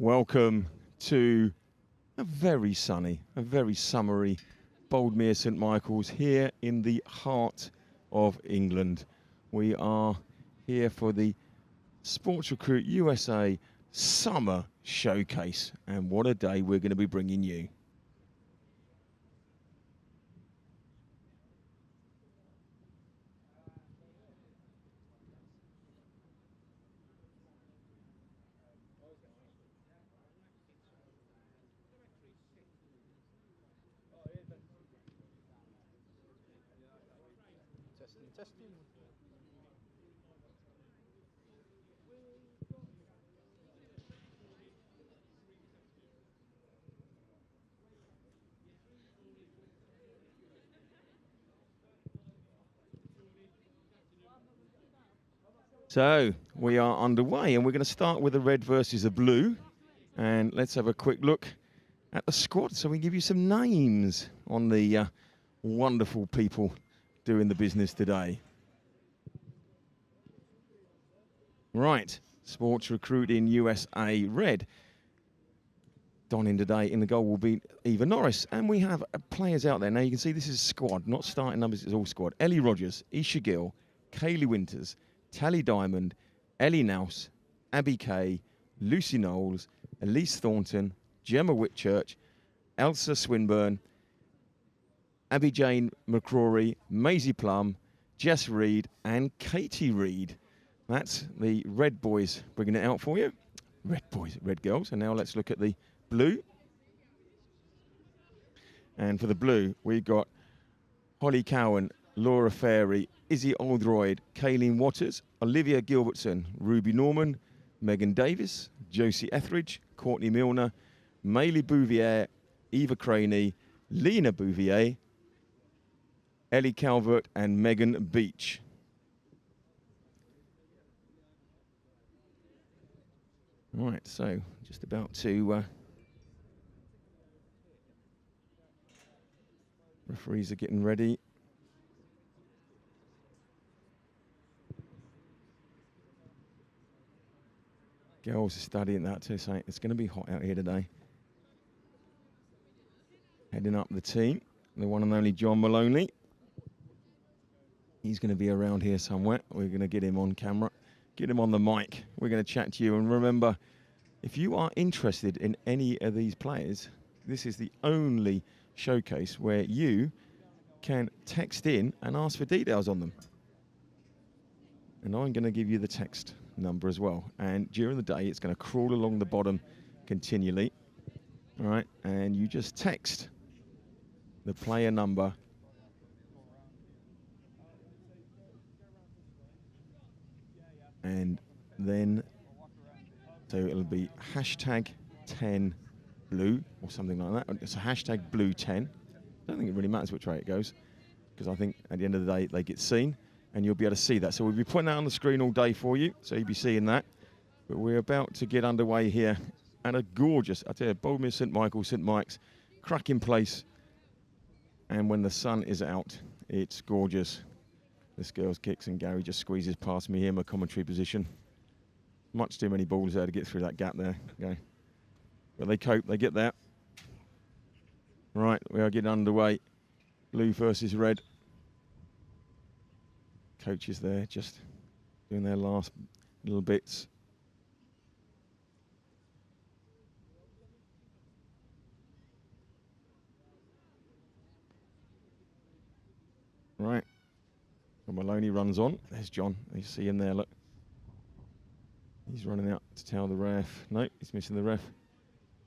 Welcome to a very sunny, a very summery Boldmere St Michael's here in the heart of England. We are here for the Sports Recruit USA Summer Showcase. And what a day we're going to be bringing you. Testing. So we are underway, and we're going to start with the red versus the blue. And let's have a quick look at the squad so we can give you some names on the wonderful people doing the business today. Right, Sports Recruiting USA red. Donning today in the goal will be Eva Norris. And we have players out there. Now you can see this is squad, not starting numbers, it's all squad. Ellie Rogers, Isha Gill, Kaylee Winters, Tally Diamond, Ellie Nouse, Abby Kay, Lucy Knowles, Elise Thornton, Gemma Whitchurch, Elsa Swinburne, Abby Jane McCrory, Maisie Plum, Jess Reed, and Katie Reed. That's the red boys bringing it out for you. Red boys, red girls. And now let's look at the blue. And for the blue, we've got Holly Cowan, Laura Ferry, Izzy Oldroyd, Kayleen Waters, Olivia Gilbertson, Ruby Norman, Megan Davis, Josie Etheridge, Courtney Milner, Maylie Bouvier, Eva Craney, Lena Bouvier, Ellie Calvert, and Megan Beach. Right, so just about to... referees are getting ready. Girls are studying that too, saying it's going to be hot out here today. Heading up the team, the one and only John Maloney. He's going to be around here somewhere. We're going to get him on camera, get him on the mic. We're going to chat to you. And remember, if you are interested in any of these players, this is the only showcase where you can text in and ask for details on them. And I'm going to give you the text number as well. And during the day, it's going to crawl along the bottom continually. All right, and you just text the player number and then so it'll be hashtag 10 blue or something like that. It's a hashtag blue 10. I don't think it really matters which way it goes, because I think at the end of the day they get seen and you'll be able to see that. So we'll be putting that on the screen all day for you, so you'll be seeing that. But we're about to get underway here at a gorgeous, I tell you, Boldmere St Michael, St Mike's, cracking place. And when the sun is out, it's gorgeous. This girl's kicks and Gary just squeezes past me here in my commentary position. Much too many balls there to get through that gap there. Okay. But they cope, they get there. Right, we are getting underway. Blue versus red. Coaches there just doing their last little bits. Right. And Maloney runs on. There's John. You see him there, look. He's running out to tell the ref. No, he's missing the ref.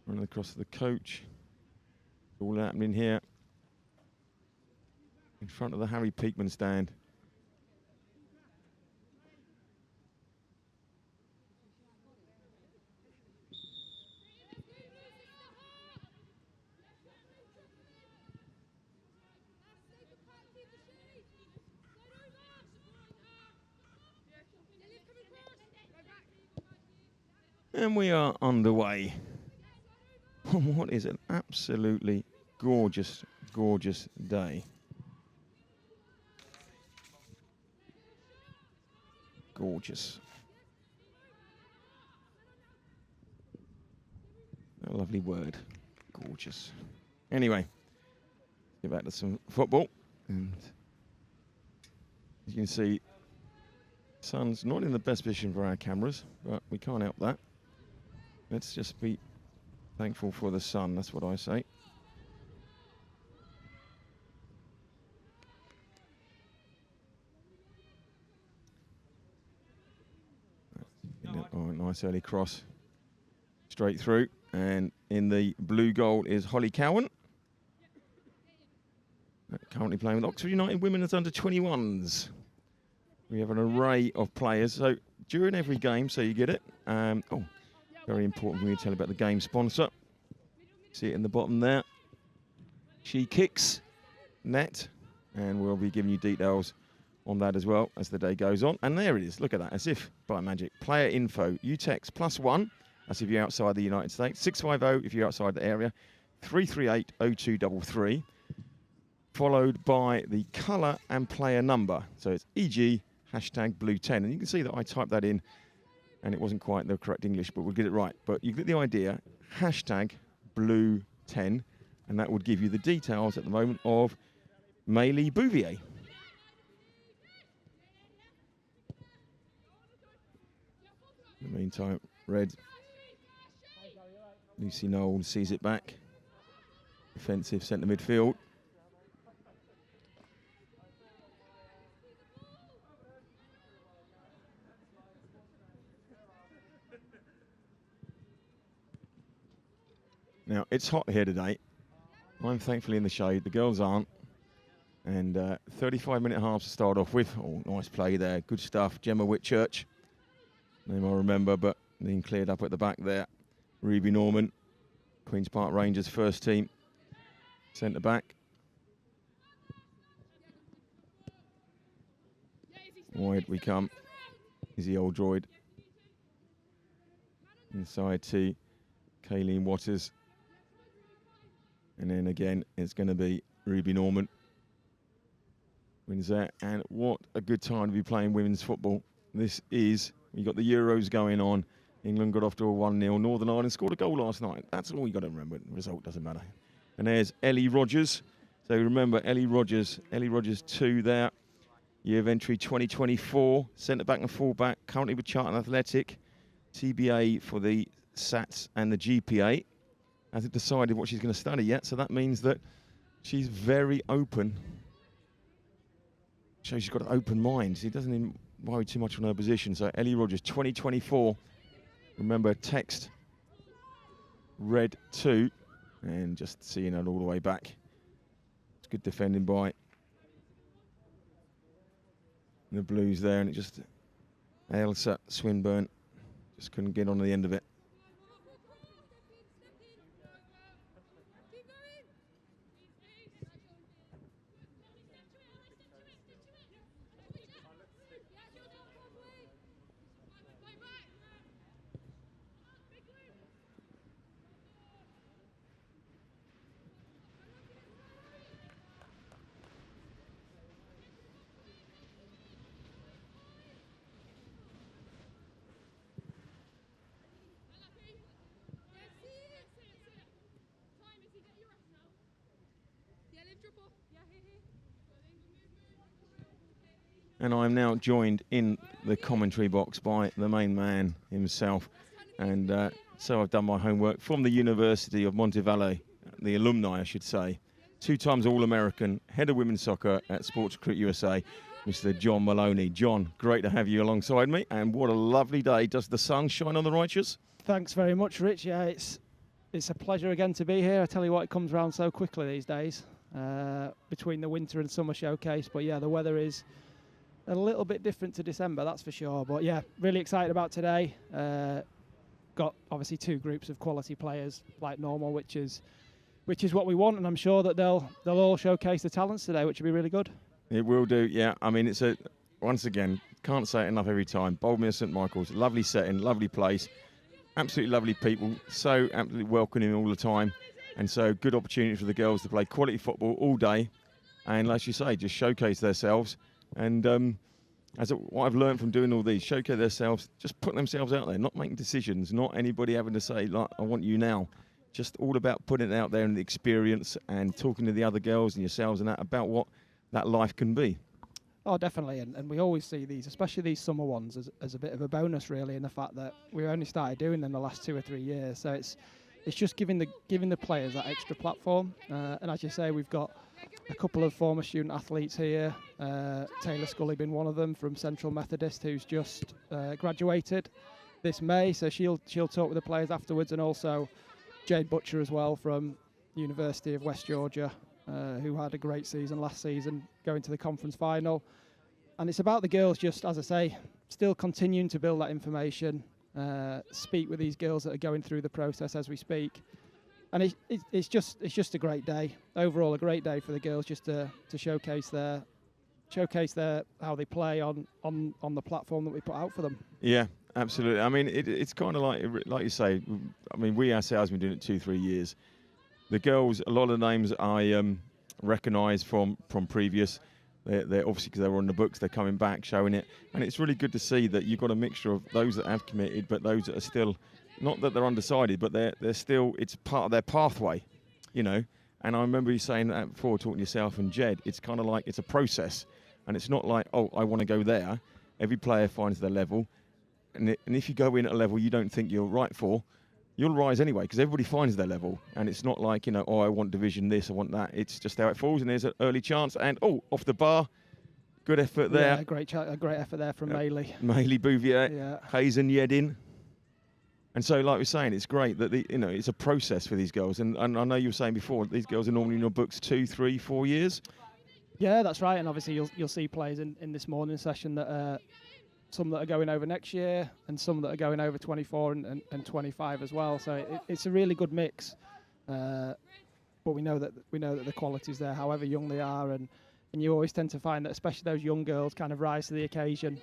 Running across to the coach. All happening here. In front of the Harry Peakman stand. And we are underway on what is an absolutely gorgeous, gorgeous day. Gorgeous. A lovely word. Gorgeous. Anyway, get back to some football. And as you can see, Sun's not in the best position for our cameras, but we can't help that. Let's just be thankful for the sun, that's what I say. Oh, nice early cross. Straight through. And in the blue goal is Holly Cowan. Currently playing with Oxford United Women's under 21s. We have an array of players. So during every game, so you get it. Oh, very important when you tell about the game sponsor. See it in the bottom there. She Kicks net. And we'll be giving you details on that as well as the day goes on. And there it is. Look at that. As if by magic. Player info. You text +1. That's if you're outside the United States. 650 if you're outside the area. 338-0233. Followed by the colour and player number. So it's e.g. #blue10. And you can see that I typed that in and it wasn't quite the correct English, but we'll get it right. But you get the idea. #blue10. And that would give you the details at the moment of Maylie Bouvier. In the meantime, red. Lucy Knowles sees it back. Defensive centre midfield. Now, it's hot here today. I'm thankfully in the shade. The girls aren't. And 35-minute halves to start off with. Oh, nice play there. Good stuff. Gemma Whitchurch. Name I remember, but being cleared up at the back there. Ruby Norman, Queen's Park Rangers first team. Centre back. Wide we come. Izzy Oldroyd. Inside to Kayleen Waters. And then again, it's going to be Ruby Norman. Wins that. And what a good time to be playing women's football. This is, you got the Euros going on. England got off to a 1-0. Northern Ireland scored a goal last night. That's all you got to remember. The result doesn't matter. And there's Ellie Rogers. So remember, Ellie Rogers 2 there. Year of entry 2024. Centre back and full back. Currently with Charlton Athletic. TBA for the SATs and the GPA. Hasn't decided what she's going to study yet. So that means that she's very open. Shows she's got an open mind. She doesn't even worry too much on her position. So Ellie Rogers 2024. Remember, text red 2, and just seeing it all the way back. It's good defending by the Blues there, and it just Ailsa Swinburne just couldn't get on the end of it. And I'm now joined in the commentary box by the main man himself. And so I've done my homework from the University of Montevallo, the alumni, I should say. 2 times All-American, head of women's soccer at Sports Recruit USA, Mr. John Maloney. John, great to have you alongside me. And what a lovely day. Does the sun shine on the righteous? Thanks very much, Rich. Yeah, it's a pleasure again to be here. I tell you what, it comes around so quickly these days, between the winter and summer showcase. But yeah, the weather is a little bit different to December, that's for sure. But yeah, really excited about today. Got obviously 2 groups of quality players like normal, which is what we want, and I'm sure that they'll all showcase the talents today, which will be really good. It will do, yeah. I mean, it's once again, can't say it enough every time. Boldmere St Michael's, lovely setting, lovely place, absolutely lovely people, so absolutely welcoming all the time, and so good opportunity for the girls to play quality football all day, and like you say, just showcase themselves. And what I've learned from doing all these, showcase themselves, just put themselves out there, not making decisions, not anybody having to say, like, I want you now. Just all about putting it out there and the experience and talking to the other girls and yourselves and that about what that life can be. Oh, definitely, and we always see these, especially these summer ones, as a bit of a bonus, really, in the fact that we only started doing them the last 2 or 3 years. So it's just giving the players that extra platform. And as you say, we've got a couple of former student athletes here. Taylor Scully being one of them from Central Methodist, who's just graduated this May. So she'll talk with the players afterwards, and also Jade Butcher as well from University of West Georgia, who had a great season last season, going to the conference final. And it's about the girls, just as I say, still continuing to build that information, speak with these girls that are going through the process as we speak. And it's just a great day. Overall, a great day for the girls, just to showcase their how they play on the platform that we put out for them. Yeah, absolutely. I mean, it's kind of like you say. I mean, we ourselves have been doing it 2-3 years. The girls, a lot of the names I recognise from previous. They're obviously, because they were on the books, they're coming back, showing it. And it's really good to see that you've got a mixture of those that have committed, but those that are still, not that they're undecided, but they're still, it's part of their pathway, you know. And I remember you saying that before, talking to yourself and Jed, it's kind of like it's a process. And it's not like, oh, I want to go there. Every player finds their level. And if you go in at a level you don't think you're right for, you'll rise anyway, because everybody finds their level. And it's not like, you know, oh, I want division this, I want that. It's just how it falls, and there's an early chance. And, oh, off the bar, good effort there. Yeah, a great effort there from Maylee. Maylee Bouvier, yeah. Hazen Yedin. And so, like we're saying, it's great that, it's a process for these girls. And I know you were saying before, these girls are normally in your books 2, 3, 4 years. Yeah, that's right. And obviously you'll see players in this morning session that some that are going over next year, and some that are going over 24 and 25 as well. So it's a really good mix. But we know that the quality's there, however young they are, and you always tend to find that especially those young girls kind of rise to the occasion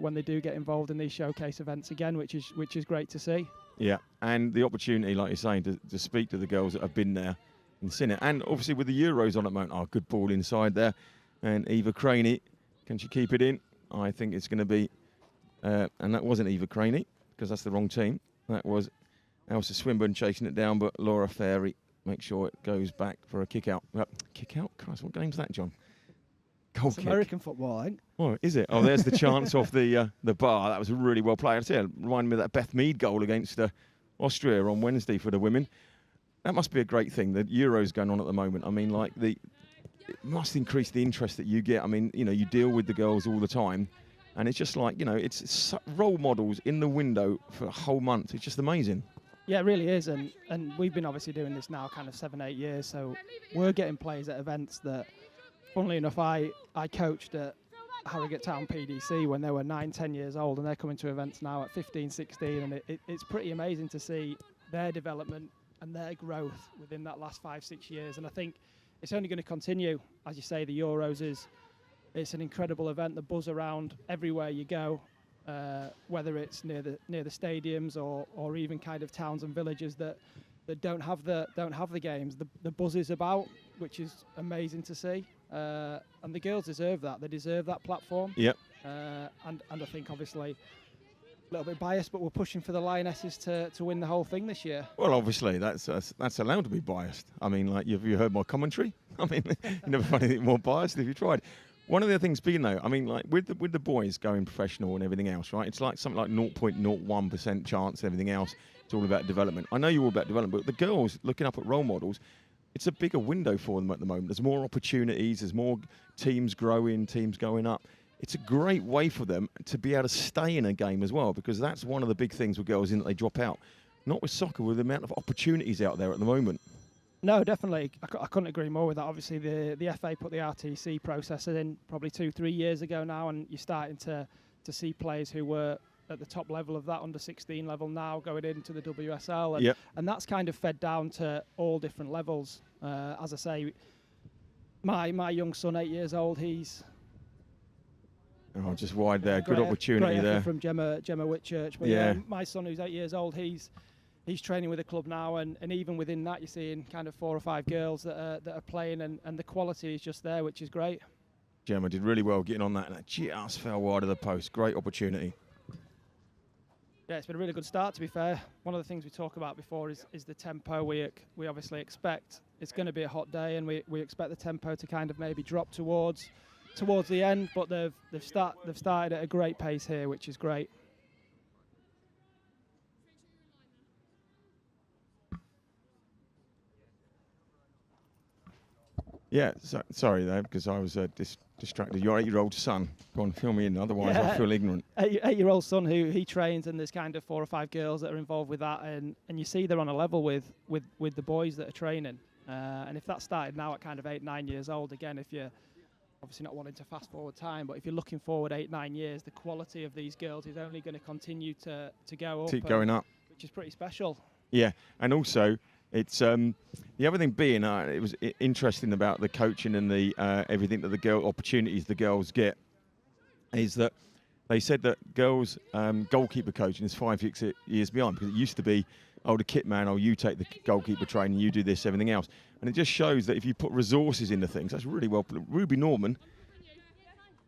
when they do get involved in these showcase events again, which is great to see. Yeah, and the opportunity, like you're saying, to speak to the girls that have been there and seen it, and obviously with the Euros on at the moment, good ball inside there, and Eva Craney, can she keep it in? I think it's going to be, and that wasn't Eva Craney, because that's the wrong team. That was Elsa Swinburne chasing it down, but Laura Ferry makes sure it goes back for a kick out. Kick out? Christ, what game's that, John? Goal kick. American football, I think. Oh, is it? Oh, there's the chance off the bar. That was really well played. I tell you, reminded me of that Beth Mead goal against Austria on Wednesday for the women. That must be a great thing. The Euros going on at the moment. I mean, like it must increase the interest that you get. I mean, you deal with the girls all the time, and it's just like, it's role models in the window for a whole month. It's just amazing. Yeah, it really is, and we've been obviously doing this now kind of 7-8 years, so we're getting players at events that, funnily enough, I coached at Harrogate Town PDC when they were 9-10 years old, and they're coming to events now at 15-16, and it's pretty amazing to see their development and their growth within that last 5-6 years. And I think it's only going to continue. As you say, the Euros it's an incredible event. The buzz around everywhere you go, whether it's near the stadiums or even kind of towns and villages that don't have the games. The buzz is about, which is amazing to see. And the girls deserve that. They deserve that platform. Yep. And I think obviously a little bit biased, but we're pushing for the Lionesses to win the whole thing this year. Well, obviously that's allowed to be biased. I mean, like, have you heard my commentary? I mean, you never find anything more biased if you tried. One of the things being, though, I mean, like with the boys going professional and everything else, right? It's like something like 0.01% chance and everything else. It's all about development. I know you're all about development, but the girls looking up at role models, it's a bigger window for them at the moment. There's more opportunities. There's more teams growing, teams going up. It's a great way for them to be able to stay in a game as well, because that's one of the big things with girls, in that they drop out. Not with soccer, with the amount of opportunities out there at the moment. No, definitely. I couldn't agree more with that. Obviously, the FA put the RTC process in probably 2-3 years ago now, and you're starting to see players who were at the top level of that under 16 level now going into the WSL, and, yep. and that's kind of fed down to all different levels. As I say, my young son, 8 years old, he's just wide there. Good opportunity there from Gemma Whitchurch. But yeah, my son, who's 8 years old, he's training with the club now, and even within that, you're seeing kind of 4 or 5 girls that are playing, and the quality is just there, which is great. Gemma did really well getting on that, and that just fell wide of the post. Great opportunity. Yeah, it's been a really good start, to be fair. One of the things we talk about before is the tempo. We obviously expect it's going to be a hot day, and we expect the tempo to kind of maybe drop towards towards the end, but they've started at a great pace here, which is great. Yeah, sorry there, because I was distracted. Your 8-year-old son, go on, fill me in, otherwise I feel ignorant. 8-year-old son who he trains, and there's kind of 4 or 5 girls that are involved with that, and you see they're on a level with the boys that are training. And if that started now at kind of 8, 9 years old, again, if you're obviously not wanting to fast forward time, but if you're looking forward 8, 9 years, the quality of these girls is only going to continue to go up. Keep going up. Which is pretty special. Yeah, and also it's the other thing being it was interesting about the coaching and the everything that the opportunities the girls get is that they said that girls goalkeeper coaching is 5, 6 years behind, because it used to be, oh, the kit man, oh, you take the goalkeeper training, you do this, everything else. And it just shows that if you put resources into things, that's really well put. Ruby Norman,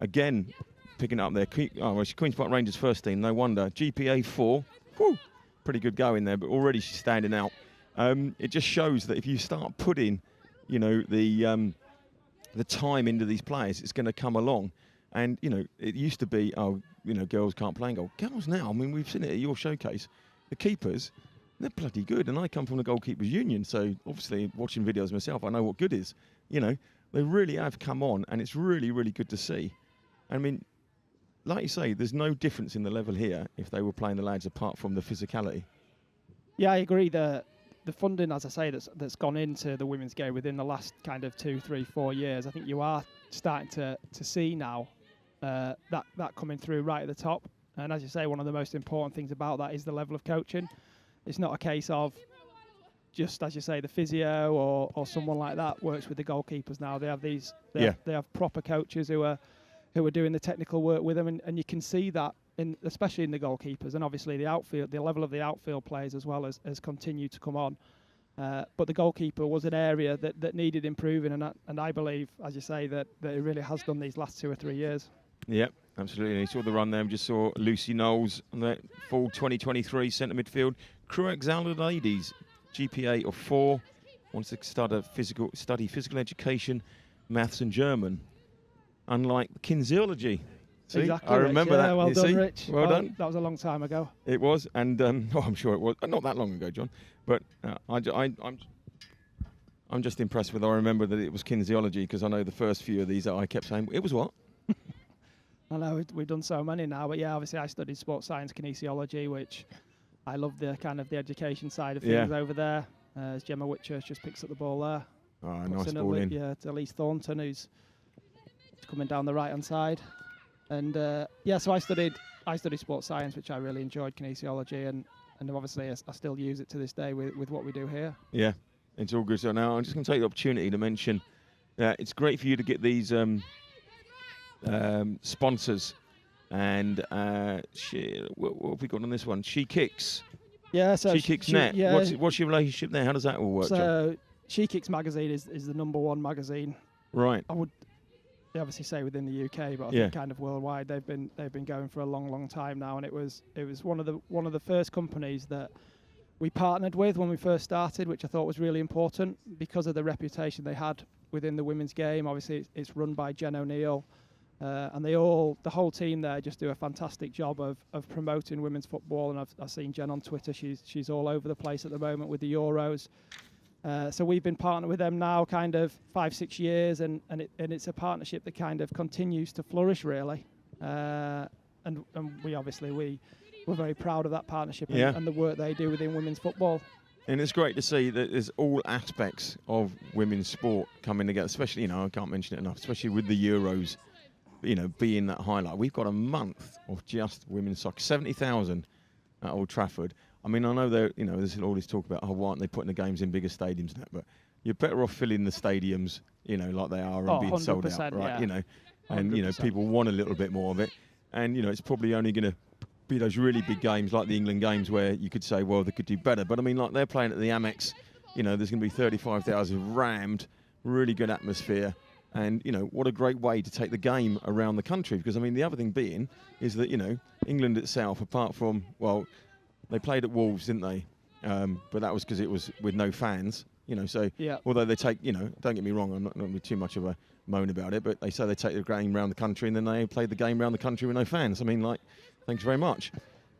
again, picking it up there. Queen's Park Rangers first team, no wonder. GPA 4, whew, pretty good going there, but already she's standing out. It just shows that if you start putting, the time into these players, it's going to come along. And, it used to be, girls can't play in goal. Girls now, I mean, we've seen it at your showcase. The keepers, they're bloody good. And I come from the Goalkeepers Union, so obviously watching videos myself, I know what good is. They really have come on, and it's really, really good to see. I mean, like you say, there's no difference in the level here if they were playing the lads apart from the physicality. Yeah, I agree. The funding, as I say, that's gone into the women's game within the last kind of 2, 3, 4 years, I think you are starting to see now that coming through right at the top. And as you say, one of the most important things about that is the level of coaching. It's not a case of just, as you say, the physio or someone like that works with the goalkeepers now. They have they have proper coaches who are doing the technical work with them, and you can see that especially in the goalkeepers, and obviously the outfield, the level of the outfield players as well has continued to come on. But the goalkeeper was an area that needed improving, and I believe, as you say, that it really has done these last 2 or 3 years. Yep, absolutely. You saw the run there. We just saw Lucy Knowles on the full 2023 centre midfield. Cruexalda ladies, GPA of 4, wants to study physical education, maths and German. Unlike kinesiology. See, exactly, I remember Rich. that. Yeah, well done, see? Rich. Well done. That was a long time ago. It was, and I'm sure it was. Not that long ago, John. But I'm just impressed with. I remember that it was kinesiology, because I know the first few of these that I kept saying, it was what? I know we've done so many now, but yeah, obviously I studied sports science kinesiology, which I love the kind of the education side of things over there. As Gemma Whitchurch just picks up the ball there. Oh, nice ball in. Yeah, to Elise Thornton, who's coming down the right hand side. And so I studied sports science, which I really enjoyed, kinesiology, and obviously I still use it to this day with what we do here. Yeah, it's all good. So now I'm just going to take the opportunity to mention it's great for you to get these sponsors. And what have we got on this one? She Kicks. Yeah, so She Kicks Net. Yeah. What's your relationship there? How does that all work, John? So She Kicks magazine is the #1 magazine. Right. They obviously say within the UK, but I think kind of worldwide. They've been going for a long time now, and it was one of the first companies that we partnered with when we first started, which I thought was really important because of the reputation they had within the women's game. Obviously, it's run by Jen O'Neill, and the whole team there just do a fantastic job of promoting women's football. And I've seen Jen on Twitter; she's all over the place at the moment with the Euros. So we've been partnered with them now kind of 5-6 years, and it's a partnership that kind of continues to flourish, really. And we're very proud of that partnership and the work they do within women's football. And it's great to see that there's all aspects of women's sport coming together, especially, I can't mention it enough, especially with the Euros, being that highlight. We've got a month of just women's soccer, 70,000 at Old Trafford. I mean, I know there's all this talk about, why aren't they putting the games in bigger stadiums and that, but you're better off filling the stadiums, like they are, and being sold out, right? Yeah. And 100%. People want a little bit more of it, and it's probably only going to be those really big games like the England games where you could say, well, they could do better. But I mean, like they're playing at the Amex, there's going to be 35,000 rammed, really good atmosphere. And, what a great way to take the game around the country. Because, I mean, the other thing being is that, England itself, apart from, well, they played at Wolves, didn't they? But that was because it was with no fans. You know, so although they take, you know, don't get me wrong, I'm not going to be too much of a moan about it, but they say they take the game around the country and then they play the game around the country with no fans. I mean, like, thanks very much.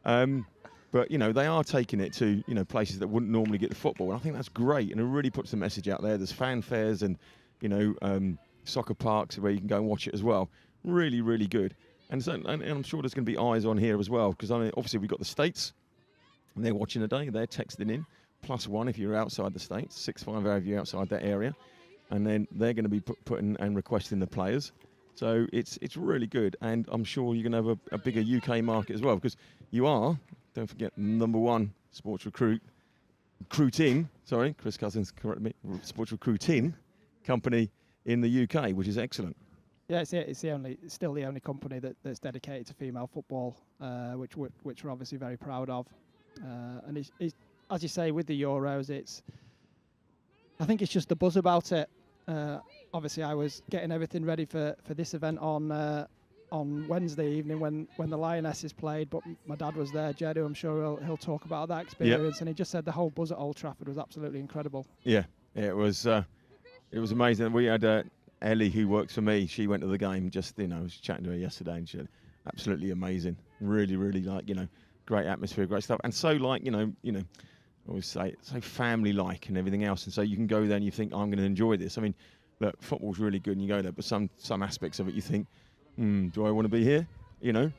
But, you know, they are taking it to, you know, places that wouldn't normally get the football. And I think that's great. And it really puts the message out there. There's fanfares and, you know, soccer parks where you can go and watch it as well. Really, really good. And so, and I'm sure there's going to be eyes on here as well, because I mean, obviously we've got the States, and they're watching today. They're texting in, +1 if you're outside the States, 650 if you're outside that area. And then they're going to be putting and requesting the players. So it's really good. And I'm sure you're going to have a bigger UK market as well, because you are, don't forget, number one sports recruiting, sorry, Chris Cousins correct me, sports recruiting company in the UK, which is excellent. Yeah, it's still the only company that's dedicated to female football, which we're obviously very proud of. And it's, as you say, with the Euros, I think it's just the buzz about it. Obviously, I was getting everything ready for this event on Wednesday evening when the Lionesses played, but my dad was there, Jed, who I'm sure he'll talk about that experience, and he just said the whole buzz at Old Trafford was absolutely incredible. Yeah, it was amazing. We had Ellie, who works for me, she went to the game. Just, you know, I was chatting to her yesterday, and she said, absolutely amazing. Really, really, like, you know, great atmosphere, great stuff, and so, like, you know, I always say so family-like and everything else. And so you can go there and you think, I'm going to enjoy this. I mean, look, football's really good, and you go there, but some aspects of it you think, do I want to be here? You know,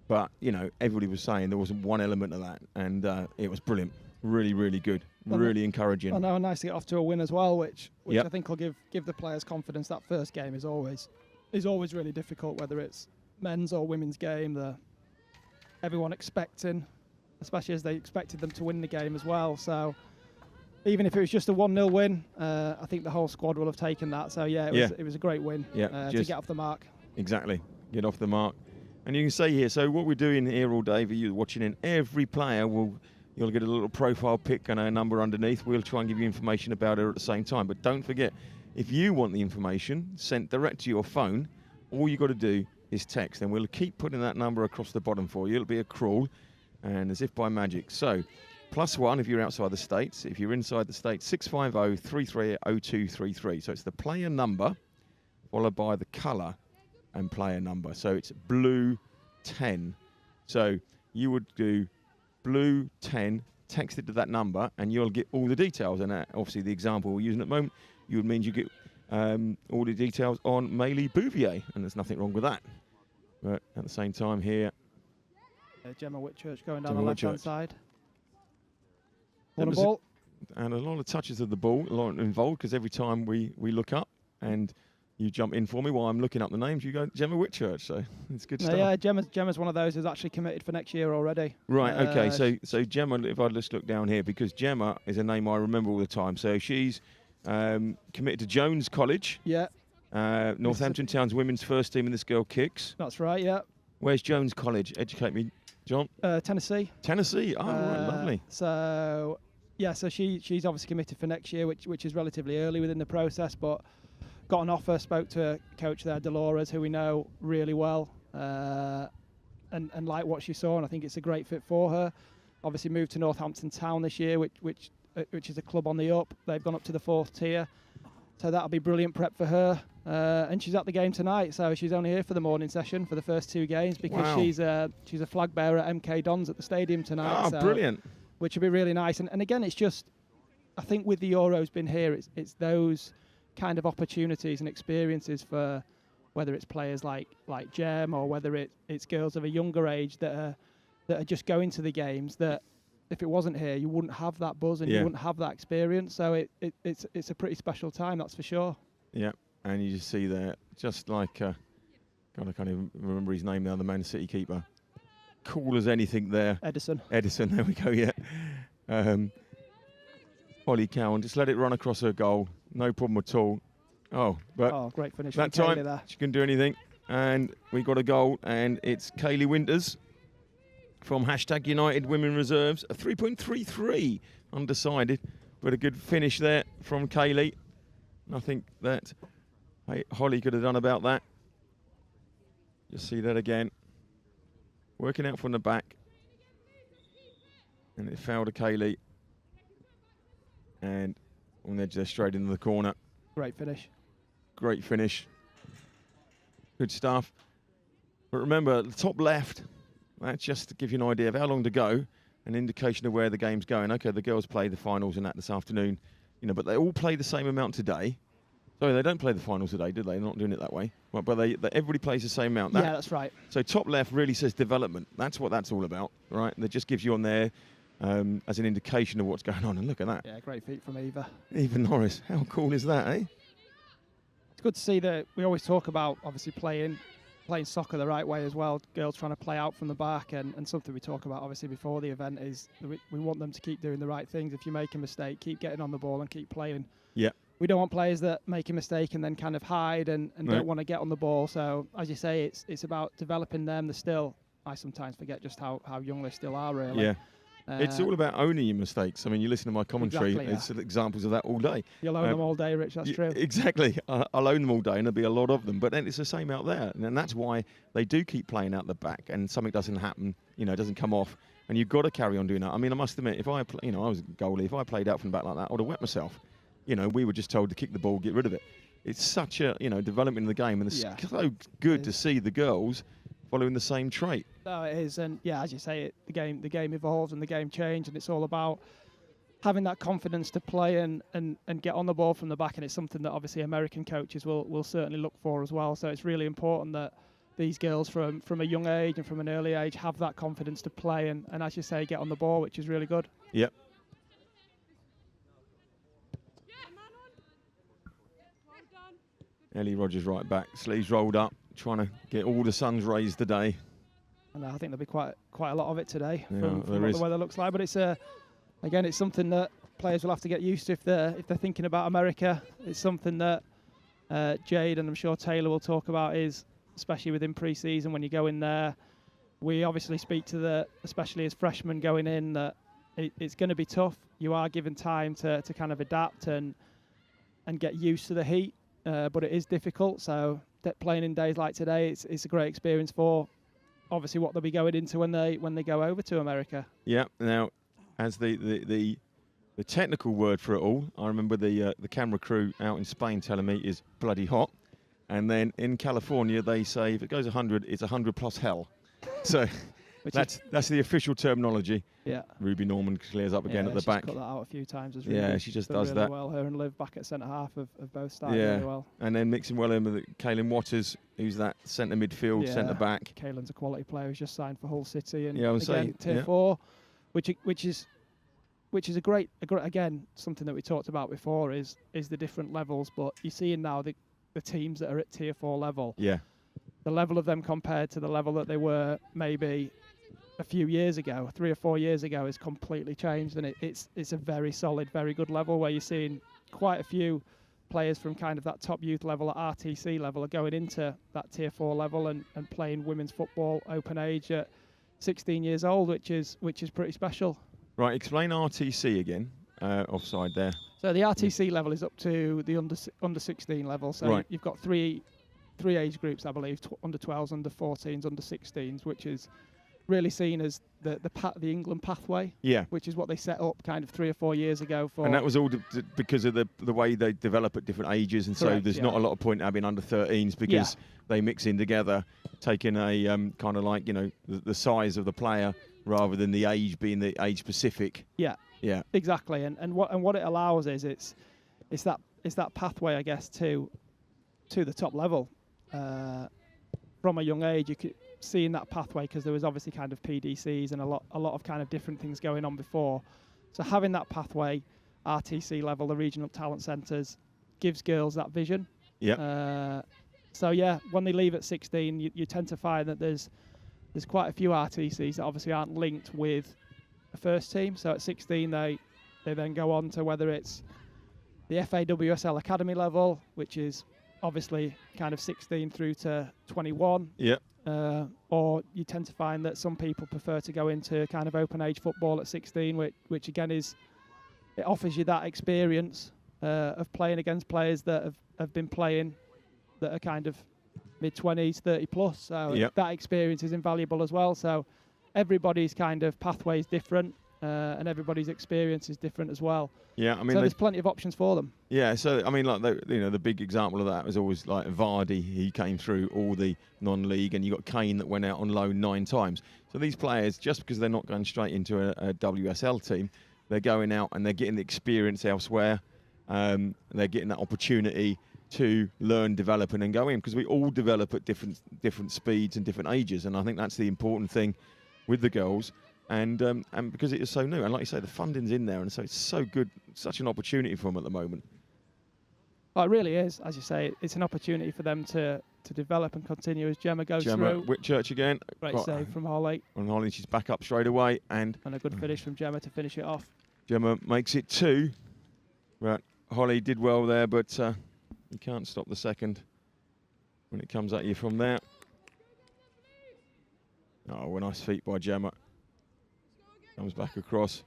but you know, everybody was saying there wasn't one element of that, and it was brilliant. Really, really good. Really encouraging. I know, nice to get off to a win as well, which I think will give the players confidence. That first game is always really difficult, whether it's men's or women's game. Everyone expecting, especially as they expected them to win the game as well. So even if it was just a 1-0 win, I think the whole squad will have taken that. So it was a great win to get off the mark. Exactly, get off the mark. And you can see here, so what we're doing here all day for you watching in, every player you'll get a little profile pic and a number underneath. We'll try and give you information about her at the same time. But don't forget, if you want the information sent direct to your phone, all you've got to do is text. And we'll keep putting that number across the bottom for you. It'll be a crawl, and as if by magic. So, +1 if you're outside the States. If you're inside the States, 650-330233. So it's the player number followed by the colour and player number. So it's blue 10. So you would do blue 10, text it to that number, and you'll get all the details. And obviously the example we're using at the moment, you would mean you get all the details on Maylie Bouvier, and there's nothing wrong with that. But at the same time here, Gemma Whitchurch going down the left-hand side. On the ball. And a lot of touches of the ball, a lot involved, because every time we look up and you jump in for me while I'm looking up the names, you go Gemma Whitchurch, so it's good stuff. Yeah, Gemma's one of those who's actually committed for next year already. Right, okay, so Gemma, if I just look down here, because Gemma is a name I remember all the time, so she's committed to Jones College. Yeah. Northampton Town's women's first team in this girl kicks. That's right, yeah. Where's Jones College? Educate me, John. Tennessee. Tennessee, oh, right, lovely. So, yeah, so she's obviously committed for next year, which is relatively early within the process, but got an offer, spoke to a coach there, Dolores, who we know really well, and like what she saw, and I think it's a great fit for her. Obviously moved to Northampton Town this year, which is a club on the up. They've gone up to the 4th tier, so that'll be brilliant prep for her. And she's at the game tonight, so she's only here for the morning session for the first 2 games, because she's a flag bearer at MK Dons at the stadium tonight. Oh, so, brilliant! Which would be really nice. And again, it's just, I think with the Euros being here, it's those kind of opportunities and experiences for whether it's players like Gem, or whether it's girls of a younger age that are just going to the games, that if it wasn't here you wouldn't have that buzz and you wouldn't have that experience. So it's a pretty special time, that's for sure. Yeah, and you just see there, just like God, I can't even remember his name now, the Man City keeper, cool as anything there. Edison, there we go. Yeah. Holly Cowan, just let it run across her goal. No problem at all. But great finish. That time she couldn't do anything, and we got a goal, and it's Kaylee Winters from #United Women Reserves, a 3.33, undecided, but a good finish there from Kaylee. Nothing that Holly could have done about that. Just see that again, working out from the back, and it fouled to Kaylee. And on the edge there, straight into the corner. Great finish. Great finish. Good stuff. But remember, the top left, that's just to give you an idea of how long to go, an indication of where the game's going. Okay, the girls play the finals and that this afternoon, but they all play the same amount today. Sorry, they don't play the finals today, do they? They're not doing it that way. Well, but everybody plays the same amount. Yeah, that's right. So top left really says development. That's what that's all about, right? That just gives you on there as an indication of what's going on. And look at that. Yeah, great feat from Eva. Eva Norris. How cool is that, eh? It's good to see that we always talk about, obviously, playing soccer the right way as well. Girls trying to play out from the back. And something we talk about, obviously, before the event is that we want them to keep doing the right things. If you make a mistake, keep getting on the ball and keep playing. Yeah. We don't want players that make a mistake and then kind of hide and don't want to get on the ball. So, as you say, it's about developing them. I sometimes forget just how young they still are, really. Yeah. It's all about owning your mistakes. I mean, you listen to my commentary, Exactly, it's examples of that all day. You'll own them all day, Rich, that's true. Exactly. I'll own them all day, and there'll be a lot of them. But then it's the same out there. And that's why they do keep playing out the back, and something doesn't happen, doesn't come off. And you've got to carry on doing that. I mean, I must admit, if I was a goalie, if I played out from the back like that, I would have wet myself. We were just told to kick the ball, get rid of it. It's such a, development in the game, and it's so good to see the girls following the same trait. No, it is, and yeah, as you say, the game evolves and the game changes, and it's all about having that confidence to play and get on the ball from the back, and it's something that obviously American coaches will certainly look for as well. So it's really important that these girls from a young age and from an early age have that confidence to play and as you say, get on the ball, which is really good. Yep. Ellie Rogers right back, sleeves rolled up, trying to get all the sun's rays today. And I think there'll be quite a lot of it today Yeah, from what the weather looks like. But it's again, it's something that players will have to get used to if they're thinking about America. It's something that Jade and I'm sure Taylor will talk about, is especially within pre-season when you go in there. We obviously speak to especially as freshmen going in, that it's going to be tough. You are given time to kind of adapt and get used to the heat. But it is difficult, so playing in days like today, it's a great experience for obviously what they'll be going into when they go over to America. Yeah. Now, as the technical word for it all, I remember the camera crew out in Spain telling me is bloody hot, and then in California they say if it goes 100, it's 100 plus hell. So that's the official terminology. Yeah. Ruby Norman clears up again at the back. She's cut that out a few times. She just does really that. Well, her and Liv back at centre half have both started really well. And then mixing well in with Kaylin Waters, who's that centre midfield, centre back. Kaylin's a quality player who's just signed for Hull City and Tier 4, which is a great again, something that we talked about before is the different levels. But you're seeing now the teams that are at Tier 4 level. Yeah. The level of them compared to the level that they were maybe a few years ago, 3 or 4 years ago, is completely changed, and it's a very solid, very good level where you're seeing quite a few players from kind of that top youth level at RTC level are going into that Tier 4 level and playing women's football open age at 16 years old, which is pretty special. Right, explain RTC again. Offside there. So the RTC level is up to the under 16 level. So you've got three age groups, I believe, under 12s, under 14s, under 16s, which is really seen as the England pathway, which is what they set up kind of 3 or 4 years ago. And that was all because of the way they develop at different ages, and Correct, so there's not a lot of point having under 13s because they mix in together, taking a kind of like the size of the player rather than the age being the age specific. Yeah, exactly. And what it allows is it's that pathway, I guess, to the top level from a young age. You could see in that pathway because there was obviously kind of PDCs and a lot of kind of different things going on before. So having that pathway, RTC level, the regional talent centres, gives girls that vision. Yeah. When they leave at 16, you tend to find that there's quite a few RTCs that obviously aren't linked with a first team. So at 16, they then go on to whether it's the FAWSL Academy level, which is obviously kind of 16 through to 21. Yeah. Or you tend to find that some people prefer to go into kind of open age football at 16, which again it offers you that experience of playing against players that have been playing that are kind of mid-20s, 30 plus. So that experience is invaluable as well. So everybody's kind of pathway is different. and everybody's experience is different as well. Yeah, I mean, so there's plenty of options for them. Yeah, so I mean, like the big example of that was always like Vardy. He came through all the non-league, and you got Kane that went out on loan 9 times. So these players, just because they're not going straight into a WSL team, they're going out and they're getting the experience elsewhere. They're getting that opportunity to learn, develop, and then go in, because we all develop at different speeds and different ages, and I think that's the important thing with the girls. And because it is so new, and like you say, the funding's in there, and so it's so good, such an opportunity for them at the moment. Well, it really is, as you say. It's an opportunity for them to develop and continue as Gemma goes through. Whitchurch again. Great save from Holly. And Holly, she's back up straight away, and a good finish from Gemma to finish it off. Gemma makes it 2. Right, Holly did well there, but you can't stop the second when it comes at you from there. Oh, a nice feat by Gemma. Comes back across,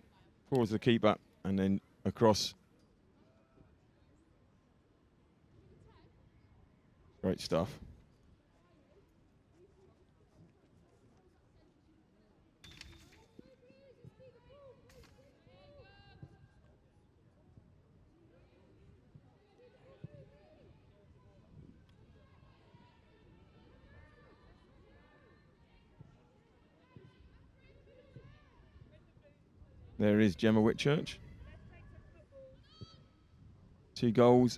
pulls the keeper, and then across. Great stuff. There is Gemma Whitchurch. 2 goals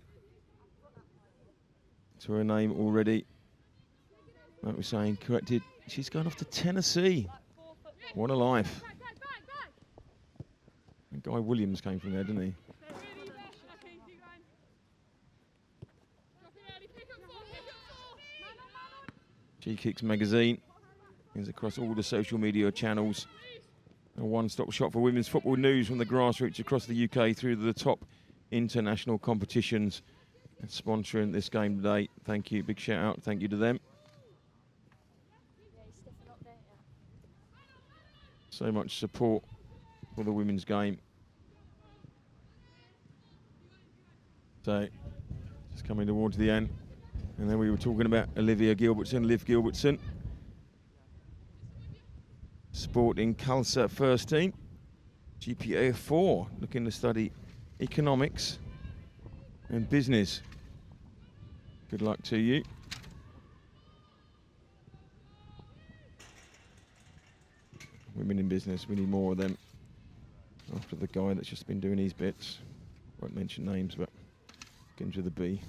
to her name already. Like we're saying, corrected. She's gone off to Tennessee. What a life. And Guy Williams came from there, didn't he? G-Kicks magazine is across all the social media channels. A one-stop shop for women's football news from the grassroots across the UK through to the top international competitions. And sponsoring this game today. Thank you. Big shout out. Thank you to them. So much support for the women's game. So, just coming towards the end. And then we were talking about Liv Gilbertson. Sporting Khalsa first team, GPA of 4, looking to study economics and business. Good luck to you. Women in business, we need more of them. After the guy that's just been doing his bits, won't mention names, but begins with a B.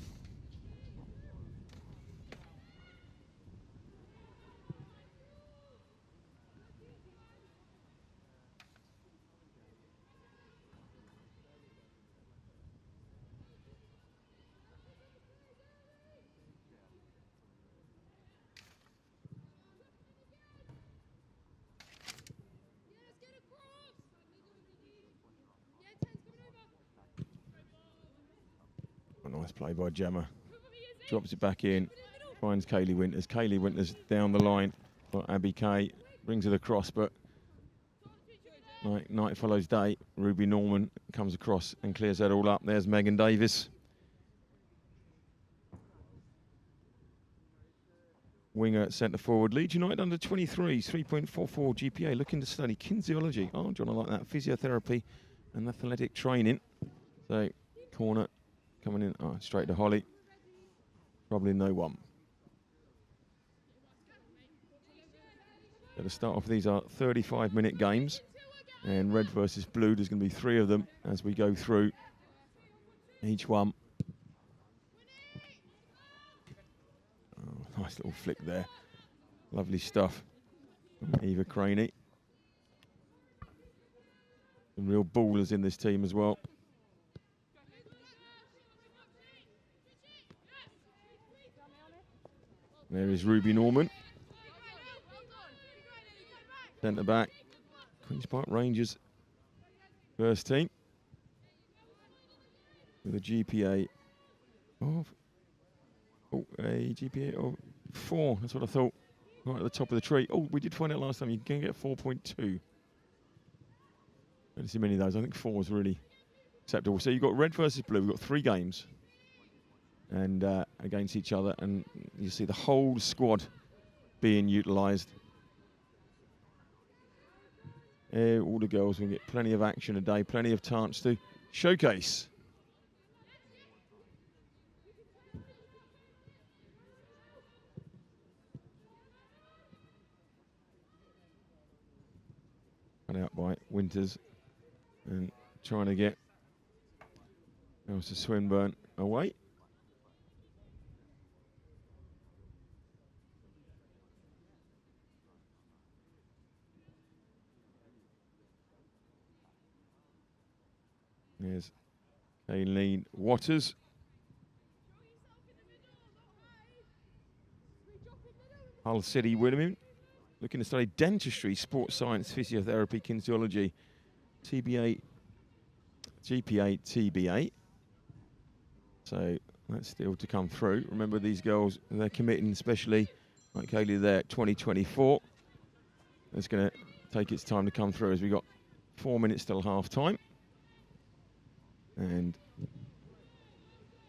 Nice play by Gemma. Drops it back in. Finds Kaylee Winters. Kaylee Winters down the line. But Abby Kay brings it across, but night follows day. Ruby Norman comes across and clears that all up. There's Megan Davis. Winger centre forward. Leeds United under 23s, 3.44 GPA. Looking to study kinesiology. Oh, John, I like that. Physiotherapy and athletic training. So, corner. Coming in, straight to Holly. Probably no one. To start off, these are 35-minute games. And red versus blue, there's going to be 3 of them as we go through each one. Oh, nice little flick there. Lovely stuff from Eva Craney. Some real ballers in this team as well. There is Ruby Norman. Centre back. Queen's Park Rangers first team. With a GPA of a GPA of 4. That's what I thought. Right at the top of the tree. Oh, we did find out last time you can get 4.2. I don't see many of those. I think 4 is really acceptable. So you've got red versus blue. We've got 3 games. And against each other, and you see the whole squad being utilised. all the girls will get plenty of action today, plenty of chance to showcase. Cut out by Winters and trying to get Elsa Swinburne away. There's Kayleen Waters. Hull City Women, looking to study dentistry, sports science, physiotherapy, kinesiology, TBA, GPA, TBA. So that's still to come through. Remember, these girls, they're committing, especially like Kaylee there, 2024. It's going to take its time to come through as we got 4 minutes till half time. And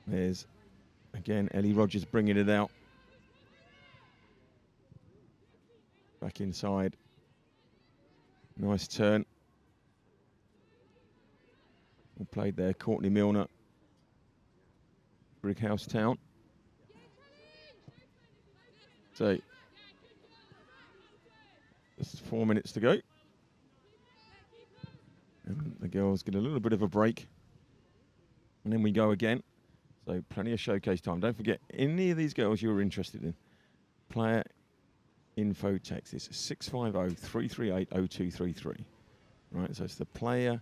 there's, again, Ellie Rogers bringing it out. Back inside. Nice turn. Well played there, Courtney Milner. Brighouse Town. So, just 4 minutes to go. And the girls get a little bit of a break. And then we go again. So plenty of showcase time. Don't forget, any of these girls you're interested in, player info text. It's 650-338-0233. Right, so it's the player,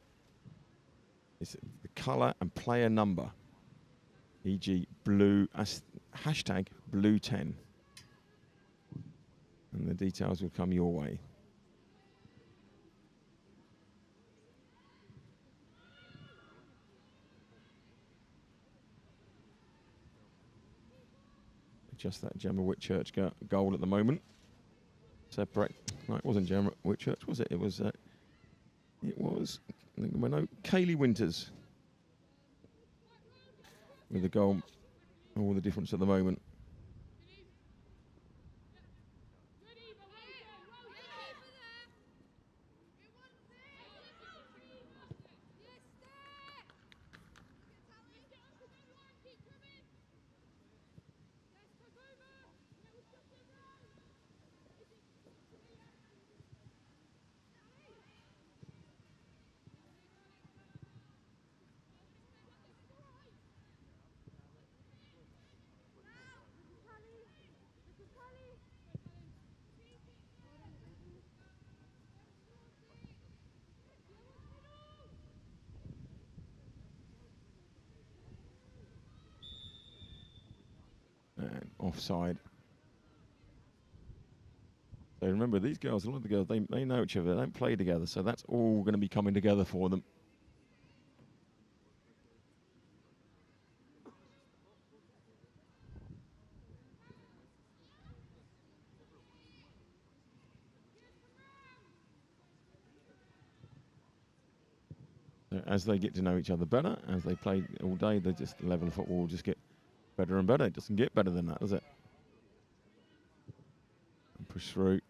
it's the colour and player number. E.g. blue, hashtag blue10. And the details will come your way. Just that Gemma Whitchurch goal at the moment. Separate. No, it wasn't Gemma Whitchurch, was it? It was. Kaylee Winters with the goal. All the difference at the moment. And offside. So remember, these girls, a lot of the girls, they know each other. They don't play together, so that's all going to be coming together for them. So as they get to know each other better, as they play all day, they just, the level of football will just get better and better. It doesn't get better than that, does it? And push through.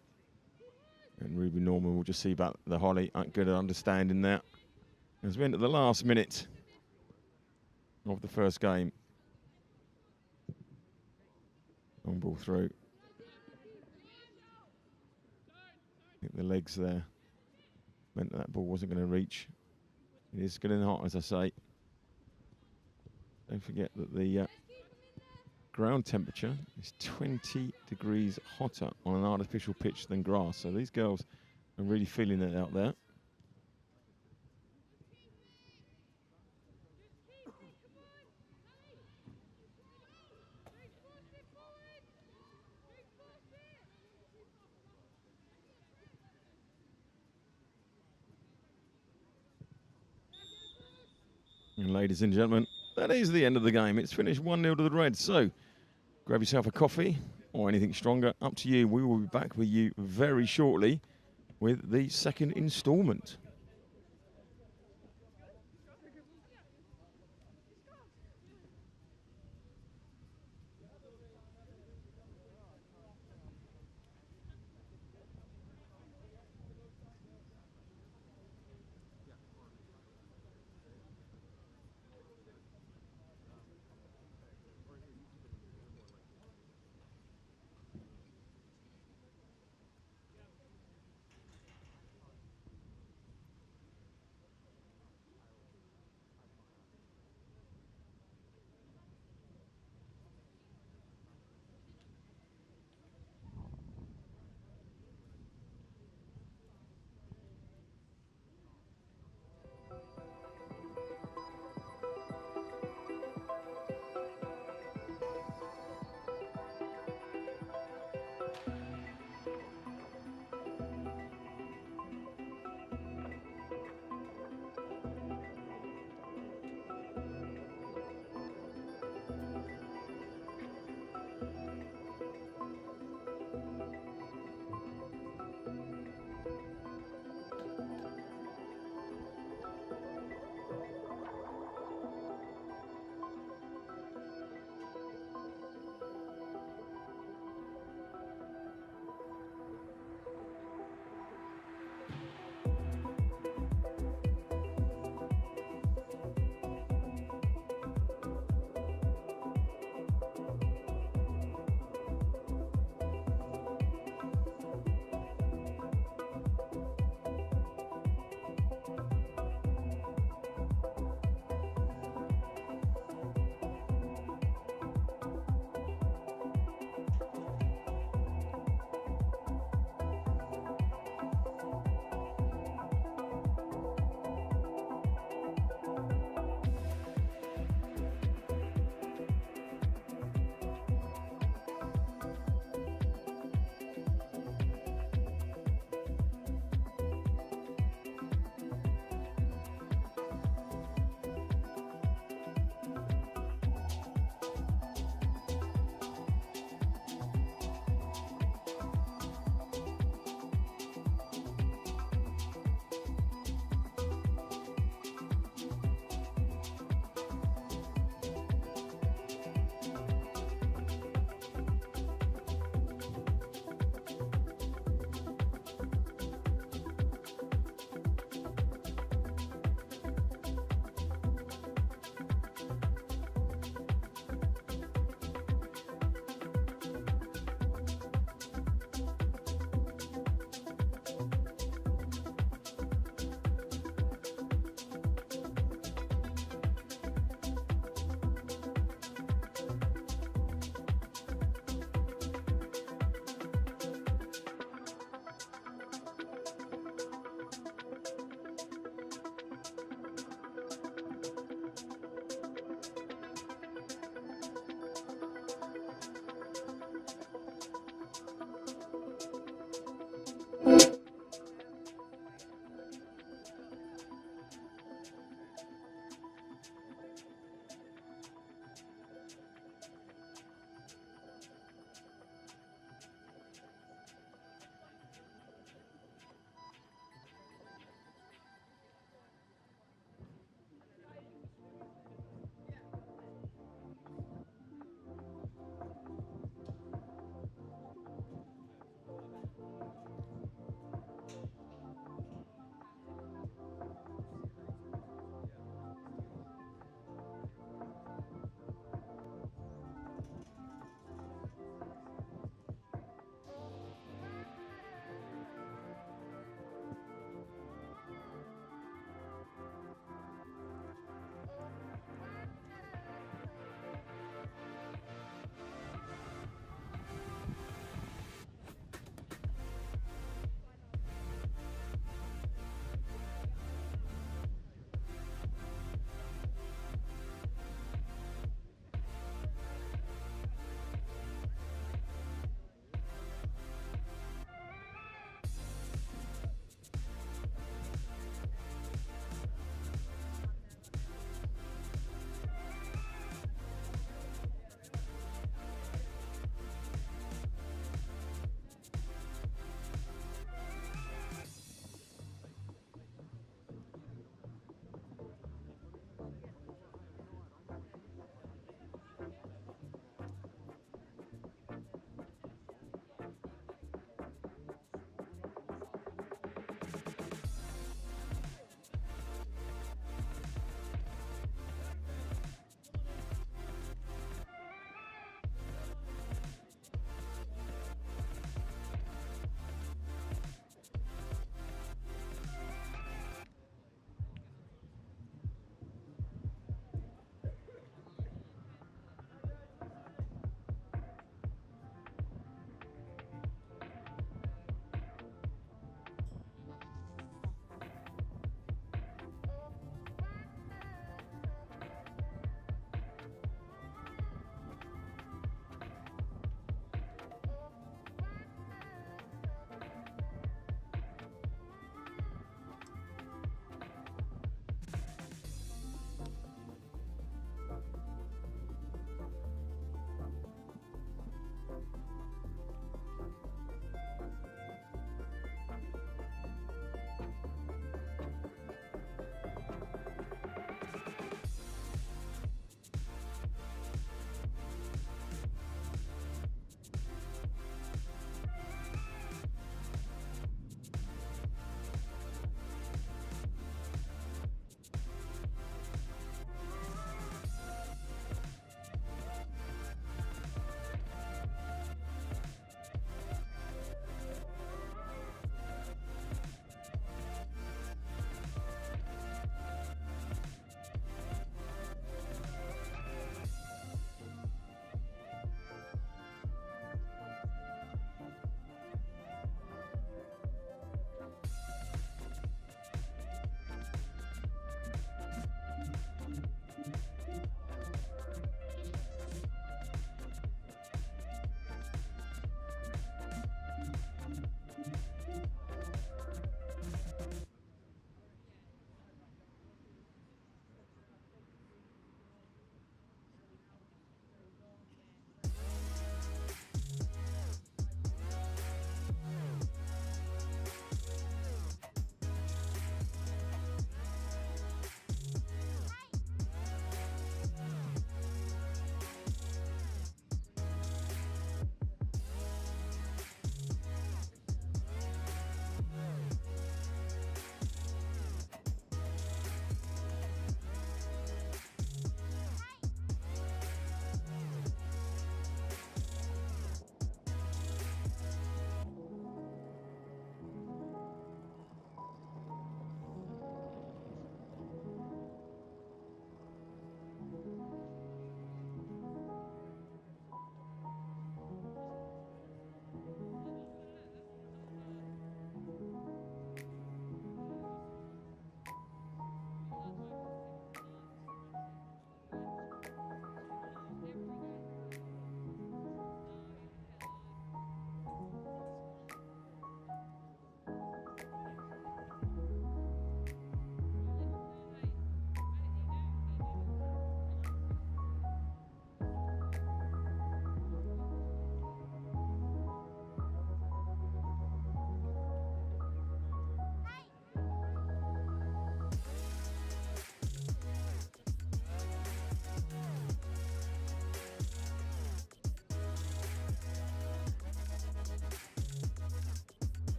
And Ruby Norman will just see about the Holly. Good at understanding that. As we enter the last minute of the first game. On ball through. I think the legs there meant that ball wasn't going to reach. It is getting hot, as I say. Don't forget that the ground temperature is 20 degrees hotter on an artificial pitch than grass. So these girls are really feeling it out there. And ladies and gentlemen, that is the end of the game. It's finished 1-0 to the Reds. So grab yourself a coffee or anything stronger. Up to you. We will be back with you very shortly with the second instalment.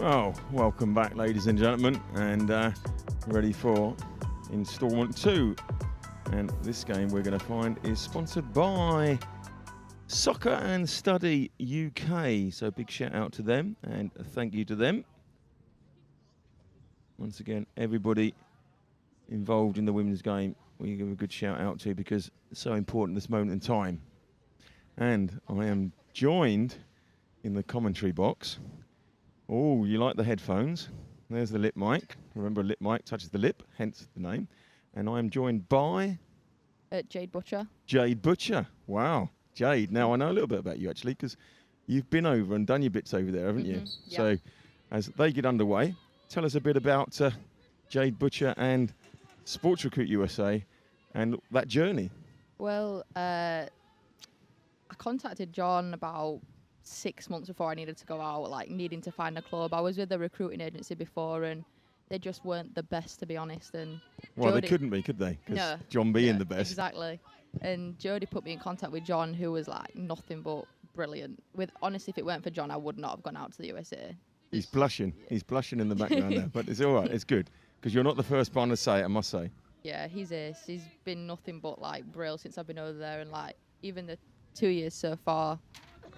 Well, welcome back, ladies and gentlemen, and ready for instalment 2. And this game we're going to find is sponsored by Soccer and Study UK. So big shout out to them and a thank you to them. Once again, everybody involved in the women's game, we give a good shout out to because it's so important this moment in time. And I am joined in the commentary box. Oh, you like the headphones? There's the lip mic. Remember, a lip mic touches the lip, hence the name. And I'm joined by... Jade Butcher. Jade Butcher. Wow. Jade. Now, I know a little bit about you, actually, because you've been over and done your bits over there, haven't you? Yeah. So, as they get underway, tell us a bit about Jade Butcher and Sports Recruit USA and that journey. Well, I contacted John about 6 months before I needed to go out, like needing to find a club. I was with the recruiting agency before and they just weren't the best, to be honest. And well, Jodie, they couldn't be, could they? Because no, John being yeah, the best. Exactly. And Jodie put me in contact with John, who was like nothing but brilliant. Honestly, if it weren't for John, I would not have gone out to the USA. He's blushing. Yeah. He's blushing in the background there. But it's all right. It's good. Because you're not the first one to say it, I must say. Yeah, he's ace. He's been nothing but like brilliant since I've been over there. And like even the 2 years so far,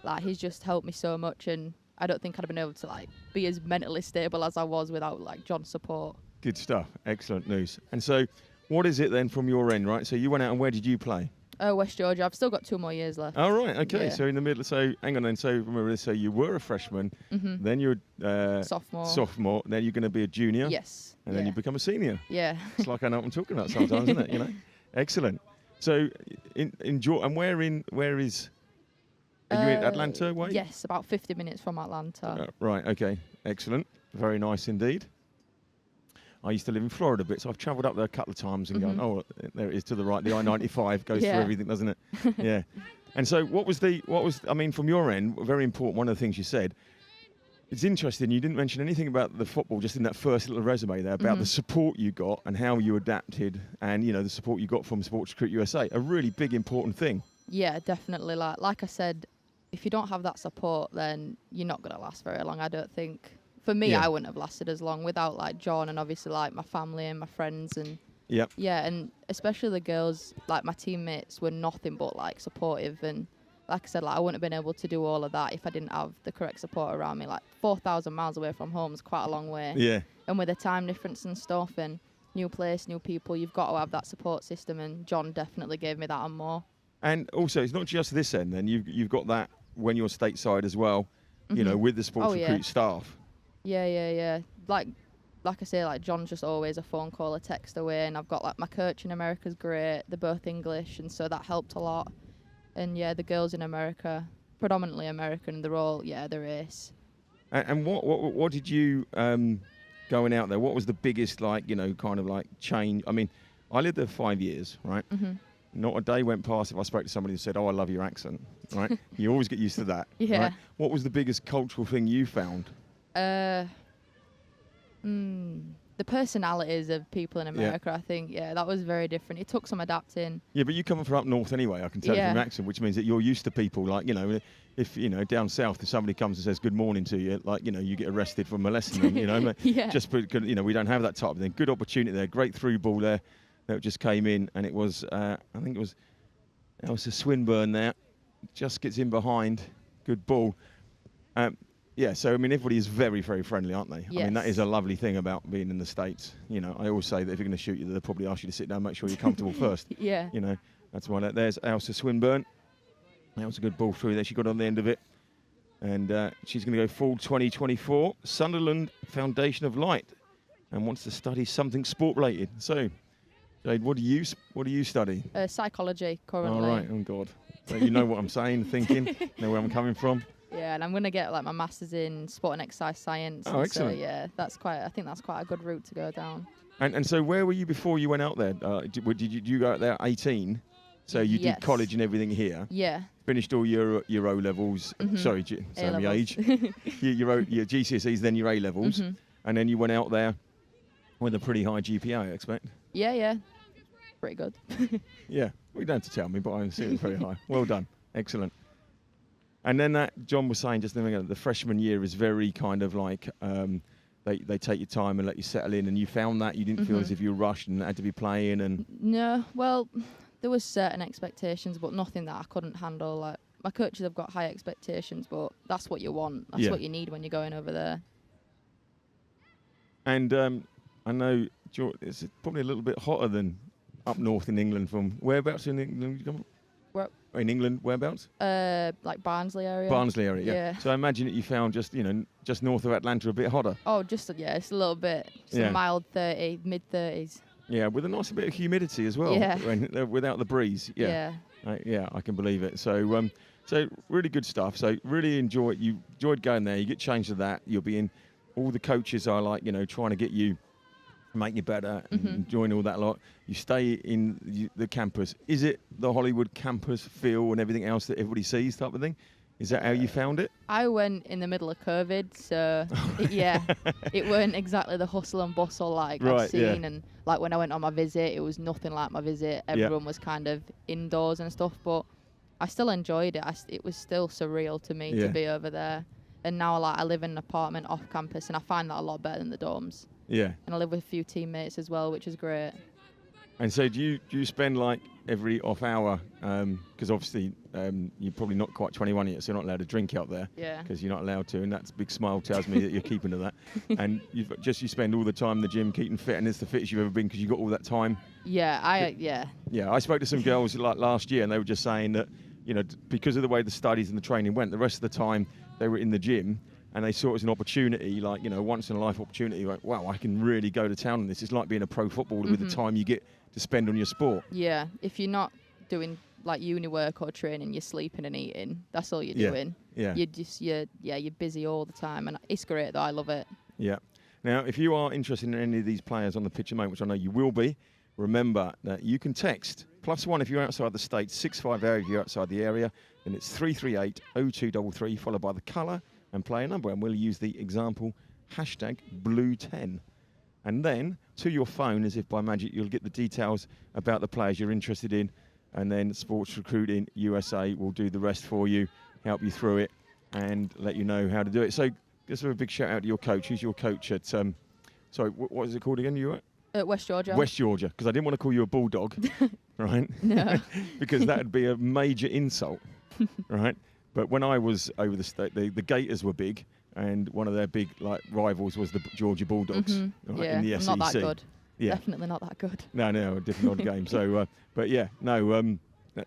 like he's just helped me so much. And I don't think I'd have been able to like be as mentally stable as I was without like John's support. Good stuff. Excellent news. And so what is it then from your end, right? So you went out and where did you play? West Georgia. I've still got 2 more years left. Oh, right. Okay. Yeah. So in the middle. So hang on then. So remember this. So you were a freshman. Mm-hmm. Then you're sophomore. Then you're going to be a junior. Yes. And then you become a senior. Yeah. It's like I know what I'm talking about sometimes, isn't it? You know. Excellent. So enjoy. And where is? Are you in Atlanta way? Yes, about 50 minutes from Atlanta. Right. Okay. Excellent. Very nice indeed. I used to live in Florida a bit, so I've travelled up there a couple of times and gone, oh, there it is to the right. The I-95 goes through everything, doesn't it? Yeah. And so what was, I mean, from your end, very important, one of the things you said, it's interesting, you didn't mention anything about the football just in that first little resume there, about the support you got and how you adapted and, you know, the support you got from Sports Recruit USA, a really big, important thing. Yeah, definitely. Like I said, if you don't have that support, then you're not going to last very long, I don't think. For me, I wouldn't have lasted as long without like John and obviously like my family and my friends and yeah, and especially the girls, like my teammates were nothing but like supportive and like I said, like I wouldn't have been able to do all of that if I didn't have the correct support around me. Like 4,000 miles away from home is quite a long way. Yeah. And with the time difference and stuff and new place, new people, you've got to have that support system and John definitely gave me that and more. And also, it's not just this end then, you've got that when you're stateside as well, you know, with the Sports Recruit staff. Yeah. Like I say, like John's just always a phone call, a text away, and I've got like my coach in America's great. They're both English, and so that helped a lot. And yeah, the girls in America, predominantly American, they're all they're ace. And what did you going out there? What was the biggest like kind of like change? I mean, I lived there 5 years, right? Mm-hmm. Not a day went past if I spoke to somebody who said, "Oh, I love your accent." Right? You always get used to that. Yeah. Right? What was the biggest cultural thing you found? The personalities of people in America, I think, that was very different. It took some adapting. Yeah, but you come from up north anyway, I can tell from your accent, which means that you're used to people like, if, down south, if somebody comes and says good morning to you, like, you get arrested for molesting them, just, we don't have that type of thing. Good opportunity there, great through ball there that just came in, and it was, I think it was Elsa Swinburne there, just gets in behind, good ball. Yeah, so, I mean, everybody is very, very friendly, aren't they? Yes. I mean, that is a lovely thing about being in the States. I always say that if you're going to shoot you, they'll probably ask you to sit down, make sure you're comfortable first. Yeah. That's why there's Elsa Swinburne. That was a good ball through there. She got on the end of it. And she's going to go full 2024. Sunderland Foundation of Light. And wants to study something sport-related. So, Jade, what do you study? Psychology, currently. All right, oh, God. So you know what I'm saying, thinking, know where I'm coming from. Yeah, and I'm going to get like my master's in sport and exercise science. Oh, excellent. So yeah, I think that's quite a good route to go down. And so where were you before you went out there? Did you go out there at 18? So you did college and everything here? Yeah. Finished all your O levels. Mm-hmm. Sorry, my age. your GCSEs, then your A levels, and then you went out there with a pretty high GPA, I expect. Yeah. Pretty good. Yeah, well, you don't have to tell me, but I assume it's very high. Well done, excellent. And then that John was saying just a minute ago, the freshman year is very kind of like they take your time and let you settle in. And you found that you didn't feel as if you were rushed and had to be playing. And no, well, there was certain expectations, but nothing that I couldn't handle. Like my coaches have got high expectations, but that's what you want. That's what you need when you're going over there. And I know it's probably a little bit hotter than up north in England. From whereabouts in England? In England, whereabouts? Like Barnsley area. Barnsley area, yeah. So I imagine that you found just north of Atlanta a bit hotter. Oh, it's a little bit. Just a mild 30, mid-30s. Yeah, with a nice bit of humidity as well. Yeah. Without the breeze. Yeah. I can believe it. So really good stuff. So really enjoyed going there. You get changed to that. You'll be in. All the coaches are like, trying to get you, make you better, and enjoying all that lot. You stay in the campus. Is it the Hollywood campus feel and everything else that everybody sees type of thing? Is that how you found it? I went in the middle of COVID, so it weren't exactly the hustle and bustle like I've seen. And like when I went on my visit, it was nothing like my visit. Everyone was kind of indoors and stuff, but I still enjoyed it. It was still surreal to me to be over there. And now I live in an apartment off campus, and I find that a lot better than the dorms. Yeah. And I live with a few teammates as well, which is great. And so do you spend like every off hour, because obviously you're probably not quite 21 yet, so you're not allowed to drink out there. Yeah. Because you're not allowed to, and that big smile tells me that you're keeping to that. And you spend all the time in the gym keeping fit, and it's the fittest you've ever been because you've got all that time. Yeah, Yeah, I spoke to some girls like last year, and they were just saying that, because of the way the studies and the training went, the rest of the time they were in the gym, and they saw it as an opportunity, like, once in a life opportunity, like, wow, I can really go to town on this. It's like being a pro footballer with the time you get to spend on your sport. Yeah, if you're not doing like uni work or training, you're sleeping and eating. That's all you're doing. Yeah. You're busy all the time, and it's great though. I love it. Yeah. Now, if you are interested in any of these players on the pitch at the moment, which I know you will be, remember that you can text +1 if you're outside the States, 650 if you're outside the area, then it's 338 0233 followed by the colour and player number, and we'll use the example #blue10. And then to your phone, as if by magic, you'll get the details about the players you're interested in, and then Sports Recruiting USA will do the rest for you, help you through it, and let you know how to do it. So just a big shout out to your coach. Who's your coach at, sorry, what is it called again? You were at West Georgia. West Georgia, because I didn't want to call you a bulldog, right? No. Because that would be a major insult, right? But when I was over the state, the Gators were big, and one of their big rivals was the Georgia Bulldogs in the SEC. Not that good. Yeah. Definitely not that good. No, a different odd game. So, but yeah, no.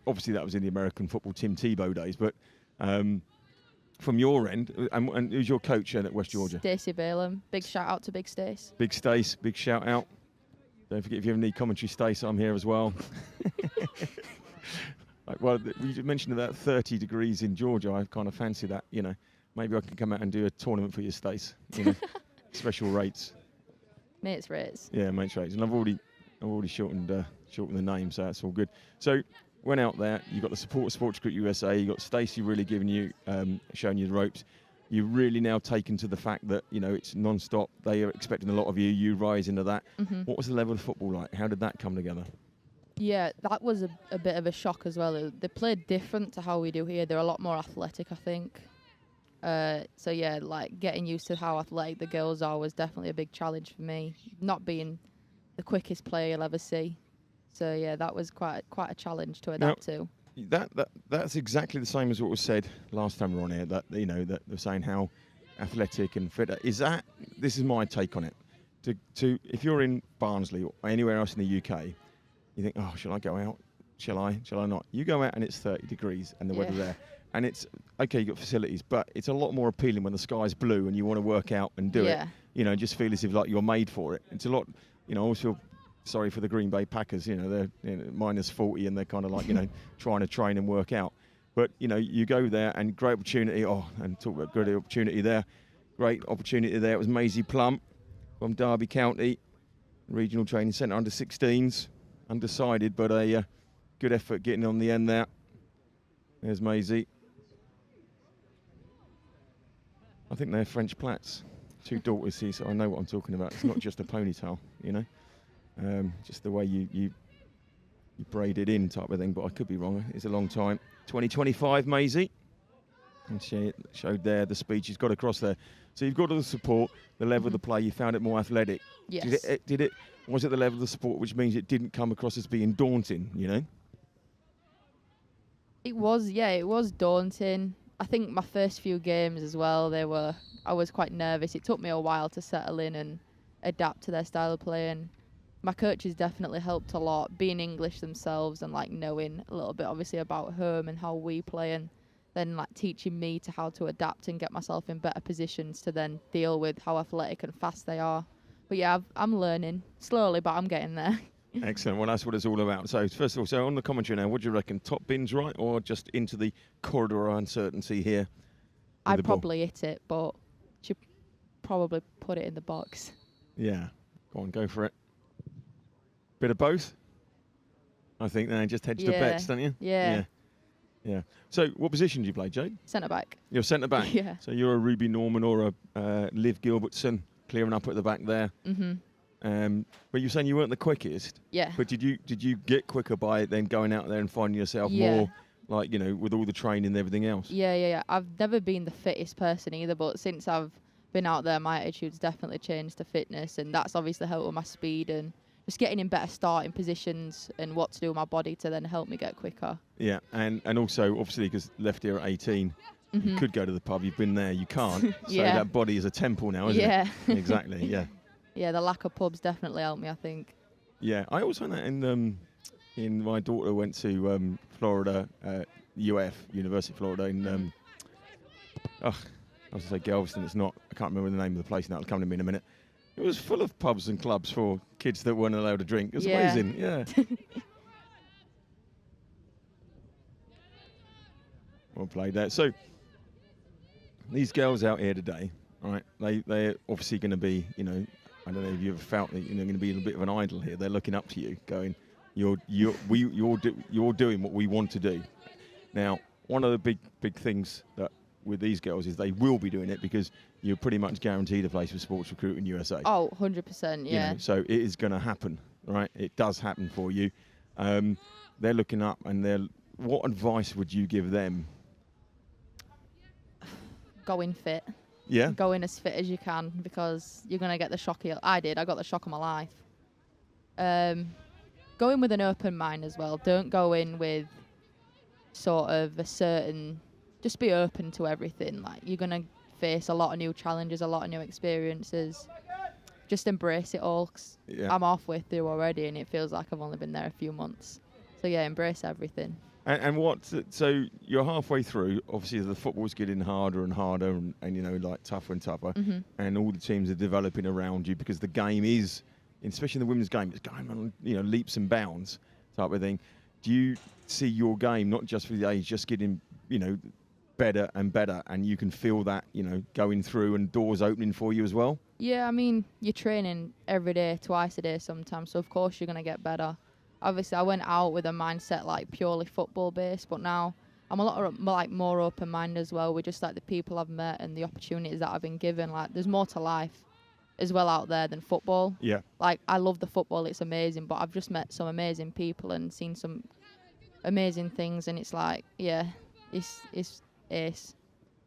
Obviously, that was in the American football Tim Tebow days. But from your end, and who's your coach at West Georgia? Stacey Balaam. Big shout out to Big Stace. Big Stace. Big shout out. Don't forget, if you ever need commentary, Stace, I'm here as well. Well, you mentioned about 30 degrees in Georgia. I kind of fancy that. Maybe I can come out and do a tournament for you, Stace. Special rates. Mates rates. Yeah, mates rates. And I've already shortened the name, so that's all good. So went out there. You got the support of Sports Recruit USA. You got Stacey really giving you, showing you the ropes. You're really now taken to the fact that it's non-stop. They are expecting a lot of you. You rise into that. What was the level of football like? How did that come together? Yeah, that was a bit of a shock as well. They played different to how we do here. They're a lot more athletic, I think. So yeah, like getting used to how athletic the girls are was definitely a big challenge for me. Not being the quickest player you'll ever see. So yeah, that was quite a challenge to adapt to. That's exactly the same as what was said last time we were on here. That that they're saying how athletic and fit. This is my take on it. To if you're in Barnsley or anywhere else in the UK, you think, oh, shall I go out? Shall I not? You go out and it's 30 degrees and the weather there. And it's, okay, you've got facilities, but it's a lot more appealing when the sky's blue and you want to work out and do it. Just feel as if like you're made for it. It's a lot, I always feel sorry for the Green Bay Packers. They're minus 40 and they're kind of like, trying to train and work out. But, you go there and great opportunity. Oh, and talk about great opportunity there. Great opportunity there. It was Maisie Plump from Derby County, Regional Training Centre, under 16s. Undecided, but a good effort getting on the end there. There's Maisie. I think they're French plaits. 2 daughters here, so I know what I'm talking about. It's not just a ponytail, just the way you braid it in type of thing, but I could be wrong. It's a long time. 2025, Maisie. And she showed there the speed she's got across there. So you've got all the support, the level of the play. You found it more athletic. Yes. Was it the level of the support, which means it didn't come across as being daunting? It was daunting. I think my first few games as well, I was quite nervous. It took me a while to settle in and adapt to their style of play, and my coaches definitely helped a lot, being English themselves and like knowing a little bit obviously about home and how we play, and then like teaching me to how to adapt and get myself in better positions to then deal with how athletic and fast they are. But yeah, I'm learning slowly, but I'm getting there. Excellent. Well, that's what it's all about. So first of all, so on the commentary now, what do you reckon? Top bins right, or just into the corridor of uncertainty here? I'd probably hit it, but should probably put it in the box. Yeah. Go on, go for it. Bit of both? I think then just hedge the bets, don't you? Yeah. Yeah. So what position do you play, Jade? Centre back. You're centre back? Yeah. So you're a Ruby Norman or a Liv Gilbertson clearing up at the back there. Mm-hmm. But you're saying you weren't the quickest. Yeah. But did you get quicker by then going out there and finding yourself more like, with all the training and everything else? Yeah. I've never been the fittest person either, but since I've been out there, my attitude's definitely changed to fitness, and that's obviously helped with my speed and just getting in better starting positions and what to do with my body to then help me get quicker. Yeah, and also obviously because left here at 18, you could go to the pub. You've been there, you can't. So that body is a temple now, isn't it? Exactly. Yeah. Yeah, the lack of pubs definitely helped me, I think. Yeah, I always find that in my daughter went to Florida, University of Florida in I was going to say Galveston. It's not. I can't remember the name of the place now. It'll come to me in a minute. It was full of pubs and clubs for kids that weren't allowed to drink. It was amazing. Yeah. Well played there. So these girls out here today, all right? They're obviously going to be, I don't know if you've ever felt that going to be a little bit of an idol here. They're looking up to you, going, you're doing what we want to do. Now, one of the big things that with these girls is they will be doing it because you're pretty much guaranteed a place for Sports Recruiting USA. Oh, 100%, yeah. So it is going to happen, right? It does happen for you. They're looking up, and what advice would you give them? Go in fit. Yeah. Go in as fit as you can, because you're going to get the shock. I got the shock of my life. Go in with an open mind as well. Don't go in with sort of a certain... Just be open to everything. Like, you're going to face a lot of new challenges, a lot of new experiences. Just embrace it all. 'Cause I'm halfway through already, and it feels like I've only been there a few months. So, yeah, embrace everything. So you're halfway through. Obviously, the football's getting harder and harder and like tougher and tougher. Mm-hmm. And all the teams are developing around you because the game is, especially in the women's game, it's going on, leaps and bounds type of thing. Do you see your game, not just for the age, just getting, better and better, and you can feel that, going through and doors opening for you as well? Yeah, I mean, you're training every day, twice a day sometimes, so of course you're going to get better. Obviously, I went out with a mindset like purely football based, but now I'm a lot more open minded as well with just like the people I've met and the opportunities that I've been given. Like, there's more to life as well out there than football. Yeah. Like, I love the football, it's amazing, but I've just met some amazing people and seen some amazing things, and it's like, it's ace.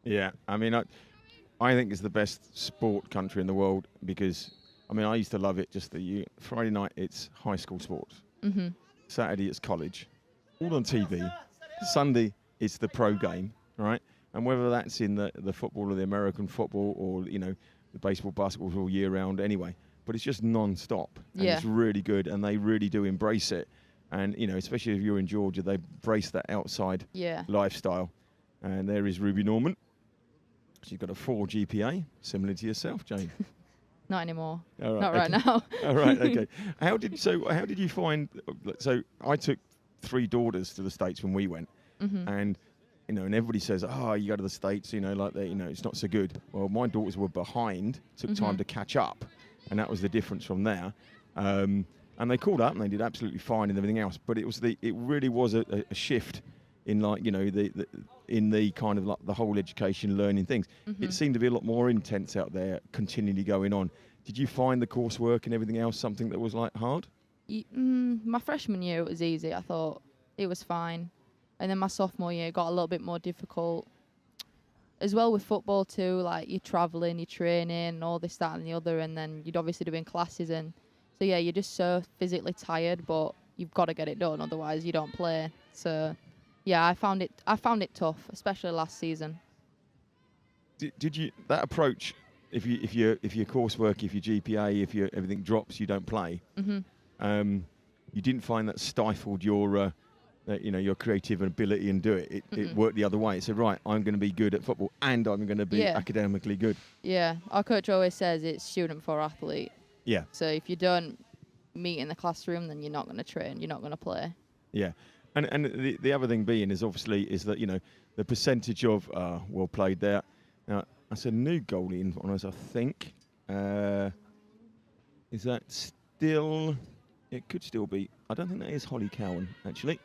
Yeah, I mean, I think it's the best sport country in the world because, I used to love it. Just Friday night, it's high school sports. Mm-hmm. Saturday, it's college. All on TV. Sunday, it's the pro game, right? And whether that's in the football or the American football or, the baseball, basketball all year round anyway. But it's just non-stop. And it's really good, and they really do embrace it. And, especially if you're in Georgia, they embrace that outside lifestyle. And there is Ruby Norman. She's got a 4 GPA, similar to yourself, Jane. Not anymore. All right, not right now. All right, okay. How did you find? So I took 3 daughters to the States when we went, and and everybody says, "Oh, you go to the States, like that, it's not so good." Well, my daughters were behind, took time to catch up, and that was the difference from there. And they caught up and they did absolutely fine and everything else. But it really was a shift in in the kind of like the whole education learning things. It seemed to be a lot more intense out there, continually going on. Did you find the coursework and everything else something that was like hard? My freshman year it was easy. I thought it was fine, and then my sophomore year got a little bit more difficult. as well with football too, like you're travelling, you're training, all this, that and the other, and then you'd obviously doing classes, and so yeah, you're just so physically tired, but you've got to get it done, otherwise you don't play. So yeah, I found it tough, especially last season. Did you that approach? If your coursework, if your GPA, if your everything drops, you don't play. Mm-hmm. You didn't find that stifled your your creative ability and do it. It worked the other way. It said, right, I'm going to be good at football and I'm going to be academically good. Yeah, our coach always says it's student before athlete. Yeah. So if you don't meet in the classroom, then you're not going to train, you're not going to play. Yeah. And the other thing being is that, the percentage of well played there. Now, that's a new goalie in on us, I think. Is that still... It could still be. I don't think that is Holly Cowan, actually.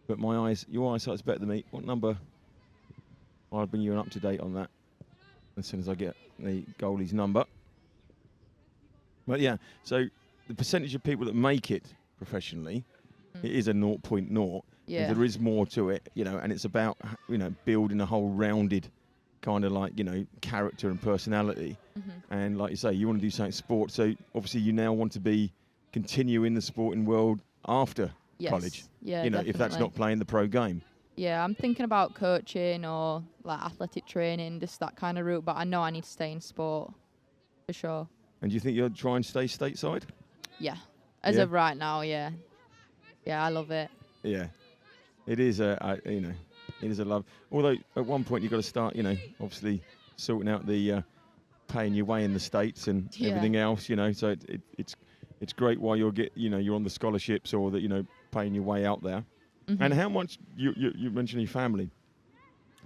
But your eyesight's better than me. What number? I'll bring you an up-to-date on that as soon as I get the goalie's number. But yeah, so the percentage of people that make it professionally, it is a 0.0. Yeah. There is more to it, and it's about, building a whole rounded kind of like, character and personality. And like you say, you want to do something sport. So obviously you now want to continue in the sporting world after college. Yeah, if that's not playing the pro game. Yeah, I'm thinking about coaching or like athletic training, just that kind of route. But I know I need to stay in sport for sure. And do you think you'll try and stay stateside? Yeah, as of right now, yeah. Yeah, I love it. Yeah, it is it is a love. Although at one point you've got to start, obviously sorting out the paying your way in the States and everything else, So it's great while you're on the scholarships or that paying your way out there. And how much you mentioned your family?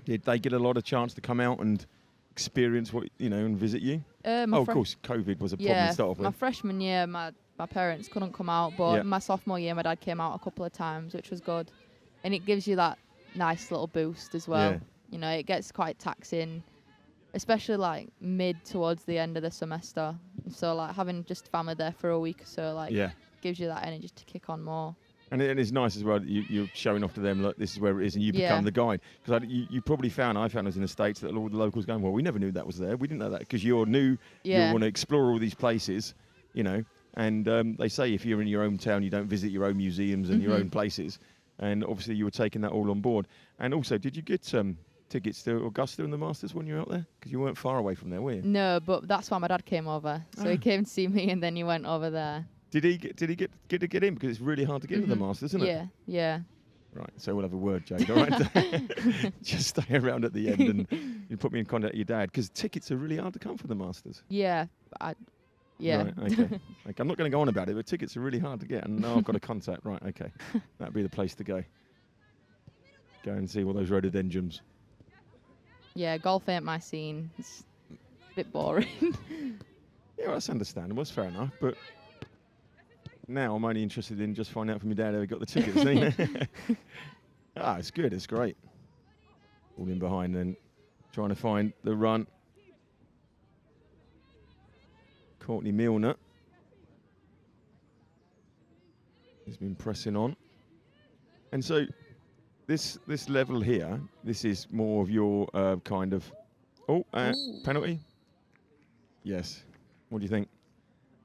Did they get a lot of chance to come out and experience what and visit you? Of course, COVID was a problem to start off with. My freshman year, my parents couldn't come out, but my sophomore year, my dad came out a couple of times, which was good, and it gives you that nice little boost as well. It gets quite taxing, especially like mid towards the end of the semester. So like having just family there for a week or so, gives you that energy to kick on more. And it's nice as well that you're showing off to them, look, this is where it is, and you become the guide. Because you probably found, I found us in the States, that all the locals going, well, we never knew that was there. We didn't know that because you're new. You want to explore all these places, And they say if you're in your own town, you don't visit your own museums and your own places. And obviously you were taking that all on board. And also, did you get tickets to Augusta and the Masters when you were out there? Because you weren't far away from there, were you? No, but that's why my dad came over. So he came to see me and then he went over there. Did he get to get in? Because it's really hard to get into the Masters, isn't it? Yeah. Right, so we'll have a word, Jade, all right? Just stay around at the end and you put me in contact with your dad, because tickets are really hard to come for the Masters. Yeah. Yeah. Right, okay. I'm not going to go on about it, but tickets are really hard to get, and now I've got a contact. Right, okay. That'd be the place to go. Go and see all those rhododendrons. Yeah, golf ain't my scene. It's a bit boring. Yeah, well, that's understandable. It's fair enough, but... Now I'm only interested in just finding out from your dad how he got the tickets. It's good. It's great. All in behind and trying to find the run. Courtney Milner has been pressing on. And so this level here, this is more of your kind of... penalty? Yes. What do you think?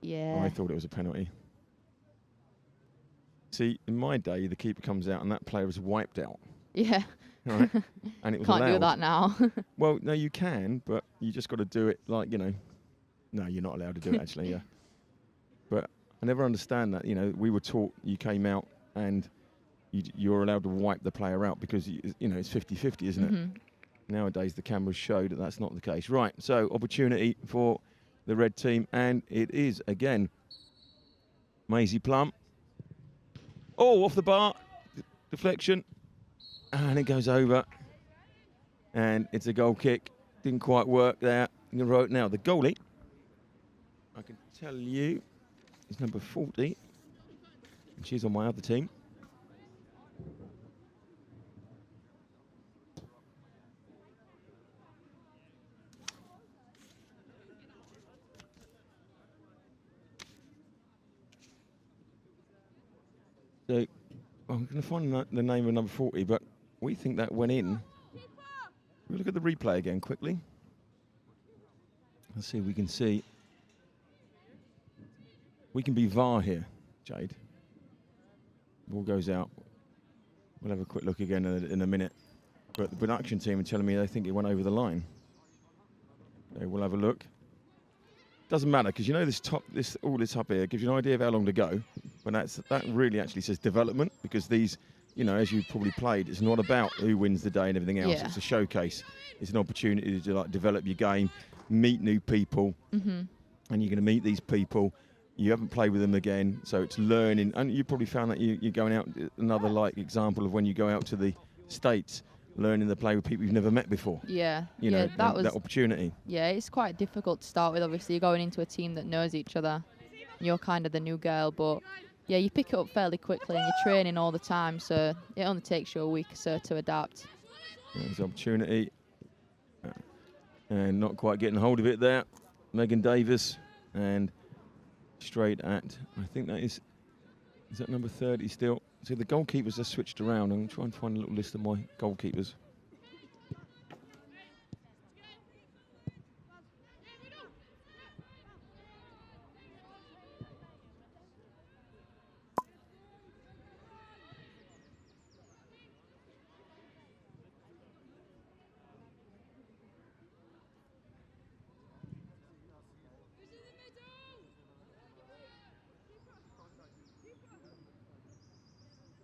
Yeah. I thought it was a penalty. See, in my day, the keeper comes out and that player is wiped out. Yeah. Right? And it was Can't allowed. do that now. Well, no, you can, but you just got to do it like, No, you're not allowed to do it, actually, yeah. But I never understand that. We were taught you came out and you're allowed to wipe the player out because, it's 50-50, isn't it? Nowadays, the cameras show that that's not the case. Right, so opportunity for the red team, and it is, again, Maisie Plum. Oh, off the bar, deflection, and it goes over, and it's a goal kick. Didn't quite work there. Now, the goalie, I can tell you, is number 40, and she's on my other team. So I'm going to find the name of number 40, but we think that went in. We'll look at the replay again quickly. Let's see if we can see. We can be VAR here, Jade. Ball goes out. We'll have a quick look again in a minute. But the production team are telling me they think it went over the line. Okay, we'll have a look. Doesn't matter, because you know all this up here gives you an idea of how long to go. But that really actually says development, because these, you know, as you've probably played, it's not about who wins the day and everything else. Yeah. It's a showcase. It's an opportunity to like develop your game, meet new people, and you're going to meet these people. You haven't played with them again, so it's learning. And you probably found that you're going out, another like example of when you go out to the States, learning to play with people you've never met before. Yeah. You know, that was that opportunity. Yeah, it's quite difficult to start with. Obviously, you're going into a team that knows each other. You're kind of the new girl, but yeah, you pick it up fairly quickly and you're training all the time, so it only takes you a week or so to adapt. There's opportunity. And not quite getting hold of it there. Megan Davis, and straight at, I think that is that number 30 still? See, the goalkeepers are switched around. I'm trying to find a little list of my goalkeepers.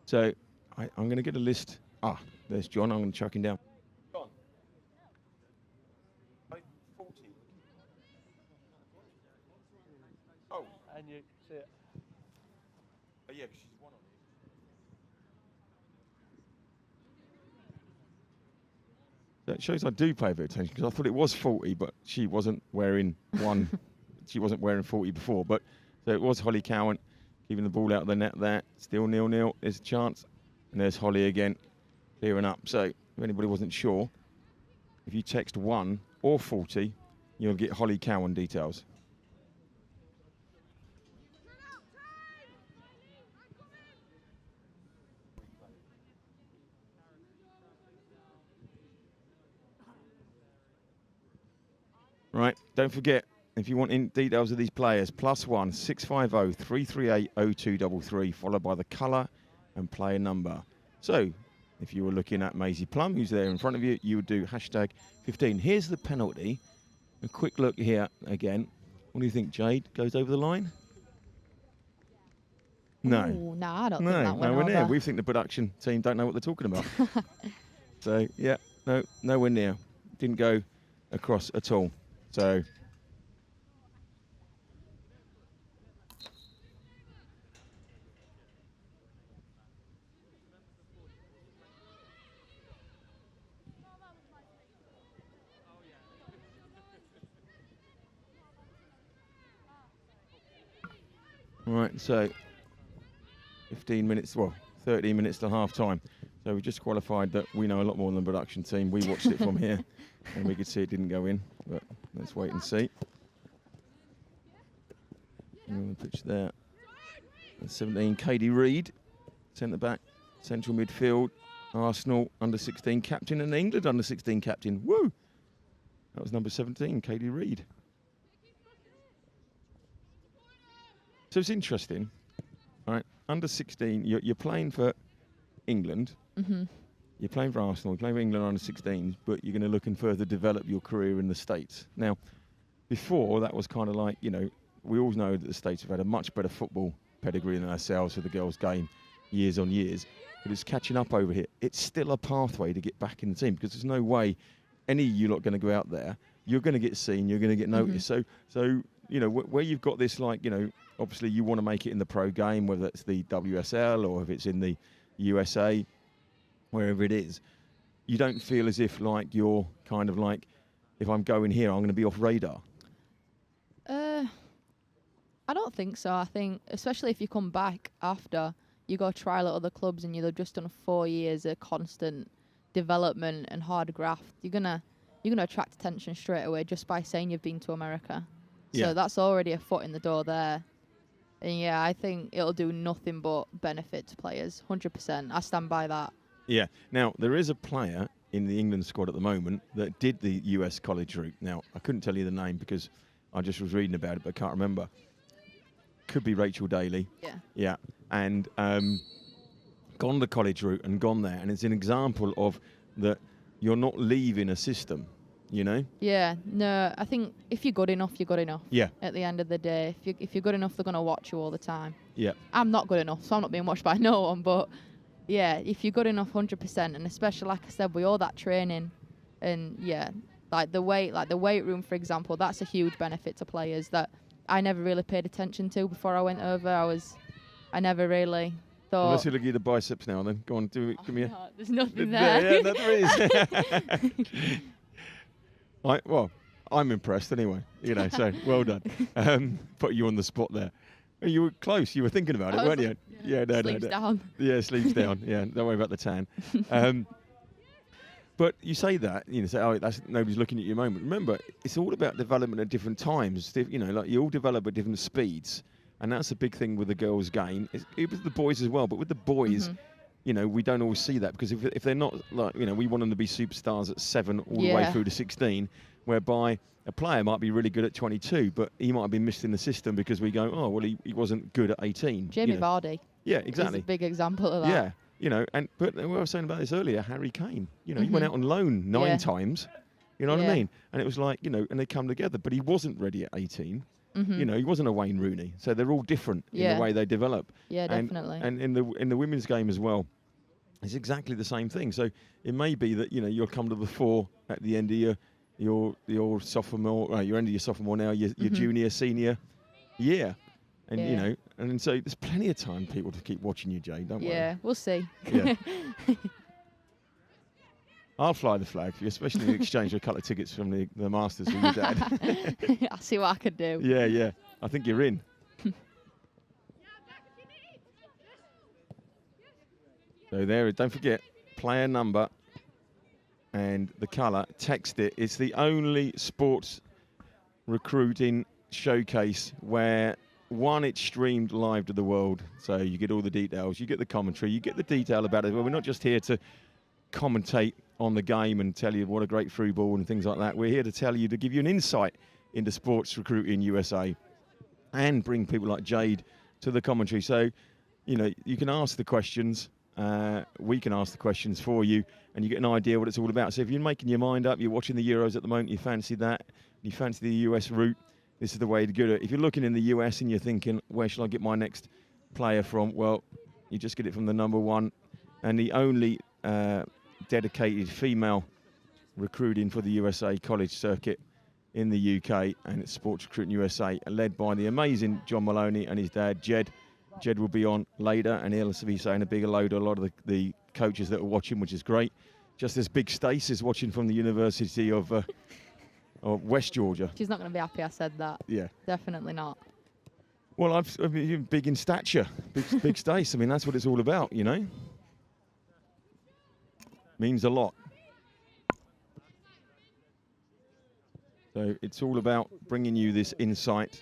So I'm going to get a list. Ah, there's John. I'm going to chuck him down. John. 40. Oh. And you see it. Oh, yeah, because she's one on it. That shows I do pay a bit of attention, because I thought it was 40, but she wasn't wearing one. She wasn't wearing 40 before. But so it was Holly Cowan. Keeping the ball out of the net there. Still 0-0. There's a chance. And there's Holly again. Clearing up. So if anybody wasn't sure, if you text 1 or 40, you'll get Holly Cowan details. Right. Don't forget, if you want details of these players, +1 650 338 0233, followed by the colour and player number. So, if you were looking at Maisie Plum, who's there in front of you, you would do #15. Here's the penalty. A quick look here again. What do you think, Jade? Goes over the line? No. Ooh, no, I don't think that went nowhere near. over. We think the production team don't know what they're talking about. So, yeah, no, nowhere near. Didn't go across at all. So, right, so 15 minutes, well, 13 minutes to half time. So we just qualified that we know a lot more than the production team. We watched it from here and we could see it didn't go in, but let's wait and see. And the pitch there. And 17, Katie Reid, centre back, central midfield, Arsenal under-16 captain and England under-16 captain. Woo! That was number 17, Katie Reid. So it's interesting, all right? Under-16, you're playing for England. Mm-hmm. You're playing for Arsenal, you're playing for England under-16s, but you're going to look and further develop your career in the States. Now, before, that was kind of like, you know, we all know that the States have had a much better football pedigree than ourselves for the girls' game years on years, but it's catching up over here. It's still a pathway to get back in the team, because there's no way any of you lot going to go out there. You're going to get seen, you're going to get noticed. So you know, where you've got this, like, you know, obviously you want to make it in the pro game, whether it's the WSL or if it's in the USA, wherever it is, you don't feel as if like you're kind of like, if I'm going here, I'm going to be off radar. I don't think so. I think, especially if you come back after you go trial at other clubs and you've just done 4 years of constant development and hard graft, you're gonna attract attention straight away just by saying you've been to America. Yeah. So that's already a foot in the door there. And yeah, I think it'll do nothing but benefit to players. 100%. I stand by that. Yeah. Now, there is a player in the England squad at the moment that did the US college route. Now, I couldn't tell you the name because I just was reading about it, but I can't remember. Could be Rachel Daly. Yeah. Yeah. And gone the college route and gone there. And it's an example of that you're not leaving a system, you know? Yeah. No, I think if you're good enough, you're good enough. Yeah. At the end of the day, if you're good enough, they're going to watch you all the time. Yeah. I'm not good enough, so I'm not being watched by no one. But yeah, if you're good enough, 100%, and especially like I said, with all that training, and yeah, like the weight room, for example, that's a huge benefit to players that I never really paid attention to before I went over. I never really thought. Well, let's look at the biceps now. Then go on, give me a. No, there's nothing there. Yeah, no, there is. Right, well, I'm impressed anyway. You know, so well done. Put you on the spot there. You were close. You were thinking about it, weren't you? Yeah, no. Sleeves down. Yeah, sleeves down. Yeah, don't worry about the tan. But you say that, say, oh, that's nobody's looking at your moment. Remember, it's all about development at different times. Like you all develop at different speeds, and that's a big thing with the girls' game. It was the boys as well, but with the boys, we don't always see that because if they're not like, we want them to be superstars at 7 all the way through to 16, whereby a player might be really good at 22, but he might have been missed in the system because we go, oh, well, he wasn't good at 18. Jamie Vardy. Yeah, exactly. Is a big example of that. Yeah. But we were saying about this earlier, Harry Kane, he went out on loan 9 times, you know what I mean? And it was like, and they come together, but he wasn't ready at 18. He wasn't a Wayne Rooney. So they're all different in the way they develop. Yeah, definitely. And in the women's game as well, it's exactly the same thing. So it may be that, you'll come to the fore at the end of your sophomore, your end of your sophomore now, your junior, senior year. And, and so there's plenty of time people to keep watching you, Jay, don't worry. Yeah, we'll see. Yeah. I'll fly the flag for you, especially in exchange for a couple of tickets from the Masters for your dad. I'll see what I can do. Yeah. I think you're in. So there, don't forget, player number and the colour, text it. It's the only sports recruiting showcase where it's streamed live to the world, so you get all the details, you get the commentary, you get the detail about it. Well, we're not just here to commentate on the game and tell you what a great through ball and things like that. We're here to give you an insight into sports recruiting USA and bring people like Jade to the commentary. So, you can ask the questions, we can ask the questions for you, and you get an idea what it's all about. So if you're making your mind up, you're watching the Euros at the moment, you fancy that, you fancy the US route, this is the way to do it. If you're looking in the US and you're thinking, where should I get my next player from? Well, you just get it from the Number One and the only dedicated female recruiting for the USA college circuit in the UK, and it's Sports Recruiting USA, led by the amazing John Maloney and his dad, Jed. Jed will be on later, and he'll be saying a big hello to a lot of the coaches that are watching, which is great. Just as Big Stace is watching from the University of West Georgia. She's not going to be happy I said that. Yeah. Definitely not. Well, I've been big in stature, big Stace. I mean, that's what it's all about, Means a lot. So it's all about bringing you this insight,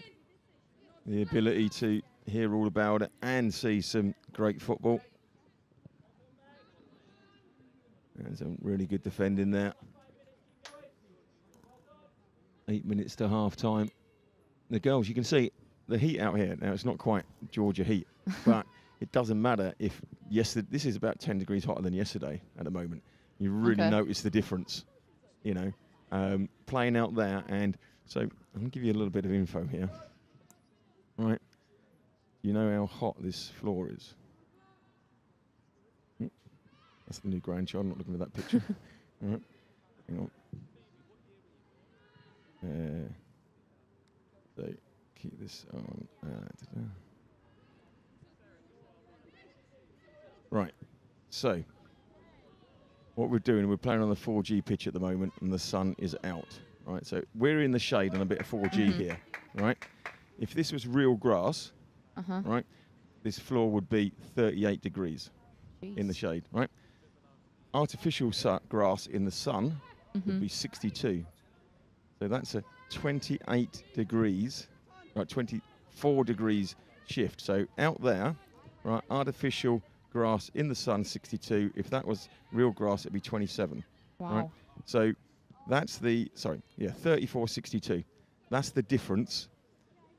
the ability to hear all about it and see some great football. There's some really good defending there. 8 minutes to half time. The girls, you can see the heat out here. Now, it's not quite Georgia heat, but it doesn't matter if this is about 10 degrees hotter than yesterday at the moment. You really notice the difference, playing out there. And so I'm going to give you a little bit of info here. All right. You know how hot this floor is? That's the new grandchild. I'm not looking at that picture. All right. Hang on. So keep this on. Right. So what we're doing, we're playing on the 4G pitch at the moment, and the sun is out. Right. So we're in the shade on a bit of 4G here. Right. If this was real grass, right, this floor would be 38 degrees in the shade. Right. Artificial grass in the sun would be 62. So that's a 28 degrees, right, 24 degrees shift. So out there, right, artificial grass in the sun, 62. If that was real grass, it'd be 27. Wow. Right? So that's 3462. That's the difference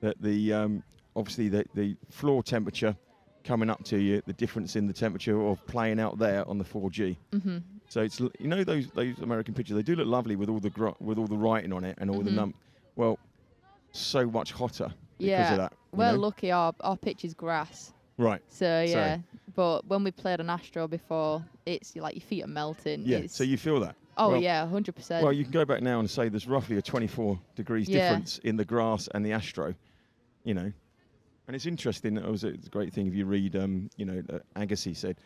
that the obviously the floor temperature coming up to you, the difference in the temperature of playing out there on the 4G. Mm-hmm. So it's those American pictures, they do look lovely with all the writing on it and all the well, so much hotter because of that. We're lucky our pitch is grass. Right. So yeah, but when we played on Astro before, it's like your feet are melting. Yeah. So you feel that. Oh well, yeah, 100%. Well, you can go back now and say there's roughly a 24 degrees difference in the grass and the Astro, and it's interesting. It's a great thing if you read, Agassi said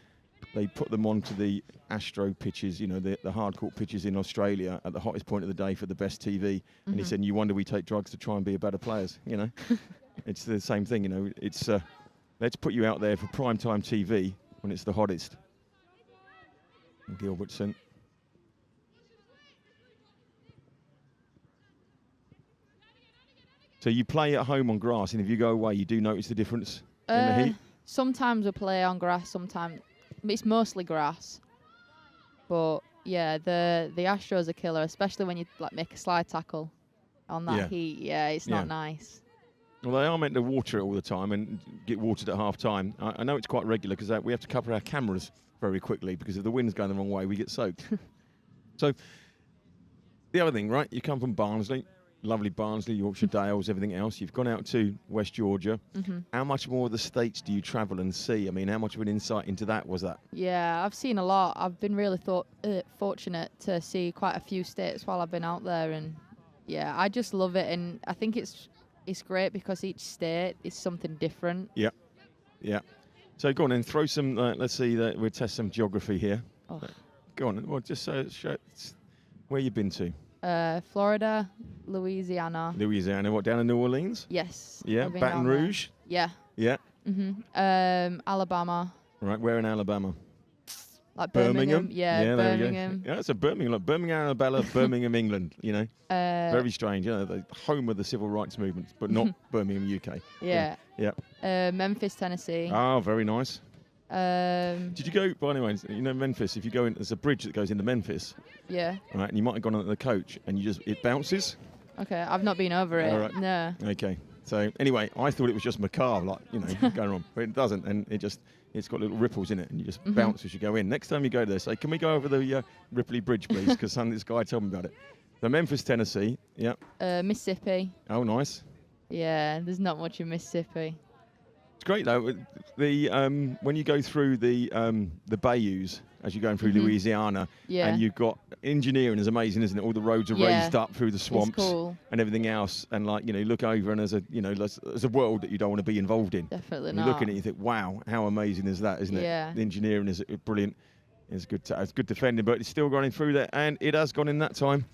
they put them onto the Astro pitches, the hard court pitches in Australia at the hottest point of the day for the best TV. And he said, you wonder we take drugs to try and be better players, It's the same thing, it's let's put you out there for primetime TV when it's the hottest. Gilbertson. So you play at home on grass, and if you go away, you do notice the difference in the heat? Sometimes we play on grass, sometimes it's mostly grass. But yeah, the Astros are killer, especially when you make a slide tackle on that heat. Yeah, it's not nice. Well, they are meant to water it all the time and get watered at half time. I know it's quite regular because we have to cover our cameras very quickly because if the wind's going the wrong way, we get soaked. So the other thing, right? You come from Barnsley. Lovely Barnsley, Yorkshire Dales, everything else. You've gone out to West Georgia. How much more of the states do you travel and see? I mean, how much of an insight into that was that? Yeah, I've seen a lot. I've been really fortunate to see quite a few states while I've been out there, and yeah, I just love it. And I think it's great because each state is something different. Yeah. So go on and throw some. Let's see that we'll test some geography here. Oh. Go on. Well, just show where you've been to. Florida, Louisiana. Louisiana, what, down in New Orleans? Yes. Yeah, Baton Rouge? Yeah. Yeah. Alabama. Right, where in Alabama? Like Birmingham. Yeah, Birmingham. Yeah, it's a Birmingham, like Birmingham, Alabama, Birmingham, England, Very strange, the home of the civil rights movement, but not Birmingham, UK. Yeah. Yeah. Memphis, Tennessee. Oh, very nice. Did you go, by the way, Memphis, if you go in, there's a bridge that goes into Memphis. Yeah. Right, and you might have gone on the coach and it bounces. Okay, I've not been over it. All right. No. Okay. So anyway, I thought it was just macabre, going on, but it doesn't, and it's got little ripples in it, and you just bounce as you go in. Next time you go there, say, can we go over the Ripley Bridge, please? Because this guy told me about it. So Memphis, Tennessee, yeah. Mississippi. Oh, nice. Yeah, there's not much in Mississippi. It's great though. The when you go through the bayous as you're going through Louisiana, and you've got engineering is amazing, isn't it? All the roads are raised up through the swamps and everything else, and you look over and there's a world that you don't want to be involved in. Definitely and not. You look at it and you think, wow, how amazing is that, isn't it? The engineering is brilliant. It's good defending, but it's still running through there, and it has gone in that time.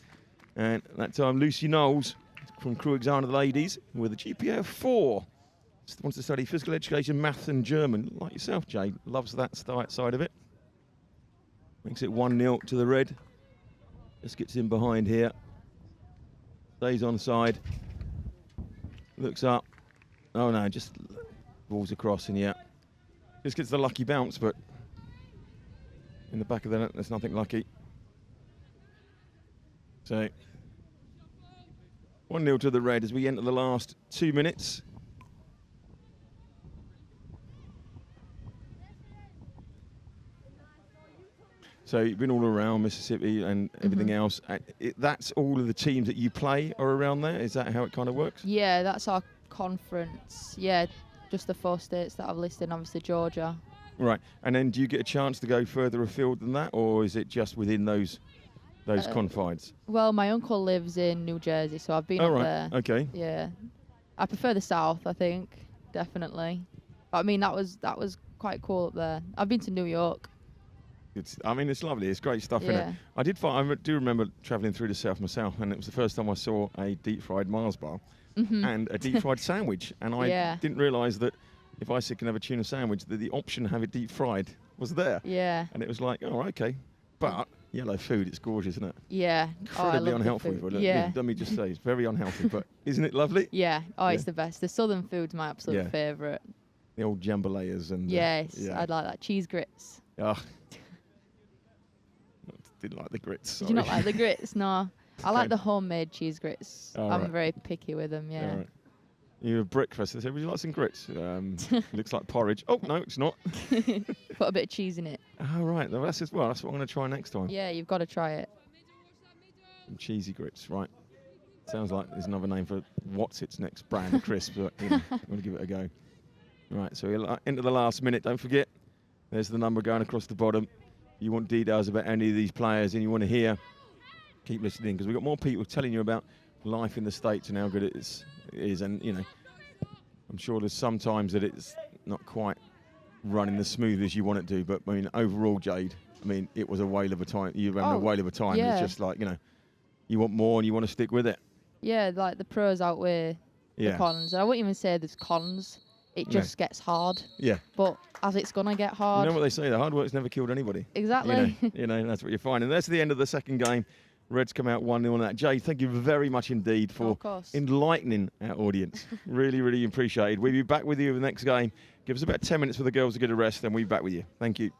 And that time, Lucy Knowles from Crew Exana, the ladies, with a GPA of 4. Wants to study physical education, maths and German. Like yourself, Jay, loves that side of it. Makes it 1-0 to the red. Just gets in behind here. Stays on side. Looks up. Oh no, just balls across and just gets the lucky bounce, but in the back of the net, there's nothing lucky. So 1-0 to the red as we enter the last 2 minutes. So you've been all around Mississippi and everything else. That's all of the teams that you play are around there? Is that how it kind of works? Yeah, that's our conference. Yeah, just the 4 states that I've listed, obviously Georgia. Right. And then do you get a chance to go further afield than that, or is it just within those confines? Well, my uncle lives in New Jersey, so I've been up there. Okay. Yeah. I prefer the South, I think, definitely. But I mean, that was quite cool up there. I've been to New York. It's lovely. It's great stuff, isn't it? I do remember travelling through the South myself, and it was the first time I saw a deep-fried Mars bar and a deep-fried sandwich. And I didn't realise that if I said can have a tuna sandwich, that the option to have it deep-fried was there. Yeah. And it was like, oh, okay. But yellow food, it's gorgeous, isn't it? Yeah. Incredibly unhealthy. Let me just say, it's very unhealthy, but isn't it lovely? Yeah. Oh, it's the best. The southern food's my absolute favourite. The old jambalayas and... Yes, I'd like that. Cheese grits. Oh. didn't like the grits. Did you not like the grits? No. I like Okay. the homemade cheese grits. Oh, I'm right. very picky with them, yeah. All right. You're a breakfast. They said, would you like some grits? Looks like porridge. Oh, no, it's not. Put a bit of cheese in it. Oh, right. Well, that's what I'm going to try next time. Yeah, you've got to try it. Some cheesy grits, right. Sounds like there's another name for what's its next brand of crisp, but you know, I'm going to give it a go. Right, so we're into the last minute. Don't forget, there's the number going across the bottom. If you want details about any of these players and you want to hear, keep listening, because we've got more people telling you about life in the States and how good it is. And, you know, I'm sure there's sometimes that it's not quite running as smooth as you want it to, but, I mean, overall, Jade, I mean, it was a whale of a time. You're having a whale of a time. Yeah. It's just like, you know, you want more and you want to stick with it. Yeah, like the pros outweigh the cons. And I wouldn't even say there's cons. It just gets hard. Yeah. But as it's going to get hard. You know what they say, the hard work's never killed anybody. Exactly. You know, that's what you find. And that's the end of the second game. Reds come out 1-0 on that. Jay, thank you very much indeed for enlightening our audience. Really, really appreciated. We'll be back with you for the next game. Give us about 10 minutes for the girls to get a rest, then we'll be back with you. Thank you.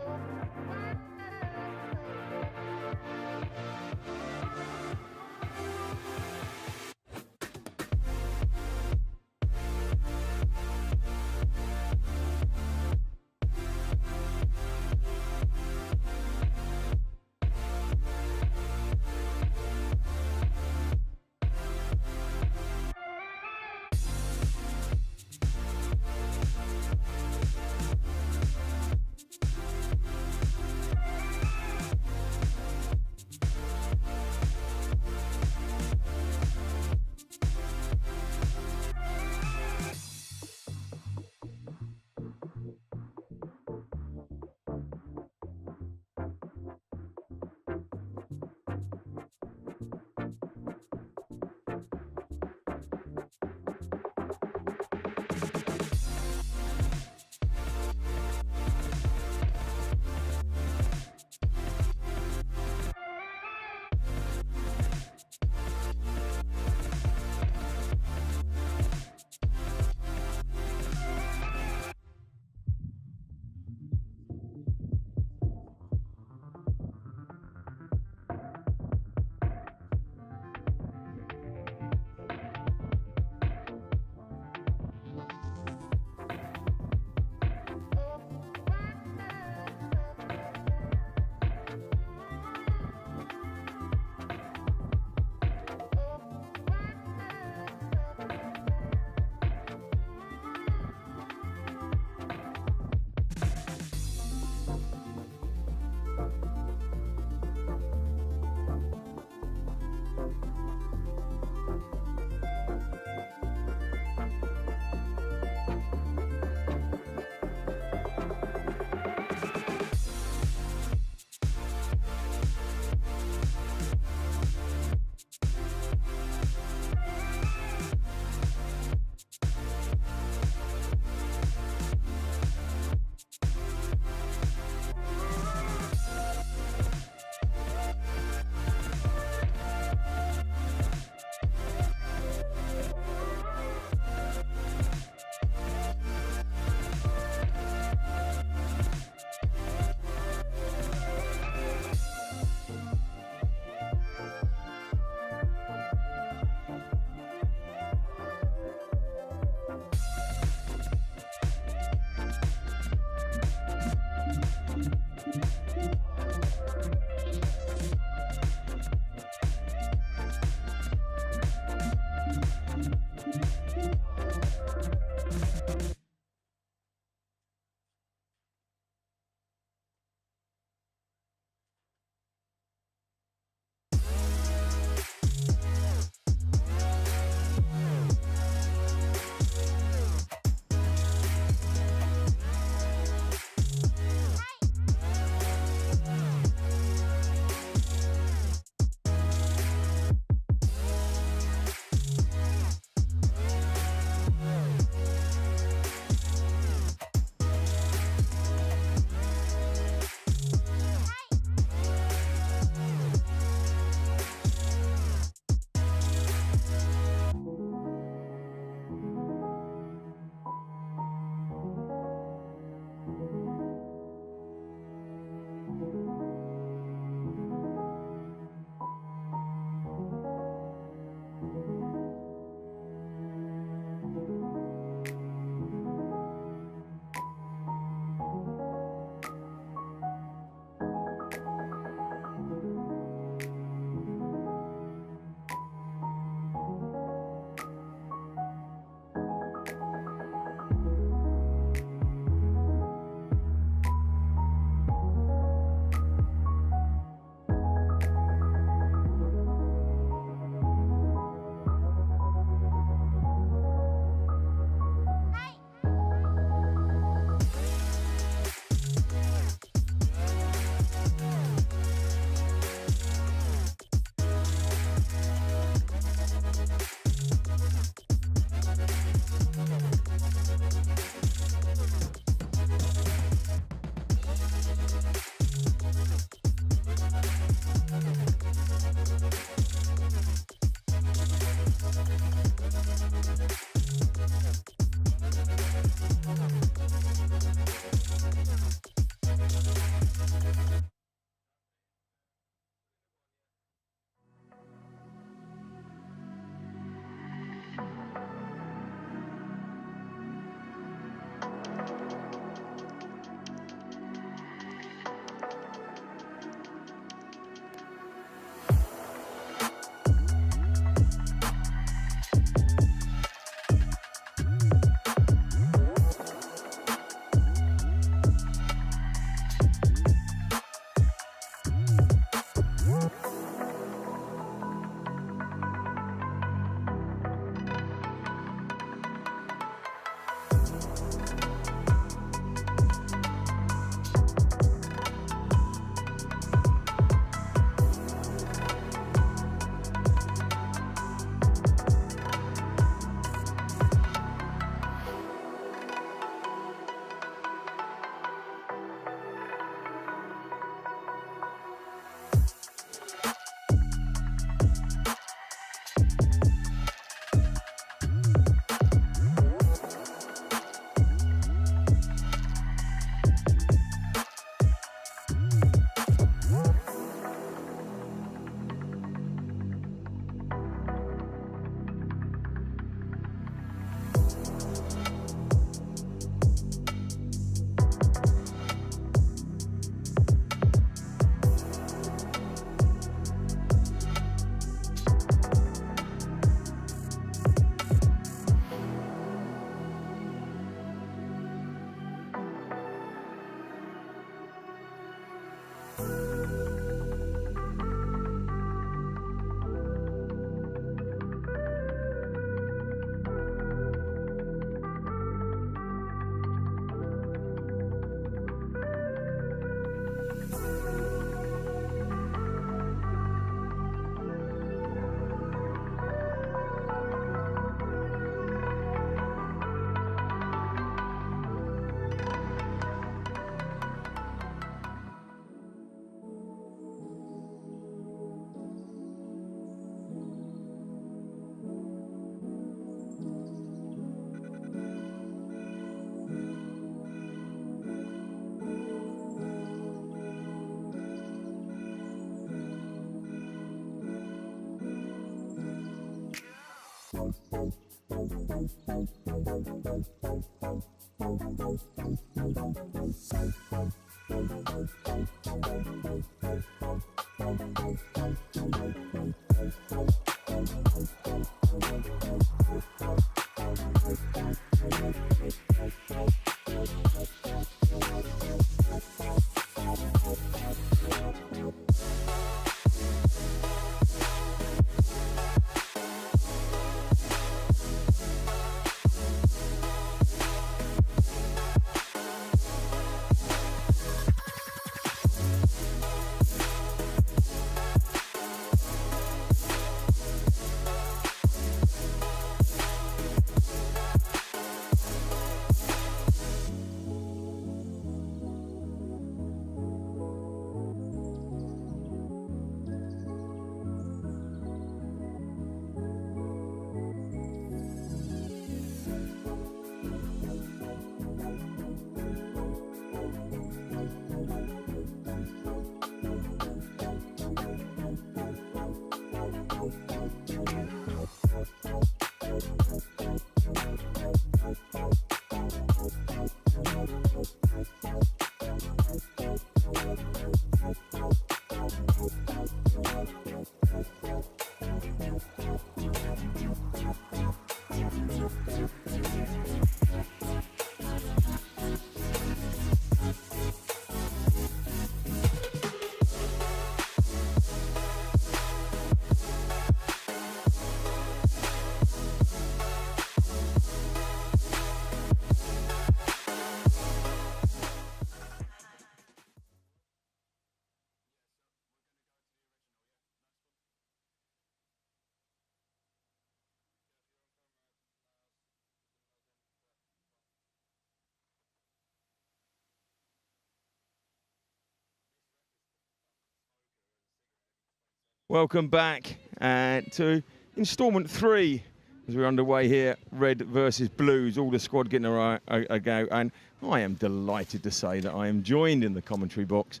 Welcome back to instalment 3 as we're underway here. Red versus Blues, all the squad getting a go. And I am delighted to say that I am joined in the commentary box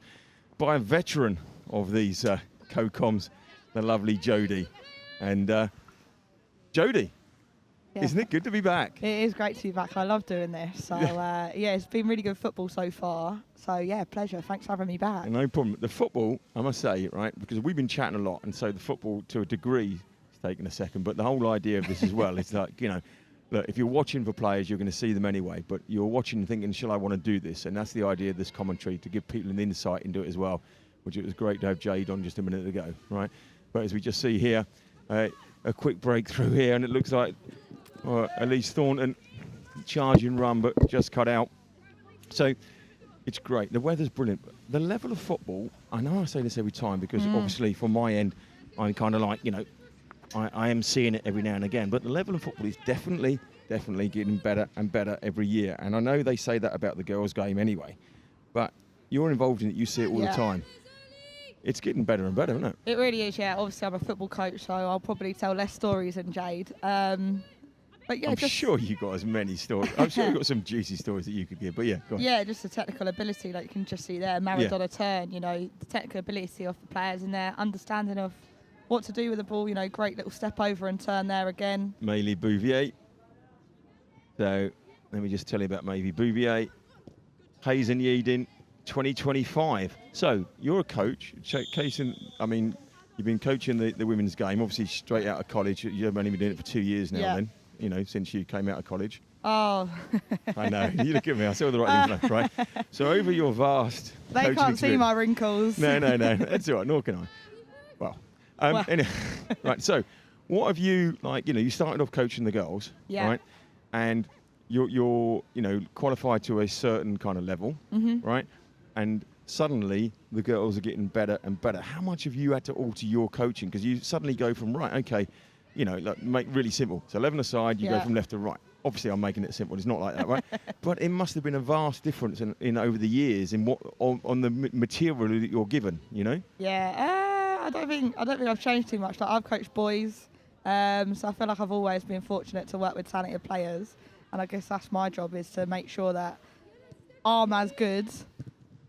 by a veteran of these co-coms, the lovely Jodie. And Jodie, Isn't it good to be back? It is great to be back. I love doing this. So, it's been really good football so far. So, pleasure. Thanks for having me back. No problem. The football, I must say, right, because we've been chatting a lot, and so the football, to a degree, is taking a second. But the whole idea of this as well is like, look, if you're watching for players, you're going to see them anyway. But you're watching and thinking, shall I want to do this? And that's the idea of this commentary, to give people an insight into it as well, which it was great to have Jade on just a minute ago, right? But as we just see here, a quick breakthrough here, and it looks like Elise Thornton charging run, but just cut out. So it's great. The weather's brilliant. The level of football, I know I say this every time because obviously from my end, I'm kind of like, I am seeing it every now and again. But the level of football is definitely getting better and better every year. And I know they say that about the girls' game anyway. But you're involved in it. You see it all the time. It's getting better and better, isn't it? It really is, yeah. Obviously, I'm a football coach, so I'll probably tell less stories than Jade. But I'm sure you've got as many stories. I'm sure you've got some juicy stories that you could give. But go on. Yeah, just the technical ability, like you can just see there, Maradona turn, the technical ability of the players and their understanding of what to do with the ball, great little step over and turn there again. Maylie Bouvier. So let me just tell you about Maylie Bouvier. Hazen Yeading, 2025. So you're a coach. I mean, you've been coaching the women's game, obviously straight out of college. You've only been doing it for 2 years now then. Since you came out of college. Oh. I know. You look at me. I saw the right things left, right? So over your vast They can't see my wrinkles. No. That's all right. Nor can I. Well. Anyway, right. So what have you, you started off coaching the girls, right? And you're qualified to a certain kind of level, right? And suddenly the girls are getting better and better. How much have you had to alter your coaching? Because you suddenly go from, right, okay, make really simple. So 11 aside, you go from left to right. Obviously, I'm making it simple. It's not like that, right? But it must have been a vast difference in over the years in what on the material that you're given. Yeah, I don't think I've changed too much. Like, I've coached boys, so I feel like I've always been fortunate to work with talented players, and I guess that's my job, is to make sure that I'm as good,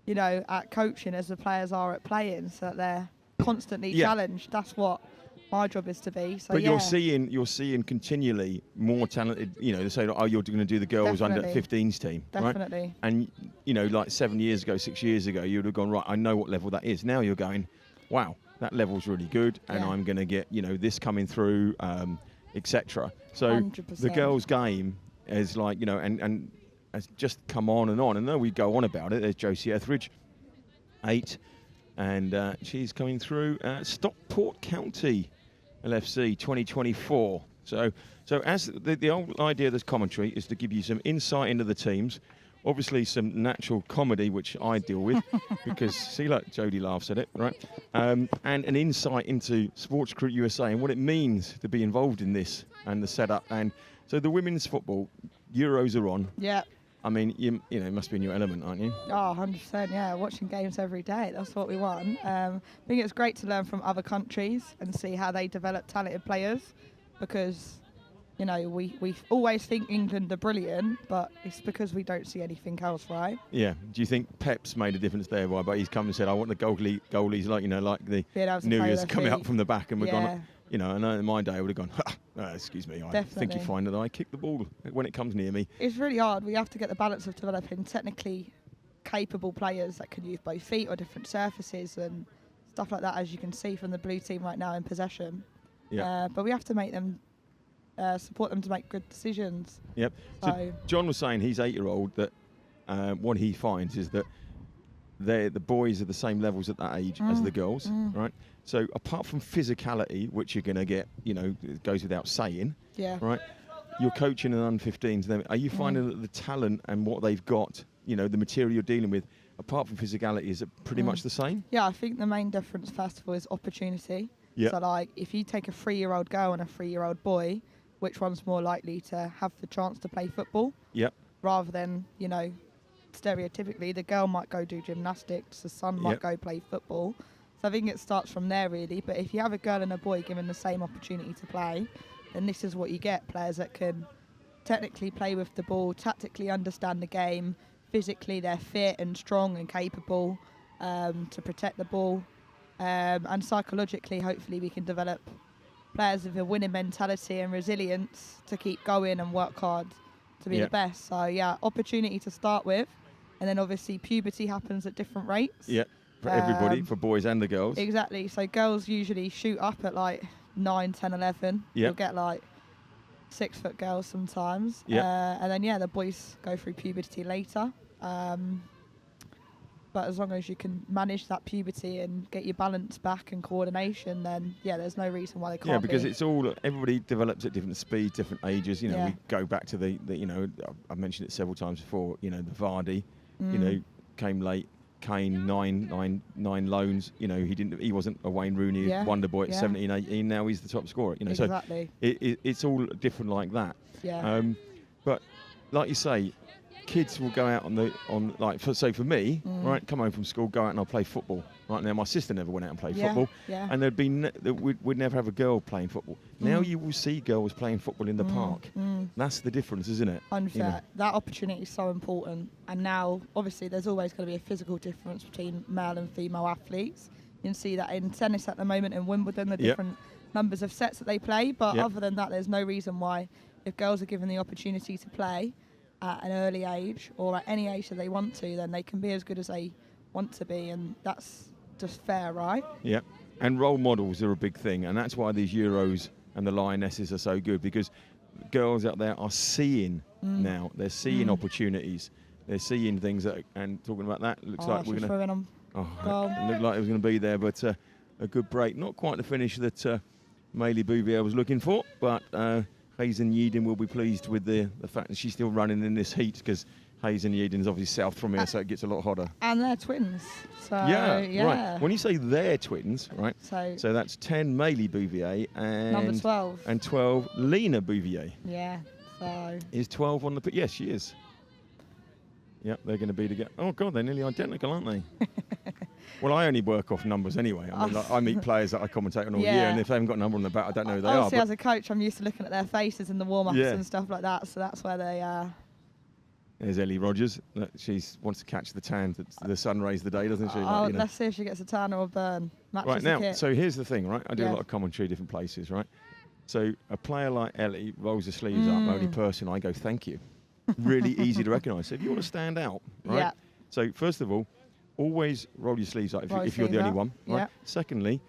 at coaching as the players are at playing, so that they're constantly challenged. That's what my job is to be. So, but you're seeing continually more talented, they say, oh, you're going to do the girls under 15s team. Definitely. Right? And, like 7 years ago, 6 years ago, you would have gone, right, I know what level that is. Now you're going, wow, that level's really good, and I'm going to get, this coming through, etc. So 100%. The girls' game is like, and has just come on. And then we go on about it. There's Josie Etheridge, 8, and she's coming through Stockport County LFC 2024. So as the old idea of this commentary is to give you some insight into the teams, obviously some natural comedy, which I deal with, because see, look, Jodie laughs at it, right? And an insight into Sports Recruit USA and what it means to be involved in this and the setup. And so the women's football Euros are on. Yeah. I mean, you must be in your element, aren't you? Oh, 100%, yeah. Watching games every day, that's what we want. I think it's great to learn from other countries and see how they develop talented players, because, we always think England are brilliant, but it's because we don't see anything else, right? Yeah. Do you think Pep's made a difference there? Why? But he's come and said, I want the goalies like the New Year's coming up from the back, and we're gone. I know in my day I would have gone, excuse me, I think you find that I kick the ball when it comes near me. It's really hard. We have to get the balance of developing technically capable players that can use both feet or different surfaces and stuff like that, as you can see from the blue team right now in possession. Yeah. But we have to make them, support them to make good decisions. Yep. So John was saying he's 8-year-old, that what he finds is that the boys are the same levels at that age as the girls, right? So apart from physicality, which you're going to get, it goes without saying, right? You're coaching an under-15s. Are you finding that the talent and what they've got, the material you're dealing with, apart from physicality, is it pretty much the same? Yeah, I think the main difference, first of all, is opportunity. Yep. So, like, if you take a 3-year-old girl and a 3-year-old boy, which one's more likely to have the chance to play football? Yep. Rather than, stereotypically, the girl might go do gymnastics, the son might go play football. So I think it starts from there, really. But if you have a girl and a boy given the same opportunity to play, then this is what you get. Players that can technically play with the ball, tactically understand the game, physically they're fit and strong and capable to protect the ball. And psychologically, hopefully, we can develop players with a winning mentality and resilience to keep going and work hard to be the best. So yeah, opportunity to start with, and then obviously puberty happens at different rates. Yeah, for everybody, for boys and the girls. Exactly. So girls usually shoot up at like 9, 10, 11. You'll get like 6-foot girls sometimes. And then the boys go through puberty later. But as long as you can manage that puberty and get your balance back and coordination, then there's no reason why they can't. Yeah, because it's all, everybody develops at different speeds, different ages. You know, we go back to the you know, I've mentioned it several times before. You know, the Vardy, you know, came late. Kane, nine loans. You know, he wasn't a Wayne Rooney wonder boy at 17, 18. Now he's the top scorer. You know, so it's all different like that. Yeah. But like you say, kids will go out for me, right? Come home from school, go out and I'll play football. Right now, my sister never went out and played football, and there'd be we'd never have a girl playing football. Now you will see girls playing football in the park. That's the difference, isn't it? 100%. You know? That opportunity is so important. And now, obviously, there's always going to be a physical difference between male and female athletes. You can see that in tennis at the moment in Wimbledon, the different numbers of sets that they play. But other than that, there's no reason why, if girls are given the opportunity to play at an early age or at any age that they want to, then they can be as good as they want to be, and that's just fair, right? Yeah, and role models are a big thing, and that's why these Euros and the Lionesses are so good, because girls out there are seeing now, they're seeing opportunities, they're seeing things that, and talking about that, looks like we're going to... it looked like it was going to be there, but a good break. Not quite the finish that Maylie Bouvier was looking for, but Hazen Yeadon will be pleased with the fact that she's still running in this heat, because Hazen Yeadon is obviously south from here, so it gets a lot hotter. And they're twins. So, right. When you say they're twins, right? So that's 10 Maylie Bouvier and number 12. And 12 Lena Bouvier. Yeah. So is 12 on the yes, she is. Yep, they're going to be together. Oh God, they're nearly identical, aren't they? Well, I only work off numbers anyway. I mean, like, I meet players that I commentate on all year, and if they haven't got a number on the back, I don't know who they are. Obviously, as a coach, I'm used to looking at their faces in the warm-ups and stuff like that, so that's where they are. There's Ellie Rogers. She wants to catch the tan that the sun rays the day, doesn't she? Oh, let's see if she gets a tan or a burn. Right, now, so here's the thing, right? I do a lot of commentary, different places, right? So a player like Ellie rolls her sleeves up, only person, I go, thank you. Really easy to recognise. So if you want to stand out, right? Yeah. So first of all, always roll your sleeves up if you're the only one. Right? Yeah. Secondly,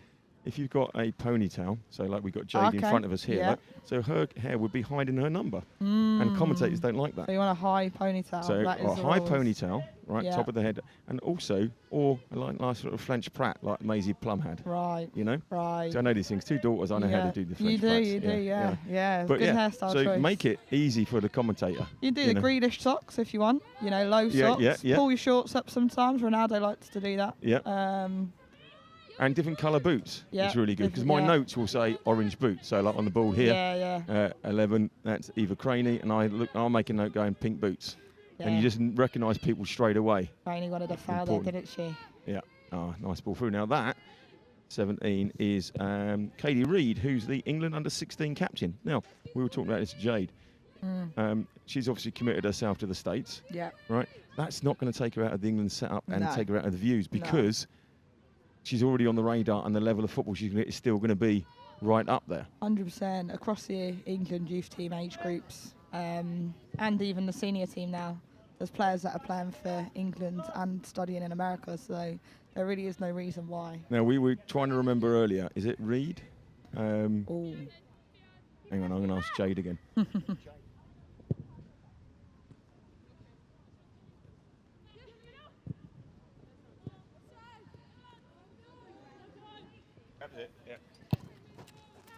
if you've got a ponytail, so like we've got Jade in front of us here, right? So her hair would be hiding her number. And commentators don't like that. So you want a high ponytail. So a high ponytail, right, top of the head, and also, or a nice sort of French Pratt like Maisie Plum had. Right. You know? Right. So I know these things. 2 daughters, I know how to do the French Prats. You do, yeah. But good hairstyle so choice. make it easy for the commentator. You do the greenish socks if you want. You know, low socks. Pull your shorts up sometimes. Ronaldo likes to do that. Yeah. And different colour boots. It's really good, because my notes will say orange boots. So like on the board here, 11, that's Eva Craney, and I'll make a note going pink boots. Yeah. And you just recognise people straight away. Craney wanted a foul there, didn't she? Yeah. Oh, nice ball through. Now that 17 is Katie Reid, who's the England under-16 captain. Now, we were talking about this, Jade. She's obviously committed herself to the States. Yeah. Right? That's not going to take her out of the England setup and take her out of the views, because she's already on the radar, and the level of football she's is still going to be right up there. 100% across the England youth team age groups, and even the senior team now. There's players that are playing for England and studying in America, so there really is no reason why. Now, we were trying to remember earlier, is it Reid? Hang on, I'm going to ask Jade again.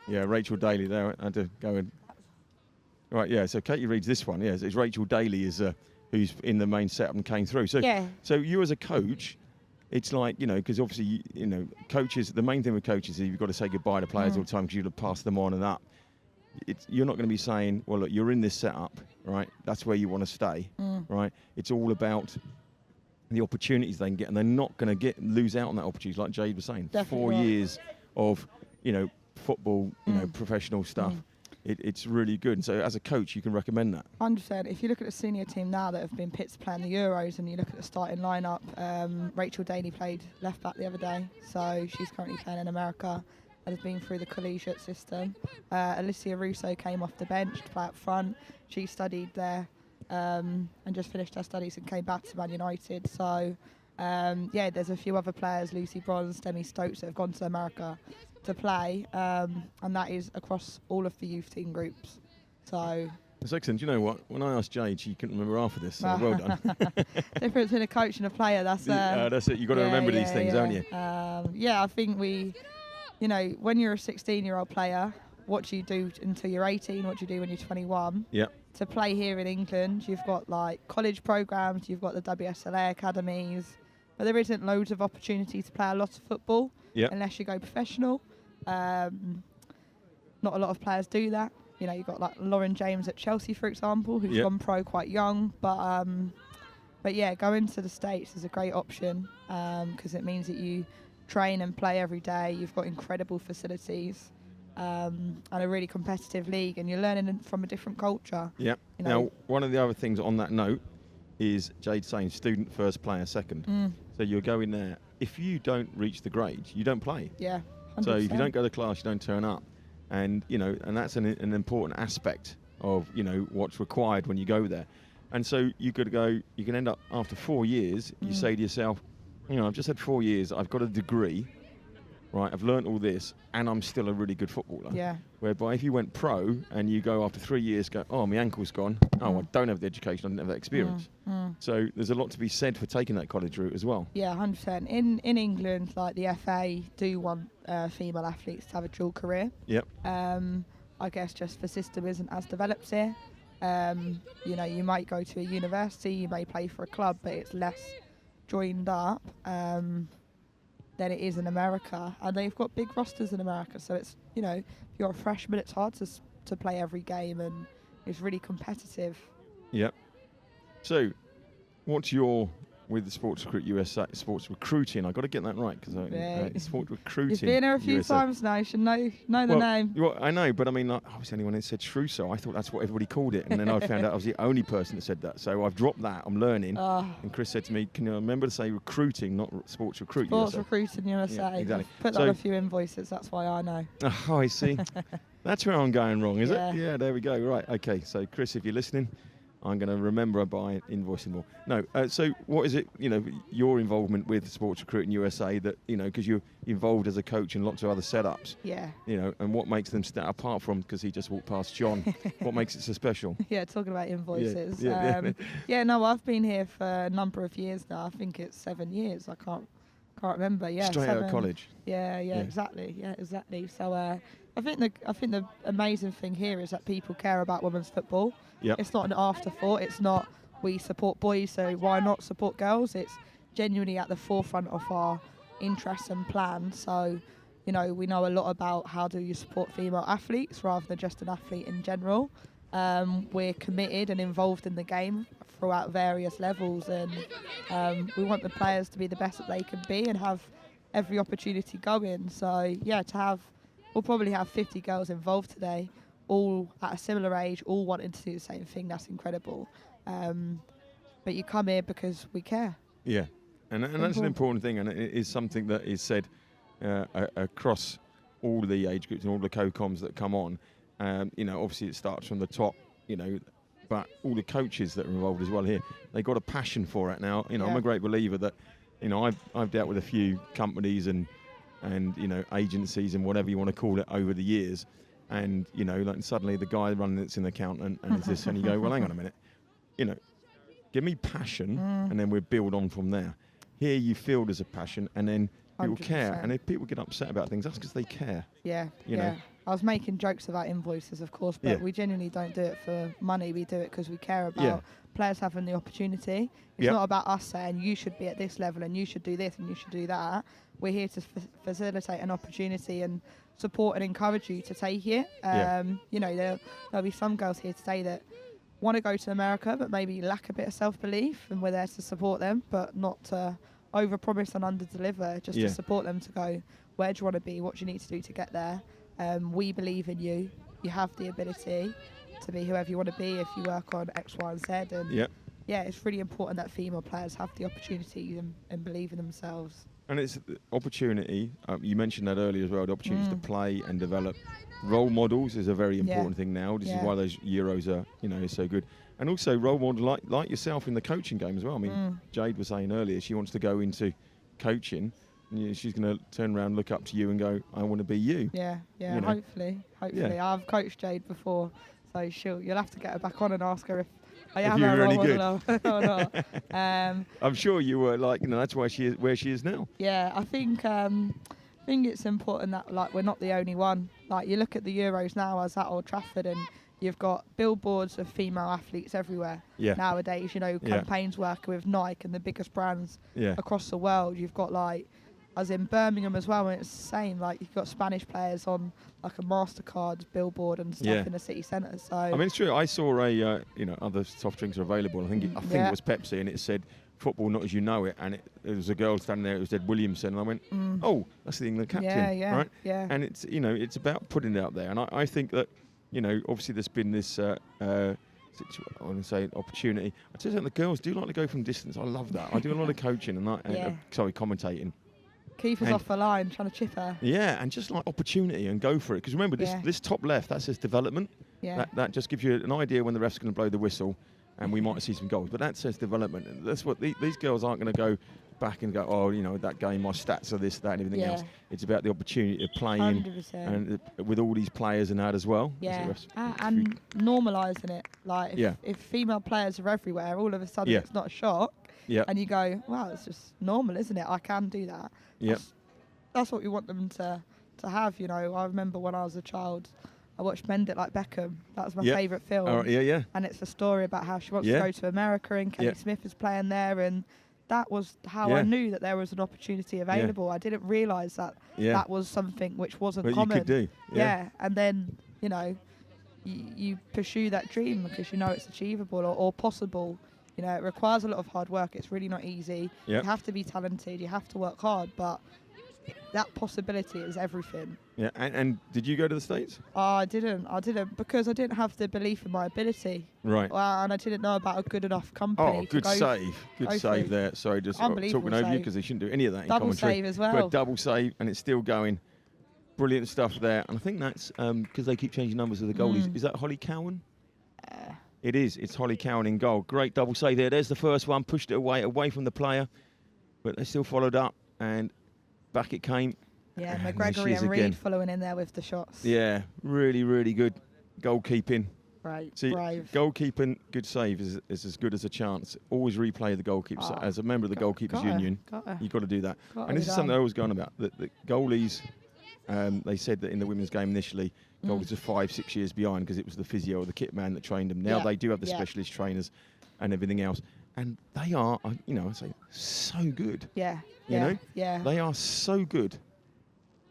Yeah, Rachel Daly there. I had to go in. Right, yeah, so Katie Reid's this one. Yeah, it's Rachel Daly is who's in the main setup and came through. So, so you as a coach, it's like, you know, because obviously, you know, coaches, the main thing with coaches is you've got to say goodbye to players all the time, because you've got to pass them on and up. You're not going to be saying, well, look, you're in this setup, right? That's where you want to stay, right? It's all about the opportunities they can get, and they're not going to lose out on that opportunity, like Jade was saying. Definitely 4 years of, you know, football, you know, professional stuff. It's really good. And so as a coach, you can recommend that. 100%. If you look at the senior team now that have been picked to play in the Euros, and you look at the starting lineup, Rachel Daly played left back the other day, so she's currently playing in America. and has been through the collegiate system. SRUSA came off the bench to play up front. She studied there and just finished her studies and came back to Man United. So, there's a few other players, Lucy Bronze, Demi Stokes, that have gone to America to play, and that is across all of the youth team groups. So It's excellent. Do you know what? When I asked Jade, she couldn't remember half of this, so well done. Difference between a coach and a player, that's it. You've got to remember these things, haven't you? I think when you're a 16-year-old player, what do you do until you're 18? What do you do when you're 21? Yeah. To play here in England, you've got like college programs, you've got the WSLA academies, but there isn't loads of opportunity to play a lot of football unless you go professional. Not a lot of players do that. You know, you've got like Lauren James at Chelsea, for example, who's gone pro quite young. But yeah, going to the States is a great option because it means that you train and play every day. You've got incredible facilities and a really competitive league, and you're learning from a different culture. Yeah. You know. Now, one of the other things on that note is Jade saying student first, player second. So you're going there. If you don't reach the grade, you don't play. Yeah. 100%. So if you don't go to class, you don't turn up. And, and that's an important aspect of, what's required when you go there. And so you can end up after 4 years, you say to yourself, I've just had 4 years, I've got a degree, right, I've learnt all this, and I'm still a really good footballer. Yeah. Whereby if you went pro and you go after 3 years, oh, my ankle's gone, oh, I don't have the education, I didn't have that experience. So there's a lot to be said for taking that college route as well. Yeah, 100%. In England, like the FA do want female athletes to have a dual career. Yep. I guess just the system isn't as developed here. You might go to a university, you may play for a club, but it's less joined up than it is in America. And they've got big rosters in America, so it's, if you're a freshman, it's hard to play every game, and it's really competitive. Yep. So, what's with the Sports Recruit USA, sports recruiting? I've got to get that right because sports recruiting. You've been here a few USA. times now. You should know the name. Well, I know, but I mean, I was the only one that said SRUSA. I thought that's what everybody called it, and then I found out I was the only person that said that. So I've dropped that. I'm learning. And Chris said to me, "Can you remember to say recruiting, not sports recruit Sports USA?" Recruiting USA. Yeah, exactly. Put that on a few invoices. That's why I know. Oh, I see. That's where I'm going wrong, is Yeah. it? Yeah, there we go. Right. Okay. So, Chris, if you're listening, I'm going to remember by invoicing more. No. So what is it, your involvement with Sports Recruiting USA that, because you're involved as a coach in lots of other setups. Yeah. And what makes them stand apart from, because he just walked past John, what makes it so special? Yeah, talking about invoices. Yeah. No, I've been here for a number of years now. I think it's 7 years. I can't remember. Yeah. Straight out of college. Yeah, exactly. Yeah, exactly. So I think the amazing thing here is that people care about women's football. Yep. It's not an afterthought. It's not we support boys, so why not support girls? It's genuinely at the forefront of our interests and plans. So, we know a lot about how do you support female athletes rather than just an athlete in general. We're committed and involved in the game throughout various levels, and we want the players to be the best that they can be and have every opportunity going. So, we'll probably have 50 girls involved today, all at a similar age, all wanting to do the same thing. That's incredible. But you come here because we care. Yeah, and that's an important thing, and it is something that is said across all the age groups and all the co-coms that come on. Obviously it starts from the top, but all the coaches that are involved as well here, they got a passion for it now. I'm a great believer that, I've dealt with a few companies and agencies and whatever you want to call it over the years. And, suddenly the guy running it's an accountant and it's this, and you go, well, hang on a minute, give me passion and then we'll build on from there. Here you feel there's a passion and then people 100%. care. And if people get upset about things, that's because they care. Yeah, You know. I was making jokes about invoices, of course, but we genuinely don't do it for money. We do it because we care about players having the opportunity. It's not about us saying you should be at this level and you should do this and you should do that. We're here to facilitate an opportunity and support and encourage you to take it. There'll be some girls here today that want to go to America but maybe lack a bit of self-belief, and we're there to support them, but not to over-promise and under-deliver, just to support them to go, where do you want to be, what do you need to do to get there? We believe in you. You have the ability to be whoever you want to be if you work on X, Y, and Z. And it's really important that female players have the opportunity and believe in themselves. And it's the opportunity. You mentioned that earlier as well. The opportunities to play and develop. Role models is a very important thing now. This is why those Euros are, is so good. And also role model like yourself in the coaching game as well. I mean, Jade was saying earlier she wants to go into coaching. She's going to turn around, look up to you, and go, "I want to be you." Yeah. Hopefully. Yeah. I've coached Jade before, so you'll have to get her back on and ask her if I am her role model or not. I'm sure you were that's why she is where she is now. Yeah, I think it's important that we're not the only one. Like you look at the Euros now, I was at Old Trafford, and you've got billboards of female athletes everywhere nowadays. Campaigns working with Nike and the biggest brands across the world. You've got I was in Birmingham as well, and it's the same. You've got Spanish players on a MasterCard billboard and stuff in the city centre. So I mean, it's true. I saw other soft drinks are available. I think it was Pepsi, and it said "Football not as you know it," and it was a girl standing there. It was Ed Williamson, and I went, "Oh, that's the England captain, right?" Yeah. And it's it's about putting it out there, and I think that obviously there's been this. I want to say opportunity. I tell you, the girls do like to go from distance. I love that. I do a lot of coaching and commentating. Keep us off the line, trying to chip her. Yeah, and just opportunity and go for it. Because remember, this top left, that says development. Yeah. That just gives you an idea when the ref's going to blow the whistle, and we might see some goals. But that says development. And that's what these girls aren't going to go back and go, that game, my stats are this, that, and everything else. It's about the opportunity of playing 100%. and with all these players and that as well. Yeah, and normalising it. If female players are everywhere, all of a sudden it's not a shock. Yeah. And you go, wow, it's just normal, isn't it? I can do that. Yeah. That's what we want them to have, I remember when I was a child, I watched Bend It Like Beckham. That was my favourite film. Oh, yeah. And it's a story about how she wants to go to America, and Kelly Smith is playing there, and that was how I knew that there was an opportunity available. I didn't realise that that was something which wasn't common. You could do. Yeah. And then, you pursue that dream because it's achievable or possible. It requires a lot of hard work. It's really not easy. Yep. You have to be talented. You have to work hard. But that possibility is everything. Yeah. And did you go to the States? I didn't because I didn't have the belief in my ability. Right. And I didn't know about a good enough company. Oh, good save. Good save there. Sorry, just talking over you because they shouldn't do any of that in commentary. Double save as well. But double save, and it's still going. Brilliant stuff there. And I think that's because they keep changing numbers of the goalies. Is that Holly Cowan? It is. It's Holly Cowan in goal. Great double save there. There's the first one. Pushed it away from the player. But they still followed up, and back it came. Yeah, McGregory and Reed following in there with the shots. Yeah, really, really good goalkeeping. Right, See, brave. Goalkeeping, good save is as good as a chance. Always replay the goalkeeper. So as a member of the Goalkeepers Union, you've got to do that. And this is something I always go on about. The goalies, they said that in the women's game initially, goalies are 5-6 years behind because it was the physio or the kit man that trained them. Now they do have the specialist trainers and everything else. And they are, I say, so good. Yeah. They are so good.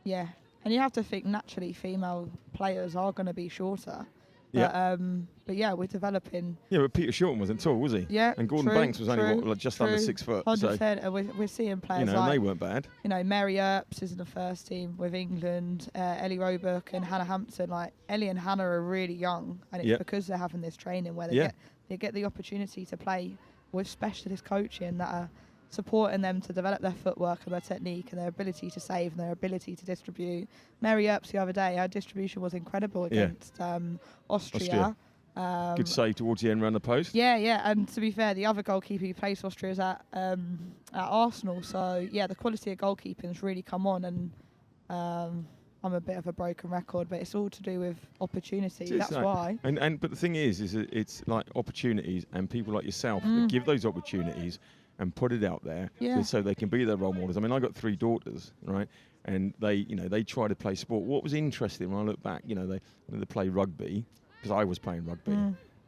Yeah. And you have to think naturally female players are going to be shorter. Yeah. But yeah, we're developing. Yeah, but Peter Shorten wasn't tall, was he? Yeah. And Gordon Banks was only just under 6 foot. 100%. So, we're seeing players like, they weren't bad. Mary Earps is in the first team with England. Ellie Roebuck and Hannah Hampton. Ellie and Hannah are really young, and it's because they're having this training where they get the opportunity to play with specialist coaching that are supporting them to develop their footwork and their technique and their ability to save and their ability to distribute. Mary Earps the other day, her distribution was incredible against Austria. Good save towards the end around the post. Yeah. And to be fair, the other goalkeeper who plays Austria's at Arsenal. So, the quality of goalkeeping has really come on. And I'm a bit of a broken record, but it's all to do with opportunity. That's why. But the thing is it's like opportunities and people like yourself that give those opportunities and put it out there so they can be their role models. I mean, I got 3 daughters, right? And they try to play sport. What was interesting when I look back, they play rugby because I was playing rugby,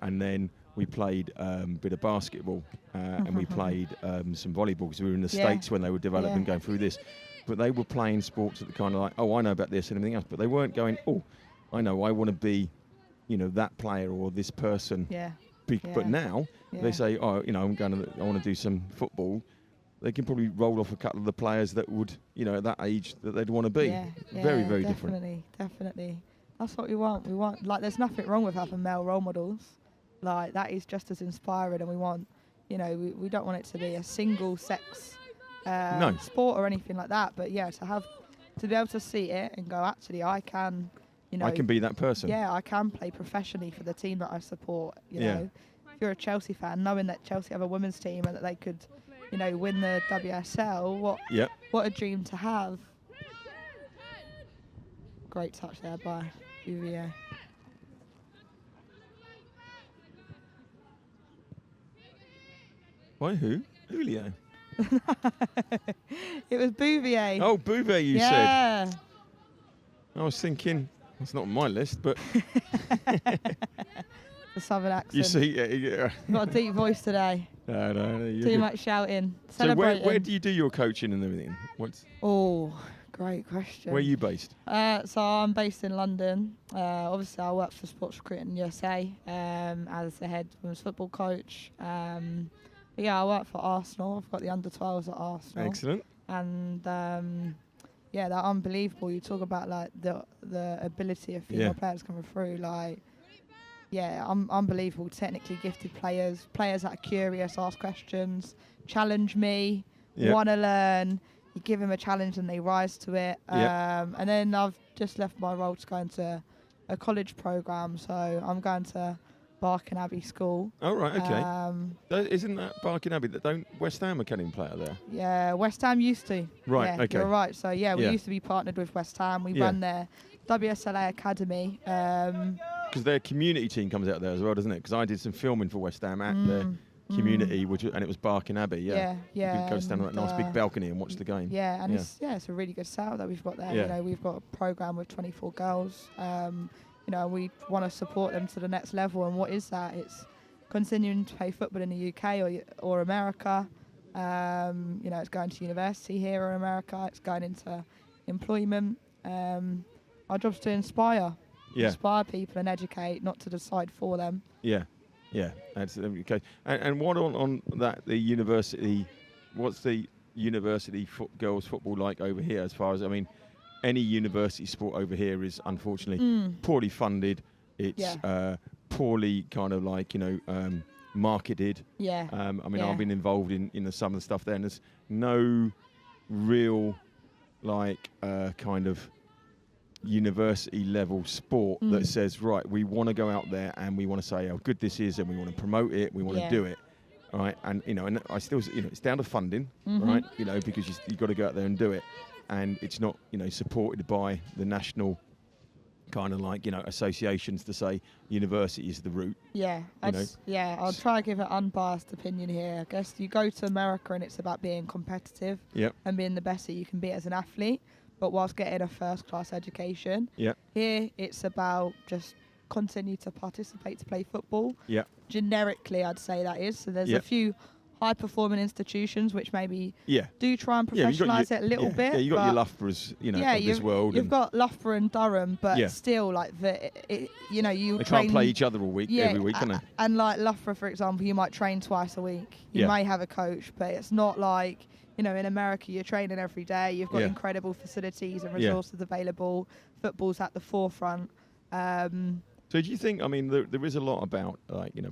and then we played a bit of basketball and we played some volleyball because we were in the States when they were developing, going through this. But they were playing sports that kind of like, I know about this and everything else. But they weren't going, I know, I want to be, that player or this person. Yeah. But now they say, I want to do some football. They can probably roll off a couple of the players that would, at that age that they'd want to be. Very, very different. Definitely. That's what we want. There's nothing wrong with having male role models. That is just as inspiring, and we want, we don't want it to be a single sex sport or anything like that. But yeah, to be able to see it and go, actually, I can, I can be that person. Yeah, I can play professionally for the team that I support. You know, if you're a Chelsea fan, knowing that Chelsea have a women's team and that they could, win the WSL, what a dream to have. Great touch there by Bouvier. By who? Julio. It was Bouvier. Oh, Bouvier, you said. Yeah. I was thinking, that's not on my list, but... The southern accent. You see, You've got a deep voice today. No, Too much shouting. So where do you do your coaching and everything? Oh, great question. Where are you based? So I'm based in London. Obviously, I work for Sports Recruiting USA as the head women's football coach. But yeah, I work for Arsenal. I've got the under-12s at Arsenal. Excellent. And they're unbelievable. You talk about like the ability of female players coming through, unbelievable, technically gifted players that are curious, ask questions, challenge me, want to learn. You give them a challenge and they rise to it. And then I've just left my role to go into a college program, so I'm going to Barking Abbey School. Oh, right, okay. Isn't that Barking Abbey? Don't West Ham Academy play out there? Yeah, West Ham used to. Right, yeah, okay. You're right. So, we used to be partnered with West Ham. We run their WSLA Academy. Because their community team comes out there as well, doesn't it? Because I did some filming for West Ham at their community, and it was Barking Abbey. Yeah. You could go stand on that nice big balcony and watch the game. Yeah, and it's a really good setup that we've got there. Yeah. We've got a program with 24 girls. We want to support them to the next level. And what is that? It's continuing to play football in the UK or America. It's going to university here or America. It's going into employment. Our job's to inspire. Inspire people and educate, not to decide for them. Yeah, that's okay. And what on that, the university, what's the university girls football like over here? As far as, any university sport over here is unfortunately poorly funded. It's poorly kind of marketed. Yeah. I've been involved in some of the stuff there, and there's no real kind of university level sport that says, right, we want to go out there and we want to say how good this is and we want to promote it, we want to do it. Right. And and I still it's down to funding, right? Because you've got to go out there and do it. And it's not, supported by the national kind of associations to say university is the route. Yeah, I'll try to give an unbiased opinion here. I guess you go to America and it's about being competitive and being the best that you can be as an athlete, but whilst getting a first-class education. Yeah. Here, it's about just continue to participate to play football. Yeah. Generically, I'd say that is. So there's a few high-performing institutions which maybe do try and professionalise it a little bit. Yeah, you've got your Loughboroughs, of this world. You've got Loughborough and Durham, but still, they you they can't play each other every week, can they? And like Loughborough, for example, you might train twice a week. You may have a coach, but it's not like, in America, you're training every day. You've got incredible facilities and resources available. Football's at the forefront. So do you think, there is a lot about,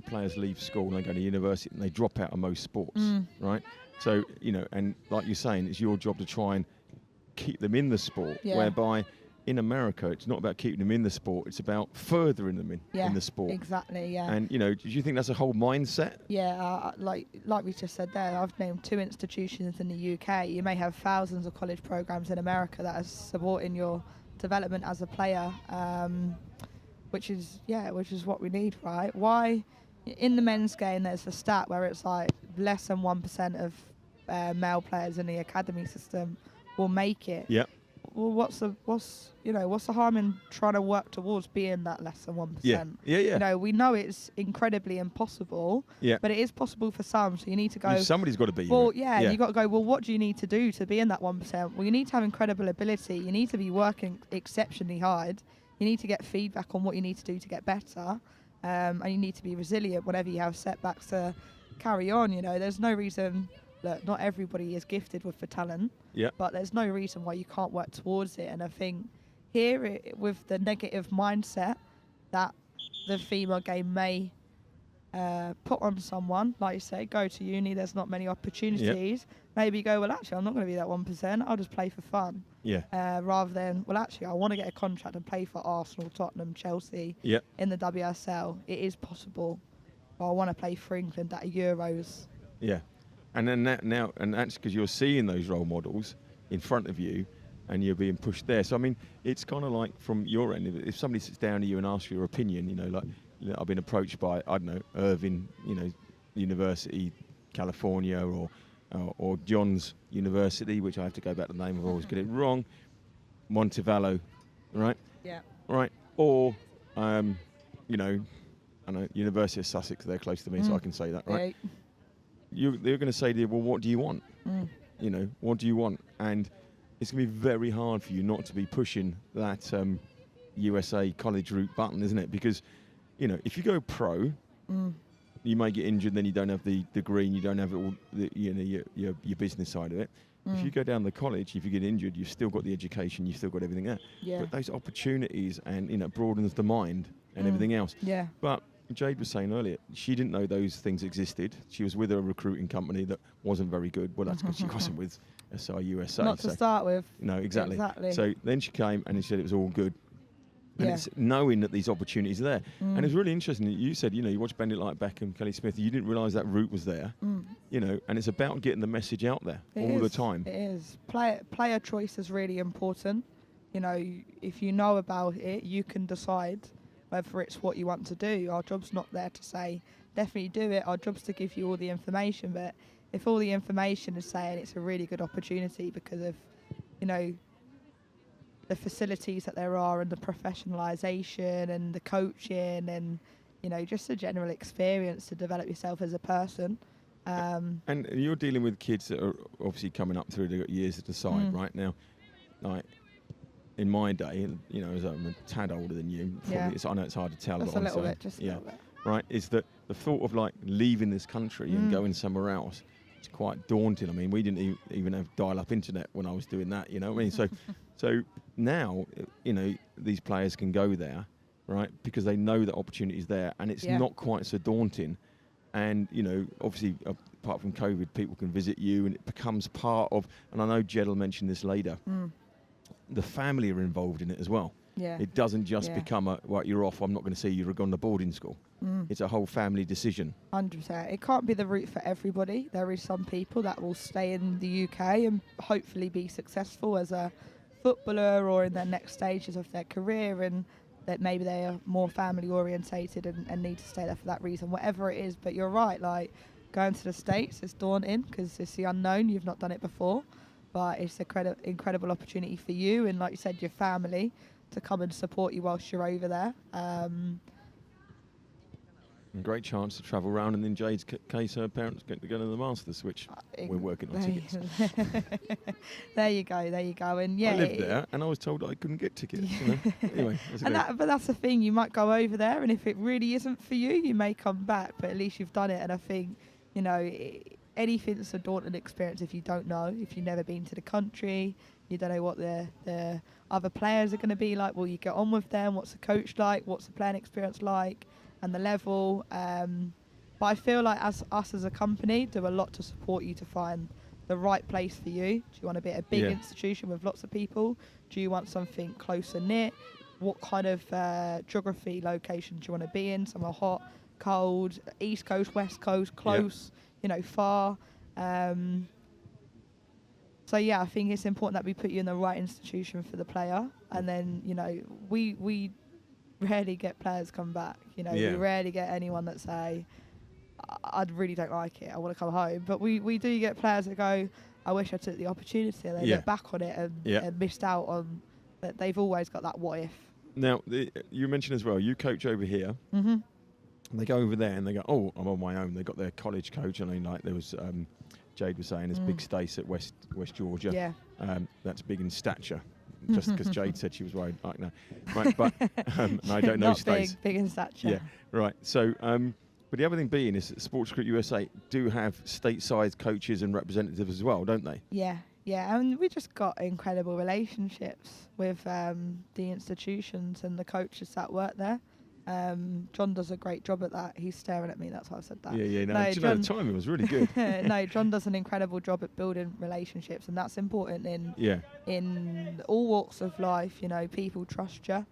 players leave school and they go to university and they drop out of most sports, right? So, and like you're saying, it's your job to try and keep them in the sport, whereby in America, it's not about keeping them in the sport, it's about furthering them in the sport. Exactly, yeah. And, do you think that's a whole mindset? Yeah, like we just said there, I've named 2 institutions in the UK. You may have thousands of college programs in America that are supporting your development as a player. Which is what we need, right? Why, in the men's game, there's a stat where it's like less than 1% of male players in the academy system will make it. Yeah. Well, what's the harm in trying to work towards being that less than 1%? Yeah. We know it's incredibly impossible. Yeah. But it is possible for some. So you need to go. Somebody's got to be. Well, you got to go. Well, what do you need to do to be in that 1%? Well, you need to have incredible ability. You need to be working exceptionally hard. You need to get feedback on what you need to do to get better, and you need to be resilient whenever you have setbacks to carry on. There's no reason. Look, not everybody is gifted with the talent, but there's no reason why you can't work towards it. And I think here, with the negative mindset that the female game may put on someone, like you say, go to uni, there's not many opportunities. Maybe you go, well, actually, I'm not going to be that 1%, I'll just play for fun. Yeah. Rather than, well, actually, I want to get a contract and play for Arsenal, Tottenham, Chelsea in the WSL. It is possible. But I want to play for England at Euros. Yeah. And then now, and that's because you're seeing those role models in front of you and you're being pushed there. So, I mean, it's kind of like from your end, if somebody sits down to you and asks your opinion, you know, like I've been approached by, I don't know, Irvine, you know, University, California, or John's University, which I have to go back to the name, I've always get it wrong, Montevallo, right? Yeah. Right. Or, you know, I know, University of Sussex, they're close to me, so I can say that, right? They're going to say to you, well, what do you want? You know, what do you want? And it's going to be very hard for you not to be pushing that USA college route button, isn't it? Because, you know, if you go pro, you may get injured, then you don't have the degree and you don't have it all, you know, your business side of it. If you go down the college, if you get injured, you've still got the education, you've still got everything there. Yeah. But those opportunities and, you know, broadens the mind and everything else. Yeah. But Jade was saying earlier, she didn't know those things existed. She was with a recruiting company that wasn't very good. Well, that's because she wasn't with SRUSA. Not to start with. No, exactly. Exactly. So then she came and she said it was all good. And Yeah. it's knowing that these opportunities are there. And it's really interesting that you said, you know, you watch Bendit like Beckham, Kelly Smith, you didn't realise that route was there. You know, and it's about getting the message out there all the time. It is. Player choice is really important. You know, if you know about it, you can decide whether it's what you want to do. Our job's not there to say, definitely do it. Our job's to give you all the information. But if all the information is saying it's a really good opportunity because of, you know, the facilities that there are and the professionalisation and the coaching and, you know, just a general experience to develop yourself as a person. And you're dealing with kids that are obviously coming up through, they've got years to decide right now. Like, in my day, you know, as I'm a tad older than you, I know it's hard to tell. Just but a little bit, just a little bit. Right, is that the thought of like leaving this country and going somewhere else, it's quite daunting. I mean, we didn't even have dial-up internet when I was doing that, you know what I mean? So now, you know, these players can go there, right, because they know that opportunity is there and it's not quite so daunting. And, you know, obviously, apart from COVID, people can visit you and it becomes part of, and I know Jed will mention this later, the family are involved in it as well. Yeah. It doesn't just become a, right, you're off, I'm not going to see you, you're gone to boarding school. It's a whole family decision. 100%. It can't be the route for everybody. There is some people that will stay in the UK and hopefully be successful as a footballer or in their next stages of their career, and that maybe they are more family orientated and need to stay there for that reason, whatever it is. But you're right, like going to the States is daunting because it's the unknown. You've not done it before, but it's an incredible opportunity for you and, like you said, your family to come and support you whilst you're over there. And great chance to travel around, and in Jade's case, her parents get to go to the Masters, which we're working on tickets. There you go. And yeah, I lived there, and I was told I couldn't get tickets. You know? Anyway, but that's the thing. You might go over there, and if it really isn't for you, you may come back. But at least you've done it. And I think, you know, anything's a daunting experience if you don't know, if you've never been to the country, you don't know what the other players are going to be like. Will you get on with them? What's the coach like? What's the playing experience like? And the level. But I feel like us as a company do a lot to support you to find the right place for you. Do you want to be at a big institution with lots of people? Do you want something closer knit? What kind of geography location do you want to be in? Somewhere hot, cold, east coast, west coast, close, you know, far. So yeah, I think it's important that we put you in the right institution for the player. And then, you know, we rarely get players come back. You know, we rarely get anyone that say, I really don't like it, I want to come home. But we do get players that go, I wish I took the opportunity. And they look back on it and missed out on that. They've always got that what if. Now, you mentioned as well, you coach over here. Mm-hmm. They go over there and they go, oh, I'm on my own. They got their college coach. I mean, like there was, Jade was saying, there's Big Stace at West Georgia. Yeah. That's big in stature. Just because Jade said she was worried. Like, no. Right, but and I don't know Stace. Big in stature. Yeah, right. So, but the other thing being is that Sports Group USA do have stateside coaches and representatives as well, don't they? Yeah, and we just got incredible relationships with the institutions and the coaches that work there. John does a great job at that. He's staring at me, that's why I said that. Yeah. No, No, do you know, John- the timing was really good. No, John does an incredible job at building relationships, and that's important in all walks of life. You know, people trust you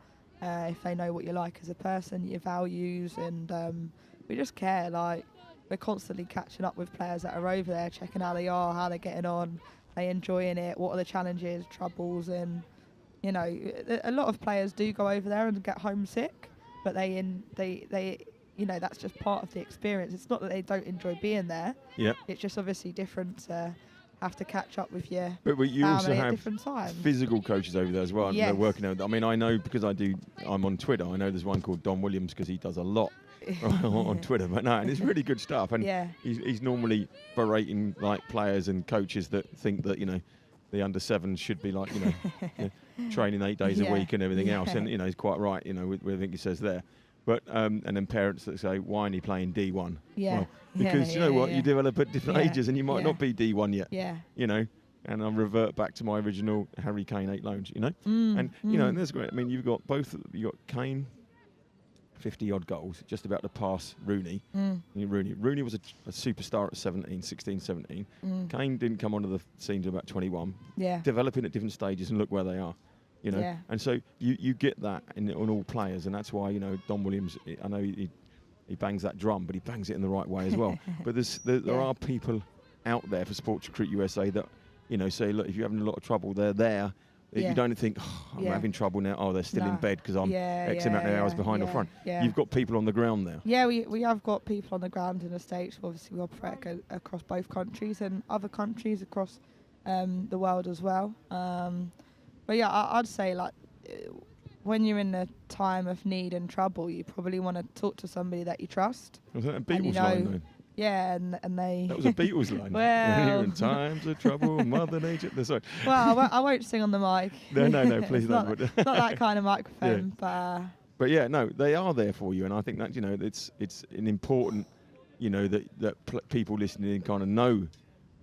if they know what you're like as a person, your values, and we just care. Like, we're constantly catching up with players that are over there, checking how they are, how they're getting on, they enjoying it, what are the challenges, troubles, and you know, a lot of players do go over there and get homesick, but they you know, that's just part of the experience. It's not that they don't enjoy being there. Yeah. It's just obviously different to have to catch up with your But you also family at have different times. physical coaches over there as well. And they're Yes. working out. I mean, I know because I'm on Twitter. I know there's one called Don Williams because he does a lot on Twitter. But no, and it's really good stuff. And Yeah. he's normally berating like players and coaches that think that, you know, the under-7s should be like, you know, training 8 days a Yeah. week and everything else. Yeah. And, you know, he's quite right, you know, with everything he says there. But and then parents that say, why aren't he playing D1? Yeah. Well, because you know what, you develop at different Yeah. ages and you might Yeah. not be D1 yet. Yeah. You know, and I'll revert back to my original Harry Kane 8 loans, you know. And, you know, and there's great. I mean, you've got Kane, 50 odd goals, just about to pass Rooney. Rooney was a superstar at 16, 17. Kane didn't come onto the scene until about 21. Yeah. Developing at different stages, and look where they are. You know, Yeah. and so you get that on all players, and that's why, you know, Don Williams, I know he bangs that drum, but he bangs it in the right way as well. But there are people out there for Sports Recruit USA that, you know, say, look, if you're having a lot of trouble, they're there. Yeah. You don't think, I'm Yeah. having trouble now. Oh, they're still in No. bed because I'm X amount of hours behind or front. Yeah. You've got people on the ground there. Yeah, we have got people on the ground in the States. Obviously, we operate across both countries and other countries across the world as well. But yeah, I'd say, like, when you're in a time of need and trouble, you probably want to talk to somebody that you trust. Was that a And Beatles you know, line, though? Yeah, and they... That was a Beatles line. Well- When you're in times of trouble, Mother Nature. No, sorry. Well, I won't sing on the mic. No, please It's don't. Not, not that kind of microphone, But yeah, no, they are there for you, and I think that, you know, it's an important, you know, that people listening in kind of know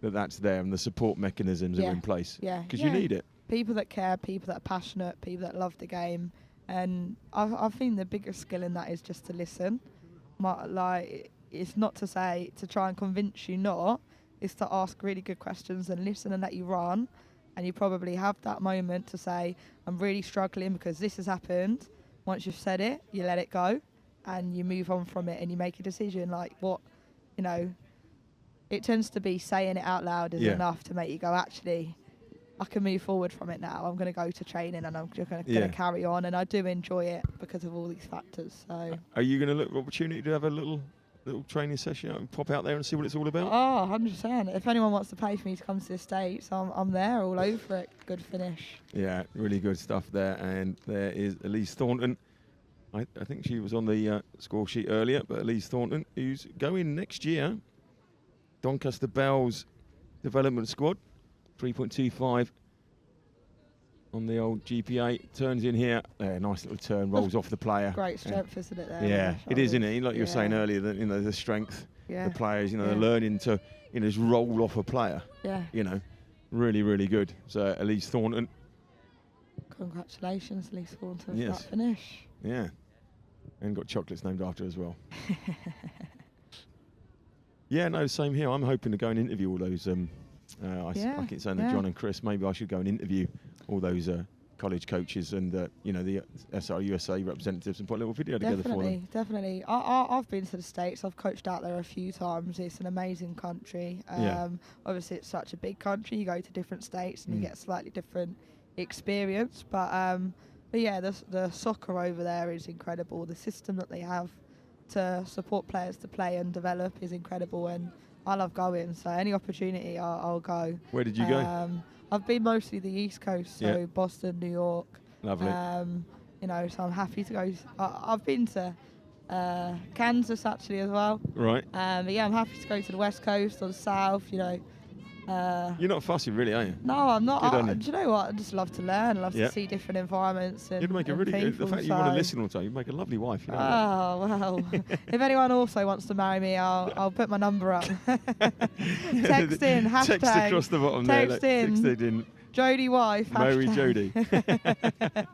that that's there and the support mechanisms are in place. Yeah. Because you need it. People that care, people that are passionate, people that love the game, and I think the biggest skill in that is just to listen. Like, it's not to say to try and convince you not. It's to ask really good questions and listen and let you run. And you probably have that moment to say, I'm really struggling because this has happened. Once you've said it, you let it go and you move on from it and you make a decision. Like, what, you know, it tends to be saying it out loud is enough to make you go, actually, I can move forward from it now. I'm going to go to training and I'm just going to carry on. And I do enjoy it because of all these factors. So, are you going to look for opportunity to have a little training session and pop out there and see what it's all about? Oh, 100%. If anyone wants to pay for me to come to the States, I'm there, all over it. Good finish. Yeah, really good stuff there. And there is Elise Thornton. I think she was on the score sheet earlier, but Elise Thornton, who's going next year, Doncaster Bell's development squad, 3.25 on the old GPA. Turns in here, nice little turn, rolls off the player. Great strength, isn't it? There, Yeah, it is, isn't it? Like you were saying earlier, that, you know, the strength, the players, you know, they're learning to, you know, just roll off a player. Yeah. You know, really, really good. So Elise Thornton. Congratulations, Elise Thornton, Yes. for that finish. Yeah, and got chocolates named after her as well. Yeah, no, same here. I'm hoping to go and interview all those. I keep saying that John and Chris. Maybe I should go and interview all those college coaches and you know, the SRUSA representatives and put a little video together for them. Definitely. I've been to the States. I've coached out there a few times. It's an amazing country. Obviously, it's such a big country. You go to different states and you get a slightly different experience. But yeah, the soccer over there is incredible. The system that they have to support players to play and develop is incredible, and I love going. So any opportunity, I'll go. Where did you go? I've been mostly the East Coast, so Boston, New York. Lovely. You know, so I'm happy to go. I've been to Kansas actually as well. Right. But yeah, I'm happy to go to the West Coast or the South. You know. You're not fussy, really, are you? No, I'm not. Good on you. Do you know what? I just love to learn. I love to see different environments. And you'd make a really good. The fact you want to listen all the time, you'd make a lovely wife. You know well. If anyone also wants to marry me, I'll put my number up. Text in, hashtag. Text across the bottom text there. in. Text in. Jodie wife. Marry hashtag. Jodie.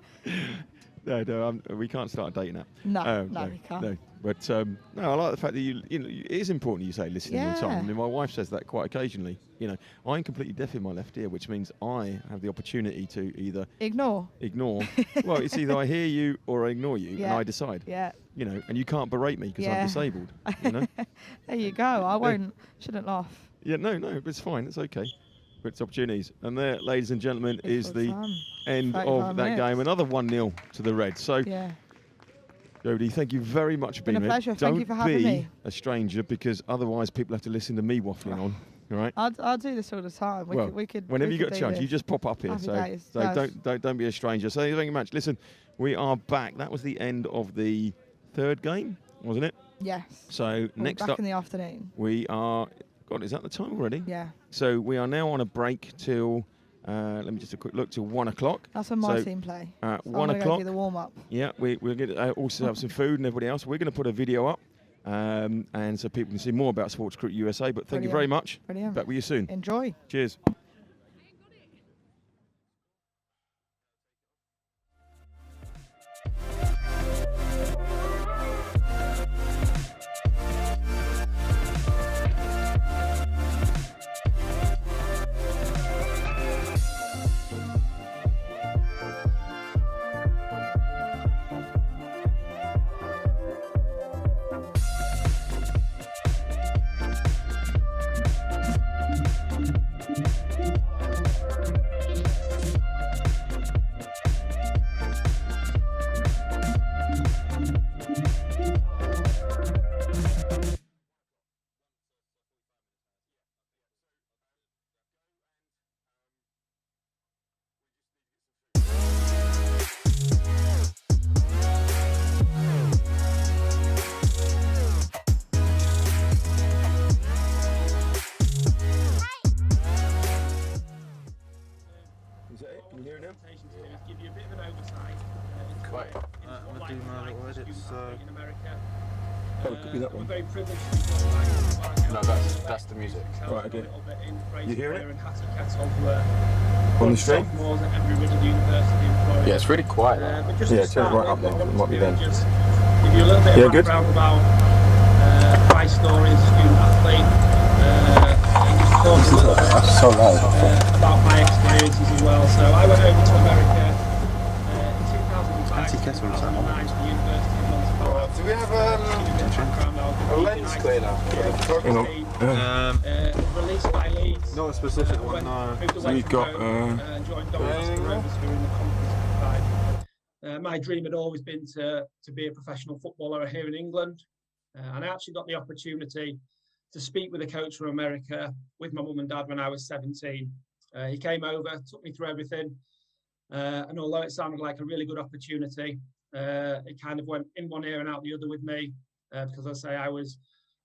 No, we can't start a dating app. No, you can't. No, but no, I like the fact that it is important you say listening all the time. I mean, my wife says that quite occasionally. I'm completely deaf in my left ear, which means I have the opportunity to either ignore. Well, it's either I hear you or I ignore you, and I decide. Yeah. And you can't berate me because I'm disabled. There you go. Shouldn't laugh. Yeah, no, but it's fine. It's okay. But it's opportunities. And there, ladies and gentlemen, is the end of that game. Another 1-0 to the Reds. So, Jodie, thank you very much for being here. Been a pleasure. Thank you for having me. Don't be a stranger, because otherwise people have to listen to me waffling on. All right? I'll do this all the time. We could. Whenever you get a chance, you just pop up here. Happy So don't be a stranger. So thank you very much. Listen, we are back. That was the end of the third game, wasn't it? Yes. So next back up in the afternoon. We are. God, is that the time already? Yeah. So we are now on a break till. Let me just a quick look till 1 o'clock. That's when my team play. So 1 o'clock. Go do the warm up. Yeah, we're going to also have some food and everybody else. We're going to put a video up, and so people can see more about Sports Recruit USA. But thank you very much. Brilliant. Back with you soon. Enjoy. Cheers. No, that's the music. Right, okay. You hear it? On the stream? Yeah, it's really quiet. Yeah, turn right up then. It might be then. Just give you a little bit of background about my story as a student athlete. That's so loud. About my experiences as well. So I went over to America in 2005 to the University of Montreal. Do we have a lens cleaner? Released by Leeds. Not a specific one, no. So you've got joined Doncaster Rovers, who were in the conference at the time. My dream had always been to be a professional footballer here in England, and I actually got the opportunity to speak with a coach from America with my mum and dad when I was 17. He came over, took me through everything, and although it sounded like a really good opportunity, it kind of went in one ear and out the other with me, because I say I was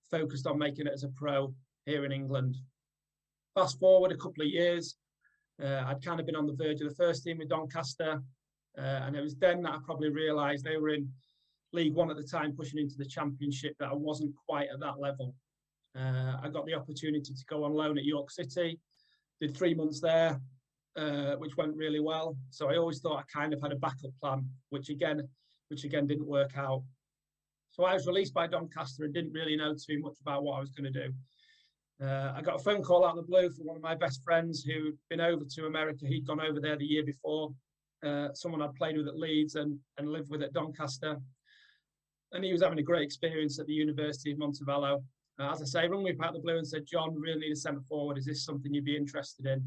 focused on making it as a pro here in England. Fast forward a couple of years, I'd kind of been on the verge of the first team with Doncaster, and it was then that I probably realised they were in League One at the time, pushing into the Championship, that I wasn't quite at that level. I got the opportunity to go on loan at York City, did 3 months there, which went really well. So I always thought I kind of had a backup plan, which again didn't work out. So I was released by Doncaster and didn't really know too much about what I was going to do. I got a phone call out of the blue from one of my best friends who'd been over to America. He'd gone over there the year before. Someone I'd played with at Leeds and lived with at Doncaster. And he was having a great experience at the University of Montebello. As I say, rung me out of the blue and said, "John, we really need a centre forward. Is this something you'd be interested in?"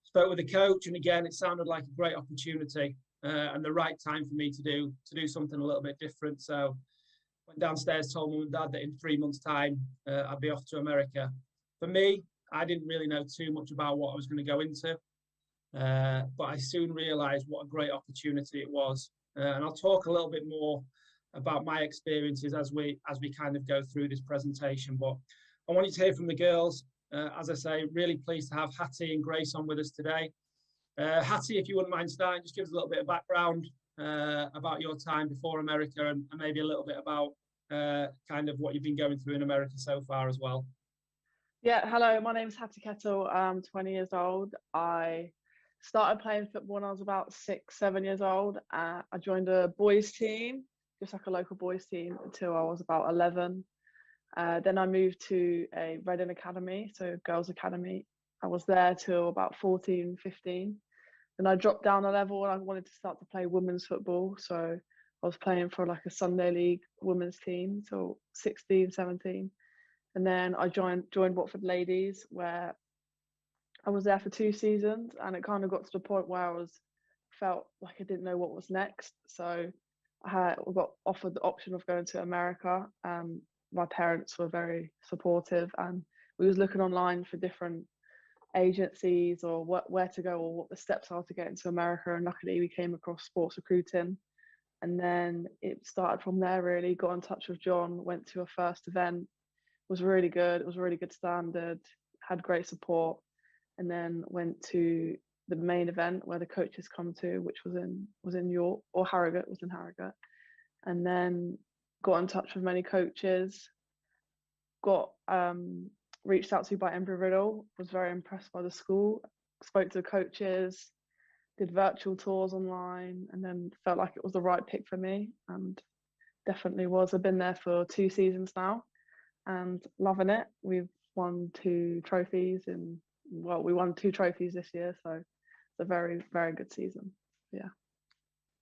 Spoke with the coach, and again, it sounded like a great opportunity and the right time for me to do something a little bit different. So went downstairs, told mum and dad that in 3 months' time, I'd be off to America. For me, I didn't really know too much about what I was going to go into, but I soon realised what a great opportunity it was. And I'll talk a little bit more about my experiences as we kind of go through this presentation. But I want you to hear from the girls. As I say, really pleased to have Hattie and Grace on with us today. Hattie, if you wouldn't mind starting, just give us a little bit of background about your time before America, and maybe a little bit about kind of what you've been going through in America so far as well. Yeah, hello, my name's Hattie Kettle. I'm 20 years old. I started playing football when I was about 6, 7 years old. I joined a boys team, just like a local boys team, until I was about 11. Then I moved to a Reading Academy, so girls' academy. I was there till about 14, 15. Then I dropped down a level and I wanted to start to play women's football. So I was playing for like a Sunday league women's team till 16, 17. And then I joined Watford Ladies, where I was there for 2 seasons, and it kind of got to the point where felt like I didn't know what was next. So I got offered the option of going to America. My parents were very supportive, and we was looking online for different agencies or where to go or what the steps are to get into America. And luckily we came across sports recruiting, and then it started from there really. Got in touch with John, went to a first event, was really good. It was a really good standard, had great support, and then went to the main event where the coaches come to, which was in York, or Harrogate, was in Harrogate. And then got in touch with many coaches, got reached out to by Embry-Riddle, was very impressed by the school, spoke to the coaches, did virtual tours online, and then felt like it was the right pick for me, and definitely was. I've been there for 2 seasons now and loving it. We've won 2 trophies we won 2 trophies this year, so it's a very, very good season. Yeah.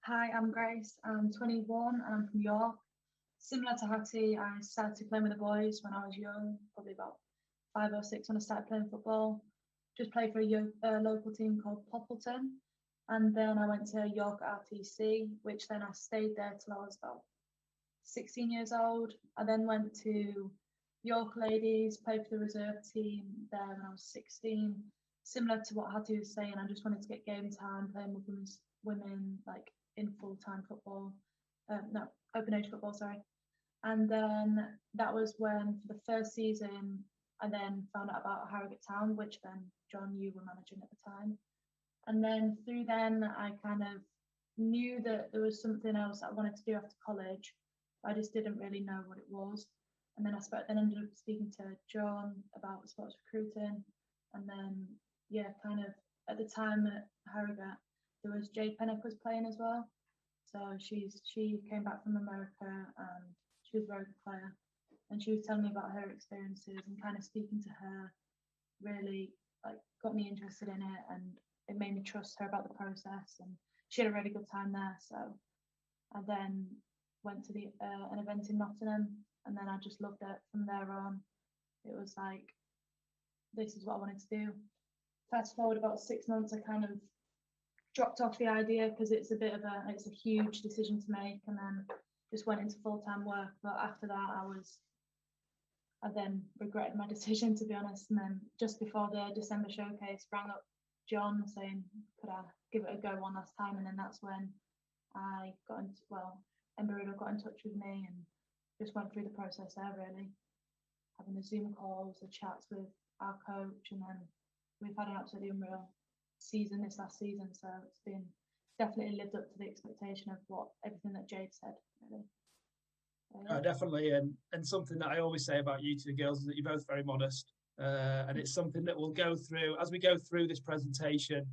Hi, I'm Grace. I'm 21 and I'm from York. Similar to Hattie, I started playing with the boys when I was young, probably about 5 or 6 when I started playing football. Just played for a local team called Poppleton. And then I went to York RTC, which then I stayed there till I was about 16 years old. I then went to York Ladies, played for the reserve team there when I was 16. Similar to what Hattie was saying, I just wanted to get game time, playing with women like in full-time football. No, open age football, sorry. And then that was when, for the first season, I then found out about Harrogate Town, which then John, you were managing at the time. And then through then, I kind of knew that there was something else I wanted to do after college. I just didn't really know what it was. And then ended up speaking to John about sports recruiting. And then, yeah, kind of at the time at Harrogate, there was Jade Pennock was playing as well. So she came back from America and she was a very good player. And she was telling me about her experiences, and kind of speaking to her really like got me interested in it, and it made me trust her about the process. And she had a really good time there. So I then went to an event in Nottingham, and then I just loved it from there on. It was like, this is what I wanted to do. Fast forward about 6 months, I kind of dropped off the idea because it's a huge decision to make, and then just went into full-time work. But after that, I then regretted my decision, to be honest. And then just before the December showcase, rang up John saying, could I give it a go one last time? And then that's when I Embry-Riddle got in touch with me and just went through the process there, really. Having the Zoom calls, the chats with our coach, and then we've had an absolutely unreal season this last season. So it's been definitely lived up to the expectation of everything that Jade said, really. Definitely, and something that I always say about you two girls is that you're both very modest, and it's something that we'll go through as we go through this presentation.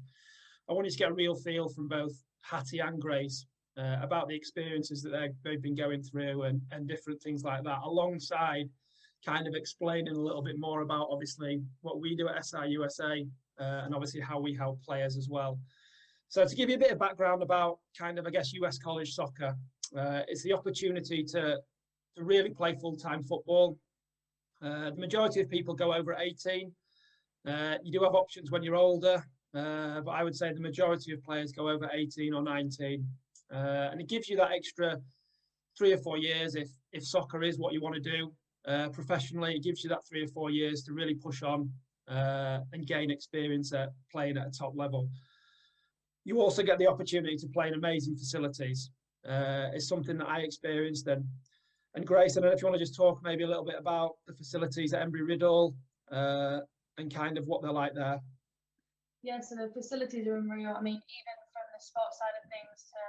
I want you to get a real feel from both Hattie and Grace about the experiences that they've been going through and different things like that, alongside kind of explaining a little bit more about obviously what we do at SRUSA and obviously how we help players as well. So to give you a bit of background about kind of, I guess, US college soccer, it's the opportunity to really play full-time football. The majority of people go over at 18. You do have options when you're older, but I would say the majority of players go over 18 or 19. And it gives you that extra 3 or 4 years if soccer is what you want to do professionally. It gives you that 3 or 4 years to really push on and gain experience at playing at a top level. You also get the opportunity to play in amazing facilities. It's something that I experienced. And Grace, I don't know if you want to just talk maybe a little bit about the facilities at Embry-Riddle and kind of what they're like there. Yeah, so the facilities are unreal. I mean, even from the sports side of things to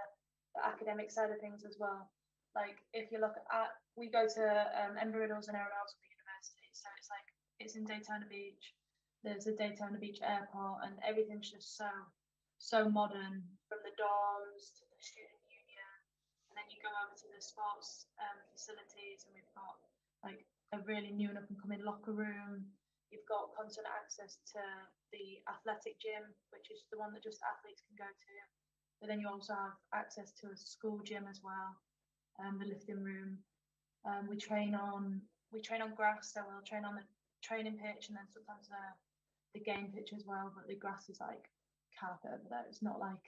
the academic side of things as well. Like, if you look at, we go to Embry-Riddle's and Aeronautical University, so it's in Daytona Beach. There's a Daytona Beach airport, and everything's just so so modern, from the dorms to the student union, and then you go over to the sports facilities, and we've got like a really new and up and coming locker room. You've got constant access to the athletic gym, which is the one that just athletes can go to. But then you also have access to a school gym as well, the lifting room. We train on grass, so we'll train on the training pitch and then sometimes the game pitch as well. But the grass is like carpet over there. It's not like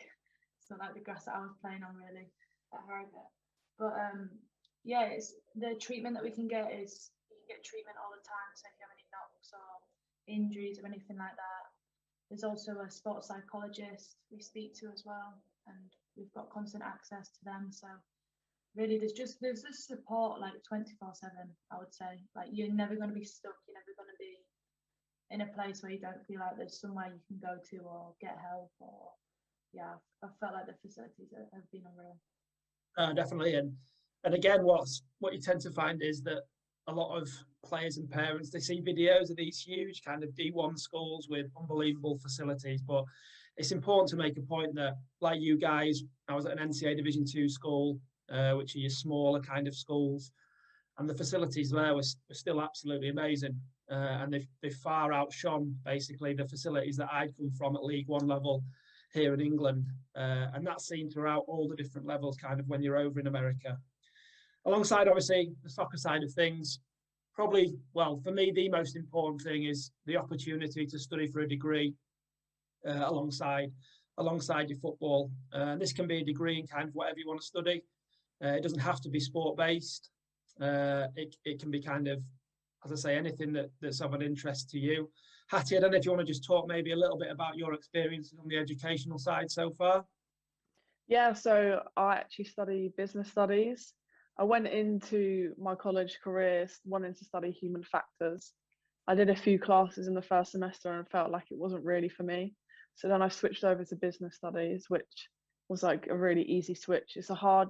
the grass that I was playing on really at Harrogate. But yeah, it's the treatment that we can get is you can get treatment all the time. So if you have any knocks or injuries or anything like that, there's also a sports psychologist we speak to as well, and we've got constant access to them. So really, there's this support like 24/7. I would say, like, you're never going to be stuck. You're never going to be in a place where you don't feel like there's somewhere you can go to or get help. Or yeah, I felt like the facilities have been unreal. Definitely, and again, what you tend to find is that a lot of players and parents, they see videos of these huge kind of D1 schools with unbelievable facilities, but it's important to make a point that, like you guys, I was at an NCAA Division 2 school, which are your smaller kind of schools, and the facilities there were still absolutely amazing, and they far outshone basically the facilities that I'd come from at League One level here in England, and that's seen throughout all the different levels kind of when you're over in America. Alongside obviously the soccer side of things, probably, well, for me, the most important thing is the opportunity to study for a degree alongside your football. This can be a degree in kind of whatever you want to study. It doesn't have to be sport-based. It can be kind of, as I say, anything that's of an interest to you. Hattie, I don't know if you want to just talk maybe a little bit about your experiences on the educational side so far. Yeah, so I actually study business studies. I went into my college career wanting to study human factors. I did a few classes in the first semester and felt like it wasn't really for me. So then I switched over to business studies, which was like a really easy switch. It's a hard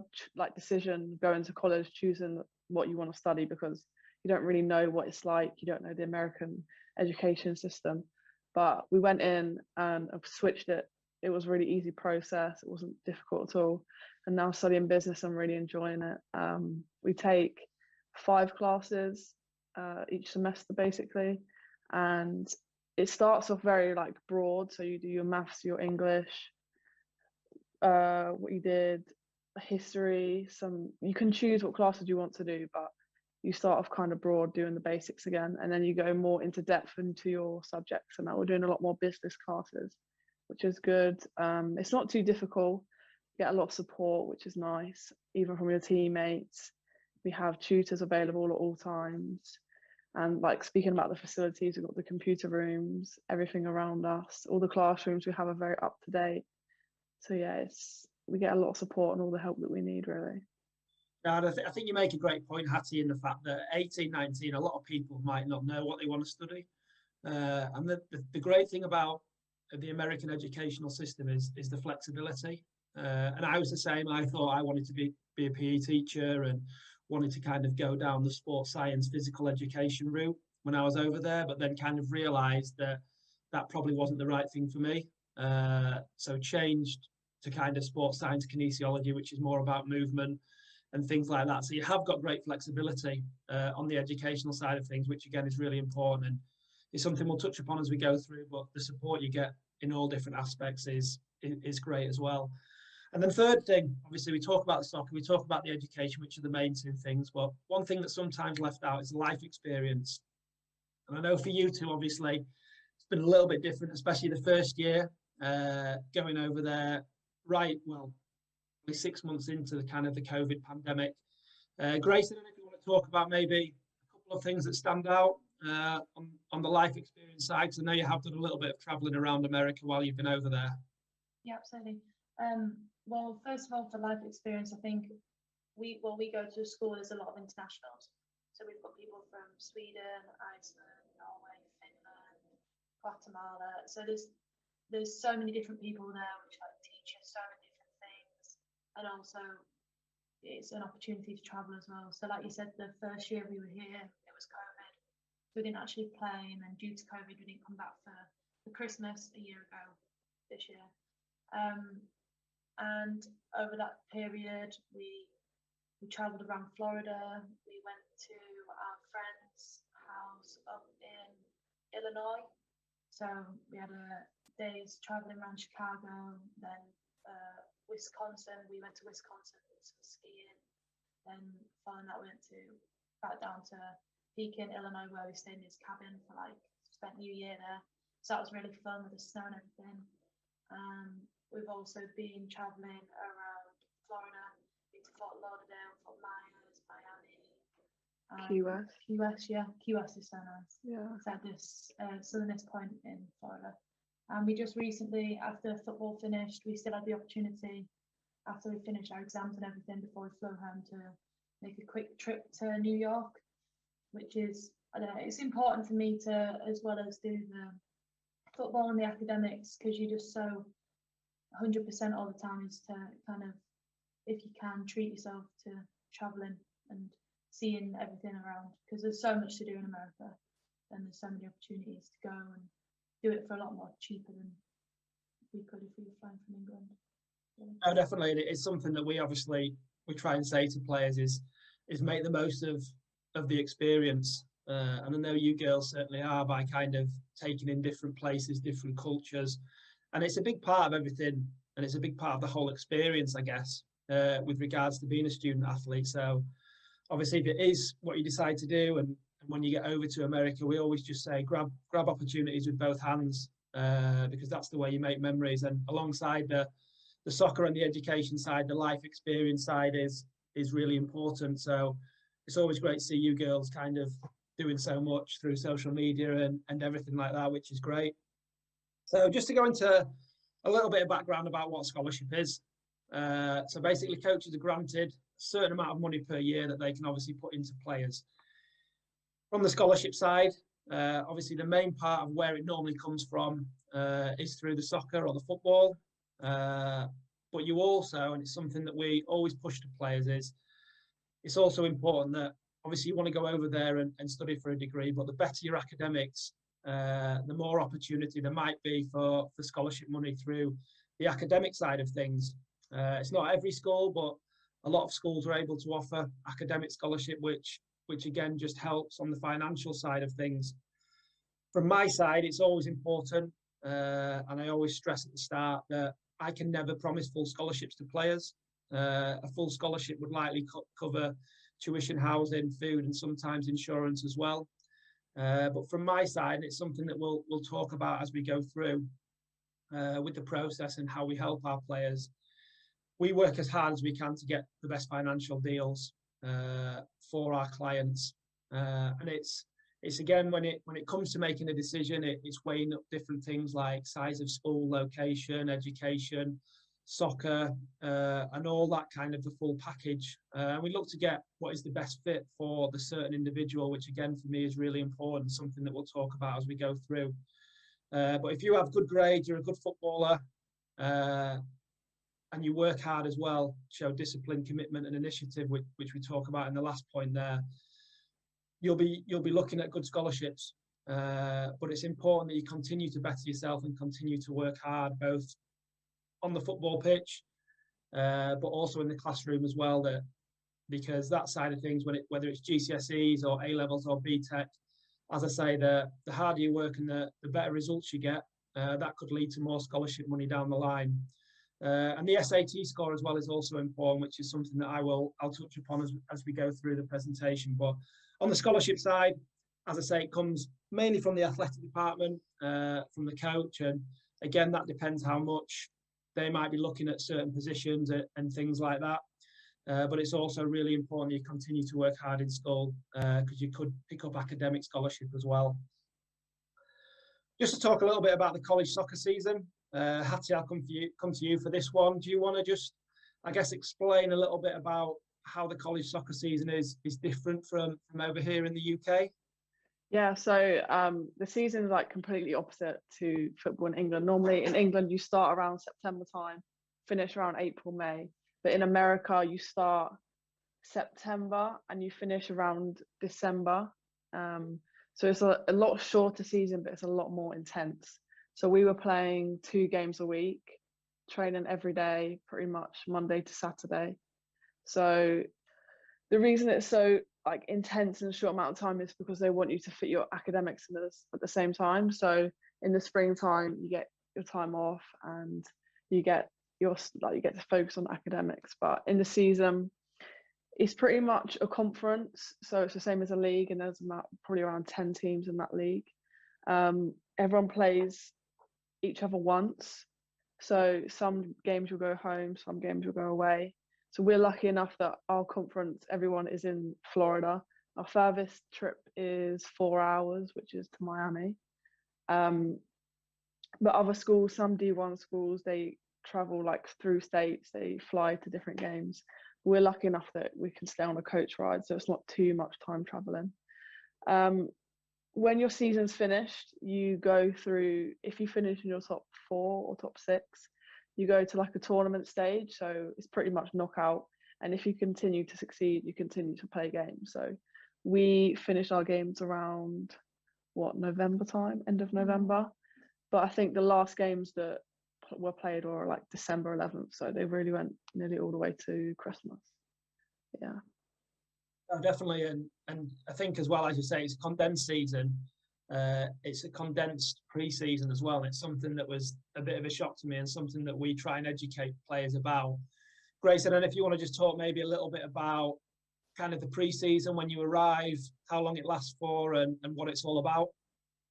decision going to college, choosing what you want to study, because you don't really know what it's like. You don't know the American education system. But we went in and I've switched it. It was a really easy process. It wasn't difficult at all. And now studying business, I'm really enjoying it. We take 5 classes each semester basically, and it starts off very like broad. So you do your maths, your English, what you did, history. You can choose what classes you want to do, but you start off kind of broad doing the basics again, and then you go more into depth into your subjects. And now we're doing a lot more business classes, which is good. It's not too difficult. You get a lot of support, which is nice, even from your teammates. We have tutors available at all times. And like speaking about the facilities, we've got the computer rooms, everything around us. All the classrooms we have are very up to date. So yeah, we get a lot of support and all the help that we need, really. Yeah, and I think you make a great point, Hattie, in the fact that 18, 19, a lot of people might not know what they want to study. And the great thing about the American educational system is the flexibility. And I was the same. I thought I wanted to be a PE teacher and wanted to kind of go down the sports science, physical education route when I was over there, but then kind of realized that probably wasn't the right thing for me. So changed to kind of sports science kinesiology, which is more about movement and things like that. So you have got great flexibility on the educational side of things, which again is really important. And it's something we'll touch upon as we go through, but the support you get in all different aspects is great as well. And then third thing, obviously we talk about the soccer, we talk about the education, which are the main 2 things, but one thing that's sometimes left out is life experience. And I know for you two, obviously, it's been a little bit different, especially the first year, going over there, right, well, 6 months into the kind of the COVID pandemic. Grace, I don't know if you want to talk about maybe a couple of things that stand out on the life experience side, because I know you have done a little bit of traveling around America while you've been over there. Yeah, absolutely. Well, first of all, for life experience, I think we go to school, there's a lot of internationals. So we've got people from Sweden, Iceland, Norway, Finland, Guatemala. So there's so many different people there which like teach you so many different things. And also it's an opportunity to travel as well. So like you said, the first year we were here, it was COVID. So we didn't actually play, and then due to COVID we didn't come back for Christmas a year ago this year. And over that period, we travelled around Florida. We went to our friend's house up in Illinois. So we had a day's travelling around Chicago, then Wisconsin. We went to Wisconsin for some skiing. Then following that, we went back down to Pekin, Illinois, where we stayed in his cabin for spent New Year there. So that was really fun with the snow and everything. We've also been travelling around Florida, been to Fort Lauderdale, Fort Myers, Miami. Key West. Key West, yeah. Key West is so nice. Yeah. It's at this southernest point in Florida. And we just recently, after football finished, we still had the opportunity, after we finished our exams and everything, before we flew home, to make a quick trip to New York, which is, I don't know, it's important for me to, as well as do the football and the academics, because you're just so 100% all the time, is to kind of, if you can, treat yourself to traveling and seeing everything around, because there's so much to do in America and there's so many opportunities to go and do it for a lot more cheaper than we could if we were flying from England. Oh, definitely. It's something that we try and say to players is make the most of the experience. And I know you girls certainly are, by kind of taking in different places, different cultures. And it's a big part of everything. And it's a big part of the whole experience, I guess, with regards to being a student athlete. So obviously, if it is what you decide to do, and when you get over to America, we always just say grab opportunities with both hands, because that's the way you make memories. And alongside the soccer and the education side, the life experience side is really important. So it's always great to see you girls kind of doing so much through social media and everything like that, which is great. So just to go into a little bit of background about what scholarship is. So basically, coaches are granted a certain amount of money per year that they can obviously put into players. From the scholarship side, obviously the main part of where it normally comes from is through the soccer or the football. But you also, and it's something that we always push to players, is it's also important that obviously you want to go over there and study for a degree, but the better your academics, the more opportunity there might be for scholarship money through the academic side of things. It's not every school, but a lot of schools are able to offer academic scholarship, which again just helps on the financial side of things. From my side, it's always important, and I always stress at the start that I can never promise full scholarships to players. A full scholarship would likely cover tuition, housing, food, and sometimes insurance as well. But from my side, it's something that we'll talk about as we go through with the process and how we help our players. We work as hard as we can to get the best financial deals for our clients, and it's again, when it comes to making a decision, it's weighing up different things like size of school, location, education, soccer, and all that kind of the full package. And we look to get what is the best fit for the certain individual, which again for me is really important, something that we'll talk about as we go through. But if you have good grades, you're a good footballer, and you work hard as well, show discipline, commitment, and initiative, which we talk about in the last point there, you'll be looking at good scholarships. But it's important that you continue to better yourself and continue to work hard, both on the football pitch, but also in the classroom as well. Because that side of things, whether it's GCSEs or A levels or BTEC, as I say, the harder you work and the better results you get, that could lead to more scholarship money down the line. And the SAT score as well is also important, which is something that I'll touch upon as we go through the presentation. But on the scholarship side, as I say, it comes mainly from the athletic department, from the coach, and again, that depends how much they might be looking at certain positions and things like that. But it's also really important that you continue to work hard in school, because you could pick up academic scholarship as well. Just to talk a little bit about the college soccer season, Hattie, I'll come to you for this one. Do you want to just, I guess, explain a little bit about how the college soccer season is different from over here in the UK? Yeah, so the season is like completely opposite to football in England. Normally in England, you start around September time, finish around April, May. But in America, you start September and you finish around December. So it's a lot shorter season, but it's a lot more intense. So we were playing 2 games a week. training every day, pretty much Monday to Saturday. So the reason it's so like intense in a short amount of time is because they want you to fit your academics in this at the same time. So in the springtime, you get your time off and you get you get to focus on academics. But in the season, it's pretty much a conference, so it's the same as a league, and there's probably around 10 teams in that league. Everyone plays each other once, so some games will go home, some games will go away. So we're lucky enough that our conference, everyone is in Florida. Our furthest trip is 4 hours, which is to Miami. But other schools, some D1 schools, they travel like through states, they fly to different games. We're lucky enough that we can stay on a coach ride, so it's not too much time traveling. When your season's finished, you go through, if you finish in your top 4 or top 6, you go to like a tournament stage, so it's pretty much knockout. And if you continue to succeed, you continue to play games. So we finished our games around, November time, end of November. But I think the last games that were played were like December 11th, so they really went nearly all the way to Christmas. Yeah. Oh, definitely, and I think as well, as you say, it's a condensed season. It's a condensed pre-season as well. It's something that was a bit of a shock to me and something that we try and educate players about. Grace, I don't know if you want to just talk maybe a little bit about kind of the pre-season, when you arrive, how long it lasts for, and what it's all about.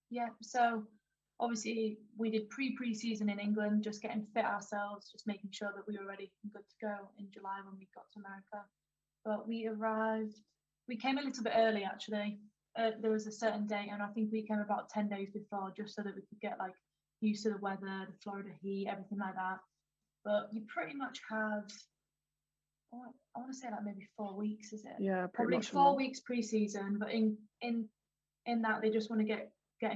Yeah, so obviously we did pre-season in England, just getting fit ourselves, just making sure that we were ready and good to go in July when we got to America. But we came a little bit early actually. There was a certain date, and I think we came about 10 days before, just so that we could get like used to the weather, the Florida heat, everything like that. But you pretty much have, I want to say like maybe 4 weeks, is it? Yeah, probably 4 weeks pre-season, but in that they just want to get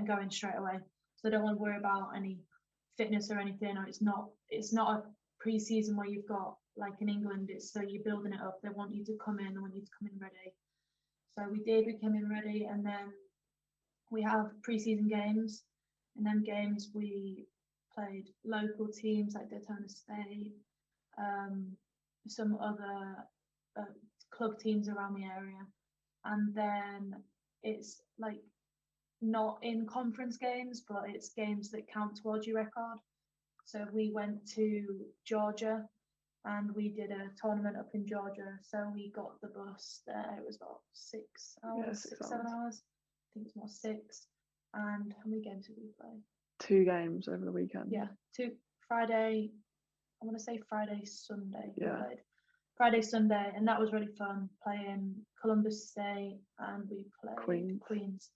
going straight away. So they don't want to worry about any fitness or anything, or it's not a pre-season where you've got like in England, it's so you're building it up. They want you to come in, they want you to come in ready. So we came in ready, and then we have pre-season games. And then games we played local teams like Daytona State, some other club teams around the area. And then it's like not in conference games, but it's games that count towards your record. So we went to Georgia and we did a tournament up in Georgia. So we got the bus there. It was about 6 hours, 7 hours. I think it's more 6. And how many games did we play? 2 games over the weekend. Yeah, 2 Friday. I want to say Friday, Sunday. Yeah. Friday, Sunday, and that was really fun playing Columbus State, and we played Queens.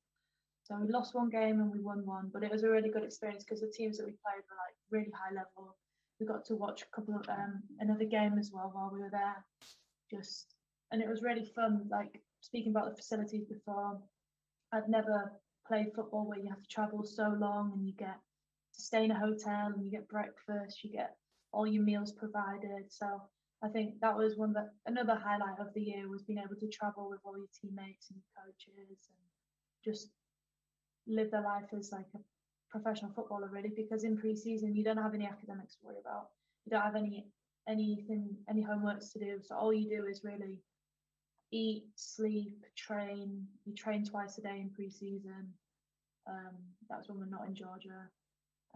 So we lost 1 game and we won 1, but it was a really good experience because the teams that we played were like really high level. We got to watch a couple of another game as well while we were there. And it was really fun. Like speaking about the facilities before, I'd never played football where you have to travel so long and you get to stay in a hotel and you get breakfast, you get all your meals provided. So I think that was another highlight of the year, was being able to travel with all your teammates and your coaches and just live their life as like a professional footballer, really, because in pre-season you don't have any academics to worry about. You don't have any homeworks to do. So all you do is really eat, sleep, train. You train twice a day in pre-season. That's when we're not in Georgia.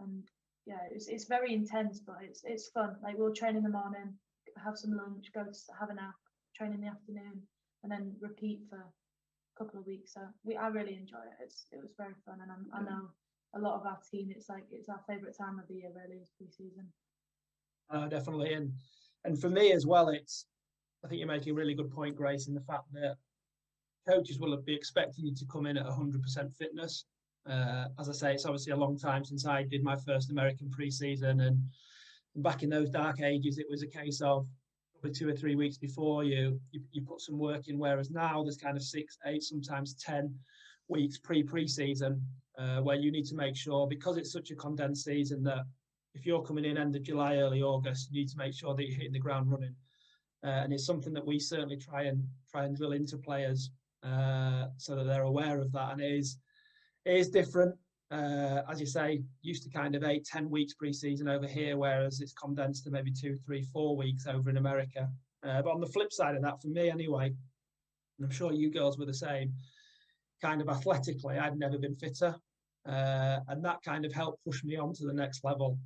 And yeah, it's very intense, but it's fun. Like we'll train in the morning, have some lunch, go to have a nap, train in the afternoon, and then repeat for a couple of weeks. So I really enjoy it. It was very fun, and I know a lot of our team, it's our favourite time of the year, really, is pre-season. Definitely, and for me as well, I think you're making a really good point, Grace, in the fact that coaches will be expecting you to come in at 100% fitness. As I say, it's obviously a long time since I did my first American pre-season, and back in those dark ages, it was a case of probably 2 or 3 weeks before you put some work in, whereas now there's kind of 6, 8, sometimes 10 weeks pre-season where you need to make sure, because it's such a condensed season, that if you're coming in end of July, early August, you need to make sure that you're hitting the ground running. And it's something that we certainly try and drill into players so that they're aware of that. And it is different. As you say, used to kind of 8-10 weeks pre-season over here, whereas it's condensed to maybe 2, 3, 4 weeks over in America. But on the flip side of that, for me anyway, and I'm sure you girls were the same, kind of athletically, I'd never been fitter. And that kind of helped push me on to the next level.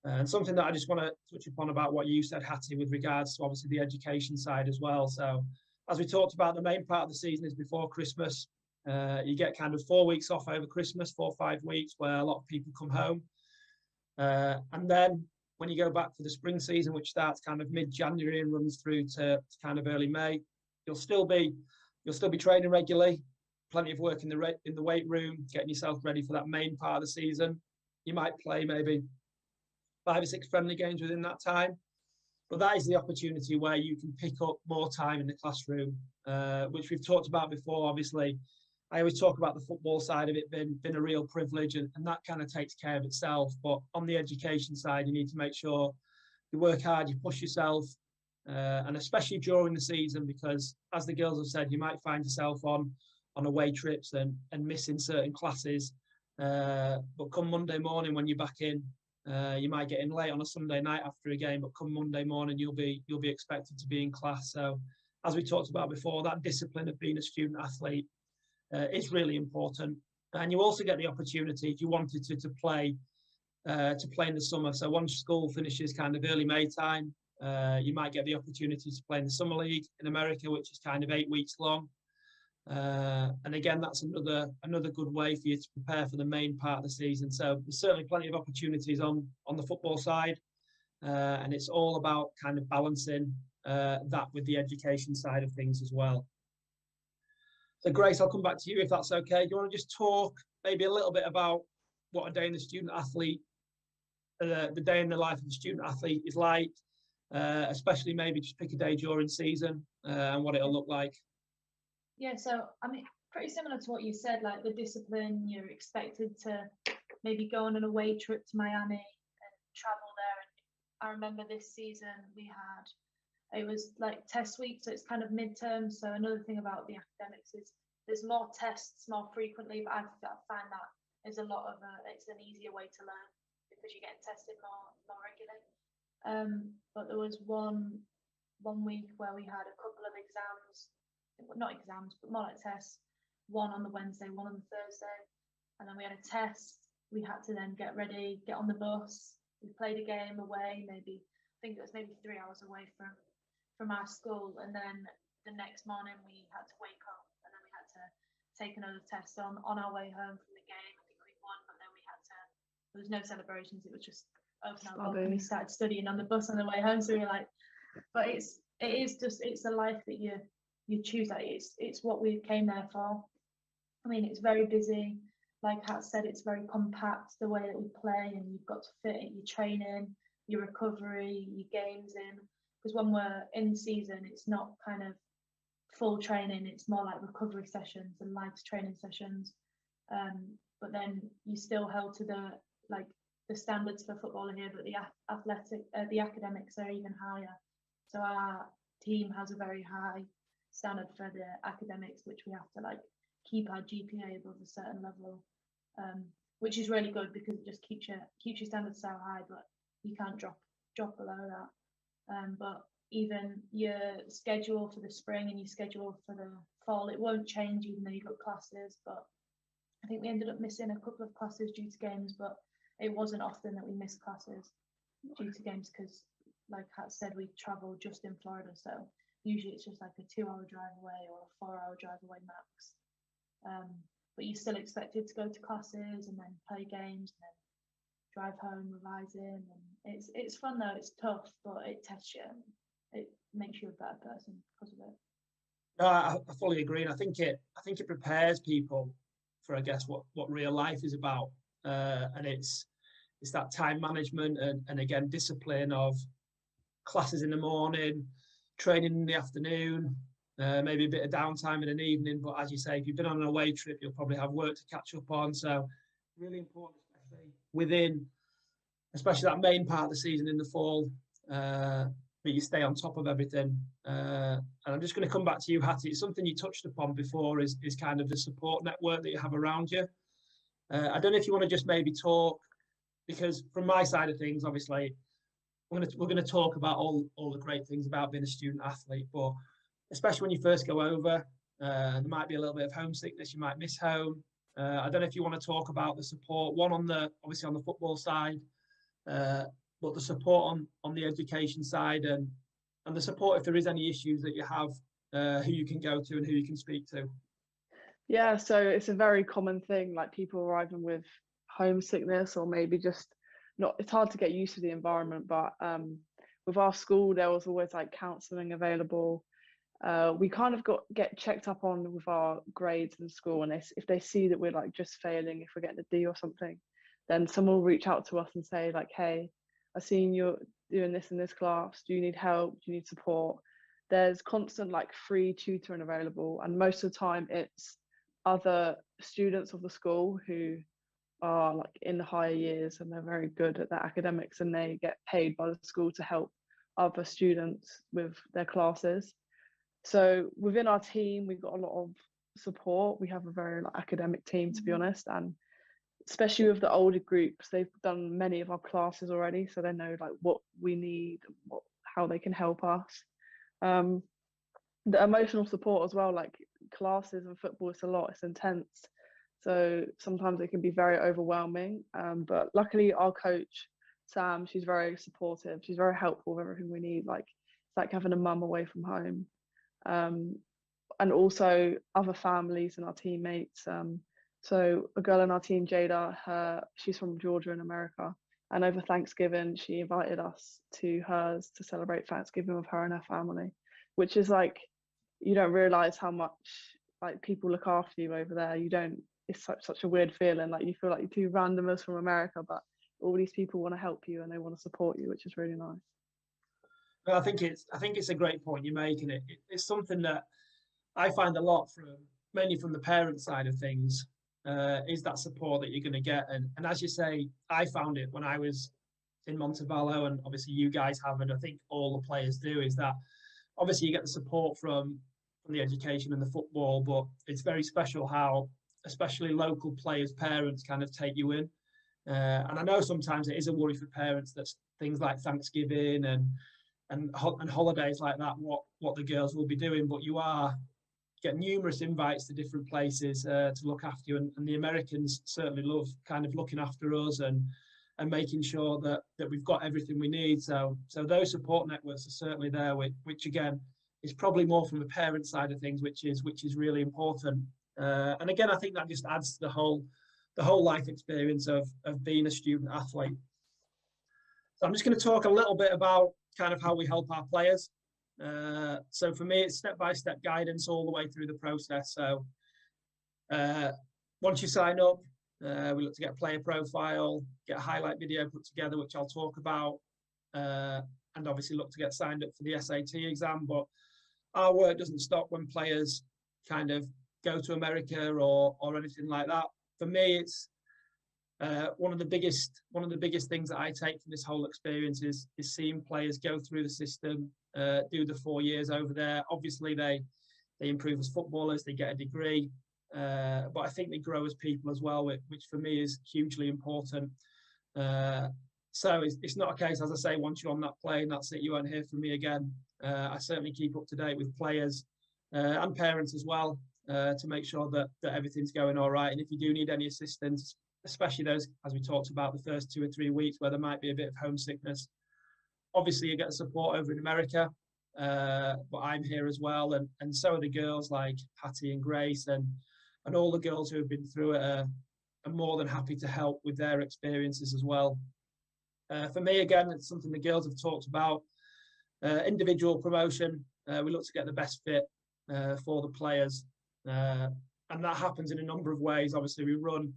And something that I just want to touch upon about what you said, Hattie, with regards to obviously the education side as well. So as we talked about, the main part of the season is before Christmas. You get kind of 4 weeks off over Christmas, 4 or 5 weeks, where a lot of people come home. And then when you go back for the spring season, which starts kind of mid-January and runs through to kind of early May, you'll still be training regularly, plenty of work in the weight room, getting yourself ready for that main part of the season. You might play maybe 5 or 6 friendly games within that time. But that is the opportunity where you can pick up more time in the classroom, which we've talked about before. Obviously, I always talk about the football side of it being a real privilege, and that kind of takes care of itself. But on the education side, you need to make sure you work hard, you push yourself, and especially during the season, because as the girls have said, you might find yourself on away trips and missing certain classes. But come Monday morning when you're back in, you might get in late on a Sunday night after a game, but come Monday morning you'll be expected to be in class. So as we talked about before, that discipline of being a student athlete is really important. And you also get the opportunity, if you wanted to play in the summer. So once school finishes kind of early May time, you might get the opportunity to play in the summer league in America, which is kind of 8 weeks long. And again, that's another good way for you to prepare for the main part of the season. So there's certainly plenty of opportunities on the football side, and it's all about kind of balancing that with the education side of things as well. So Grace, I'll come back to you if that's okay. Do you want to just talk maybe a little bit about what a day in the student athlete, the day in the life of the student athlete is like, especially maybe just pick a day during season and what it'll look like? Yeah, so I mean, pretty similar to what you said, like the discipline, you're expected to maybe go on an away trip to Miami and travel there. And I remember this season it was like test week, so it's kind of midterm. So another thing about the academics is there's more tests more frequently, but I find that is it's an easier way to learn because you're getting tested more regularly. But there was one week where we had a couple of exams. Not exams, but more like tests. One on the Wednesday, one on the Thursday, and then we had a test. We had to then get ready, get on the bus. We played a game away, I think it was maybe 3 hours away from our school, and then the next morning we had to wake up, and then we had to take another test on our way home from the game. I think we won, but then there was no celebrations. It was just open our book and we started studying on the bus on the way home. So we were like, but it's the life that you choose. That it's what we came there for. I mean, it's very busy. Like Hat said, it's very compact, the way that we play, and you've got to fit it, your training, your recovery, your games in. Because when we're in season, it's not kind of full training, it's more like recovery sessions and light training sessions. But then you still held to the standards for football here, but the academics are even higher. So our team has a very high standard for the academics, which we have to keep our GPA above a certain level, which is really good because it just keeps your standards so high, but you can't drop below that. But even your schedule for the spring and your schedule for the fall, it won't change even though you've got classes. But I think we ended up missing a couple of classes due to games, but it wasn't often that we missed classes due to games because, like Hat said, we travel just in Florida, so usually it's just like a 2-hour drive away or a 4-hour drive away max. But you're still expected to go to classes and then play games and then drive home, revising, and it's fun though. It's tough, but it tests you. It makes you a better person because of it. No, I fully agree, and I think it prepares people for, I guess, what real life is about, and it's that time management and again discipline of classes in the morning, training in the afternoon, maybe a bit of downtime in an evening. But as you say, if you've been on an away trip, you'll probably have work to catch up on. So really important, especially that main part of the season in the fall, that you stay on top of everything. And I'm just going to come back to you, Hattie. It's something you touched upon before is kind of the support network that you have around you. I don't know if you want to just maybe talk, because from my side of things, obviously, we're going to talk about all the great things about being a student athlete, but especially when you first go over, there might be a little bit of homesickness. You might miss home. I don't know if you want to talk about the support, one on the obviously on the football side, but the support on the education side, and the support if there is any issues that you have, who you can go to and who you can speak to. Yeah, so it's a very common thing, like people arriving with homesickness or maybe just not, it's hard to get used to the environment, but with our school there was always like counselling available. We kind of get checked up on with our grades in school, and if they see that we're like just failing, if we're getting a D or something, then someone will reach out to us and say like, hey, I've seen you're doing this in this class, do you need help, do you need support? There's constant like free tutoring available, and most of the time it's other students of the school who are like in the higher years and they're very good at their academics, and they get paid by the school to help other students with their classes. So within our team, we've got a lot of support. We have a very like, academic team, to be honest, and especially with the older groups, they've done many of our classes already, so they know like what we need, how they can help us. The emotional support as well, like classes and football, it's a lot, it's intense, so sometimes it can be very overwhelming, but luckily our coach Sam, she's very supportive, she's very helpful with everything we need. Like it's like having a mum away from home, and also other families and our teammates. So a girl in our team, Jada, she's from Georgia in America, and over Thanksgiving she invited us to hers to celebrate Thanksgiving with her and her family, which is like, you don't realize how much like people look after you over there. You don't, it's such a weird feeling, like you feel like you're two randomers from America, but all these people want to help you and they want to support you, which is really nice. Well, I think it's a great point you're making. It's something that I find a lot mainly from the parent side of things, is that support that you're going to get. And as you say, I found it when I was in Montevallo, and obviously you guys have, and I think all the players do, is that obviously you get the support from the education and the football, but it's very special how especially local players' parents kind of take you in. And I know sometimes it is a worry for parents that things like Thanksgiving and holidays like that, what the girls will be doing, but you get numerous invites to different places to look after you, and the Americans certainly love kind of looking after us and making sure that we've got everything we need. So those support networks are certainly there, which again is probably more from the parent side of things, which is really important. And again, I think that just adds to the whole life experience of being a student athlete. So I'm just going to talk a little bit about kind of how we help our players. So for me, it's step-by-step guidance all the way through the process. So once you sign up, we look to get a player profile, get a highlight video put together, which I'll talk about, and obviously look to get signed up for the SAT exam. But our work doesn't stop when players kind of go to America or anything like that. For me, it's one of the biggest things that I take from this whole experience is seeing players go through the system, do the 4 years over there. Obviously, they improve as footballers, they get a degree, but I think they grow as people as well, which for me is hugely important. So it's not a case, as I say, once you're on that plane, that's it, you won't hear from me again. I certainly keep up to date with players and parents as well, to make sure that everything's going all right. And if you do need any assistance, especially those, as we talked about, the first 2 or 3 weeks where there might be a bit of homesickness, obviously you get support over in America, but I'm here as well, and so are the girls like Hattie and Grace, and all the girls who have been through it are more than happy to help with their experiences as well. For me, again, it's something the girls have talked about, individual promotion. We look to get the best fit for the players, and that happens in a number of ways. Obviously, we run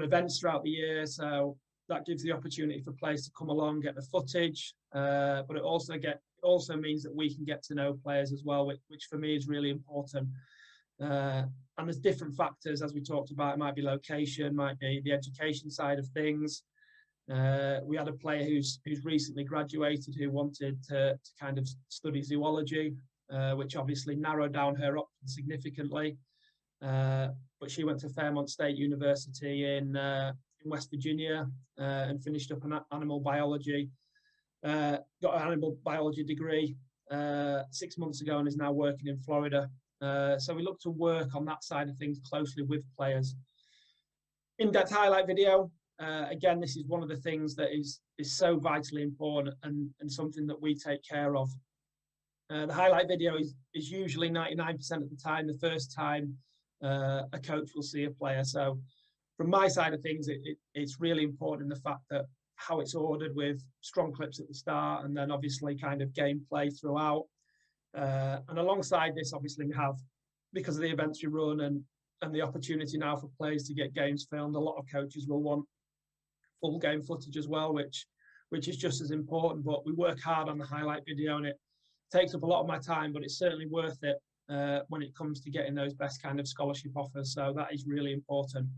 events throughout the year, so that gives the opportunity for players to come along, get the footage, but it also means that we can get to know players as well, which for me is really important. And there's different factors, as we talked about. It might be location, might be the education side of things. We had a player who's recently graduated who wanted to kind of study zoology, which obviously narrowed down her options significantly. but she went to Fairmont State University in West Virginia and finished up an animal biology. Got an animal biology degree 6 months ago and is now working in Florida. So we look to work on that side of things closely with players. In-depth highlight video. Again, this is one of the things that is so vitally important and something that we take care of. The highlight video is usually 99% of the time the first time a coach will see a player. So from my side of things, it's really important in the fact that how it's ordered with strong clips at the start and then obviously kind of gameplay throughout. And alongside this, obviously we have, because of the events we run and the opportunity now for players to get games filmed, a lot of coaches will want full game footage as well, which is just as important. But we work hard on the highlight video and it takes up a lot of my time, but it's certainly worth it when it comes to getting those best kind of scholarship offers. So that is really important.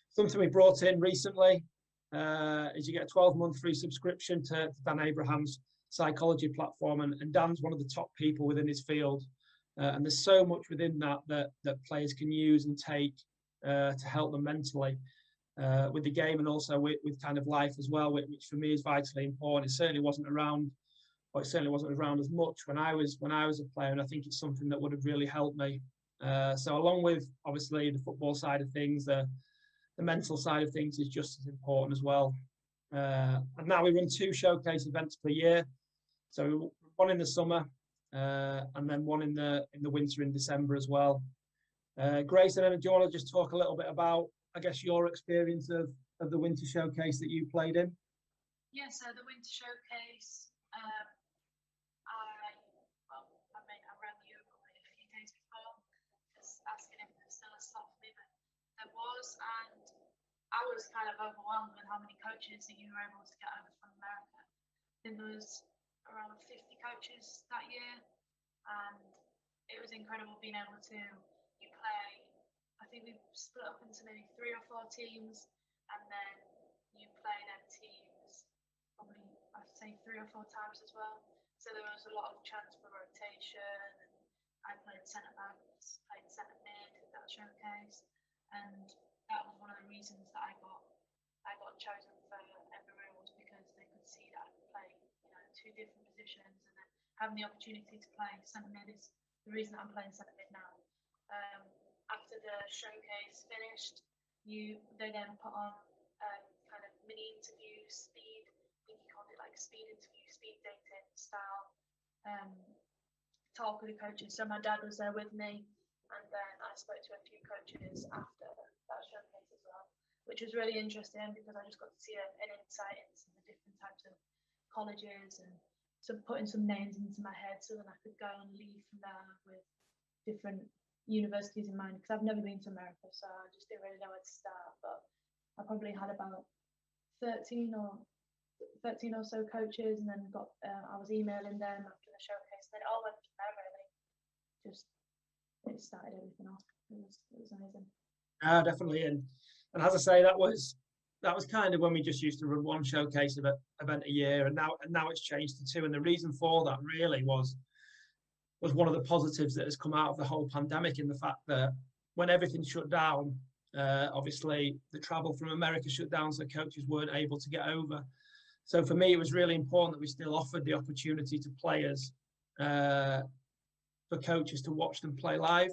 Something we brought in recently is you get a 12-month free subscription to Dan Abraham's psychology platform, and Dan's one of the top people within his field. And there's so much within that players can use and take to help them mentally with the game and also with kind of life as well, which for me is vitally important. It certainly wasn't around, or it certainly wasn't around as much when I was a player, and I think it's something that would have really helped me. So along with obviously the football side of things, the mental side of things is just as important as well. And now we run 2 showcase events per year. So one in the summer and then one in the winter in December as well. Grace, and Emma, do you want to just talk a little bit about, I guess, your experience of the winter showcase that you played in? Yeah, so the winter showcase, I rang you probably a few days before, just asking if there's still a slot for me, but there was, and I was kind of overwhelmed with how many coaches that you were able to get over from America. I think there was around 50 coaches that year, and it was incredible being able to play. I think we split up into maybe 3 or 4 teams, and then you play them teams probably, I'd say, 3 or 4 times as well. So there was a lot of chance for rotation, and I played centre backs, played centre mid at that showcase, and that was one of the reasons that I got chosen for everywhere, was because they could see that I could play 2 different positions, and then having the opportunity to play centre mid is the reason that I'm playing centre mid now. After the showcase finished, they then put on kind of mini interview speed. I think he called it like speed interview, speed dating style talk with the coaches. So my dad was there with me, and then I spoke to a few coaches after that showcase as well, which was really interesting because I just got to see an insight into the different types of colleges and putting some names into my head so that I could go and leave from there with different universities in mind, because I've never been to America, so I just didn't really know where to start. But I probably had about 13 or so coaches, and then I was emailing them after the showcase, and then it all went from there really. Just it started everything off. It was amazing. Definitely, and as I say, that was kind of when we just used to run 1 showcase event a year, and now it's changed to 2. And the reason for that really was one of the positives that has come out of the whole pandemic, in the fact that when everything shut down, obviously the travel from America shut down, so coaches weren't able to get over. So for me, it was really important that we still offered the opportunity to players, for coaches to watch them play live.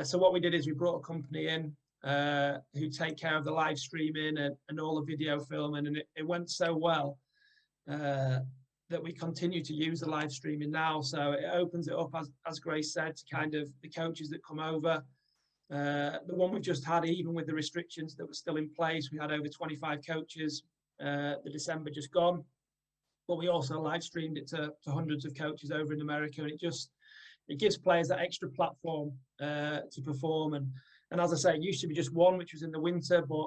So what we did is we brought a company in who take care of the live streaming and all the video filming, and it went so well that we continue to use the live streaming now. So it opens it up, as Grace said, to kind of the coaches that come over. The one we've just had, even with the restrictions that were still in place, we had over 25 coaches the December just gone. But we also live streamed it to hundreds of coaches over in America, and it gives players that extra platform to perform. And as I say, it used to be just 1, which was in the winter, but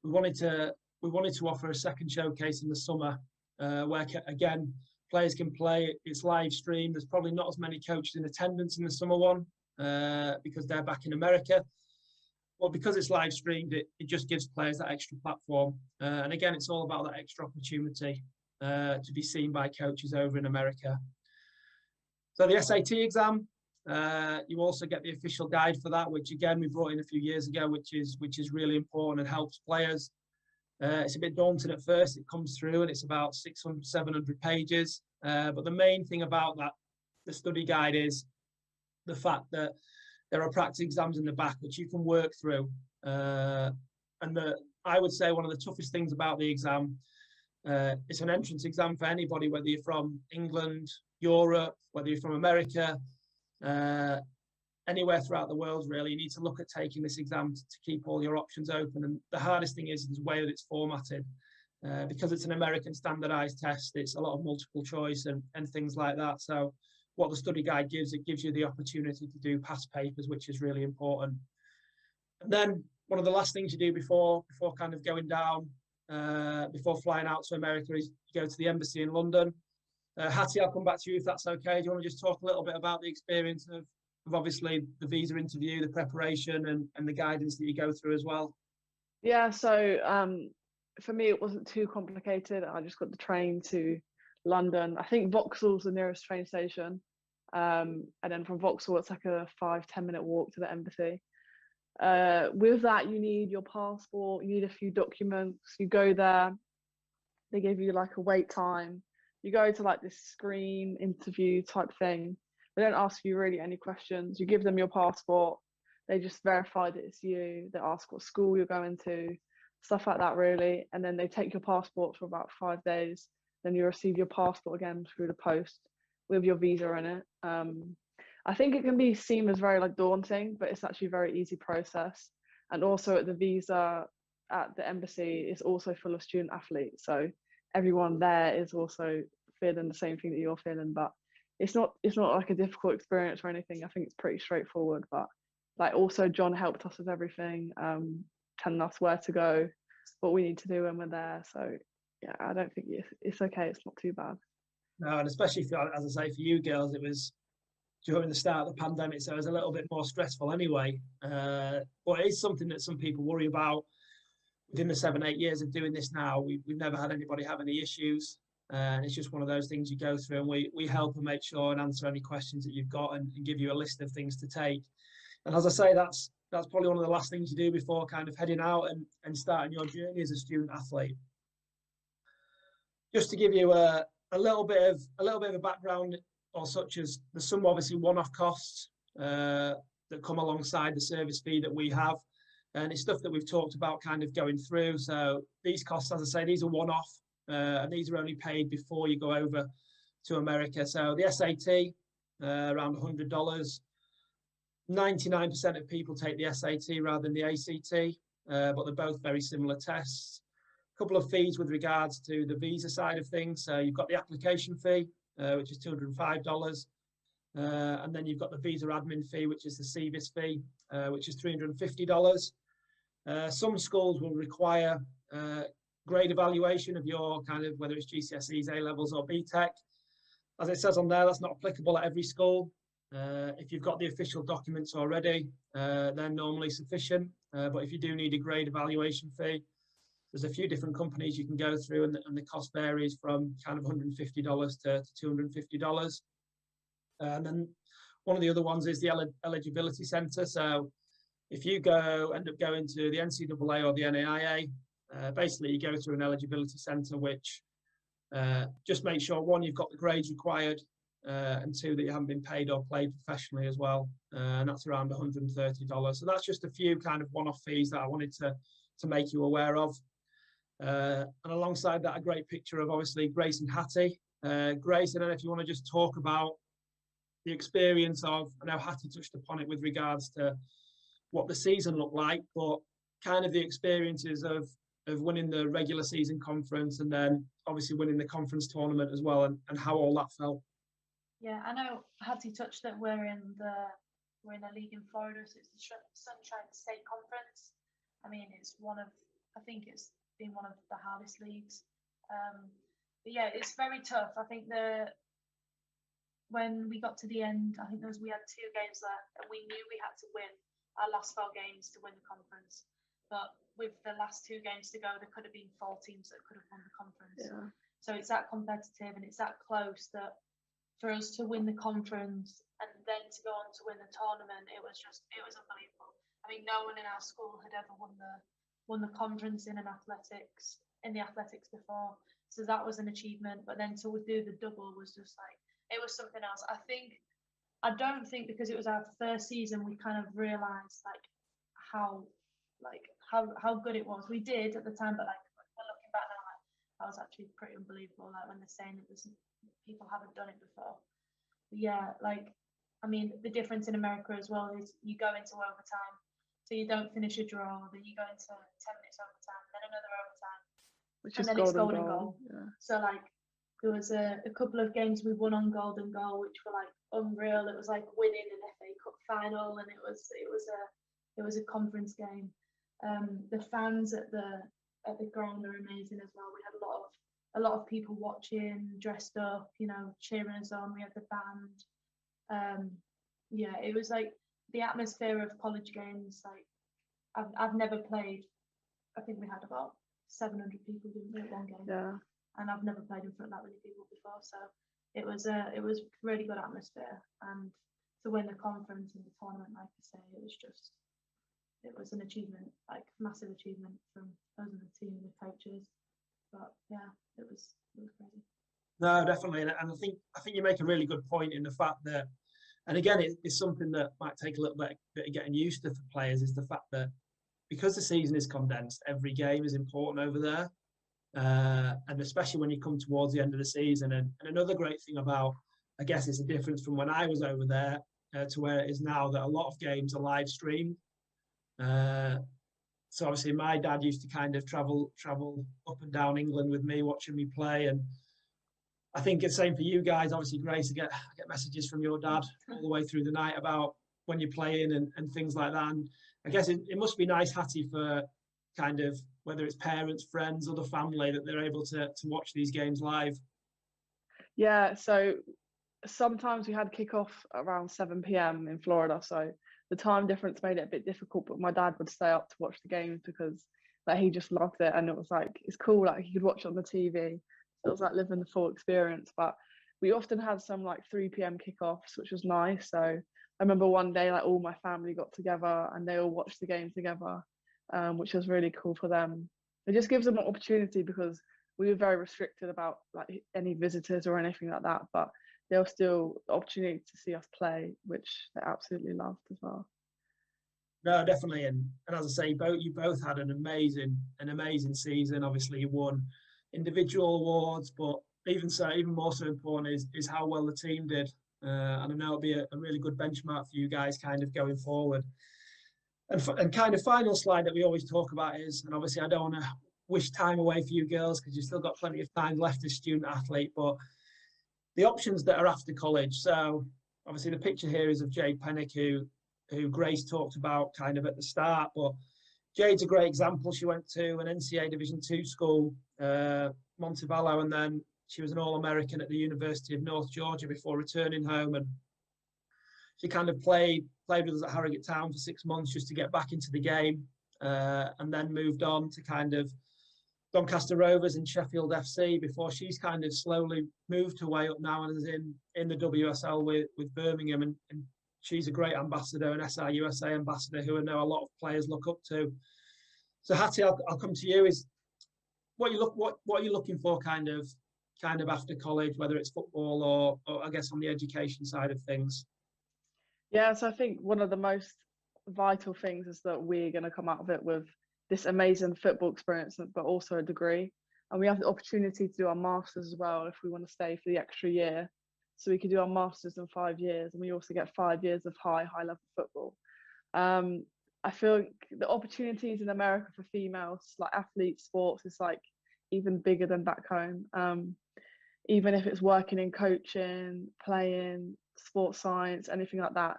we wanted to offer a second showcase in the summer, where again players can play. It's live streamed. There's probably not as many coaches in attendance in the summer one because they're back in America. Well, because it's live streamed, it just gives players that extra platform. And again, it's all about that extra opportunity to be seen by coaches over in America. So the SAT exam, You also get the official guide for that, which again we brought in a few years ago, which is really important and helps players. It's a bit daunting at first. It comes through and it's about 600, 700 pages. But the main thing about that, the study guide, is the fact that there are practice exams in the back which you can work through. I would say one of the toughest things about the exam, it's an entrance exam for anybody, whether you're from England, Europe, whether you're from America, anywhere throughout the world, really. You need to look at taking this exam to keep all your options open. And the hardest thing is the way that it's formatted. Because it's an American standardized test, it's a lot of multiple choice and things like that. So what the study guide gives, it gives you the opportunity to do past papers, which is really important. And then one of the last things you do before kind of going down, before flying out to America, is you go to the embassy in London. Hattie, I'll come back to you if that's okay. Do you want to just talk a little bit about the experience of obviously the visa interview, the preparation and the guidance that you go through as well? Yeah, so for me, it wasn't too complicated. I just got the train to London. I think Vauxhall's the nearest train station. And then from Vauxhall, it's like a 5-10 minute walk to the embassy. With that, you need your passport, you need a few documents. You go there, they give you like a wait time. You go to like this screen interview type thing. They don't ask you really any questions. You give them your passport. They just verify that it's you. They ask what school you're going to, stuff like that, really. And then they take your passport for about 5 days. Then you receive your passport again through the post with your visa in it. I think it can be seen as very like daunting, but it's actually a very easy process. And also at the visa at the embassy is also full of student athletes. So everyone there is also feeling the same thing that you're feeling, but it's not like a difficult experience or anything. I think it's pretty straightforward, but like also John helped us with everything, telling us where to go, what we need to do when we're there. So yeah, I don't think it's okay. It's not too bad. No, and especially as I say, for you girls, it was during the start of the pandemic, so it was a little bit more stressful anyway. But it is something that some people worry about. Within the 7-8 years of doing this now, we've never had anybody have any issues. And it's just one of those things you go through, and we help and make sure and answer any questions that you've got and give you a list of things to take. And as I say, that's probably one of the last things you do before kind of heading out and starting your journey as a student athlete. Just to give you a little bit of a background, or such as there's some obviously one-off costs that come alongside the service fee that we have. And it's stuff that we've talked about kind of going through. So these costs, as I say, these are one-off, and these are only paid before you go over to America. So the SAT, around $100. 99% of people take the SAT rather than the ACT, but they're both very similar tests. A couple of fees with regards to the visa side of things. So you've got the application fee, which is $205. And then you've got the visa admin fee, which is the CVIS fee, which is $350. Some schools will require grade evaluation of your kind of, whether it's GCSEs, A-levels or BTEC. As it says on there, that's not applicable at every school. If you've got the official documents already, they're normally sufficient. But if you do need a grade evaluation fee, there's a few different companies you can go through, and the cost varies from kind of $150 to $250. And then one of the other ones is the eligibility centre. So if you end up going to the NCAA or the NAIA, basically you go through an eligibility centre, which just make sure, one, you've got the grades required, and two, that you haven't been paid or played professionally as well. And that's around $130. So that's just a few kind of one-off fees that I wanted to make you aware of. And alongside that, a great picture of obviously Grace and Hattie. Grace, I don't know if you want to just talk about the experience of, I know Hattie touched upon it with regards to what the season looked like, but kind of the experiences of winning the regular season conference and then obviously winning the conference tournament as well, and how all that felt. Yeah, I know Hattie touched that we're in a league in Florida, so it's the Sunshine State Conference. I mean, I think it's been one of the hardest leagues. But yeah, it's very tough. I think when we got to the end, I think we had 2 games left, and we knew we had to win our last 4 games to win the conference. But with the last 2 games to go, there could have been 4 teams that could have won the conference. Yeah. So it's that competitive and it's that close that for us to win the conference and then to go on to win the tournament, it was unbelievable. I mean, no one in our school had ever won the conference in the athletics before, so that was an achievement. But then to do the double was just like, it was something else. I don't think because it was our first season we kind of realised like how good it was. We did at the time, but like when looking back now, like, that was actually pretty unbelievable. Like when they're saying people haven't done it before. But yeah, like I mean, the difference in America as well is you go into overtime, so you don't finish a draw, then you go into 10 minutes overtime, then another overtime, Which and is then it's golden goal. goal. Yeah. So like there was a couple of games we won on golden goal, which were like unreal. It was like winning an FA Cup final, and it was a conference game. The fans at the ground are amazing as well. We had a lot of people watching, dressed up, you know, cheering us on. We had the band. Yeah, it was like the atmosphere of college games. Like I've never played. I think we had about 700 people in one game. Yeah. And I've never played in front of that many people before, so it was really good atmosphere. And to win the conference and the tournament, like I say, it was an achievement, like massive achievement from us and the team and the coaches. But yeah, it was crazy. No, definitely, and I think you make a really good point in the fact that, and again, it's something that might take a little bit of getting used to for players, is the fact that because the season is condensed, every game is important over there. And especially when you come towards the end of the season. And another great thing about, I guess it's a difference from when I was over there to where it is now, that a lot of games are live streamed. So obviously my dad used to kind of travel up and down England with me, watching me play. And I think it's the same for you guys. Obviously, Grace, I get messages from your dad all the way through the night about when you're playing and things like that. And I guess it must be nice, Hattie, for kind of whether it's parents, friends, other family, that they're able to watch these games live. Yeah, so sometimes we had kickoff around 7 p.m. in Florida, so the time difference made it a bit difficult, but my dad would stay up to watch the games because like he just loved it, and it was like, it's cool, like he could watch it on the TV. So it was like living the full experience. But we often had some like 3 p.m. kickoffs, which was nice. So I remember one day like all my family got together and they all watched the game together, which was really cool for them. It just gives them an opportunity because we were very restricted about like any visitors or anything like that, but there was still the opportunity to see us play, which they absolutely loved as well. No, definitely, and as I say, you both had an amazing season. Obviously, you won individual awards, but even more so important is how well the team did. And I know it'll be a really good benchmark for you guys, kind of going forward. And kind of final slide that we always talk about is, and obviously I don't want to wish time away for you girls because you've still got plenty of time left as student athlete, but the options that are after college. So obviously the picture here is of Jade Pennick, who Grace talked about kind of at the start, but Jade's a great example. She went to an NCAA Division II school, Montevallo, and then she was an All-American at the University of North Georgia before returning home, and she kind of played with us at Harrogate Town for 6 months just to get back into the game, and then moved on to kind of Doncaster Rovers and Sheffield FC before she's kind of slowly moved her way up now and is in the WSL with Birmingham, and she's a great ambassador, an SRUSA ambassador who I know a lot of players look up to. So Hattie, I'll come to you. Is what are you looking for kind of after college, whether it's football or I guess on the education side of things? Yeah, so I think one of the most vital things is that we're going to come out of it with this amazing football experience, but also a degree. And we have the opportunity to do our masters as well if we want to stay for the extra year. So we could do our masters in 5 years, and we also get 5 years of high level football. I feel the opportunities in America for females, like athletes, sports, is like even bigger than back home. Even if it's working in coaching, playing, sports science, anything like that,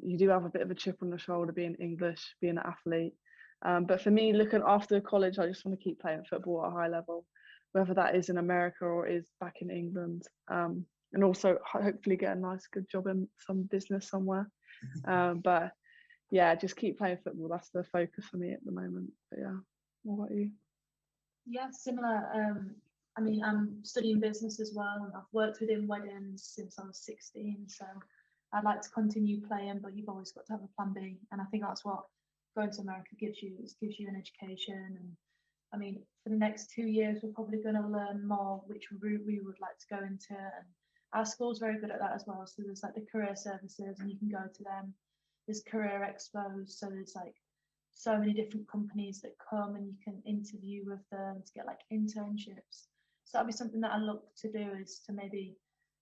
you do have a bit of a chip on the shoulder being English, being an athlete. But for me, looking after college, I just want to keep playing football at a high level, whether that is in America or is back in England. And also hopefully get a nice, good job in some business somewhere. But yeah, just keep playing football. That's the focus for me at the moment. But yeah, what about you? Yeah, similar. I mean, I'm studying business as well, and I've worked within weddings since I was 16. So I'd like to continue playing, but you've always got to have a plan B. And I think that's what going to America gives you. It gives you an education. And I mean, for the next 2 years, we're probably going to learn more which route we would like to go into. And our school's very good at that as well. So there's like the career services, and you can go to them. There's career expos. So there's like so many different companies that come, and you can interview with them to get like internships. So that'd be something that I look to do, is to maybe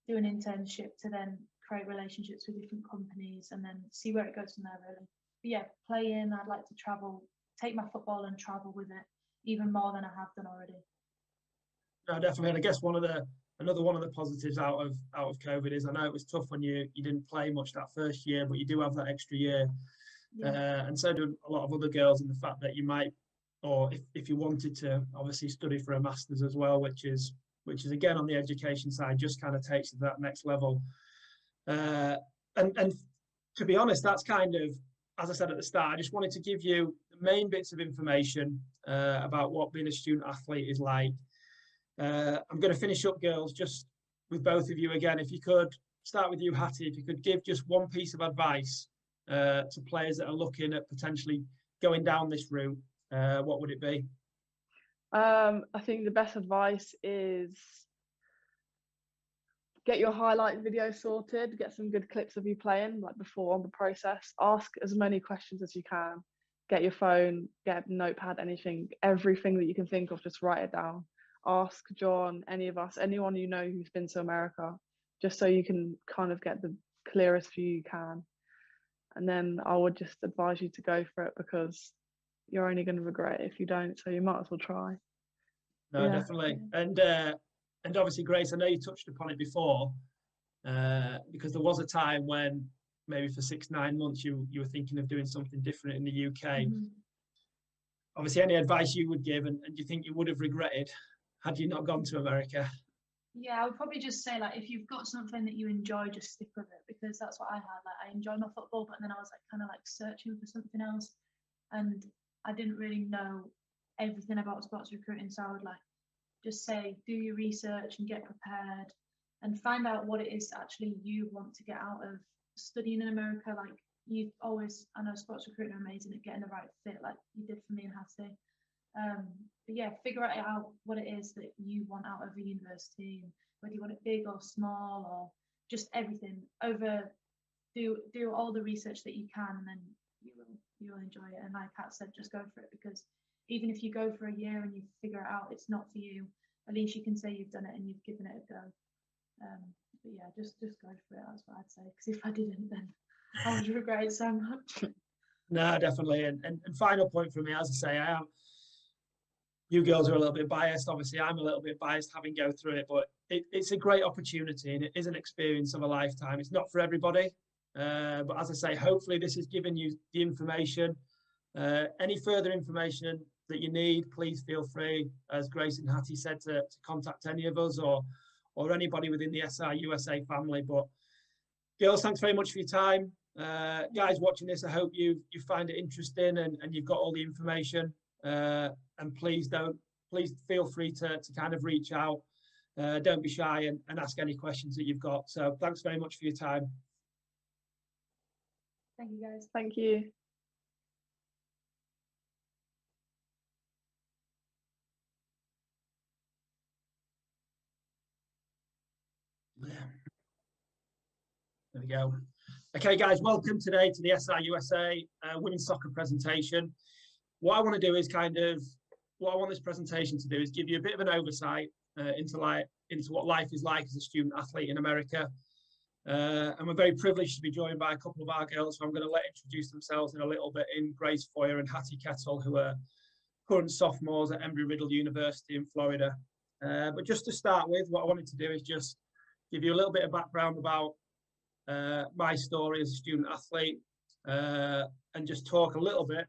do an internship to then create relationships with different companies and then see where it goes from there, really. But yeah, playing, I'd like to travel, take my football and travel with it even more than I have done already. No, definitely. And I guess another one of the positives out of COVID is, I know it was tough when you didn't play much that first year, but you do have that extra year. Yeah. And so do a lot of other girls, in the fact that you might, or if you wanted to, obviously study for a master's as well, which is again on the education side, just kind of takes it to that next level. And to be honest, that's kind of, as I said at the start, I just wanted to give you the main bits of information about what being a student athlete is like. I'm going to finish up, girls, just with both of you again. If you could start with you, Hattie, if you could give just one piece of advice to players that are looking at potentially going down this route, what would it be? I think the best advice is get your highlight video sorted, get some good clips of you playing, like before on the process. Ask as many questions as you can. Get your phone, get a notepad, everything that you can think of, just write it down. Ask John, any of us, anyone you know who's been to America, just so you can kind of get the clearest view you can. And then I would just advise you to go for it, because you're only going to regret it if you don't, so you might as well try. No, yeah. Definitely. And obviously, Grace, I know you touched upon it before, because there was a time when maybe for 6-9 months you were thinking of doing something different in the UK. Mm-hmm. Obviously, any advice you would give, and do you think you would have regretted had you not gone to America? Yeah, I would probably just say, like, if you've got something that you enjoy, just stick with it, because that's what I had. Like, I enjoyed my football, but then I was like kind of like searching for something else, and I didn't really know everything about sports recruiting. So I would like just say, do your research and get prepared and find out what it is actually you want to get out of studying in America. Like, you always, I know sports recruiting are amazing at getting the right fit, like you did for me and Hattie. But yeah, figure out what it is that you want out of a university, and whether you want it big or small or just everything. Do all the research that you can, and then you'll enjoy it. And like Kat said, just go for it, because even if you go for a year and you figure it out it's not for you, at least you can say you've done it and you've given it a go. But yeah, just go for it. That's what I'd say, because if I didn't, then I would regret it so much. No, definitely. And final point for me, as I say, you girls are a little bit biased. Obviously, I'm a little bit biased having go through it, but it's a great opportunity, and it is an experience of a lifetime. It's not for everybody, but as I say, hopefully this has given you the information. Any further information that you need, please feel free, as Grace and Hattie said, to contact any of us or anybody within the SRUSA family. But girls, thanks very much for your time. Guys watching this, I hope you find it interesting and you've got all the information. And please feel free to kind of reach out. Don't be shy and ask any questions that you've got. So thanks very much for your time. Thank you, guys. Thank you. There we go. Okay, guys, welcome today to the SRUSA women's soccer presentation. What I want to do is what I want this presentation to do is give you a bit of an oversight into what life is like as a student athlete in America. And we're very privileged to be joined by a couple of our girls who I'm going to let introduce themselves in a little bit, in Grace Foyer and Hattie Kettle, who are current sophomores at Embry-Riddle University in Florida. But just to start with, what I wanted to do is just give you a little bit of background about my story as a student athlete, and just talk a little bit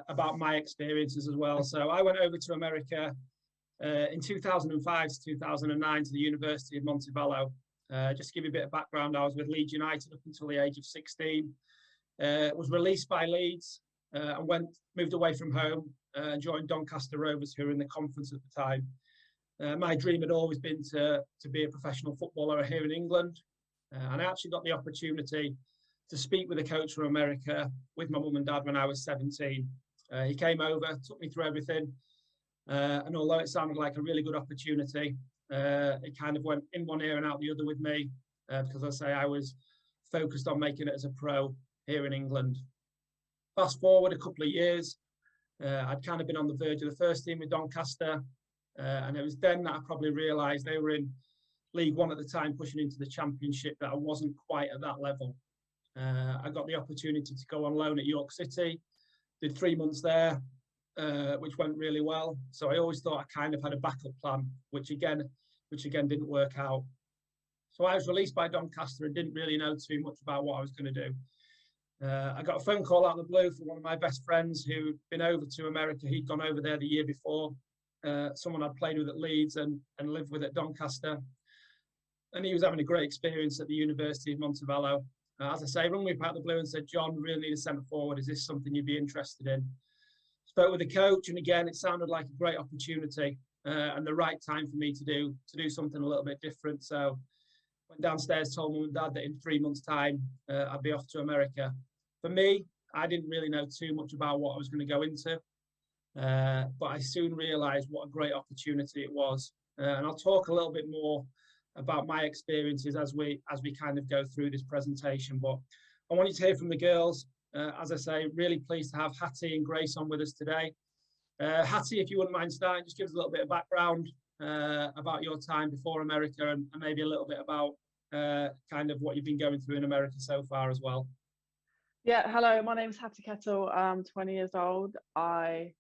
about my experiences as well. So I went over to America in 2005 to 2009 to the University of Montevallo. Just to give you a bit of background, I was with Leeds United up until the age of 16. Was released by Leeds and moved away from home and joined Doncaster Rovers, who were in the conference at the time. My dream had always been to be a professional footballer here in England. And I actually got the opportunity to speak with a coach from America with my mum and dad when I was 17. He came over, took me through everything. And although it sounded like a really good opportunity, it kind of went in one ear and out the other with me, because I say I was focused on making it as a pro here in England. Fast forward a couple of years, I'd kind of been on the verge of the first team with Doncaster, and it was then that I probably realised they were in League One at the time, pushing into the Championship, that I wasn't quite at that level. I got the opportunity to go on loan at York City, did 3 months there, which went really well. So I always thought I kind of had a backup plan, which again didn't work out. So I was released by Doncaster and didn't really know too much about what I was going to do. I got a phone call out of the blue from one of my best friends who'd been over to America. He'd gone over there the year before. Someone I'd played with at Leeds and lived with at Doncaster. And he was having a great experience at the University of Montebello. As I say, rung me out of the blue and said, "John, we really need a centre forward. Is this something you'd be interested in?" Spoke with the coach, and again, it sounded like a great opportunity and the right time for me to do something a little bit different. So went downstairs, told mum and dad that in 3 months' time, I'd be off to America. For me, I didn't really know too much about what I was going to go into, but I soon realised what a great opportunity it was. And I'll talk a little bit more about my experiences as we kind of go through this presentation. But I want you to hear from the girls. As I say, really pleased to have Hattie and Grace on with us today. Hattie, if you wouldn't mind starting, just give us a little bit of background about your time before America, and maybe a little bit about kind of what you've been going through in America so far as well. Yeah, hello, my name's Hattie Kettle. I'm 20 years old. I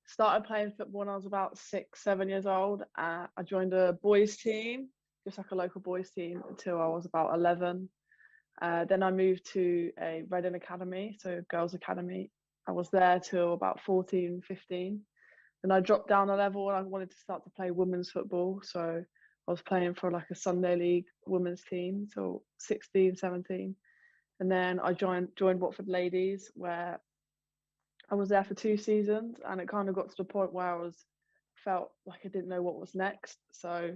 started playing football when I was about 6, 7 years old. I joined a boys team, just like a local boys team, until I was about 11. Then I moved to a Reading Academy, so girls' academy. I was there till about 14, 15. Then I dropped down a level and I wanted to start to play women's football. So I was playing for like a Sunday league women's team till 16, 17. And then I joined Watford Ladies, where I was there for 2 seasons, and it kind of got to the point where I felt like I didn't know what was next. So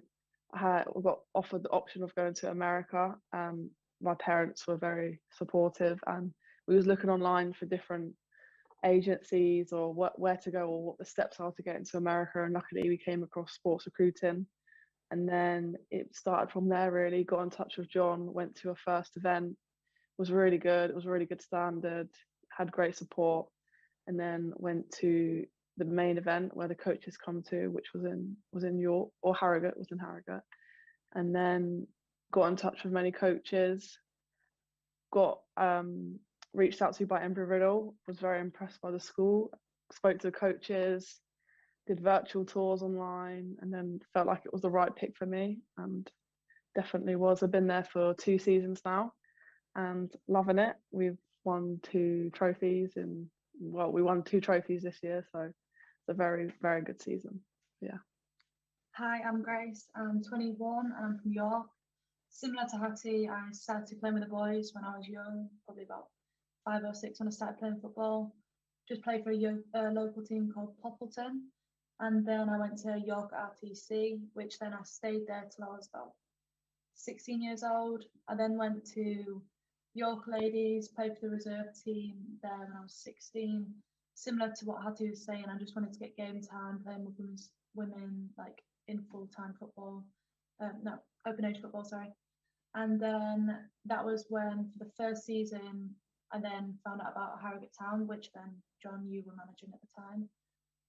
I got offered the option of going to America. My parents were very supportive, and we was looking online for different agencies or where to go or what the steps are to get into America. And luckily we came across sports recruiting, and then it started from there really. Got in touch with John, went to a first event, was really good. It was a really good standard, had great support, and then went to the main event where the coaches come to, which was in York, or Harrogate, was in Harrogate. And then got in touch with many coaches, got reached out to by Embry Riddle, was very impressed by the school, spoke to the coaches, did virtual tours online, and then felt like it was the right pick for me, and definitely was. I've been there for 2 seasons now and loving it. We've won 2 trophies we won 2 trophies this year, so it's a very, very good season. Yeah. Hi, I'm Grace. I'm 21 and I'm from York. Similar to Hattie, I started playing with the boys when I was young, probably about 5 or 6 when I started playing football. Just played for a local team called Poppleton. And then I went to York RTC, which then I stayed there till I was about 16 years old. I then went to York Ladies, played for the reserve team there when I was 16. Similar to what Hattie was saying, I just wanted to get game time, playing with women like in full-time football. No, open age football, sorry. And then that was when, for the first season, I then found out about Harrogate Town, which then John, you were managing at the time.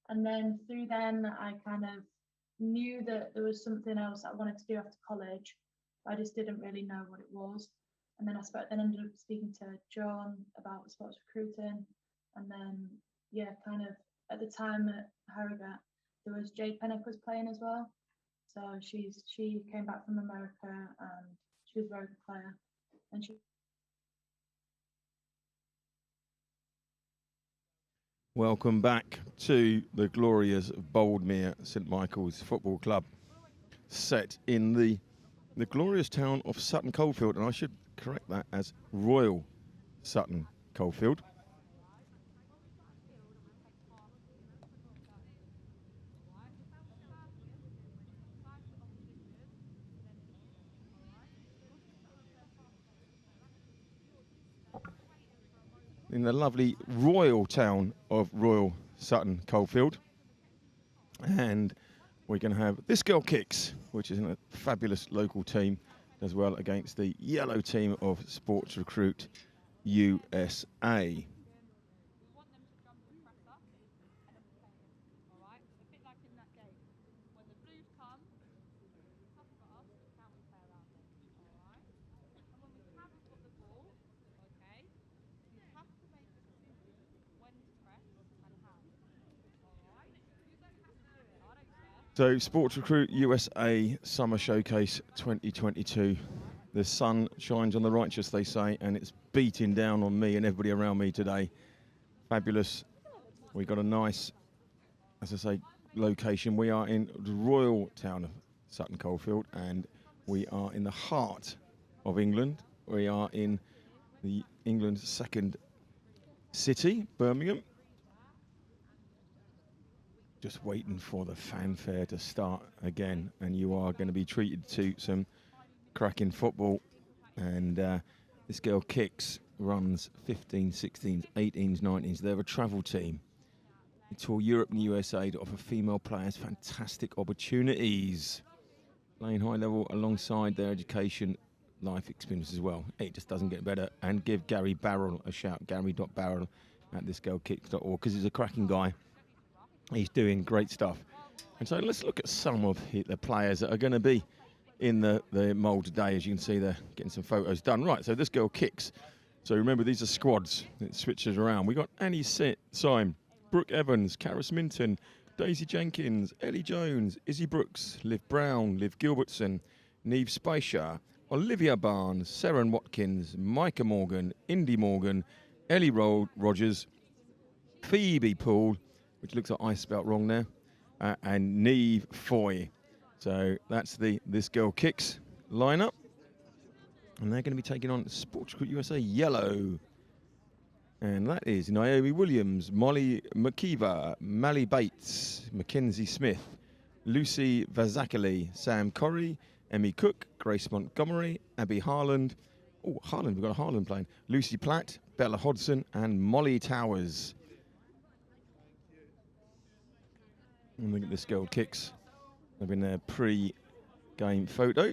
And then through then, I kind of knew that there was something else I wanted to do after college, but I just didn't really know what it was. And then ended up speaking to John about sports recruiting. And then, yeah, kind of at the time at Harrogate, there was Jade Pennock was playing as well. So she came back from America and she was a very good player. And Welcome back to the glorious Boldmere St Michael's Football Club, set in the glorious town of Sutton Coldfield, and I should correct that as Royal Sutton Coldfield. in the lovely royal town of Royal Sutton Coldfield. And we're going to have This Girl Kicks, which is a fabulous local team as well, against the yellow team of Sports Recruit USA. So, Sports Recruit USA Summer Showcase 2022. The sun shines on the righteous, they say, and it's beating down on me and everybody around me today. Fabulous. We've got a nice, as I say, location. We are in the royal town of Sutton Coldfield, and we are in the heart of England. We are in the England's second city, Birmingham. Just waiting for the fanfare to start again, and you are going to be treated to some cracking football. And This Girl Kicks runs 15s, 16s, 18s, 19s. They're a travel team. They tour Europe and USA to offer female players fantastic opportunities, playing high level alongside their education, life experience as well. It just doesn't get better. And give Gary Barrell a shout, gary.barrell at thisgirlkicks.org, because he's a cracking guy. He's doing great stuff. And so let's look at some of the players that are going to be in the mould today. As you can see, they're getting some photos done. Right, so This Girl Kicks. So remember, these are squads. It switches around. We got Annie Syme, Brooke Evans, Karis Minton, Daisy Jenkins, Ellie Jones, Izzy Brooks, Liv Brown, Liv Gilbertson, Neve Spicer, Olivia Barnes, Seren Watkins, Micah Morgan, Indy Morgan, Ellie Rogers, Phoebe Poole, which looks like I spelt wrong there, and Neve Foy. So that's the This Girl Kicks lineup. And they're going to be taking on Sports Recruit USA Yellow. And that is Naomi Williams, Molly McKeever, Mally Bates, Mackenzie Smith, Lucy Vazakali, Sam Corrie, Emmy Cook, Grace Montgomery, Abby Harland. Oh, Harland, we've got a Harland playing. Lucy Platt, Bella Hodson, and Molly Towers. And look at This Girl Kicks. They've been their pre-game photo.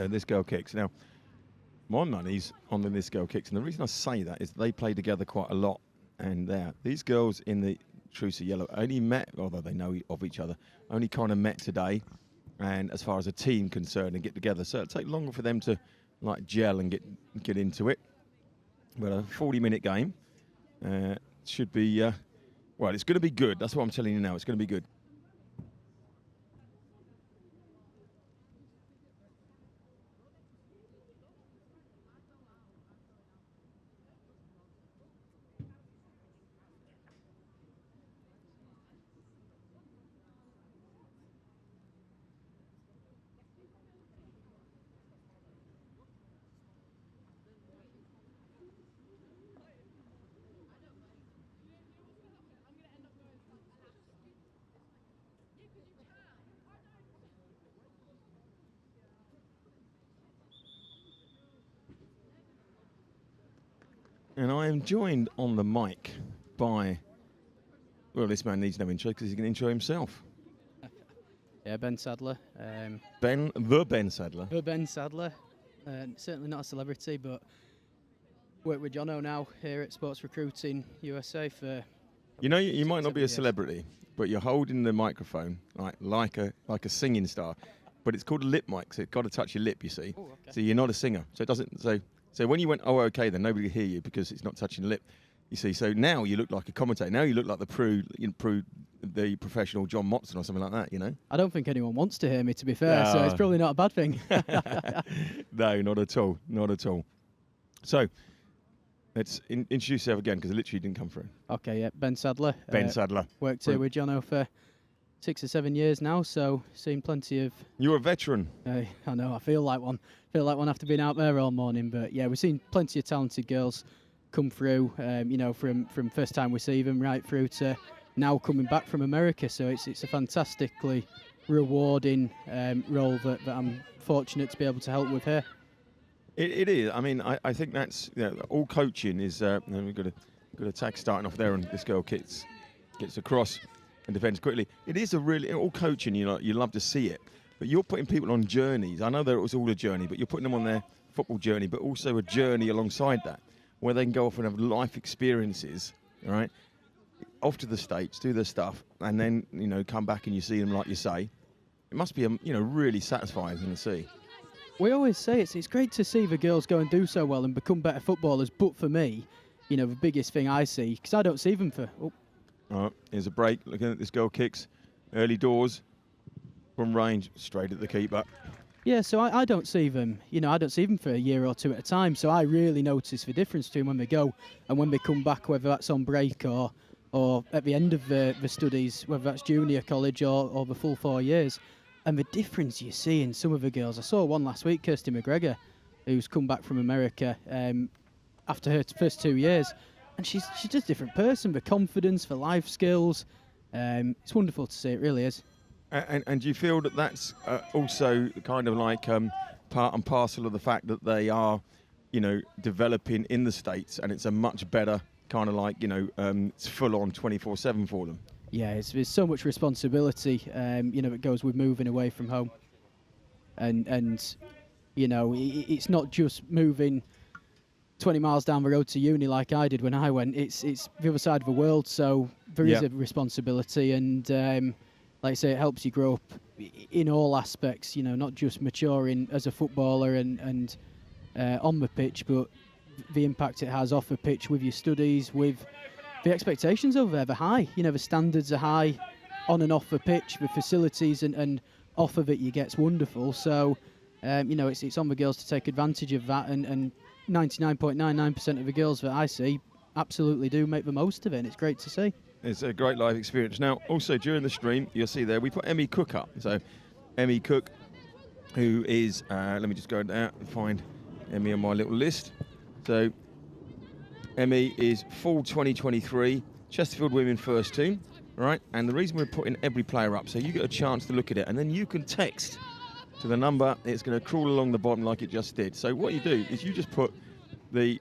This Girl Kicks. Now, my money's on the This Girl Kicks, and the reason I say that is they play together quite a lot. And these girls in the SRUSA Yellow only met, although they know of each other, only kind of met today, and as far as a team concerned, and get together. So it'll take longer for them to like gel and get into it. But a 40-minute game should be, well, it's going to be good. That's what I'm telling you now. It's going to be good. And I am joined on the mic by, well, this man needs no intro because he can intro himself. Yeah, Ben Sadler. Ben Sadler. Ben Sadler. Certainly not a celebrity, but work with Jono now here at Sports Recruiting USA for. You know, you might not be a celebrity, but you're holding the microphone like a singing star, but it's called a lip mic, so it's got to touch your lip. You see, so you're not a singer, so it doesn't. So when you went, oh, okay, then nobody could hear you because it's not touching the lip. You see, so now you look like a commentator. Now you look like the professional John Motson or something like that, you know? I don't think anyone wants to hear me, to be fair, so it's probably not a bad thing. No, not at all. Not at all. So let's introduce yourself again, because it literally didn't come through. Okay, yeah, Ben Sadler. Ben Sadler. Worked here with Jono for 6 or 7 years now, so seen plenty of... You're a veteran. I know, I feel like one. After being out there all morning, but yeah, we've seen plenty of talented girls come through, from first time we see them right through to now coming back from America, so it's a fantastically rewarding role that I'm fortunate to be able to help with here. It is. I mean, I think that's all coaching is. We've got a tag starting off there, and this girl gets across and defends quickly. It is all coaching. You love to see it, but you're putting people on journeys. I know that it was all a journey, but you're putting them on their football journey, but also a journey alongside that, where they can go off and have life experiences. All right, off to the States, do their stuff, and then come back and you see them like you say. It must be really satisfying to see. We always say it's great to see the girls go and do so well and become better footballers, but for me, the biggest thing I see, because I don't see them for... Oh. All right, here's a break. Looking at this girl kicks. Early doors from range, straight at the keeper. Yeah, so I don't see them, I don't see them for a year or two at a time, so I really notice the difference between when they go and when they come back, whether that's on break or at the end of the studies, whether that's junior college or the full 4 years. And the difference you see in some of the girls, I saw one last week, Kirsty McGregor, who's come back from America after her first 2 years, and she's just a different person. The confidence, the life skills, it's wonderful to see. It really is. And do you feel that that's also kind of like part and parcel of the fact that they are, developing in the States, and it's a much better kind of like it's full on 24/7 for them? Yeah, there's so much responsibility, that goes with moving away from home. And it's not just moving 20 miles down the road to uni like I did when I went. It's the other side of the world, so there is a responsibility. And like I say, it helps you grow up in all aspects, not just maturing as a footballer and on the pitch, but the impact it has off the pitch with your studies, with... The expectations over there are high. The standards are high on and off the pitch. The facilities and off of it you get's wonderful. So, it's on the girls to take advantage of that. And 99.99% of the girls that I see absolutely do make the most of it. And it's great to see. It's a great live experience. Now, also during the stream, you'll see there, we put Emmy Cook up. So, Emmy Cook, who is, let me just go down and find Emmy on my little list. So, Emmy is fall 2023 Chesterfield Women First Team, right? And the reason we're putting every player up, so you get a chance to look at it, and then you can text to the number. It's going to crawl along the bottom like it just did. So what you do is you just put the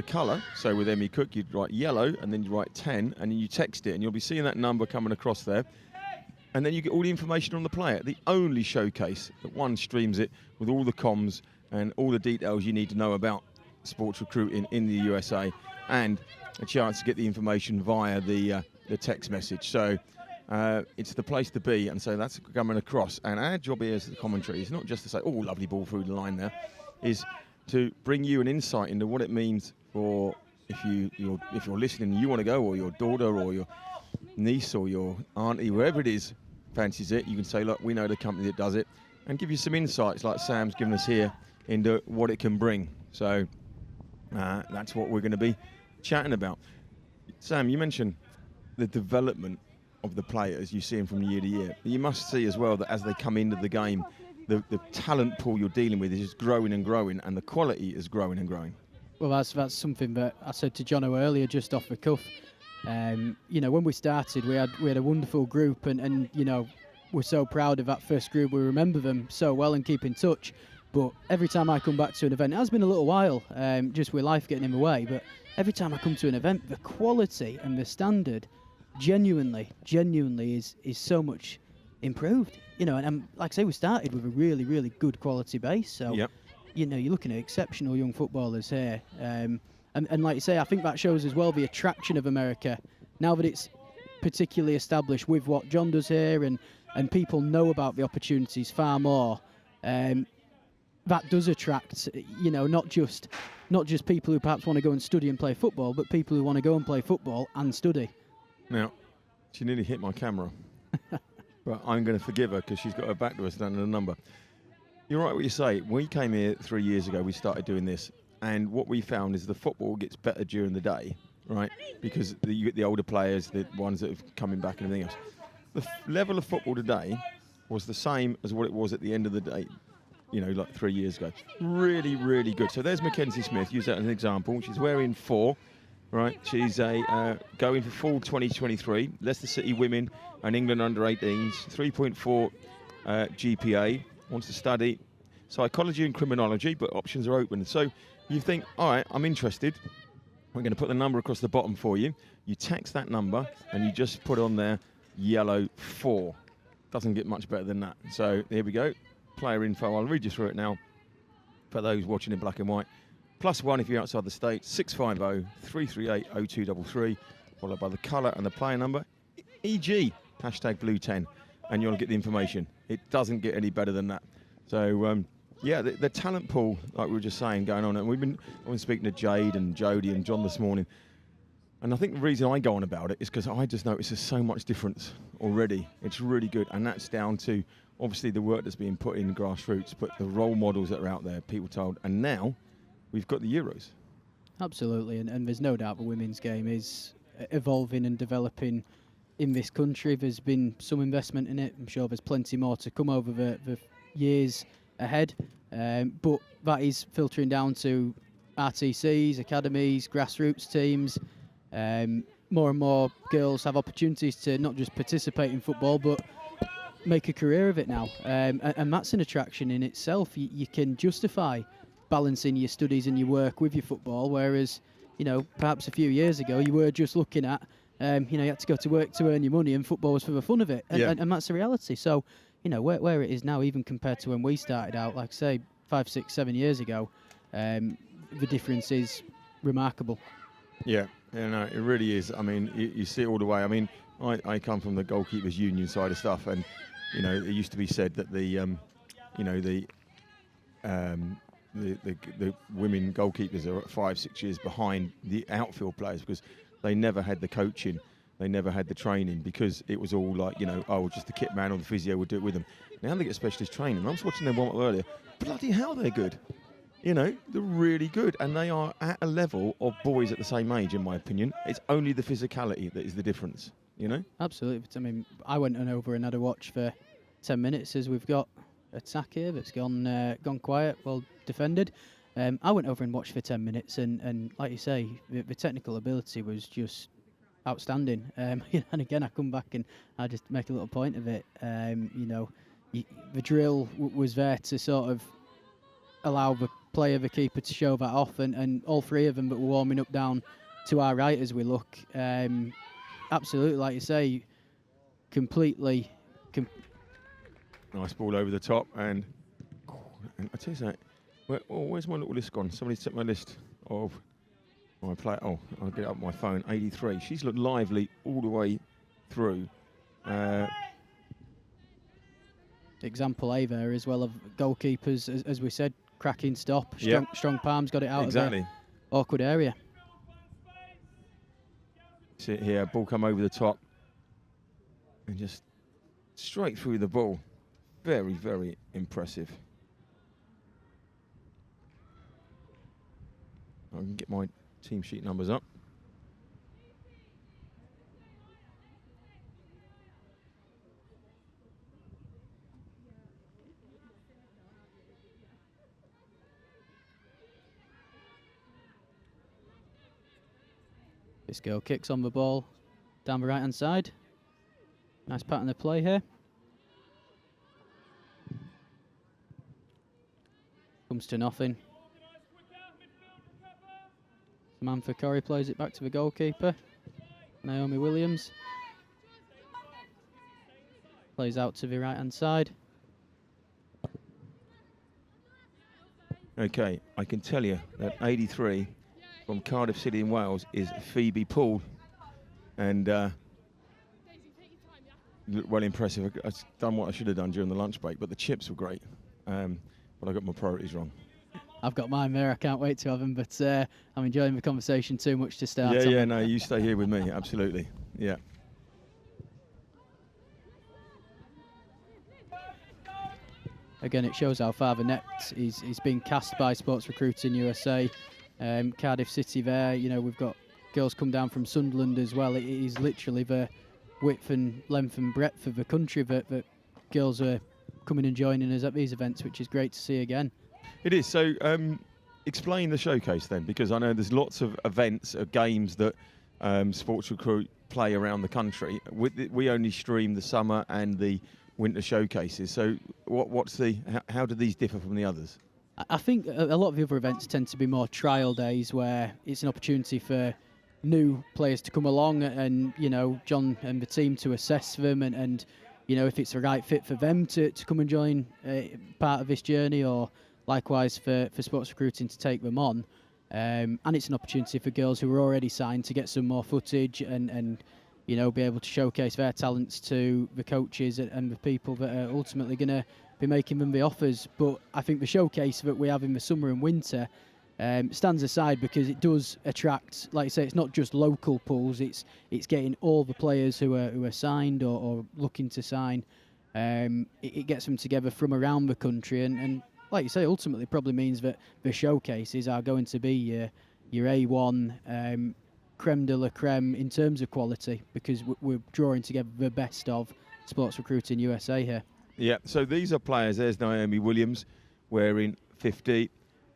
colour. So with Emmy Cook, you'd write yellow, and then you write 10, and then you text it, and you'll be seeing that number coming across there. And then you get all the information on the player. The only showcase that one streams it with all the comms and all the details you need to know about sports recruiting in the USA, and a chance to get the information via the text message. So it's the place to be, and so that's coming across. And our job here as the commentary is not just to say, oh, lovely ball through the line there, is to bring you an insight into what it means for if you're listening and you want to go, or your daughter or your niece or your auntie, wherever it is, fancies it, you can say, look, we know the company that does it, and give you some insights like Sam's given us here into what it can bring. So that's what we're going to be chatting about. Sam, you mentioned the development of the players. You see them from year to year. You must see as well that as they come into the game, the talent pool you're dealing with is just growing and growing, and the quality is growing and growing. Well, that's something that I said to Jono earlier, just off the cuff. When we started, we had a wonderful group, and we're so proud of that first group. We remember them so well and keep in touch. But every time I come back to an event, it has been a little while, just with life getting in the way, but every time I come to an event, the quality and the standard genuinely is so much improved. And like I say, we started with a really, really good quality base. So, you're looking at exceptional young footballers here. And like you say, I think that shows as well the attraction of America. Now that it's particularly established with what John does here, and people know about the opportunities far more, that does attract, not just people who perhaps want to go and study and play football, but people who want to go and play football and study. Now, she nearly hit my camera, but I'm going to forgive her because she's got her back to us down in the number. You're right what you say. We came here 3 years ago. We started doing this, And what we found is the football gets better during the day, right? Because you get the older players, the ones that are coming back and everything else. The level of football today was the same as what it was at the end of the day, you know, like 3 years ago. Really, really good. So there's Mackenzie Smith, use that as an example. She's wearing 4, right? She's going for full 2023. Leicester City women and England under 18s, 3.4 GPA, wants to study psychology and criminology, but options are open. So you think, all right, I'm interested. We're going to put the number across the bottom for you. You text that number and you just put on there yellow 4. Doesn't get much better than that. So here we go. Player info. I'll read you through it now for those watching in black and white. +1 if you're outside the States, 650-338-0233, followed by the colour and the player number, e.g. #blue10, and you'll get the information. It doesn't get any better than that. So, yeah, the talent pool, like we were just saying, going on, and I've been speaking to Jade and Jodie and John this morning, and I think the reason I go on about it is because I just notice there's so much difference already. It's really good, and that's down to, obviously, the work that's being put in grassroots, but the role models that are out there, people told, and now we've got the Euros. Absolutely, and there's no doubt the women's game is evolving and developing in this country. There's been some investment in it. I'm sure there's plenty more to come over the years ahead, but that is filtering down to RTCs, academies, grassroots teams. More and more girls have opportunities to not just participate in football, but make a career of it now, and that's an attraction in itself. You can justify balancing your studies and your work with your football, whereas, you know, perhaps a few years ago you were just looking at, you know, you had to go to work to earn your money, and football was for the fun of it, and that's the reality. So, you know, where it is now, even compared to when we started out, like I say, 5, 6, 7 years ago, the difference is remarkable. Yeah, no, it really is. I mean, you see it all the way. I mean, I come from the goalkeepers union side of stuff, and you know, it used to be said that the women goalkeepers are 5, 6 years behind the outfield players because they never had the coaching, they never had the training, because it was all like, you know, oh, just the kit man or the physio would do it with them. Now they get specialist training. I was watching them warm up earlier. Bloody hell, they're good. You know, they're really good, and they are at a level of boys at the same age, in my opinion. It's only the physicality that is the difference, you know? Absolutely. I mean, I went over and had a watch for 10 minutes as we've got attack here that's gone quiet, well defended. I went over and watched for 10 minutes, and like you say, the technical ability was just outstanding. And again, I come back and I just make a little point of it. You know, the drill was there to sort of allow the player, the keeper, to show that off, and all 3 of them that were warming up down to our right as we look. Absolutely, like you say, completely. Nice ball over the top, and I tell you something. Where's my little list gone? Somebody's took my list of my player. Oh, I'll get it up on my phone. 83. She's looked lively all the way through. Example A there as well of goalkeepers, as we said, cracking stop, strong palms, got it out of the awkward area. Sit here, ball come over the top, and just straight through the ball. Very, very impressive. I can get my team sheet numbers up. This girl kicks on the ball down the right hand side. Nice pattern of play here. Comes to nothing. Samantha Corrie plays it back to the goalkeeper, Naomi Williams. Plays out to the right hand side. Okay, I can tell you that 83 from Cardiff City in Wales is Phoebe Poole, and well impressive. I've done what I should have done during the lunch break, but the chips were great, but I got my priorities wrong. I've got mine there. I can't wait to have them, but I'm enjoying the conversation too much to start. Yeah, no, you stay here with me, absolutely. Yeah. again, it shows how far the net is being cast by Sports Recruiting USA. Cardiff City there, you know, we've got girls come down from Sunderland as well. It is literally the width and length and breadth of the country that girls are coming and joining us at these events, which is great to see again. It is. So explain the showcase then, because I know there's lots of events, games that Sports Recruit play around the country. We only stream the summer and the winter showcases. So how do these differ from the others? I think a lot of the other events tend to be more trial days where it's an opportunity for new players to come along and, you know, John and the team to assess them and you know, if it's the right fit for them to come and join part of this journey, or likewise for Sports Recruiting to take them on. And it's an opportunity for girls who are already signed to get some more footage and you know, be able to showcase their talents to the coaches and the people that are ultimately going to be making them the offers. But I think the showcase that we have in the summer and winter stands aside because it does attract, like you say, it's not just local pools, it's getting all the players who are signed or looking to sign. It gets them together from around the country and like you say, ultimately probably means that the showcases are going to be your A1 creme de la creme in terms of quality, because we're drawing together the best of Sports Recruiting USA here. Yeah, so these are players. There's Naomi Williams wearing 50,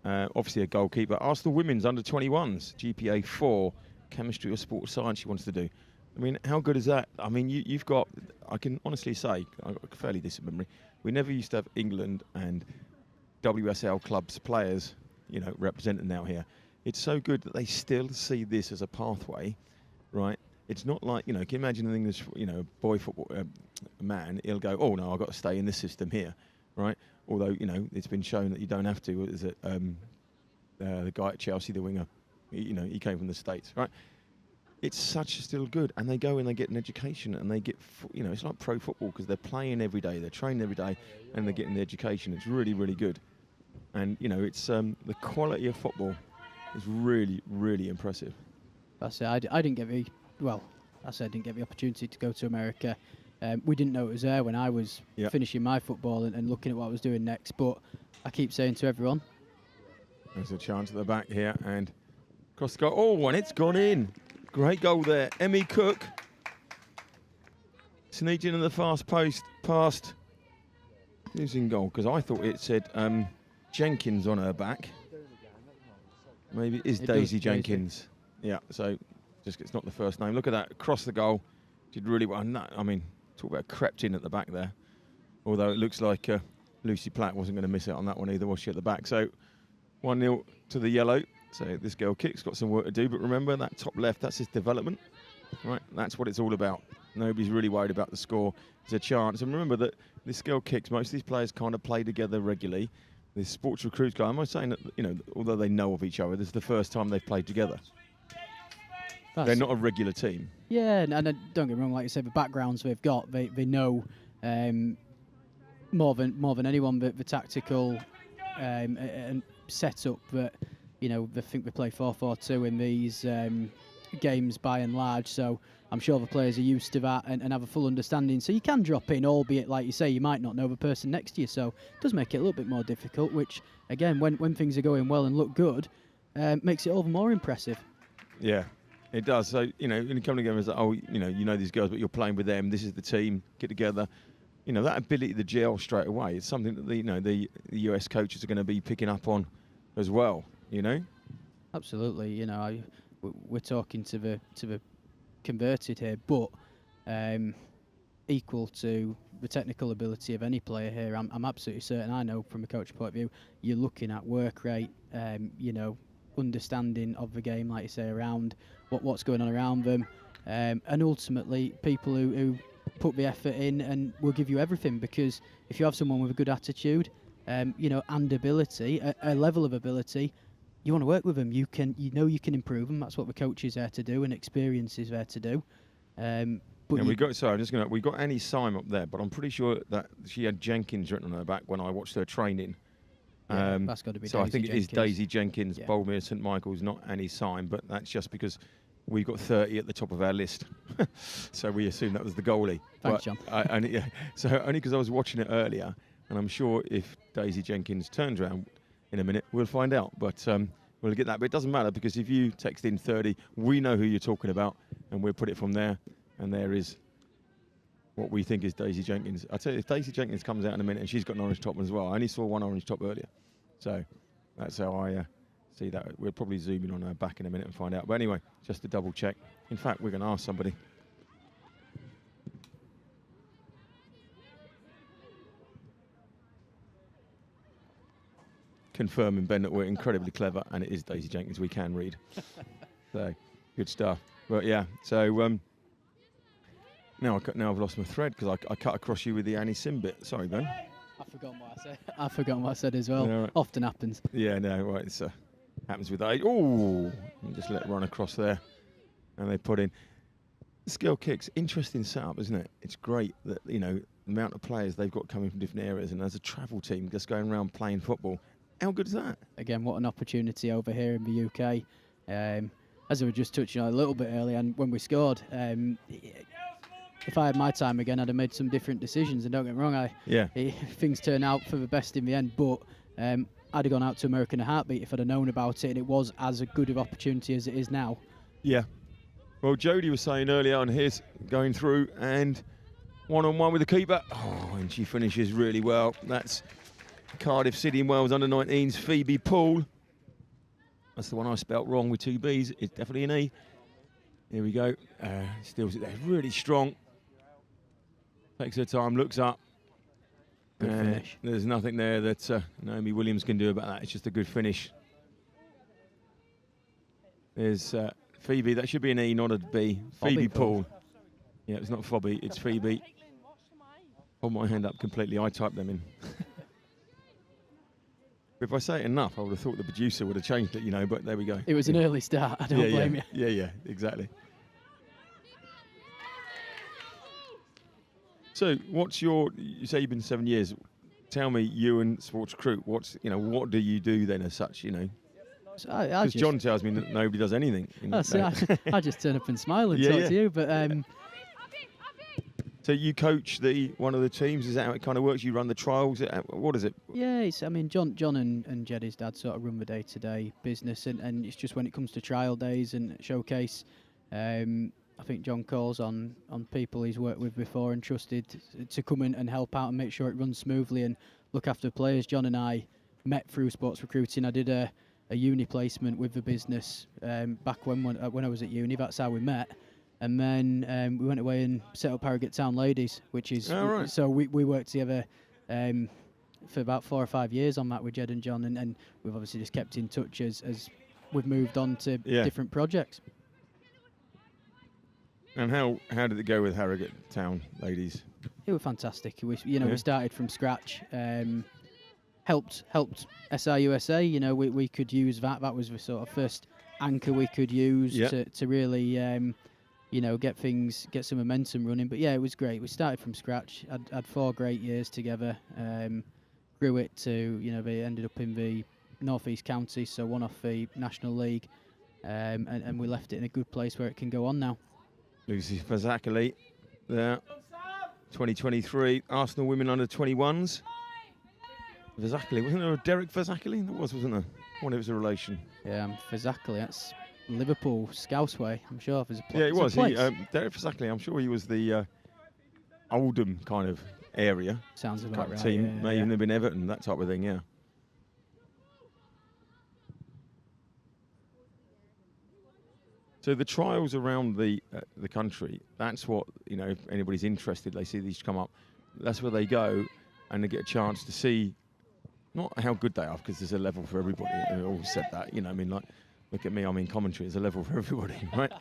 obviously a goalkeeper. Arsenal women's under 21s, GPA 4, chemistry or sports science she wants to do. I mean, how good is that? I mean, you've got, I can honestly say, I've got fairly decent memory, we never used to have England and WSL clubs players, you know, represented now here. It's so good that they still see this as a pathway, right? It's not like, you know, can you imagine an English, you know, boy football man, he'll go, oh no, I've got to stay in this system here, right? Although, you know, it's been shown that you don't have to. Is it the guy at Chelsea, the winger, you know, he came from the States, right? It's still good, and they go and they get an education, and they get, you know, it's like pro football because they're playing every day, they're training every day, and they're getting the education. It's really, really good, and you know, it's the quality of football is really, really impressive. That's it. I didn't get the opportunity to go to America. We didn't know it was there when I was finishing my football and looking at what I was doing next. But I keep saying to everyone, there's a chance at the back here and across the goal. Oh, and it's gone in. Great goal there. Emmy Cook sneaked in the fast post past who's in goal, because I thought it said Jenkins on her back. Maybe it is Daisy Jenkins. Yeah, so just it's not the first name. Look at that, across the goal. Did really well. No, I mean, talk about crept in at the back there. Although it looks like Lucy Platt wasn't going to miss it on that one either, was she, at the back? So 1-0 to the yellow. So this girl Kick's got some work to do. But remember, that top left, that's his development. Right, that's what it's all about. Nobody's really worried about the score. There's a chance. And remember that this girl Kicks, most of these players kind of play together regularly. This Sports Recruits guy, am I saying that, you know, although they know of each other, this is the first time they've played together. They're not a regular team. Yeah, and don't get me wrong, like you said, the backgrounds they've got, they know more than anyone the tactical and setup that, you know, they think they play 4-4-2 in these games by and large. So I'm sure the players are used to that and have a full understanding. So you can drop in, albeit, like you say, you might not know the person next to you. So it does make it a little bit more difficult, which, again, when things are going well and look good, makes it all the more impressive. Yeah. It does. So, you know, when you come together as, oh, you know these girls, but you're playing with them. This is the team. Get together. You know, that ability to gel straight away. It's something that the US coaches are going to be picking up on as well. You know. Absolutely. You know, we're talking to the converted here, but equal to the technical ability of any player here. I'm absolutely certain. I know from a coach point of view, you're looking at work rate. You know, understanding of the game, like you say, around what's going on around them, and ultimately people who put the effort in and will give you everything, because if you have someone with a good attitude, you know, and ability, a level of ability, you want to work with them. You can improve them. That's what the coach is there to do, and experience is there to do. But we got Annie Syme up there, but I'm pretty sure that she had Jenkins written on her back when I watched her training. That's got to be. So Daisy I think Jenkins. It is Daisy Jenkins, Boldmere, St Michael's, not Annie Syme, but that's just because we've got 30 at the top of our list, so we assume that was the goalie. Thanks, John. So only because I was watching it earlier, and And I'm sure if Daisy Jenkins turns around in a minute, we'll find out. But we'll get that. But it doesn't matter, because if you text in 30, we know who you're talking about, and we'll put it from there. And there is what we think is Daisy Jenkins. I tell you, if Daisy Jenkins comes out in a minute, and she's got an orange top as well. I only saw one orange top earlier. So that's how I see that. We'll probably zoom in on her back in a minute and find out. But anyway, just to double check. In fact, we're going to ask somebody. Confirming, Ben, that we're incredibly clever, and it is Daisy Jenkins. We can read. So, good stuff. But yeah, so now I've lost my thread, because I cut across you with the Annie Sim bit. Sorry, Ben. I've forgotten what I said. I've forgotten what I said as well. Yeah, right. Often happens. Yeah, no, right. It's happens with age. Oh, just let it run across there, and they put in skill kicks. Interesting setup, isn't it? It's great that, you know, the amount of players they've got coming from different areas, and as a travel team just going around playing football. How good is that? Again, what an opportunity over here in the UK. As I was just touching on a little bit earlier, and when we scored, if I had my time again, I'd have made some different decisions. And don't get me wrong, things turn out for the best in the end. But I'd have gone out to America in a heartbeat if I'd have known about it, and it was as a good of opportunity as it is now. Yeah. Well, Jodie was saying earlier on, here's going through and one-on-one with the keeper. Oh, and she finishes really well. That's Cardiff City and Wales under-19s, Phoebe Poole. That's the one I spelt wrong with 2 B's. It's definitely an E. Here we go. Still there, really strong. Takes her time, looks up. Good finish. There's nothing there that Naomi Williams can do about that. It's just a good finish. There's Phoebe. That should be an E, not a B. Phoebe Poole. Yeah, it's not Phobby, it's Phoebe. Hold my hand up completely. I typed them in. If I say it enough, I would have thought the producer would have changed it, you know, but there we go. It was an early start, I don't blame you. Yeah, exactly. So what's you say you've been 7 years. Tell me, you and Sports Recruit, what do you do then as such, you know? Because John tells me that nobody does anything. You know, I just turn up and smile and talk to you, but... So you coach one of the teams? Is that how it kind of works? You run the trials? What is it? Yeah, John and Jeddy's dad sort of run the day-to-day business, and it's just when it comes to trial days and showcase, I think John calls on people he's worked with before and trusted to come in and help out and make sure it runs smoothly and look after players. John and I met through sports recruiting. I did a uni placement with the business back when I was at uni. That's how we met. And then we went away and set up Harrogate Town Ladies, which is right. So we worked together for about 4 or 5 years on that with Jed and John, and we've obviously just kept in touch as we've moved on to different projects. And how did it go with Harrogate Town Ladies? It was fantastic. We started from scratch. Helped SRUSA. We could use that. That was the sort of first anchor we could use to really. Get some momentum running. But yeah, it was great. We started from scratch. Had 4 great years together. Grew it to, they ended up in the North East County, so one off the National League. And we left it in a good place where it can go on now. Lucy Fazakerley there. 2023 Arsenal Women Under 21s. Fazakerley, wasn't there a Derek Fazakerley? There wasn't there? I wonder if it was a relation. Yeah, Fazakerley, that's Liverpool, Scouse Way, I'm sure. If there's a place. Yeah, it was. Derek Fazakerley, I'm sure he was the Oldham kind of area. Sounds about right. Team, may even have been Everton, that type of thing, yeah. So the trials around the country, that's what, if anybody's interested, they see these come up, that's where they go and they get a chance to see not how good they are, because there's a level for everybody. I always said that, look at me, I'm in commentary, there's a level for everybody, right?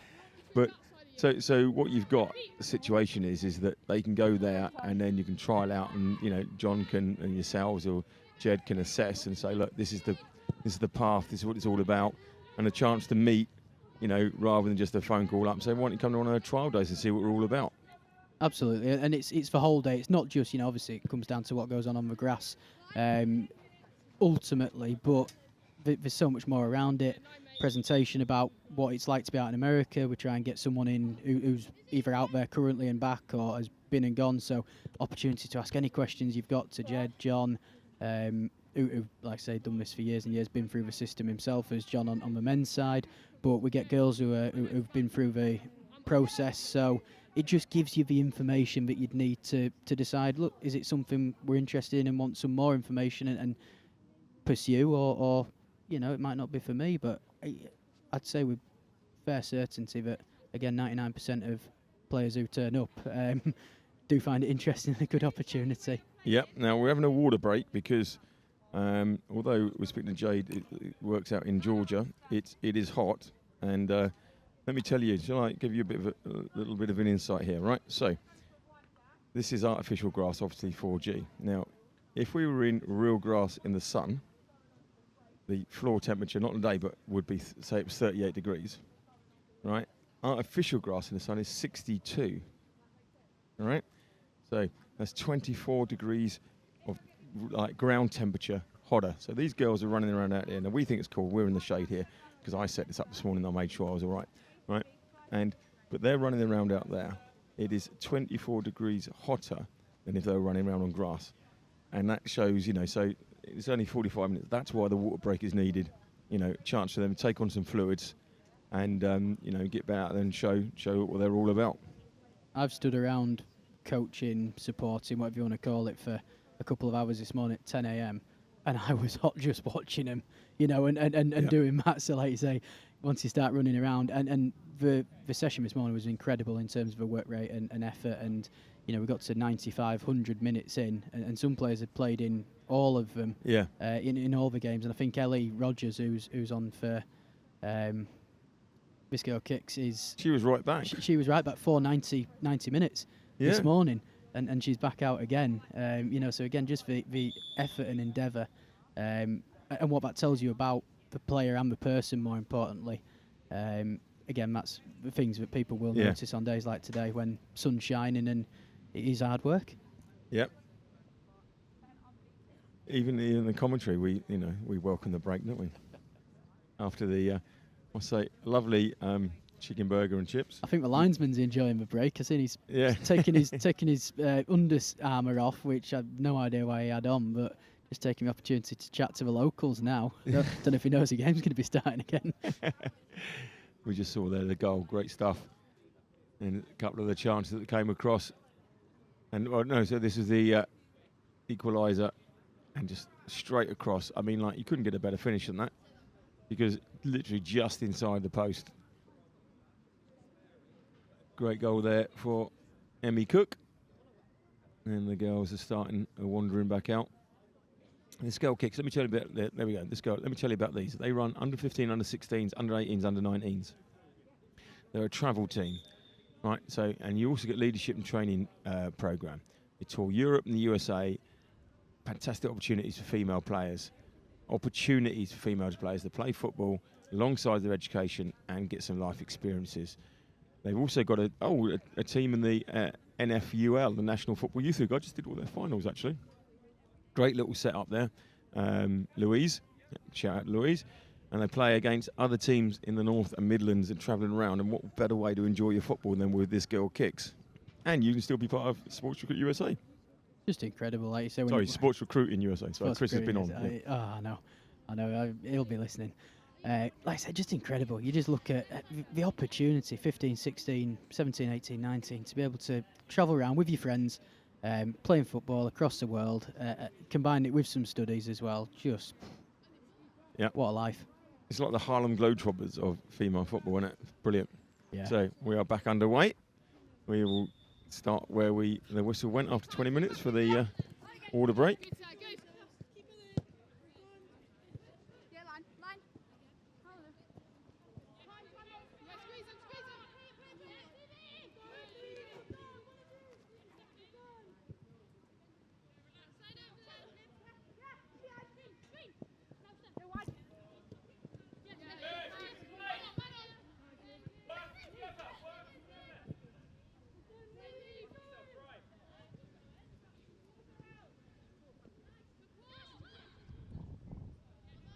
But so what you've got, the situation is that they can go there and then you can trial out, and John can, and yourselves or Jed can assess and say, look, this is the path, this is what it's all about, and a chance to meet, rather than just a phone call up and say, why don't you come to one of our trial days and see what we're all about? Absolutely, and it's the whole day. It's not just, obviously it comes down to what goes on the grass ultimately, but there's so much more around it. presentation about what it's like to be out in America. We try and get someone in who's either out there currently and back or has been and gone. So opportunity to ask any questions you've got to Jed, John, who, like I say, done this for years and years, been through the system himself as John on the men's side. But we get girls who've been through the process. So it just gives you the information that you'd need to decide, look, is it something we're interested in and want some more information and pursue, or you know, it might not be for me. But I'd say with fair certainty that, again, 99% of players who turn up do find it interesting and a good opportunity. Yep. Now we're having a water break because although we're speaking to Jade, it works out in Georgia. It is hot, and let me tell you. Shall I give you a little bit of an insight here? Right. So this is artificial grass, obviously 4G. Now, if we were in real grass in the sun, the floor temperature, not today, but would be say it was 38 degrees. Right. Artificial grass in the sun is 62. All right. So that's 24 degrees of like ground temperature hotter. So these girls are running around out there. Now we think it's cool. We're in the shade here because I set this up this morning. I made sure I was all right. Right. But they're running around out there. It is 24 degrees hotter than if they were running around on grass. And that shows, you know, so it's only 45 minutes. That's why the water break is needed. You know, chance for them to take on some fluids and, you know, get back out there and show what they're all about. I've stood around coaching, supporting, whatever you want to call it, for a couple of hours this morning at 10 a.m. and I was hot just watching them, you know, and doing that. So like you say, once you start running around, and the session this morning was incredible in terms of the work rate and effort, and you know, we got to 95-100 minutes in, and some players had played in all of them, in all the games. And I think Ellie Rogers, who's on for Bisco Kicks, she was right back. She was right back for 90 minutes this morning, and she's back out again. You know, so again, just the effort and endeavour, and what that tells you about the player and the person, more importantly. Again, that's the things that people will notice on days like today when sun's shining and it is hard work. Yep. Even in the commentary, we welcome the break, don't we? After the, I'll say, lovely chicken burger and chips. I think the linesman's enjoying the break. I seen he's taking his under armour off, which I've no idea why he had on, but just taking the opportunity to chat to the locals now. Don't know if he knows the game's going to be starting again. We just saw there the goal, great stuff, and a couple of the chances that came across. And so this is the equaliser, and just straight across. I mean, like, you couldn't get a better finish than that, because literally just inside the post. Great goal there for Emmy Cook. And the girls are wandering back out. The scale kicks, let me tell you about, there we go, let me tell you about these. They run under 15, under 16s, under 18s, under 19s. They're a travel team, right? So, and you also get leadership and training program. They tour Europe and the USA. Fantastic opportunities for female players. Opportunities for female players to play football alongside their education and get some life experiences. They've also got a team in the NFUL, the National Football Youth League. I just did all their finals, actually. Great little setup there. Louise, shout out to Louise. And they play against other teams in the North and Midlands and travelling around. And what better way to enjoy your football than with this girl Kicks? And you can still be part of Sports Recruit USA. Just incredible, like you say. Sorry, Sports Recruiting USA. Sorry, Chris has been on. I know. He'll be listening. Like I said, just incredible. You just look at the opportunity, 15, 16, 17, 18, 19, to be able to travel around with your friends, playing football across the world, combine it with some studies as well. Just, what a life. It's like the Harlem Globetrotters of female football, isn't it? Brilliant. Yeah. So we are back underway. We will start where the whistle went after 20 minutes for the order break.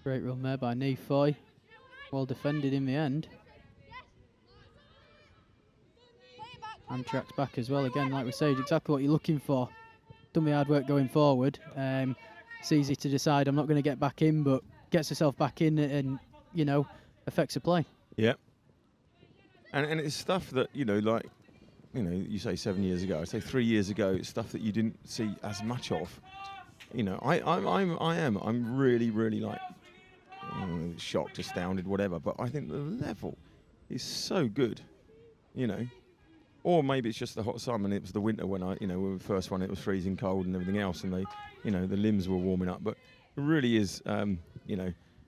Great run there by Nefoy. Well defended in the end. And tracks back as well. Again, like we said, exactly what you're looking for. Done the hard work going forward. It's easy to decide I'm not going to get back in, but gets herself back in and, you know, affects the play. Yeah. And it's stuff that, like, you say 7 years ago, I say 3 years ago, it's stuff that you didn't see as much of. I'm really, really like shocked, astounded, whatever. But I think the level is so good, Or maybe it's just the hot summer and it was the winter when when we first won it was freezing cold and everything else, and the limbs were warming up. But it really is,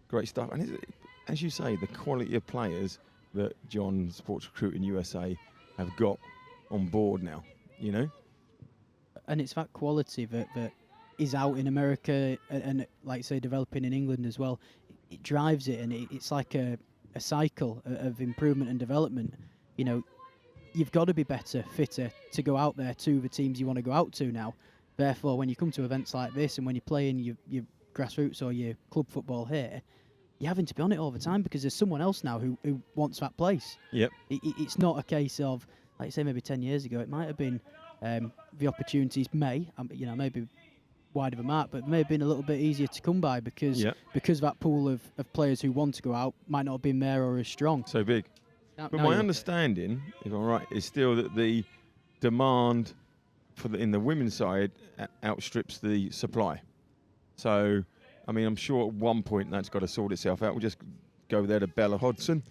great stuff. And as you say, the quality of players that John Sports Recruiting USA have got on board now, And it's that quality that is out in America and like say developing in England as well. It drives it, and it's like a cycle of improvement and development. You've got to be better, fitter to go out there to the teams you want to go out to now. Therefore, when you come to events like this and when you're playing your grassroots or your club football here, you're having to be on it all the time because there's someone else now who wants that place. Yep. It's not a case of, like you say, maybe 10 years ago, it might have been the opportunities maybe wide of a mark, but may have been a little bit easier to come by because that pool of players who want to go out might not have been there or as strong. So big. But my understanding, if I'm right, is still that the demand in the women's side outstrips the supply. So, I'm sure at one point that's got to sort itself out. We'll just go there to Bella Hodgson.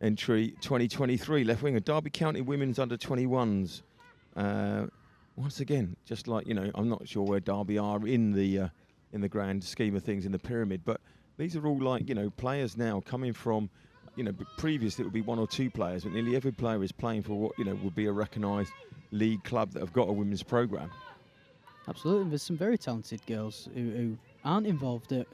Entry 2023, left winger, Derby County Women's Under-21s. Once again, just like, I'm not sure where Derby are in the grand scheme of things in the pyramid, but these are all like, players now coming from, previously it would be one or two players, but nearly every player is playing for what, would be a recognised league club that have got a women's programme. Absolutely. There's some very talented girls who aren't involved at,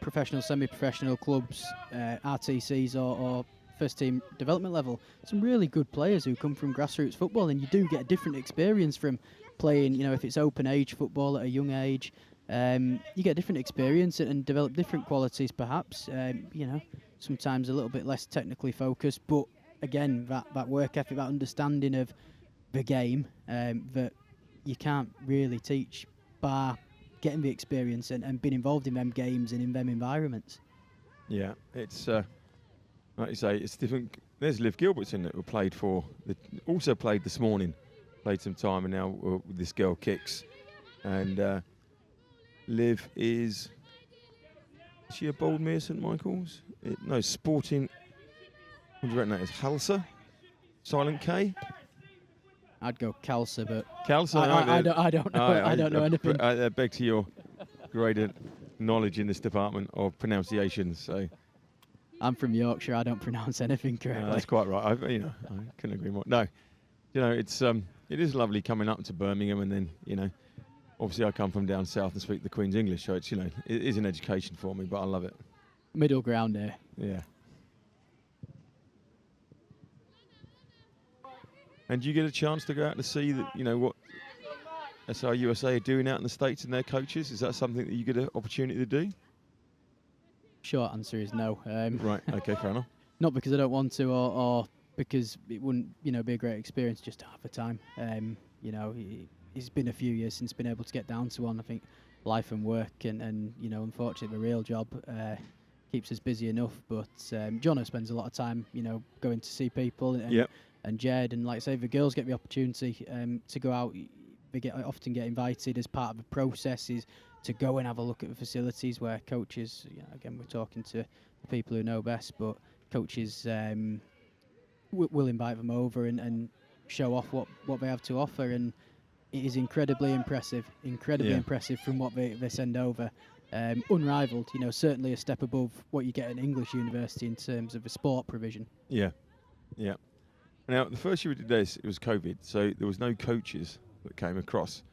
professional, semi-professional clubs, RTCs or first team development level. Some really good players who come from grassroots football, and you do get a different experience from playing, if it's open age football at a young age. You get different experience and develop different qualities perhaps, sometimes a little bit less technically focused, but again, that work ethic, that understanding of the game that you can't really teach bar getting the experience and being involved in them games and in them environments. Yeah, it's like you say, it's different. There's Liv Gilbertson that also played this morning, played some time, and now this girl kicks. And Liv is she a Boldmere St Michael's? Sporting. What do you reckon that is? Halsa? Silent K? I'd go Kalsa, but Kalsa. I don't know. I don't know anything. I beg to your greater knowledge in this department of pronunciations. So I'm from Yorkshire. I don't pronounce anything correctly. That's quite right. I couldn't agree more. No, it is lovely coming up to Birmingham, and then obviously I come from down south and speak the Queen's English, so it's it is an education for me, but I love it. Middle ground there. Yeah. And do you get a chance to go out to see that, what SRUSA are doing out in the States and their coaches? Is that something that you get an opportunity to do? Short answer is no. Right, okay, fair enough. Not because I don't want to or because it wouldn't, be a great experience just to have the time. It's been a few years since been able to get down to one. I think life and work and unfortunately the real job keeps us busy enough. But Jono spends a lot of time, going to see people and Jed, and like I say, the girls get the opportunity to go out. They often get invited as part of the process is to go and have a look at the facilities where coaches, again, we're talking to the people who know best, but coaches will invite them over and show off what they have to offer, and it is incredibly impressive from what they send over. Unrivaled, certainly a step above what you get at an English university in terms of the sport provision. Yeah. Now, the first year we did this, it was COVID, so there was no coaches that came across.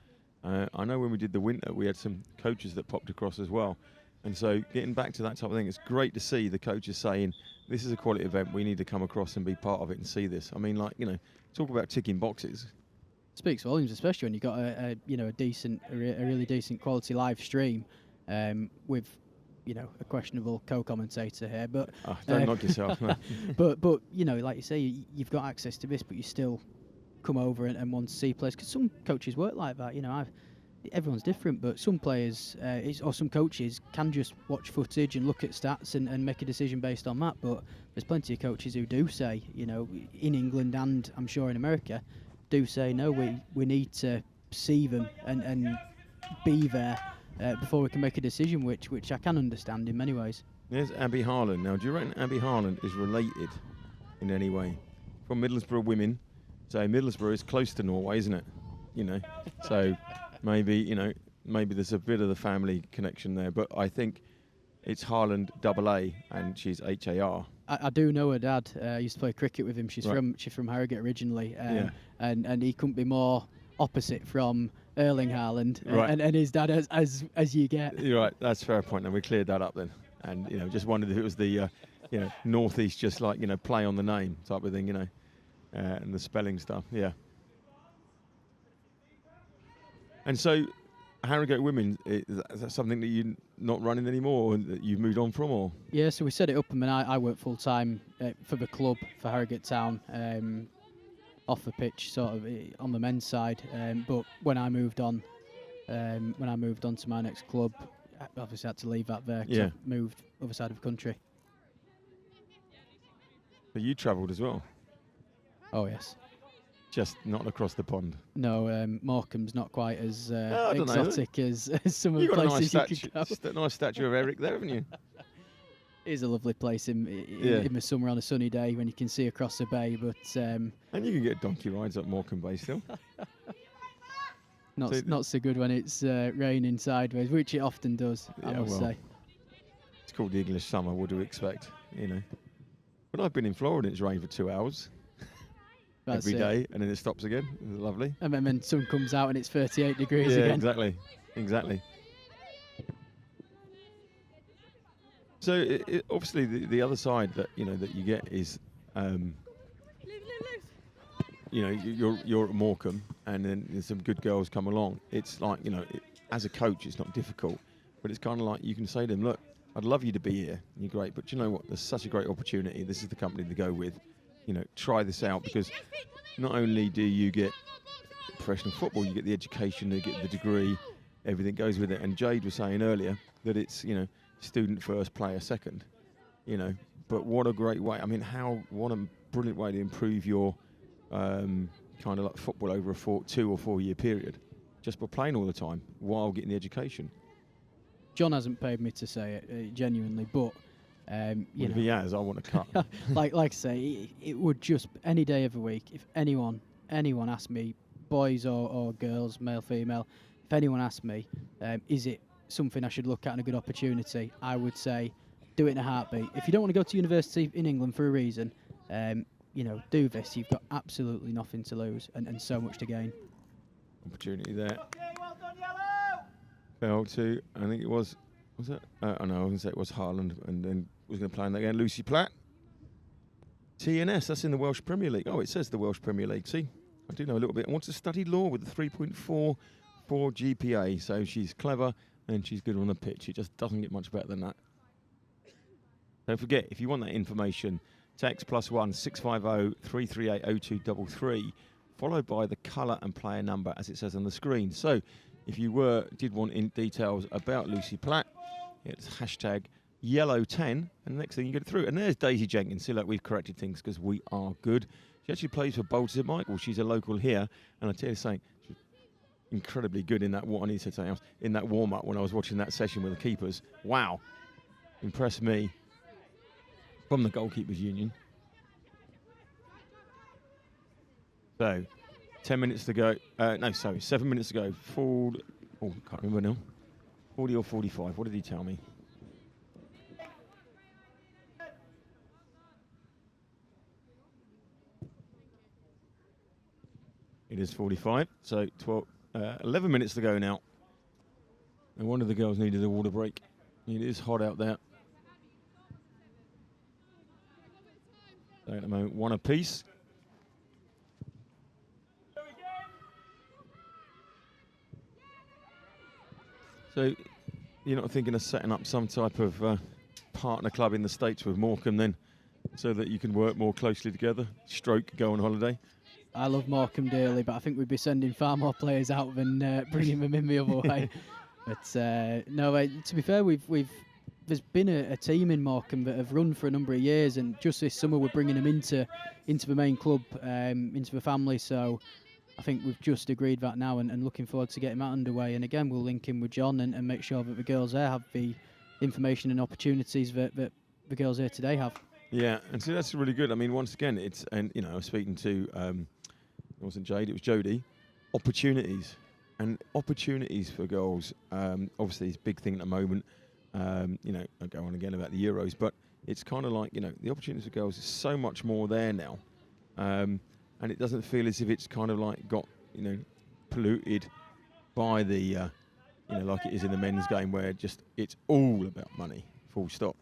I know when we did the winter, we had some coaches that popped across as well. And so getting back to that type of thing, it's great to see the coaches saying, this is a quality event, we need to come across and be part of it and see this. I mean, talk about ticking boxes. Speaks volumes, especially when you've got a really decent quality live stream. with, you know, a questionable co-commentator here, but don't knock yourself. No. but you know, like you say, you've got access to this, but you still come over and want to see players, because some coaches work like that. You know, everyone's different, but some players or some coaches can just watch footage and look at stats and make a decision based on that. But there's plenty of coaches who do say, you know, in England and I'm sure in America, do say no, we need to see them and be there before we can make a decision, which I can understand in many ways. There's Abby Harland. Now, do you reckon Abby Harland is related in any way? From Middlesbrough women, so Middlesbrough is close to Norway, isn't it? You know, so maybe there's a bit of the family connection there, but I think it's Harland AA and she's HAR. I do know her dad. I used to play cricket with him. She's Right. from Harrogate originally, Yeah. and he couldn't be more opposite from Erling Haaland, Right. and his dad as you get. You're right. That's a fair point. And we cleared that up then. And, you know, just wondered if it was the, you know, northeast, just like, you know, play on the name type of thing, you know, and the spelling stuff. Yeah. And so, Harrogate Women, is that something that you're not running anymore, or that you've moved on from, or? Yeah, so we set it up. I mean, I work full time for the club for Harrogate Town, off the pitch, sort of on the men's side. But when I moved on to my next club, I obviously had to leave that there. 'Cause Yeah. I've moved other side of the country. But you travelled as well, Oh yes. just not across the pond. No, Morecambe's not quite as I don't know. exotic as some of You've the got a nice places you statue, could go. just a nice statue of Eric there, haven't you? It is a lovely place in the summer on a sunny day when you can see across the bay, but And you can get donkey rides up Morecambe Bay still. not so good when it's raining sideways, which it often does, I Yeah, must well, say. It's called the English summer, what do we expect, you know? But I've been in Florida and it's rained for 2 hours That's every it. day, and then it stops again. It's lovely. And then sun comes out and it's 38 degrees Yeah, again. exactly. So obviously the other side that that you get is, you're at Morecambe, and then there's some good girls come along. It's like as a coach, it's not difficult, but it's kind of like you can say to them, look, I'd love you to be here. You're great, but you know what? There's such a great opportunity. This is the company to go with. Try this out, because not only do you get professional football, you get the education, you get the degree, everything goes with it. And Jade was saying earlier that it's student first, player second. But what a great way! I mean, what a brilliant way to improve your kind of like football over a 2 or 4 year period, just by playing all the time while getting the education. John hasn't paid me to say it genuinely, but If he has, I want to cut. like I say, it would just any day of the week. If anyone asked me, boys or girls, male, female, if anyone asked me, is it something I should look at and a good opportunity, I would say, do it in a heartbeat. If you don't want to go to university in England for a reason, do this. You've got absolutely nothing to lose and so much to gain. Opportunity there. Fell to, I think it was it? No, I was going to say it was Haaland, and then was going to play in that game. Lucy Platt. TNS, that's in the Welsh Premier League. Oh, it says the Welsh Premier League. See, I do know a little bit. I wants to study law with a 3.44 GPA, so she's clever and she's good on the pitch. It just doesn't get much better than that. Don't forget, if you want that information, text +1 650 338 0233, followed by the colour and player number as it says on the screen. So, if you did want details about Lucy Platt, it's #yellow10, and the next thing you get it through. And there's Daisy Jenkins. See, look, we've corrected things because we are good. She actually plays for Bolton St Michael. She's a local here, and I tell you something, she's incredibly good in that. What I need to say something else in that warm-up when I was watching that session with the keepers. Wow, impressed me. From the goalkeepers union. So, 10 minutes to go. 7 minutes to go. Can't remember now. 40 or 45. What did he tell me? It is 45. So 11 minutes to go now. And one of the girls needed a water break. It is hot out there. So at the moment, one apiece. So, you're not thinking of setting up some type of partner club in the States with Morecambe then, so that you can work more closely together, stroke go on holiday? I love Morecambe dearly, but I think we'd be sending far more players out than bringing them in the other way. But no, to be fair, there's been a team in Morecambe that have run for a number of years, and just this summer we're bringing them into the main club, into the family. So I think we've just agreed that now, and looking forward to getting that underway. And again, we'll link in with John and make sure that the girls there have the information and opportunities that the girls here today have. Yeah, and so that's really good. I mean, once again, I was speaking to, it wasn't Jade, it was Jodie. Opportunities for girls. Obviously, it's a big thing at the moment. I'll go on again about the Euros, but it's kind of like, the opportunities for girls is so much more there now. And it doesn't feel as if it's kind of like got, polluted by the, like it is in the men's game where it's all about money, full stop.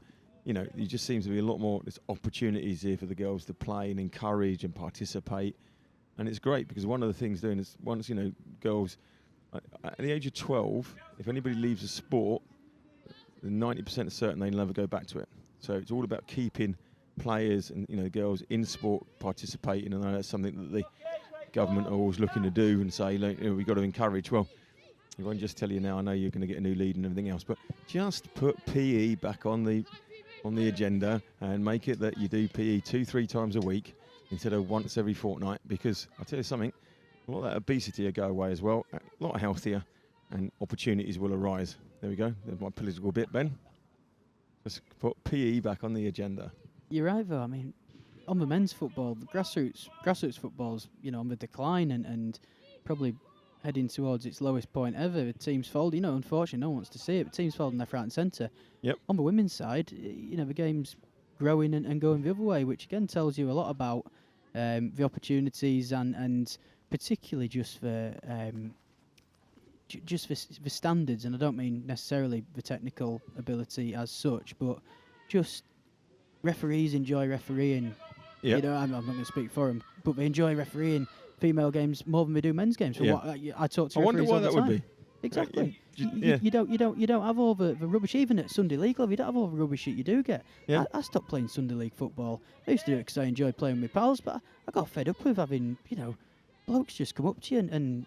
There just seems to be a lot more there's opportunities here for the girls to play and encourage and participate. And it's great because one of the things doing is once, girls at the age of 12, if anybody leaves a sport, then 90% are certain they'll never go back to it. So it's all about keeping players and, girls in sport participating. And that's something that the government are always looking to do and say, we've got to encourage. Well, I won't just tell you now, I know you're going to get a new lead and everything else, but just put PE back on the agenda and make it that you do PE 2-3 times a week instead of once every fortnight, because I'll tell you something, a lot of that obesity will go away as well, a lot healthier, and opportunities will arise. There we go, there's my political bit, Ben. Just put PE back on the agenda. You're right though, I mean, on the men's football, the grassroots football's, on the decline and probably heading towards its lowest point ever. The team's folding, unfortunately no one wants to see it, but team's folding left, right and centre. Yep. On the women's side, the game's growing and going the other way, which again tells you a lot about the opportunities and particularly just the standards. And I don't mean necessarily the technical ability as such, but just referees enjoy refereeing. Yep. I'm not going to speak for them, but they enjoy refereeing female games more than they do men's games. I talk to referees all the time. I wonder why that would be. Exactly. You don't have all the rubbish, even at Sunday League level. You don't have all the rubbish that you do get. Yeah. I stopped playing Sunday League football. I used to do it because I enjoyed playing with pals, but I got fed up with having blokes just come up to you and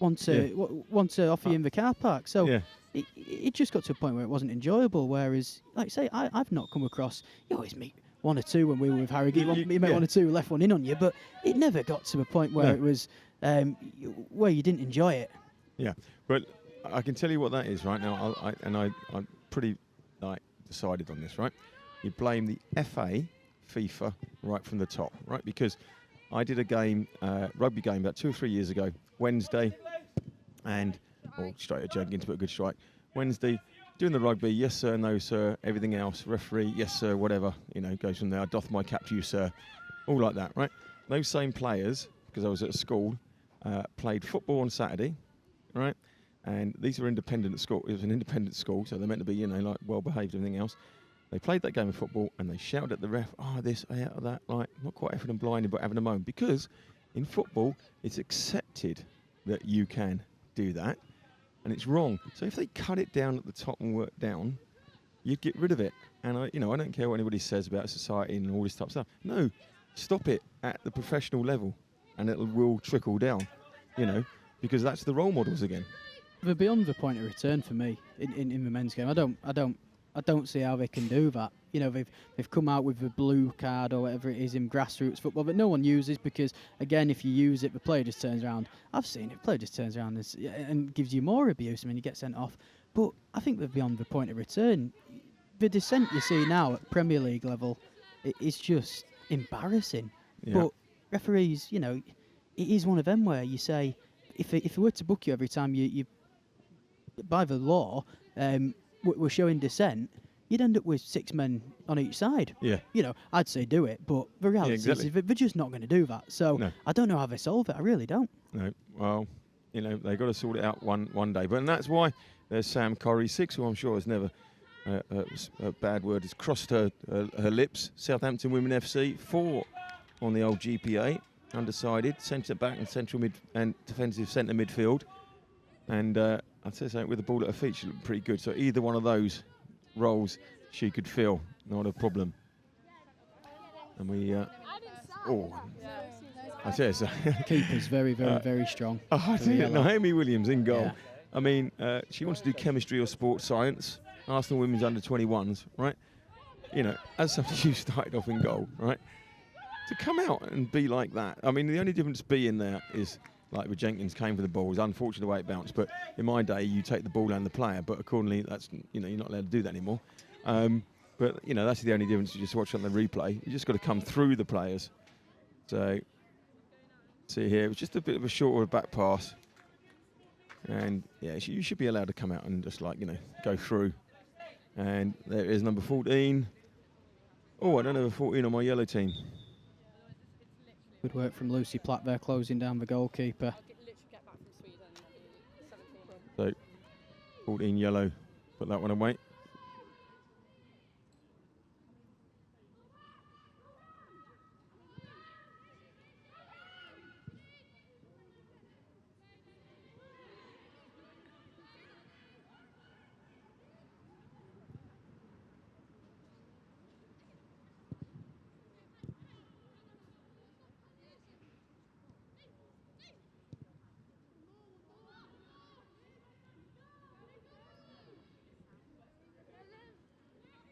want to offer you in the car park. So it just got to a point where it wasn't enjoyable. Whereas, like I say, I've not come across. You always meet one or two when we were with Harrogate. You met one or two who left one in on you, but it never got to a point where it was where you didn't enjoy it. Yeah, but I can tell you what that is right now. I'm pretty decided on this, right? You blame the FA, FIFA, right from the top, right? Because I did a game, rugby game, about 2 or 3 years ago, Wednesday, and straight at Jenkins, but a good strike. Wednesday, doing the rugby, yes sir, no sir, everything else, referee, yes sir, whatever, goes from there. I doff my cap to you, sir, all like that, right? Those same players, because I was at a school, played football on Saturday, right? And these were independent school. It was an independent school, so they're meant to be, well behaved and everything else. They played that game of football and they shouted at the ref, this, that, not quite effing and blinded, but having a moan. Because in football, it's accepted that you can do that, and it's wrong. So if they cut it down at the top and work down, you'd get rid of it. And I don't care what anybody says about society and all this type of stuff. No, stop it at the professional level, and it will trickle down, because that's the role models again. They're beyond the point of return for me in the men's game. I don't see how they can do that. They've come out with the blue card or whatever it is in grassroots football that no one uses because, again, if you use it, the player just turns around. I've seen it. The player just turns around and gives you more abuse. I mean, you get sent off. But I think they're beyond the point of return. The descent you see now at Premier League level, it's just embarrassing. Yeah. But referees, it is one of them where you say, if it were to book you every time you by the law, we're showing dissent, you'd end up with 6 men on each side. Yeah. I'd say do it, but the reality is they're just not going to do that. So I don't know how they solve it. I really don't. No. Well, they've got to sort it out one day. But that's why there's Sam Corrie, 6, who I'm sure has never, a bad word has crossed her lips. Southampton Women FC, 4 on the old GPA, undecided, centre back and central mid and defensive centre midfield. And I'd say something with the ball at her feet, she looked pretty good. So either one of those roles she could fill, not a problem. And we, I tell you, so Keeper's very strong. Oh, I tell you, Yellow. Naomi Williams in goal. Yeah. I mean, she wants to do chemistry or sports science. Arsenal women's under 21s, right? You know, as somebody who started off in goal, right? To come out and be like that. I mean, the only difference being there is, like with Jenkins came for the ball. It was unfortunate the way it bounced. But in my day, you take the ball and the player. But accordingly, that's, you know, you're not allowed to do that anymore. But, you know, that's the only difference. You just watch on the replay. You just got to come through the players. So, see here, it was just a bit of a shorter back pass. And, yeah, you should be allowed to come out and just, like, you know, go through. And there is number 14. Oh, I don't have a 14 on my yellow team. Good work from Lucy Platt there, closing down the goalkeeper. So, 14 yellow, put that one away.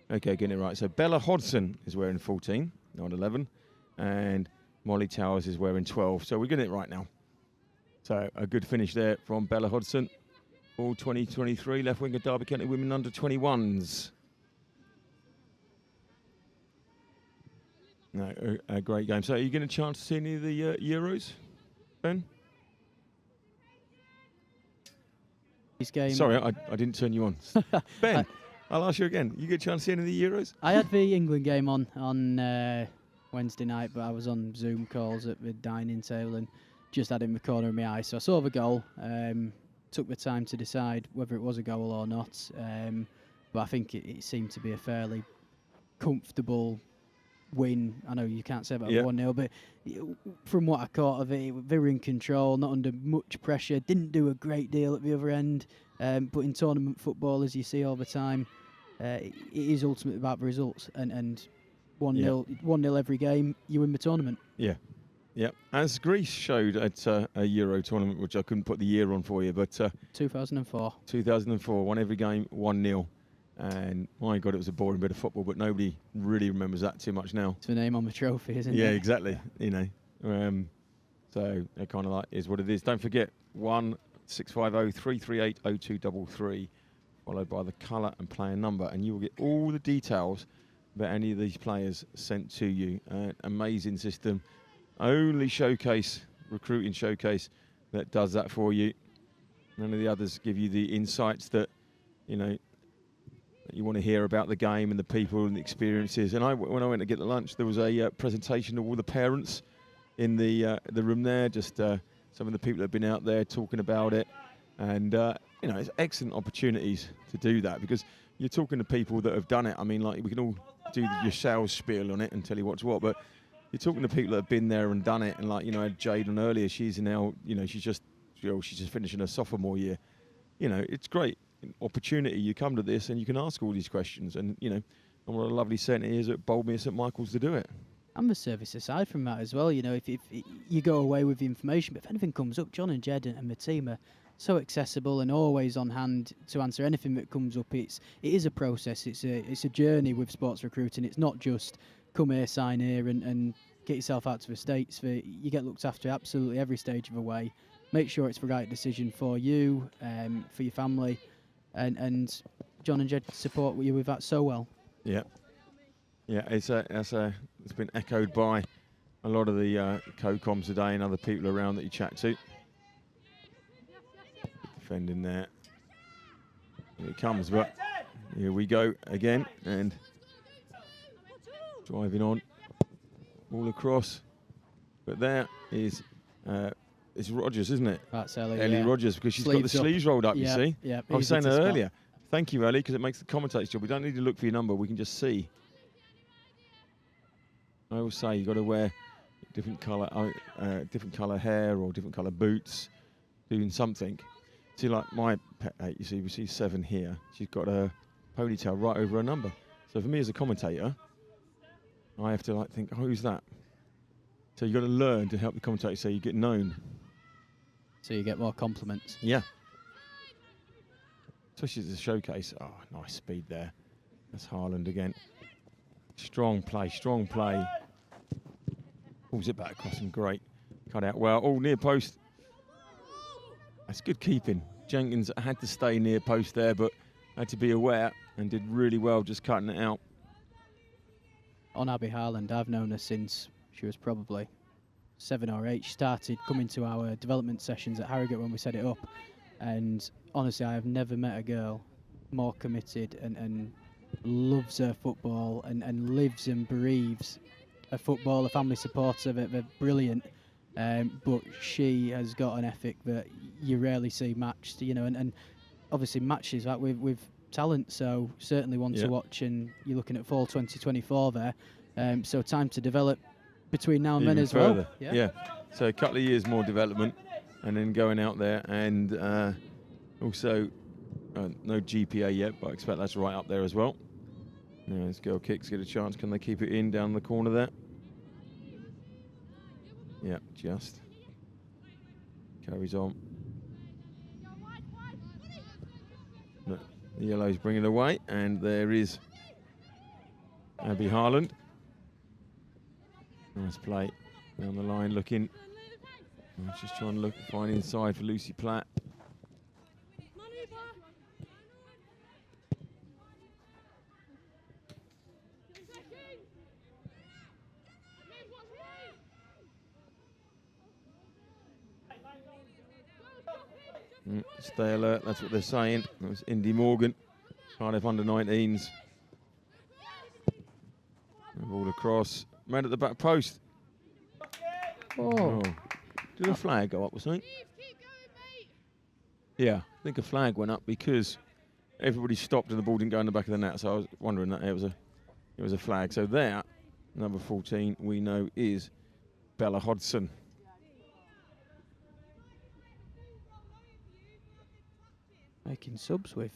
Okay, getting it right. So Bella Hodson is wearing 14, not 11. And Molly Towers is wearing 12. So we're getting it right now. So a good finish there from Bella Hodson. All 2023 left wing of Derby County women under 21s. No, a great game. So are you getting a chance to see any of the Euros, Ben? This game. Sorry, I didn't turn you on. Ben, I'll ask you again. You get a chance to see any of the Euros? I had the England game on Wednesday night, but I was on Zoom calls at the dining table and just had it in the corner of my eye. So I saw the goal, took the time to decide whether it was a goal or not. But I think it seemed to be a fairly comfortable win. I know you can't say about 1-0, but from what I caught of it, they were in control, not under much pressure, didn't do a great deal at the other end. But in tournament football, as you see all the time, it is ultimately about the results. And 1-0 every game, you win the tournament. Yeah. Yeah. As Greece showed at a Euro tournament, which I couldn't put the year on for you, but 2004. 2004, won every game 1-0. And my God, it was a boring bit of football, but nobody really remembers that too much now. It's the name on the trophy, isn't it? Yeah, exactly. You know, so it kind of like is what it is. Don't forget 1-650-338-0233, followed by the colour and player number, and you will get all the details about any of these players sent to you. Amazing system. Only recruiting showcase that does that for you. None of the others give you the insights that, you know, that you want to hear about the game and the people and the experiences. And when I went to get the lunch, there was a presentation of all the parents in the room there, just some of the people that have been out there talking about it. And, you know, it's excellent opportunities to do that because you're talking to people that have done it. I mean, like, we can all do your sales spiel on it and tell you what's what, but you're talking to people that have been there and done it. And, like, you know, I had Jade on earlier. She's now, you know, she's just finishing her sophomore year. You know, it's great opportunity. You come to this and you can ask all these questions. And, you know, and what a lovely centre is at Boldmere St Michael's to do it. And the service aside from that as well, you know, if you go away with the information, but if anything comes up, John and Jed and the team are so accessible and always on hand to answer anything that comes up. It is a process. It's a journey with sports recruiting. It's not just come here, sign here, and get yourself out to the States. You get looked after absolutely every stage of the way. Make sure it's the right decision for you, for your family, and John and Jed support you with that so well. Yeah. Yeah, it's been echoed by a lot of the co-coms today and other people around that you chat to. Defending there. Here it comes, but here we go again, and driving on all across. But there is it's Rogers, isn't it? That's Ellie. Ellie Rogers, because she's got the sleeves rolled up, you see. Yeah, I was saying that earlier. Thank you, Ellie, because it makes the commentator's job. We don't need to look for your number, we can just see. I always say you've got to wear different colour hair or different colour boots, doing something. See, like my pet 8, you see, we see 7 here. She's got a ponytail right over her number. So for me as a commentator, I have to like think, oh, who's that? So you've got to learn to help the commentator so you get known. So you get more compliments. Yeah. Especially as a showcase. Oh, nice speed there. That's Haaland again. Strong play, strong play. Pulls it back across and great. Cut out well. Oh, near post. That's good keeping. Jenkins had to stay near post there, but had to be aware and did really well just cutting it out. On Abby Haaland, I've known her since she was probably 7 or 8. She started coming to our development sessions at Harrogate when we set it up. And honestly, I have never met a girl more committed and loves her football and lives and breathes a football. A family supports of it. They're brilliant. But she has got an ethic that you rarely see matched, you know, and obviously matches that with talent, so certainly one to watch. And you're looking at fall 2024 there, so time to develop between now and Even then as further. well. Yeah, so a couple of years more development and then going out there, and also no GPA yet, but I expect that's right up there as well. Now this girl kicks, get a chance. Can they keep it in down the corner there? Yeah, just carries on. But the yellow's bringing it away, and there is Abby Haaland. Nice play down the line, looking. Just trying to find inside for Lucy Platt. Stay alert, that's what they're saying. That was Indy Morgan, Cardiff under-19s. Ball across, man at the back post. Oh. Did a flag go up or something? Yeah, I think a flag went up because everybody stopped and the ball didn't go in the back of the net. So I was wondering that it was a flag. So there, number 14, we know is Bella Hodgson. Making subs with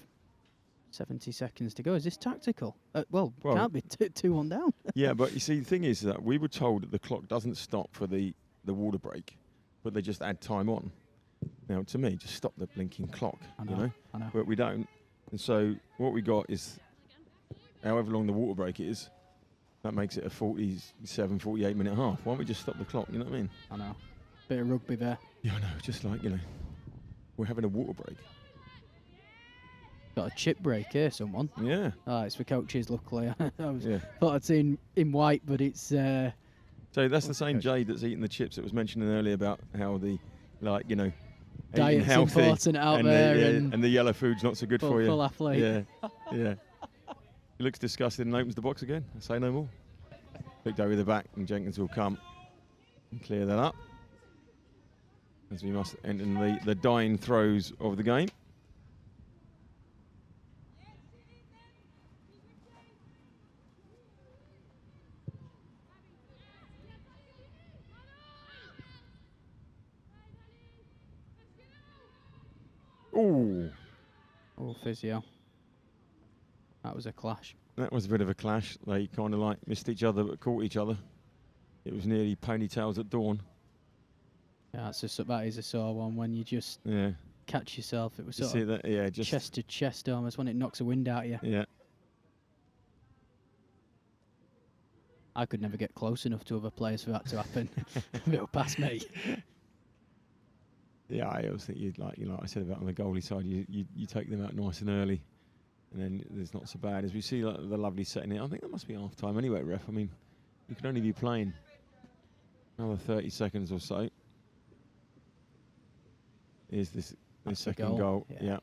70 seconds to go. Is this tactical? Well, can't be 2-1 down. Yeah, but you see, the thing is that we were told that the clock doesn't stop for the water break, but they just add time on. Now, to me, just stop the blinking clock. I know. But we don't. And so what we got is, however long the water break is, that makes it a 47, 48 minute half. Why don't we just stop the clock? You know what I mean? I know. Bit of rugby there. Yeah, I know. Just like, we're having a water break. Got a chip break here, someone. Yeah. Oh, it's for coaches, luckily. Thought I'd seen in white, but it's... so that's the same Jade that's eating the chips that was mentioning earlier about how the, diet's healthy important out there. And the yellow food's not so good for you. Full athlete. Yeah, yeah. He looks disgusted and opens the box again. I say no more. Picked over the back, and Jenkins will come and clear that up. As we must end in the dying throes of the game. Ooh. Oh, physio. That was a clash. That was a bit of a clash. They kind of missed each other but caught each other. It was nearly ponytails at dawn. Yeah, that is a sore one when you just catch yourself. It was sort of that? Yeah, just chest to chest almost when it knocks the wind out of you. Yeah. I could never get close enough to other players for that to happen. It'll pass me. Yeah, I always think you'd like I said about on the goalie side, you take them out nice and early, and then it's not so bad. As we see the lovely setting here, I think that must be half time anyway, ref. I mean, you can only be playing another 30 seconds or so. Here's this second goal. Yeah.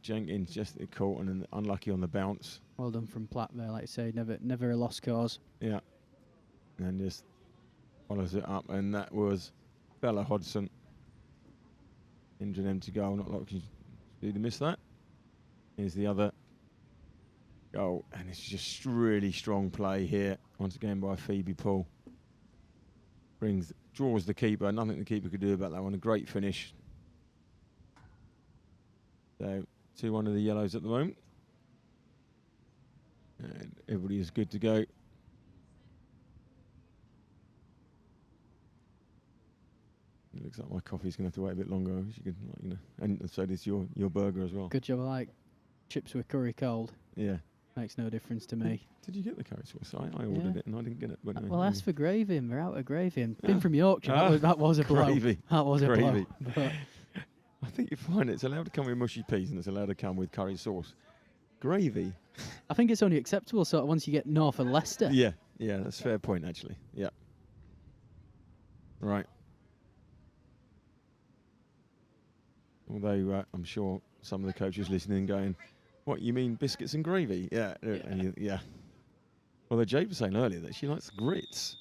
Jenkins just caught and unlucky on the bounce. Well done from Platt there, like you say, never a lost cause. Yeah, and just follows it up, and that was Bella Hodgson. Injured empty goal, not likely to miss that. Here's the other goal, and it's just really strong play here, once again by Phoebe Poole. Draws the keeper, nothing the keeper could do about that one, a great finish. So 2-1 of the yellows at the moment. And everybody is good to go. It looks like my coffee's going to have to wait a bit longer. You can, you know, and so does your burger as well. Good job. I like chips with curry cold. Yeah. Makes no difference to me. Did you get the curry sauce? I ordered it and I didn't get it. But Well, I asked for gravy and we're out of gravy. And being from Yorkshire, that was a blow. Gravy. That was a blow. But I think you find it's allowed to come with mushy peas and it's allowed to come with curry sauce. Gravy. I think it's only acceptable sort of once you get north of Leicester. Yeah, that's a fair point actually. Yeah. Right. Although I'm sure some of the coaches listening going, what, you mean biscuits and gravy? Yeah. Yeah. Although Jade was saying earlier that she likes grits.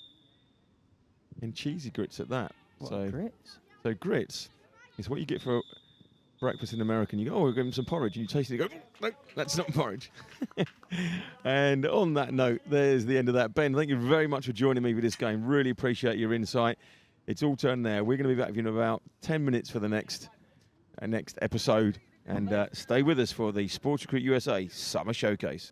And cheesy grits at that. What are grits? So grits is what you get for breakfast in America. And you go, oh, we'll give them some porridge. And you taste it and you go, no, that's not porridge. And on that note, there's the end of that. Ben, thank you very much for joining me for this game. Really appreciate your insight. It's all turned there. We're going to be back with you in about 10 minutes for the next episode. And stay with us for the Sports Recruit USA Summer Showcase.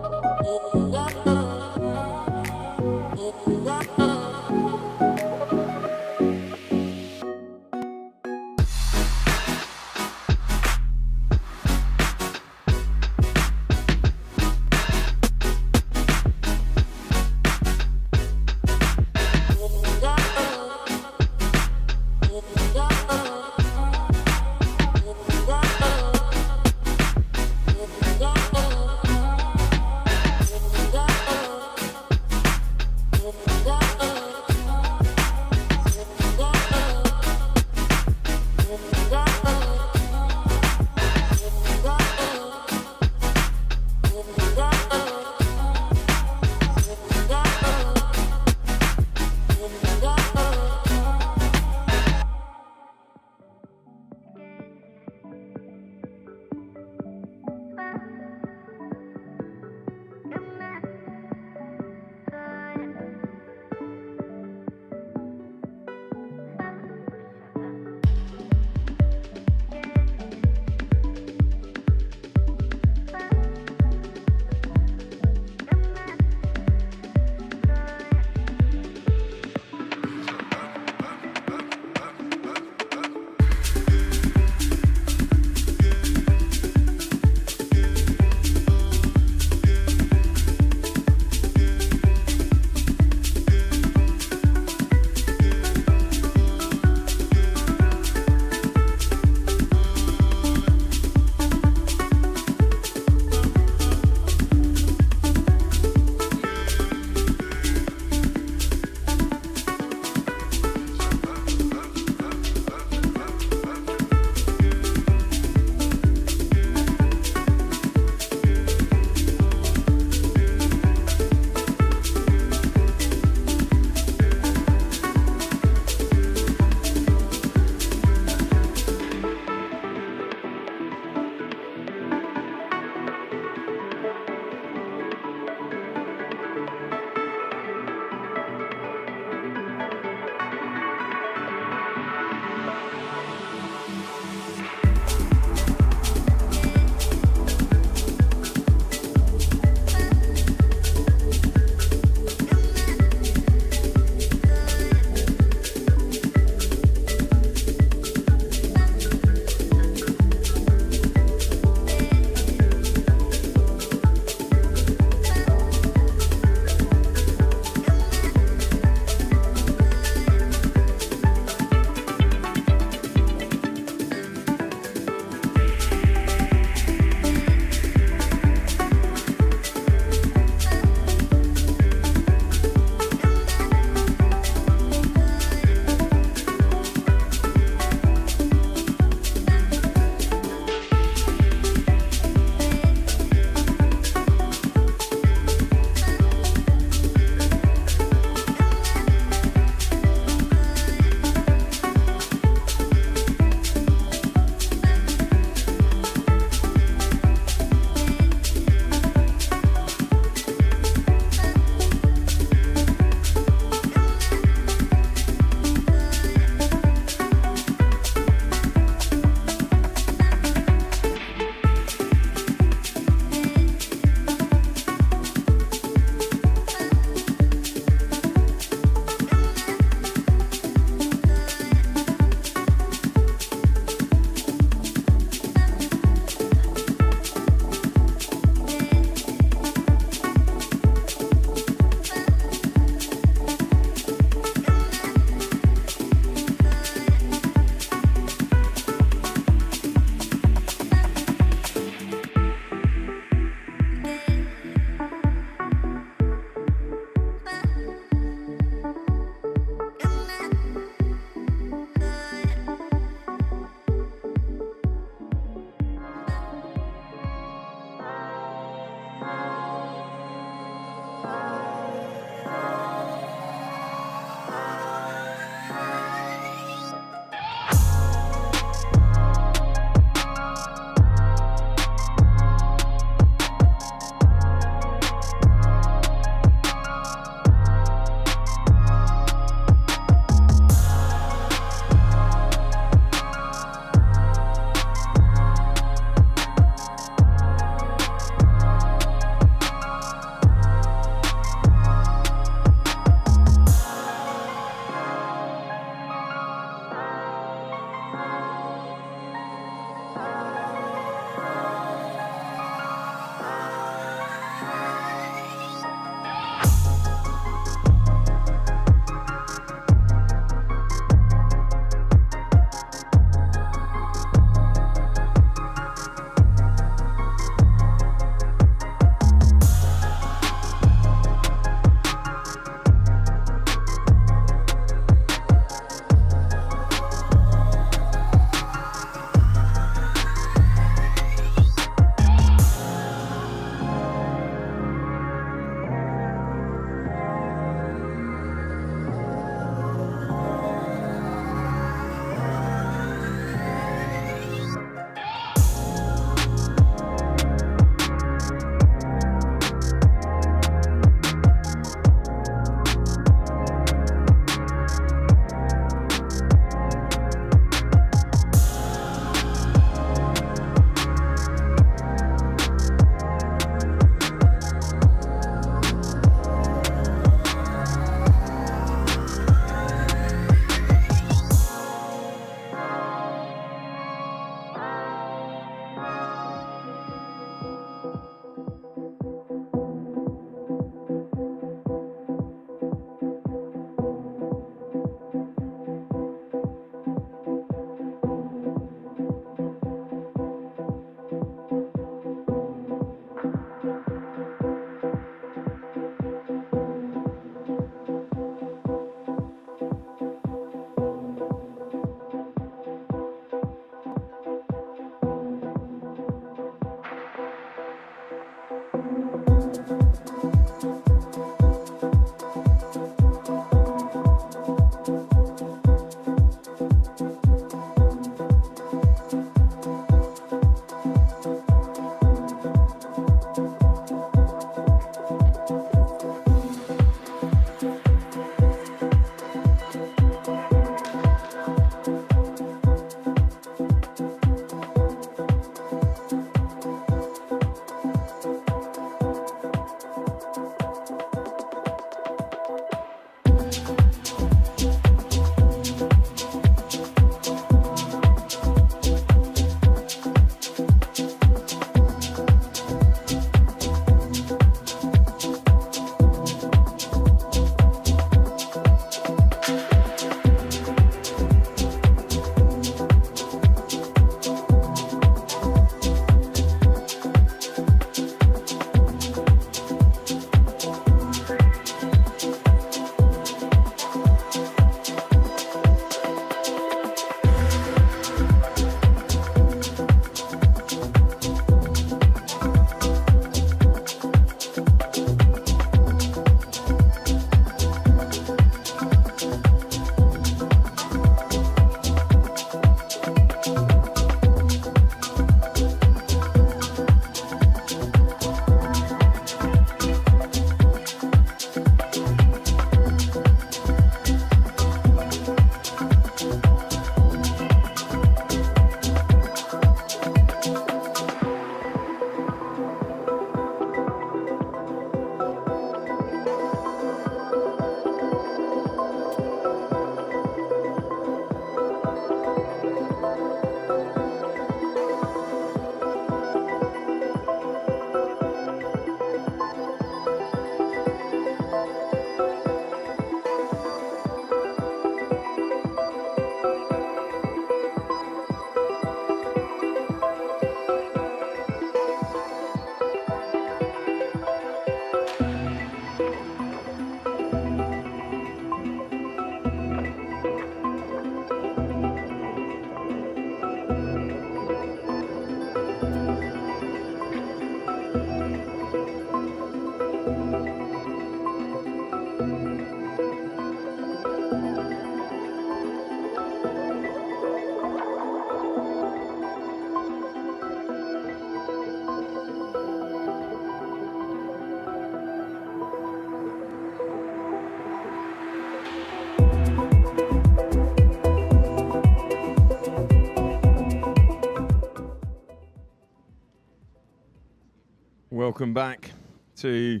welcome back to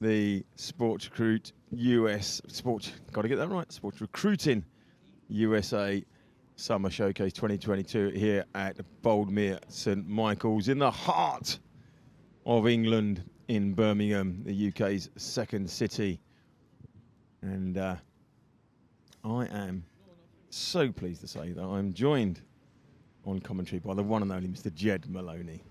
the Sports Recruit US got to get that right. Sports Recruiting USA Summer Showcase 2022 here at Boldmere St Michael's in the heart of England in Birmingham, the UK's second city. And I am so pleased to say that I'm joined on commentary by the one and only Mr. Jed Maloney.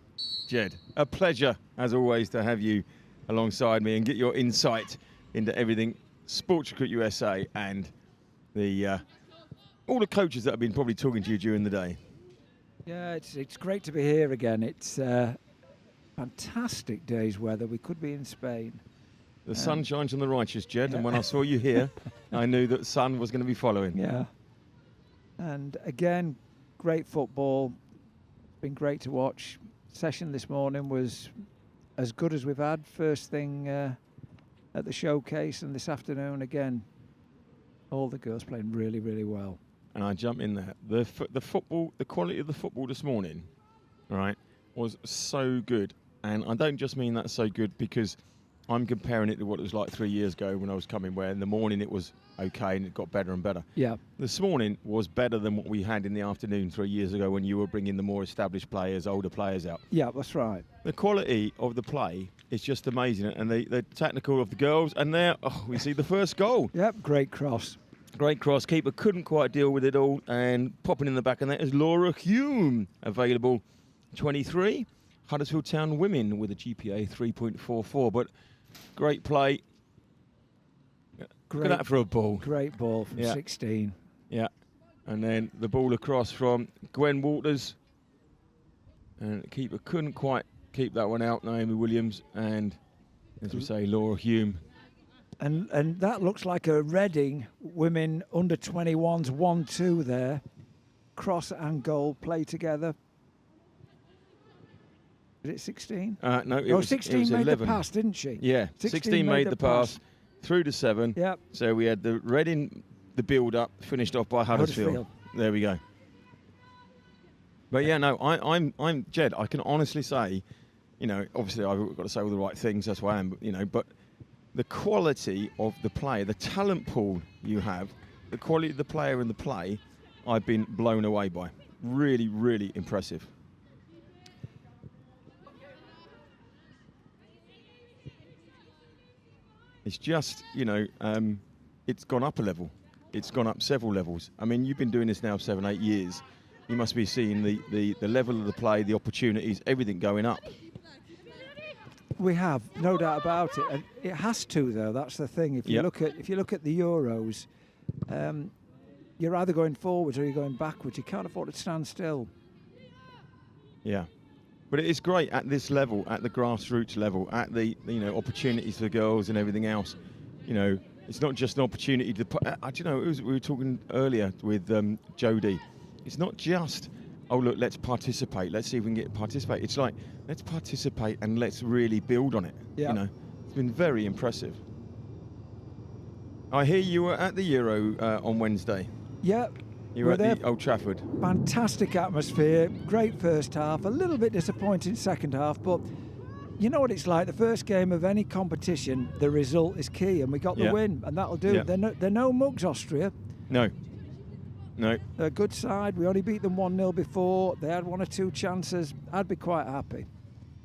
Jed, a pleasure as always to have you alongside me and get your insight into everything Sports Recruit USA and the all the coaches that have been probably talking to you during the day. Yeah, it's great to be here again. It's fantastic day's weather. We could be in Spain. The sun shines on the righteous, Jed, and when I saw you here, I knew that the sun was going to be following. Yeah. And again, great football. It's been great to watch. Session this morning was as good as we've had. First thing at the showcase, and this afternoon again, all the girls playing really, really well. And I jump in there. The football, the quality of the football this morning, all right, was so good. And I don't just mean that so good because I'm comparing it to what it was like 3 years ago when I was coming, where in the morning it was okay and it got better and better. Yeah. This morning was better than what we had in the afternoon 3 years ago when you were bringing the more established players, older players out. Yeah, that's right. The quality of the play is just amazing. And the technical of the girls. And there, we see the first goal. Yep, great cross. Great cross. Keeper couldn't quite deal with it all. And popping in the back of that is Laura Hume, available 23. Huddersfield Town women with a GPA 3.44. But great play. Look at that for a ball. Great ball from 16. Yeah. And then the ball across from Gwen Walters. And the keeper couldn't quite keep that one out, Naomi Williams. And, as we say, Laura Hume. And that looks like a Reading women under 21s 1-2 there. Cross and goal play together. Is it 16? No, it was 16 it was made 11. the pass, didn't she? Yeah, 16 made the pass through to 7. Yep. So we had the Reading, the build-up, finished off by Huddersfield. There we go. But yeah, no, I'm Jed. I can honestly say, you know, obviously I've got to say all the right things. That's why I am. You know, but the quality of the play, the talent pool you have, the quality of the player and the play, I've been blown away by. Really, really impressive. It's just, you know, it's gone up a level. It's gone up several levels. I mean, you've been doing this now 7, 8 years. You must be seeing the level of the play, the opportunities, everything going up. We have, no doubt about it. And it has to, though. That's the thing. If you look at the Euros, you're either going forwards or you're going backwards. You can't afford to stand still. Yeah. But it is great at this level, at the grassroots level, at the opportunities for girls and everything else. You know, it's not just an opportunity to put. We were talking earlier with Jodie. It's not just, oh look, let's participate. Let's see if we can participate. It's like, let's participate and let's really build on it. Yeah. You know, it's been very impressive. I hear you were at the Euro on Wednesday. Yeah. You were at the Old Trafford. Fantastic atmosphere, great first half, a little bit disappointing second half, but you know what it's like, the first game of any competition, the result is key, and we got the win, and that'll do. Yeah. They're no mugs, Austria. No. They're a good side. We only beat them 1-0 before. They had 1 or 2 chances. I'd be quite happy.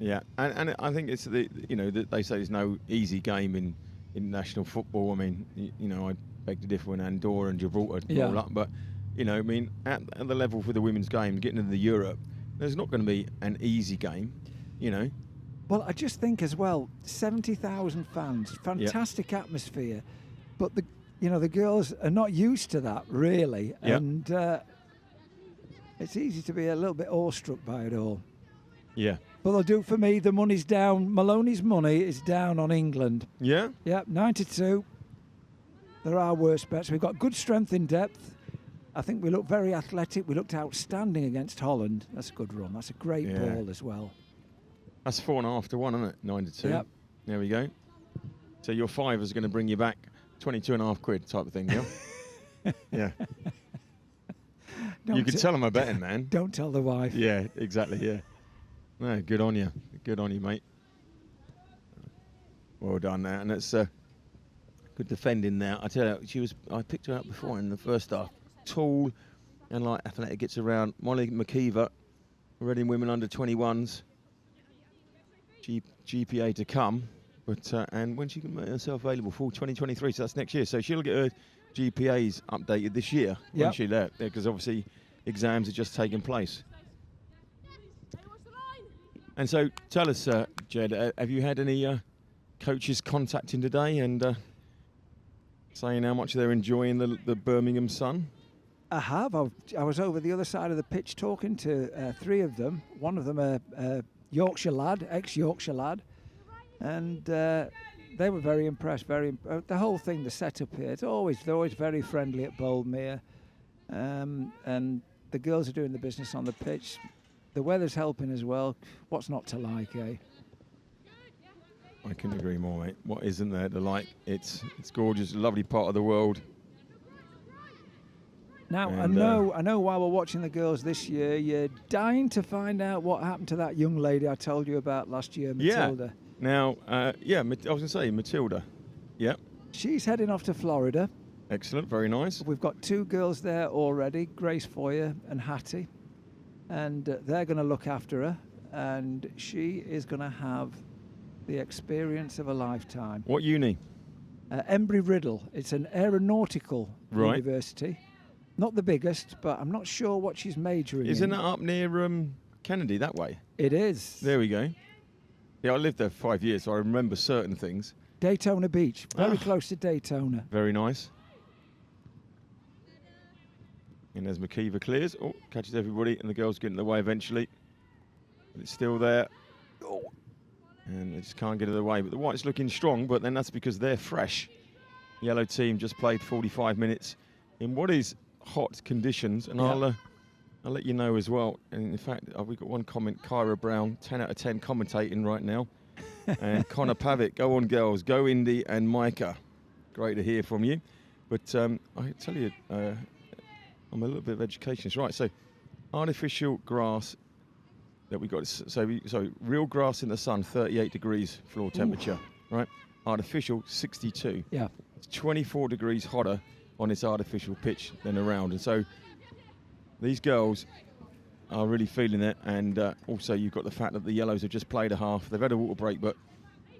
Yeah, and I think it's they say there's no easy game in national football. I mean, you know, I beg to differ when Andorra and Gibraltar roll up, but you know, I mean, at the level for the women's game, getting into the Europe, there's not going to be an easy game, you know. Well, I just think as well, 70,000 fans, fantastic atmosphere, but the girls are not used to that really, and it's easy to be a little bit awestruck by it all. Yeah. But they'll do it for me. The money's down. Maloney's money is down on England. Yeah? Yeah, 92. There are worse bets. We've got good strength in depth. I think we look very athletic. We looked outstanding against Holland. That's a good run. That's a great ball as well. That's 4.5 to 1, isn't it? 9-2. Yep. There we go. So your five is going to bring you back 22.5 quid type of thing, yeah? Yeah. You can tell I'm a betting man. Don't tell the wife. Yeah, exactly, yeah. No, good on you. Good on you, mate. Well done there, and it's good defending there. I tell you, I picked her up before in the first half. Tall and like athletic, gets around. Molly McKeever, Reading Women under 21s. GPA to come, but and when she can make herself available for 2023, so that's next year. So she'll get her GPAs updated this year, won't she? There, because obviously exams are just taking place. And so, tell us, Jed, have you had any coaches contacting today and saying how much they're enjoying the Birmingham sun? I have. I was over the other side of the pitch talking to 3 of them. One of them a Yorkshire lad, ex-Yorkshire lad, and they were very impressed. The whole thing, the setup here, they're always very friendly at Boldmere, and the girls are doing the business on the pitch. The weather's helping as well. What's not to like, eh? I couldn't agree more, mate. What isn't there to like? It's gorgeous, lovely part of the world. Now, And, I know while we're watching the girls this year, you're dying to find out what happened to that young lady I told you about last year, Matilda. Yeah. Now, I was going to say, Matilda. Yeah. She's heading off to Florida. Excellent, very nice. We've got 2 girls there already, Grace Foyer and Hattie, and they're going to look after her, and she is going to have the experience of a lifetime. What uni? Embry-Riddle. It's an aeronautical Right. university. Not the biggest, but I'm not sure what she's majoring in. Isn't it up near Kennedy that way? It is. There we go. Yeah, I lived there for 5 years, so I remember certain things. Daytona Beach, very close to Daytona. Very nice. And as McKeever clears, catches everybody, and the girls get in the way eventually. But it's still there. And they just can't get it away. But the white's looking strong, but then that's because they're fresh. Yellow team just played 45 minutes in what is hot conditions, and I'll let you know as well. And in fact, we've got one comment, Kyra Brown, 10 out of 10 commentating right now. And Connor Pavitt, go on girls, go Indy and Micah. Great to hear from you. But I tell you, I'm a little bit of educationist. Right, so artificial grass that we got, so real grass in the sun, 38 degrees floor temperature, right? Artificial, 62. Yeah. It's 24 degrees hotter on this artificial pitch than around. And so these girls are really feeling it. And also you've got the fact that the yellows have just played a half. They've had a water break, but,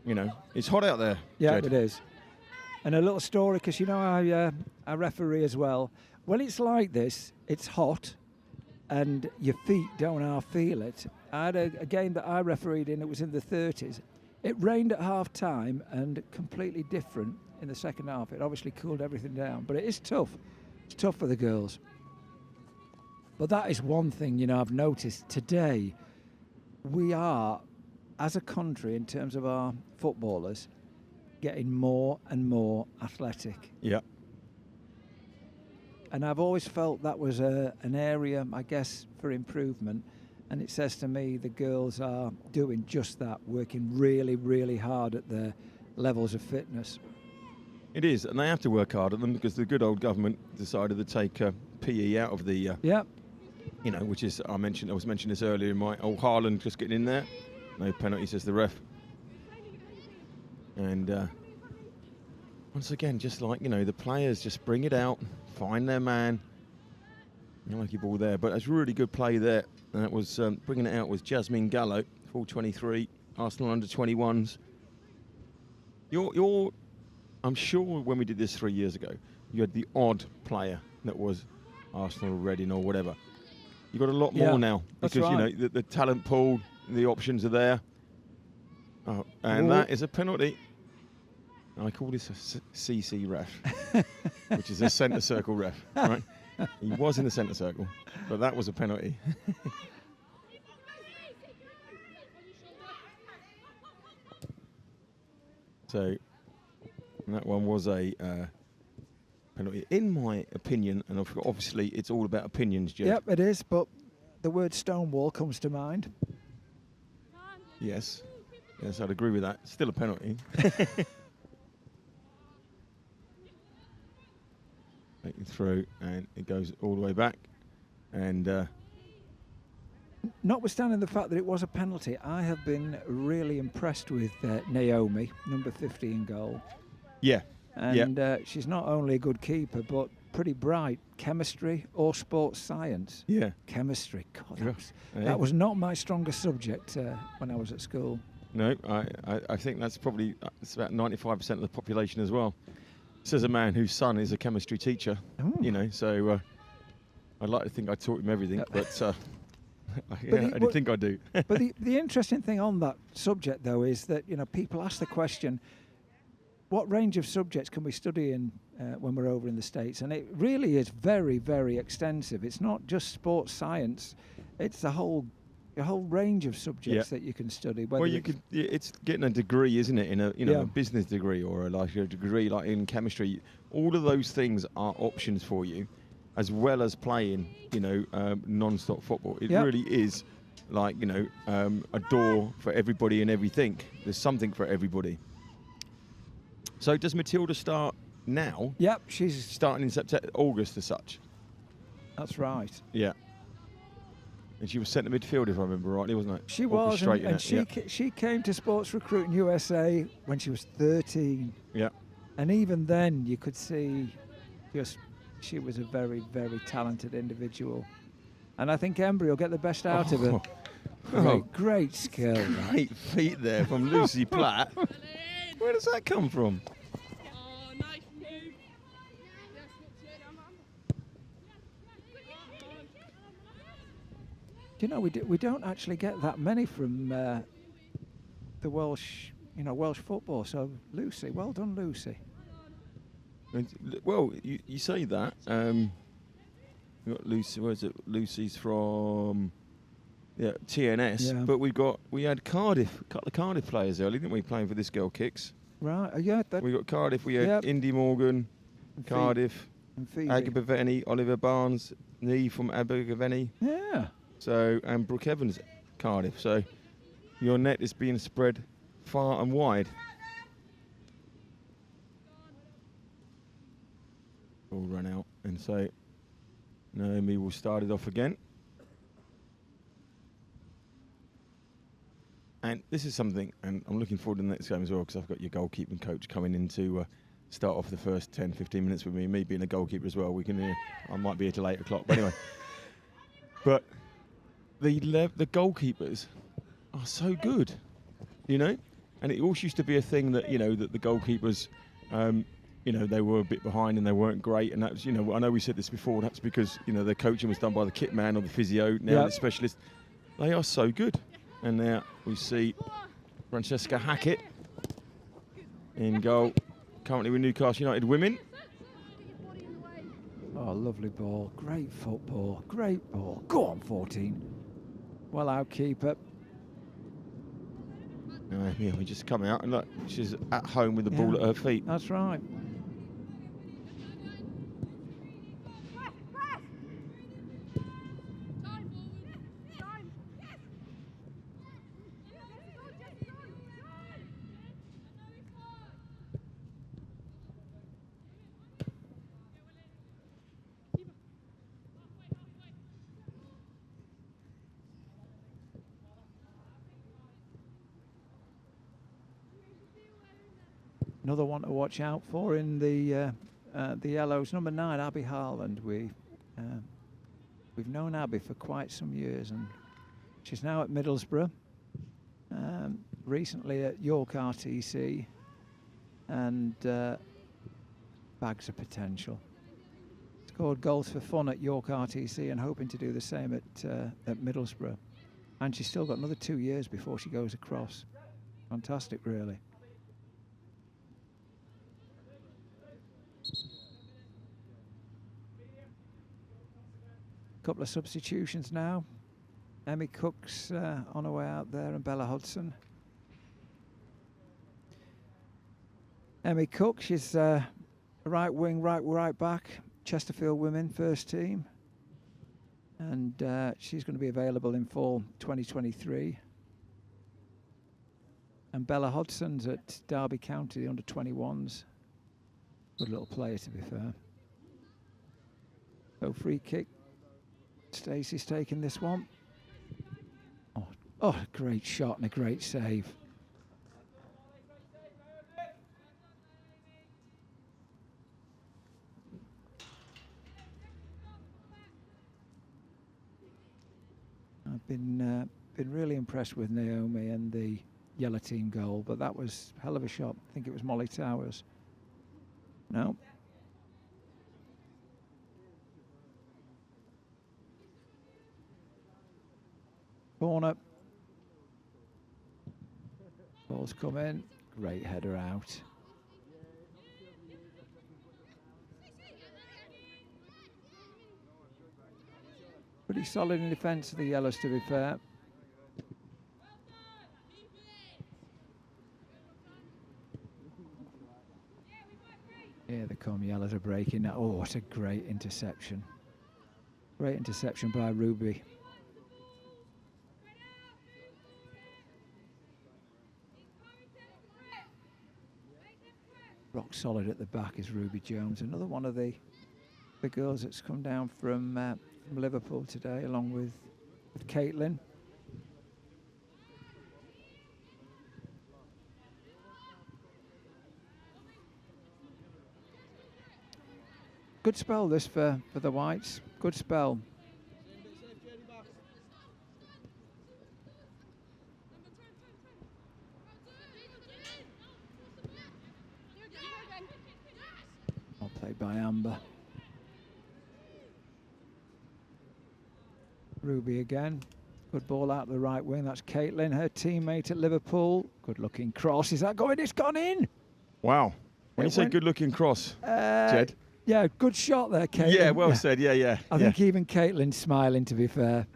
you know, it's hot out there. Yeah, Jed. it is. And a little story, because, you know, I referee as well. When it's like this, it's hot and your feet don't half feel it. I had a game that I refereed in, it was in the 30s. It rained at half time and completely different in the second half. It obviously cooled everything down, but it is tough. It's tough for the girls. But that is one thing, you know, I've noticed today. We are, as a country, in terms of our footballers, getting more and more athletic. Yeah. And I've always felt that was an area, I guess, for improvement. And it says to me the girls are doing just that, working really, really hard at their levels of fitness. It is, and they have to work hard at them because the good old government decided to take PE out of the, you know, which is, I was mentioning this earlier in my old Haaland just getting in there. No penalty, says the ref. And once again, just like, you know, the players just bring it out, find their man. You know, like your ball there, but it's really good play there. And that was bringing it out was Jasmine Gallo, full 23, Arsenal under 21s. I'm sure when we did this 3 years ago, you had the odd player that was Arsenal, Reading, or whatever. You got a lot more now because you know the talent pool, the options are there. Oh, and that is a penalty. I call this a CC ref, which is a centre circle ref. Right? He was in the centre circle, but that was a penalty. So that one was a penalty, in my opinion, and obviously it's all about opinions, Jed. Yep, it is, but the word Stonewall comes to mind. Yes, I'd agree with that. Still a penalty. Making through, and it goes all the way back, and notwithstanding the fact that it was a penalty, I have been really impressed with Naomi, number 50 in goal. Yeah. And she's not only a good keeper, but pretty bright. Chemistry or sports science. Yeah. Chemistry. God, Yeah. that was not my strongest subject when I was at school. No, I think that's probably it's about 95% of the population as well. Says a man whose son is a chemistry teacher. Oh. You know, so I'd like to think I taught him everything, but I didn't think I do. But the interesting thing on that subject, though, is that people ask the question, what range of subjects can we study in when we're over in the States? And it really is very, very extensive. It's not just sports science; it's a whole range of subjects that you can study. Well, it's getting a degree, isn't it? In a business degree or a degree like in chemistry. All of those things are options for you, as well as playing non-stop football. It really is like a door for everybody and everything. There's something for everybody. So does Matilda start now? Yep, she's starting in September, August as such. That's right. Yeah. And she was centre midfield, if I remember rightly, wasn't it? She was, and she came to Sports Recruiting USA when she was 13. Yeah. And even then, you could see she was a very, very talented individual. And I think Embry will get the best out of her. Great skill. Great feet there from Lucy Platt. Where does that come from? We don't actually get that many from the Welsh, Welsh football. So Lucy, well done, Lucy. Well, you say that. We got Lucy. Where is it? Lucy's from TNS. Yeah. But we had Cardiff, a couple of Cardiff players early, didn't we? Playing for this girl Kicks. Right. Yeah. We got Cardiff. We had Indy Morgan, and Cardiff, Agabaveni, Oliver Barnes, Nee from Agabaveni. Yeah. So, and Brooke Evans, Cardiff. So, your net is being spread far and wide. All run out, and so Naomi will start it off again. And this is something, and I'm looking forward to the next game as well, because I've got your goalkeeping coach coming in to start off the first 10, 15 minutes with me. Me being a goalkeeper as well, I might be here till 8 o'clock. But anyway, but the goalkeepers are so good, and it also used to be a thing that that the goalkeepers, they were a bit behind and they weren't great, and that was, I know we said this before. That's because their coaching was done by the kit man or the physio. Now the specialist, they are so good. And now we see Francesca Hackett in goal, currently with Newcastle United women. Oh, lovely ball. Great football. Great ball. Go on, 14. Well out, keeper. We just come out and look, she's at home with the ball at her feet. That's right. Another one to watch out for in the Yellows. Number 9, Abby Harland. We've known Abby for quite some years, and she's now at Middlesbrough. Recently at York RTC, and bags of potential. Scored goals for fun at York RTC, and hoping to do the same at Middlesbrough. And she's still got another 2 years before she goes across. Fantastic, really. Couple of substitutions now. Emmy Cook's on her way out there, and Bella Hodson. Emmy Cook, she's a right wing, right back, Chesterfield women first team, and she's going to be available in fall 2023. And Bella Hodson's at Derby County, the under-21s. Good little player, to be fair. So free kick. Stacey's taking this one. Oh, a great shot and a great save. I've been really impressed with Naomi and the yellow team goal, but that was a hell of a shot. I think it was Molly Towers. No. Corner. Ball's come in. Great header out. Pretty solid in defence of the Yellows, to be fair. Here the come, Yellows are breaking. Oh, what a great interception. Great interception by Ruby. Rock solid at the back is Ruby Jones. Another one of the girls that's come down from Liverpool today, along with Caitlin. Good spell this for the Whites. Good spell. Well played by Amber. Ruby again. Good ball out to the right wing. That's Caitlin, her teammate at Liverpool. Good looking cross. Is that going? It's gone in. Wow. When you say good looking cross, Jed. Yeah, good shot there, Caitlin. Yeah, well said. Yeah. I think even Caitlin's smiling, to be fair.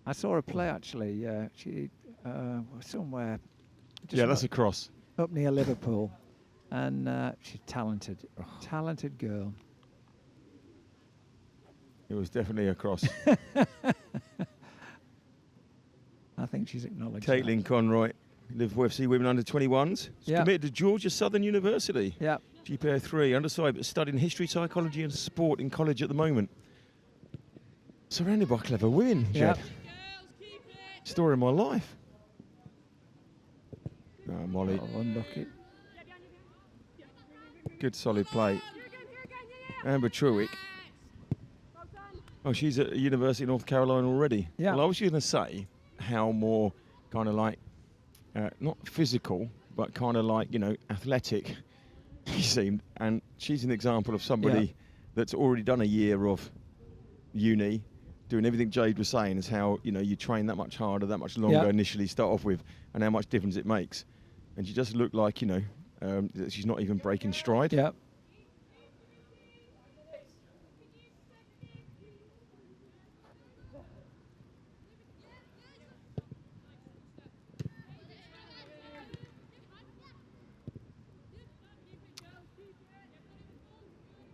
I saw her play actually. She somewhere. Yeah, that's a cross. Up near Liverpool, and she's talented. Talented girl. It was definitely a cross. I think she's acknowledged. Caitlin Conroy, Liverpool FC Women Under-21s. She's committed to Georgia Southern University. Yeah. GPA 3, underside, but studying history, psychology and sport in college at the moment. Surrounded by clever women, Jed. Story of my life. Molly. Oh, unlucky. Good solid play. Amber Truick. Oh, she's at University of North Carolina already. Yeah. Well, I was going to say how more kind of like, not physical, but kind of like, athletic she seemed. And she's an example of somebody that's already done a year of uni, doing everything Jade was saying is how, you train that much harder, that much longer initially start off with, and how much difference it makes. And she just looked like, that she's not even breaking stride. Yeah.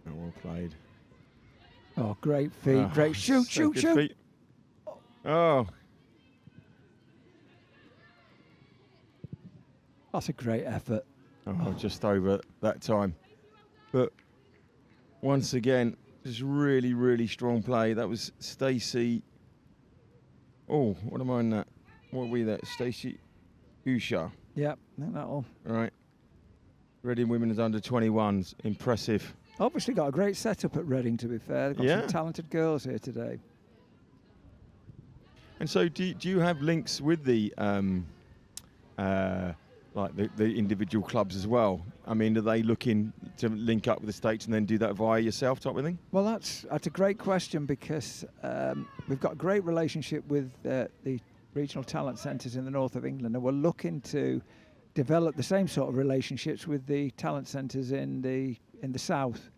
Well played. Oh, great feet. Great shoot. Feet. Oh. That's a great effort. Oh, just over that time. But once again, just really, really strong play. That was Stacey. Oh, what am I in that? What were we there? Stacey Usha. Yep, I think that'll. Right. Reading Women's Under-21s. Impressive. Obviously got a great setup at Reading, to be fair. They've got some talented girls here today. And so do you have links with the like the individual clubs as well? I mean, are they looking to link up with the States and then do that via yourself type of thing? Well, that's a great question because we've got a great relationship with the regional talent centres in the north of England, and we're looking to develop the same sort of relationships with the talent centres in the south.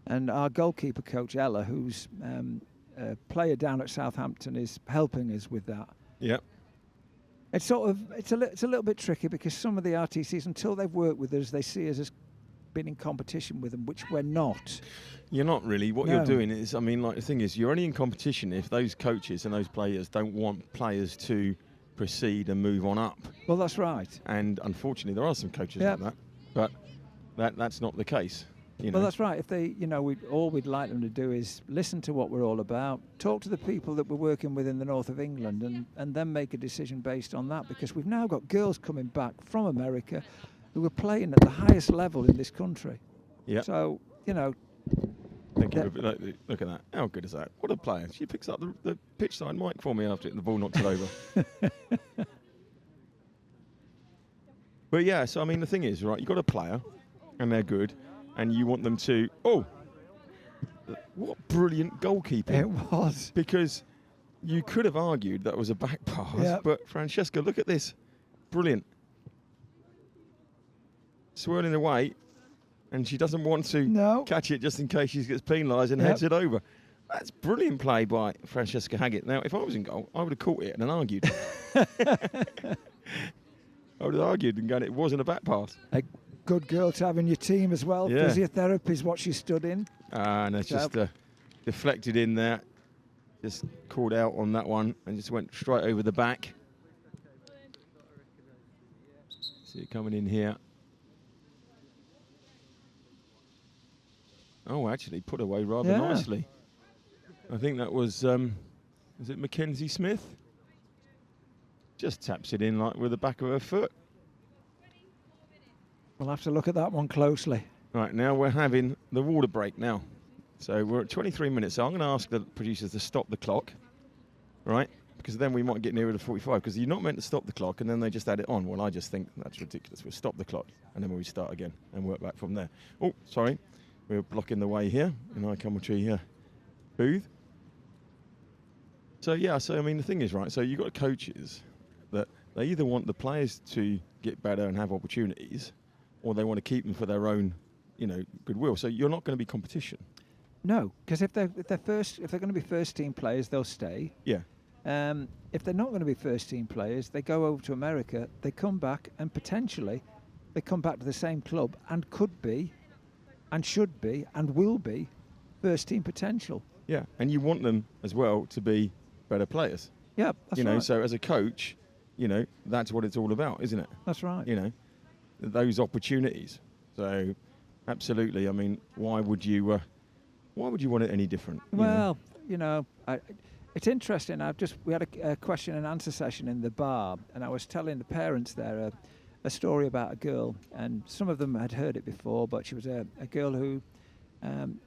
And our goalkeeper coach Ella, who's a player down at Southampton, is helping us with that. Yeah. It's a little bit tricky because some of the RTCs, until they've worked with us, they see us as being in competition with them, which we're not. You're not really. What No. you're doing is, I mean, like the thing is, you're only in competition if those coaches and those players don't want players to proceed and move on up. Well, that's right. And unfortunately, there are some coaches like that, but that's not the case. You know. Well, that's right. If they, all we'd like them to do is listen to what we're all about, talk to the people that we're working with in the north of England, and then make a decision based on that. Because we've now got girls coming back from America who are playing at the highest level in this country. Yeah. So, Thank you. Look at that. How good is that? What a player. She picks up the pitch side mic for me after the ball knocks it over. But yeah, so I mean, the thing is, right, you've got a player and they're good and you want them to, what brilliant goalkeeping. It was. Because you could have argued that was a back pass, but Francesca, look at this. Brilliant. Swirling away. And she doesn't want to catch it just in case she gets penalised and heads it over. That's brilliant play by Francesca Haggett. Now, if I was in goal, I would have caught it and then argued. I would have argued and gone, it wasn't a back pass. A good girl to have in your team as well. Yeah. Physiotherapy is what she stood in. And it's just deflected in there. Just called out on that one and just went straight over the back. See it coming in here. Oh, actually, put away rather nicely. I think that was it Mackenzie Smith? Just taps it in like with the back of her foot. We'll have to look at that one closely. Right, now we're having the water break now. So we're at 23 minutes. So I'm going to ask the producers to stop the clock, right? Because then we might get nearer to 45, because you're not meant to stop the clock and then they just add it on. Well, I just think that's ridiculous. We'll stop the clock and then we'll start again and work back from there. Oh, sorry. We're blocking the way here in our commentary booth. So, I mean, the thing is, right, so you've got coaches that they either want the players to get better and have opportunities, or they want to keep them for their own, goodwill. So you're not going to be competition. No, because if they're going to be first team players, they'll stay. Yeah. If they're not going to be first team players, they go over to America, they come back, and potentially they come back to the same club and could be, and should be, and will be first team potential. Yeah, and you want them as well to be better players. Yeah, that's right. So as a coach, that's what it's all about, isn't it? That's right. Those opportunities. So, absolutely. I mean, why would you want it any different? Well, it's interesting. We had a question and answer session in the bar, and I was telling the parents there a story about a girl, and some of them had heard it before, but she was a girl who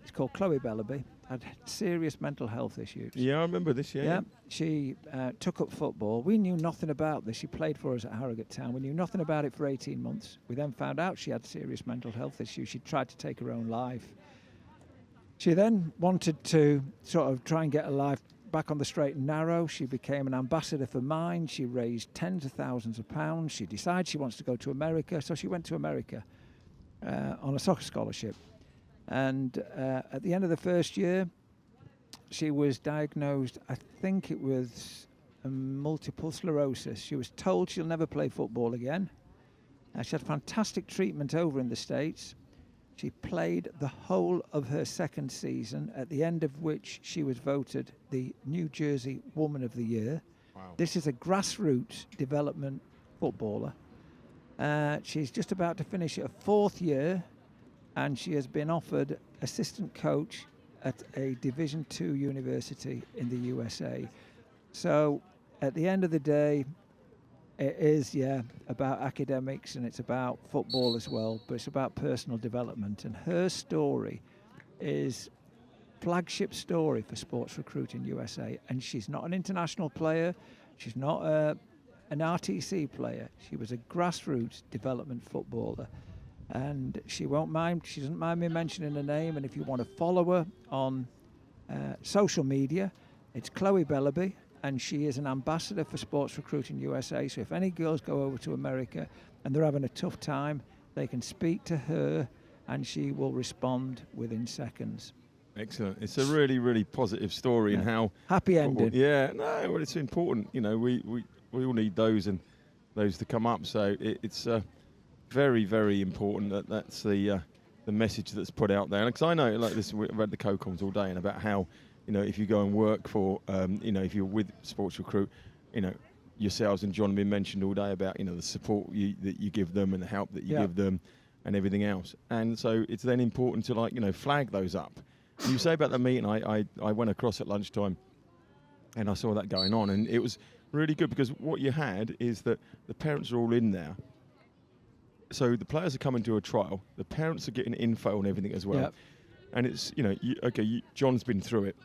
is called Chloe Bellaby, had serious mental health issues. Yeah, I remember this, yeah. She took up football. We knew nothing about this. She played for us at Harrogate Town. We knew nothing about it for 18 months. We then found out she had serious mental health issues. She tried to take her own life. She then wanted to sort of try and get her life back on the straight and narrow. She became an ambassador for Mind. She raised tens of thousands of pounds. She decided she wants to go to America, so she went to America on a soccer scholarship. And at the end of the first year, she was diagnosed, I think it was multiple sclerosis. She was told she'll never play football again. She had fantastic treatment over in the States. She played the whole of her second season, at the end of which she was voted the New Jersey Woman of the Year. Wow. This is a grassroots development footballer. She's just about to finish her fourth year, and she has been offered assistant coach at a Division II university in the USA. So at the end of the day, it is, about academics, and it's about football as well, but it's about personal development. And her story is flagship story for Sports Recruiting USA. And she's not an international player. She's not an RTC player. She was a grassroots development footballer. And she doesn't mind me mentioning her name. And if you want to follow her on social media, it's Chloe Bellaby. And she is an ambassador for Sports Recruiting USA. So if any girls go over to America and they're having a tough time, they can speak to her and she will respond within seconds. Excellent. It's a really, really positive story and how... Happy ending. Yeah, no, well, it's important. We all need those and those to come up. So it's very, very important that's the message that's put out there. Because I know, like this, I've read the co-coms all day and about how, if you go and work for, if you're with Sports Recruit, yourselves and John have been mentioned all day about, the support that you give them and the help that you give them. and everything else. And so it's then important to, like, flag those up. And you say about the meeting, I went across at lunchtime and I saw that going on, and it was really good because what you had is that the parents are all in there. So the players are coming to a trial, the parents are getting info and everything as well. Yep. And it's, John's been through it,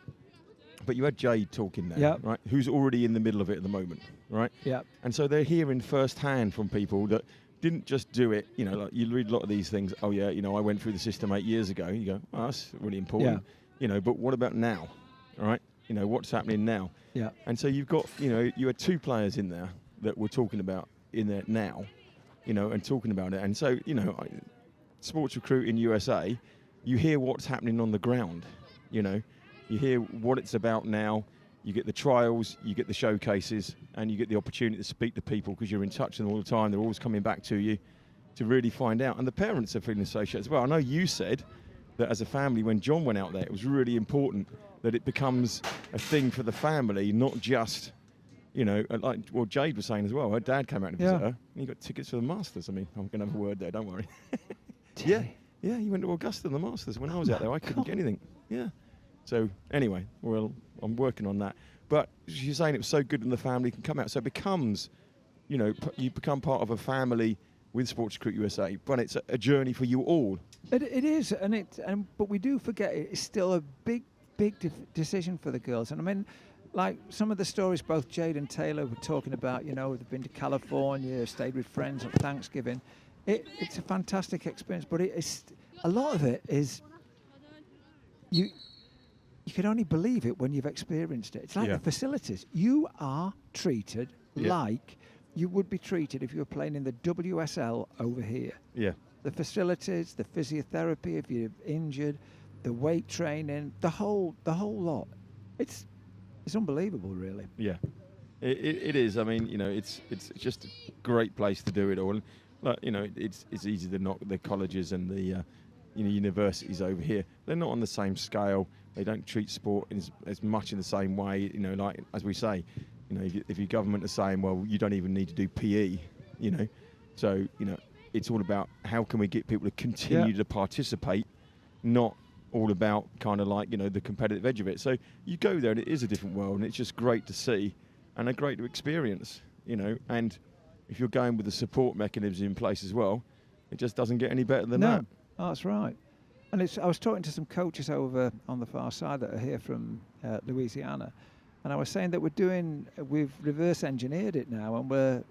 but you had Jade talking there, right? Who's already in the middle of it at the moment, right? Yeah. And so they're hearing firsthand from people that didn't just do it, like you read a lot of these things, oh yeah, I went through the system 8 years ago. You go, oh, that's really important. But what about now, all right? What's happening now? Yeah. And so you've got, you had 2 players in there that were talking about in there now, and talking about it. And so, sports recruit in USA, you hear what's happening on the ground, you hear what it's about now. You get the trials, you get the showcases, and you get the opportunity to speak to people because you're in touch with them all the time. They're always coming back to you to really find out. And the parents are feeling associated as well. I know you said that as a family, when John went out there, it was really important that it becomes a thing for the family, not just, like what Jade was saying as well. Her dad came out to visit her, and he got tickets for the Masters. I mean, I'm going to have a word there, don't worry. Yeah, he went to Augusta and the Masters. When I was out there, I couldn't get anything. Yeah. So anyway, well, I'm working on that. But she's saying it was so good when the family can come out. So it becomes, you become part of a family with Sports Recruit USA, but it's a journey for you all. It is, but we do forget it's still a big decision for the girls. And I mean, like some of the stories both Jade and Taylor were talking about, they've been to California, stayed with friends on Thanksgiving. It's a fantastic experience, but it's a lot of it is you can only believe it when you've experienced it. It's like the facilities. You are treated like you would be treated if you were playing in the WSL over here. Yeah. The facilities, the physiotherapy if you're injured, the weight training, the whole lot. It's unbelievable, really. Yeah, it is. I mean, it's just a great place to do it all. Like, it's easy to knock the colleges and the universities over here. They're not on the same scale. They don't treat sport as much in the same way. Like as we say, if your government are saying, well, you don't even need to do PE, so it's all about how can we get people to continue to participate, not all about kind of like the competitive edge of it. So you go there and it is a different world, and it's just great to see and a great to experience, and if you're going with the support mechanisms in place as well, it just doesn't get any better than that. Oh, that's right. And I was talking to some coaches over on the far side that are here from Louisiana, and I was saying that we've reverse engineered it now, and we're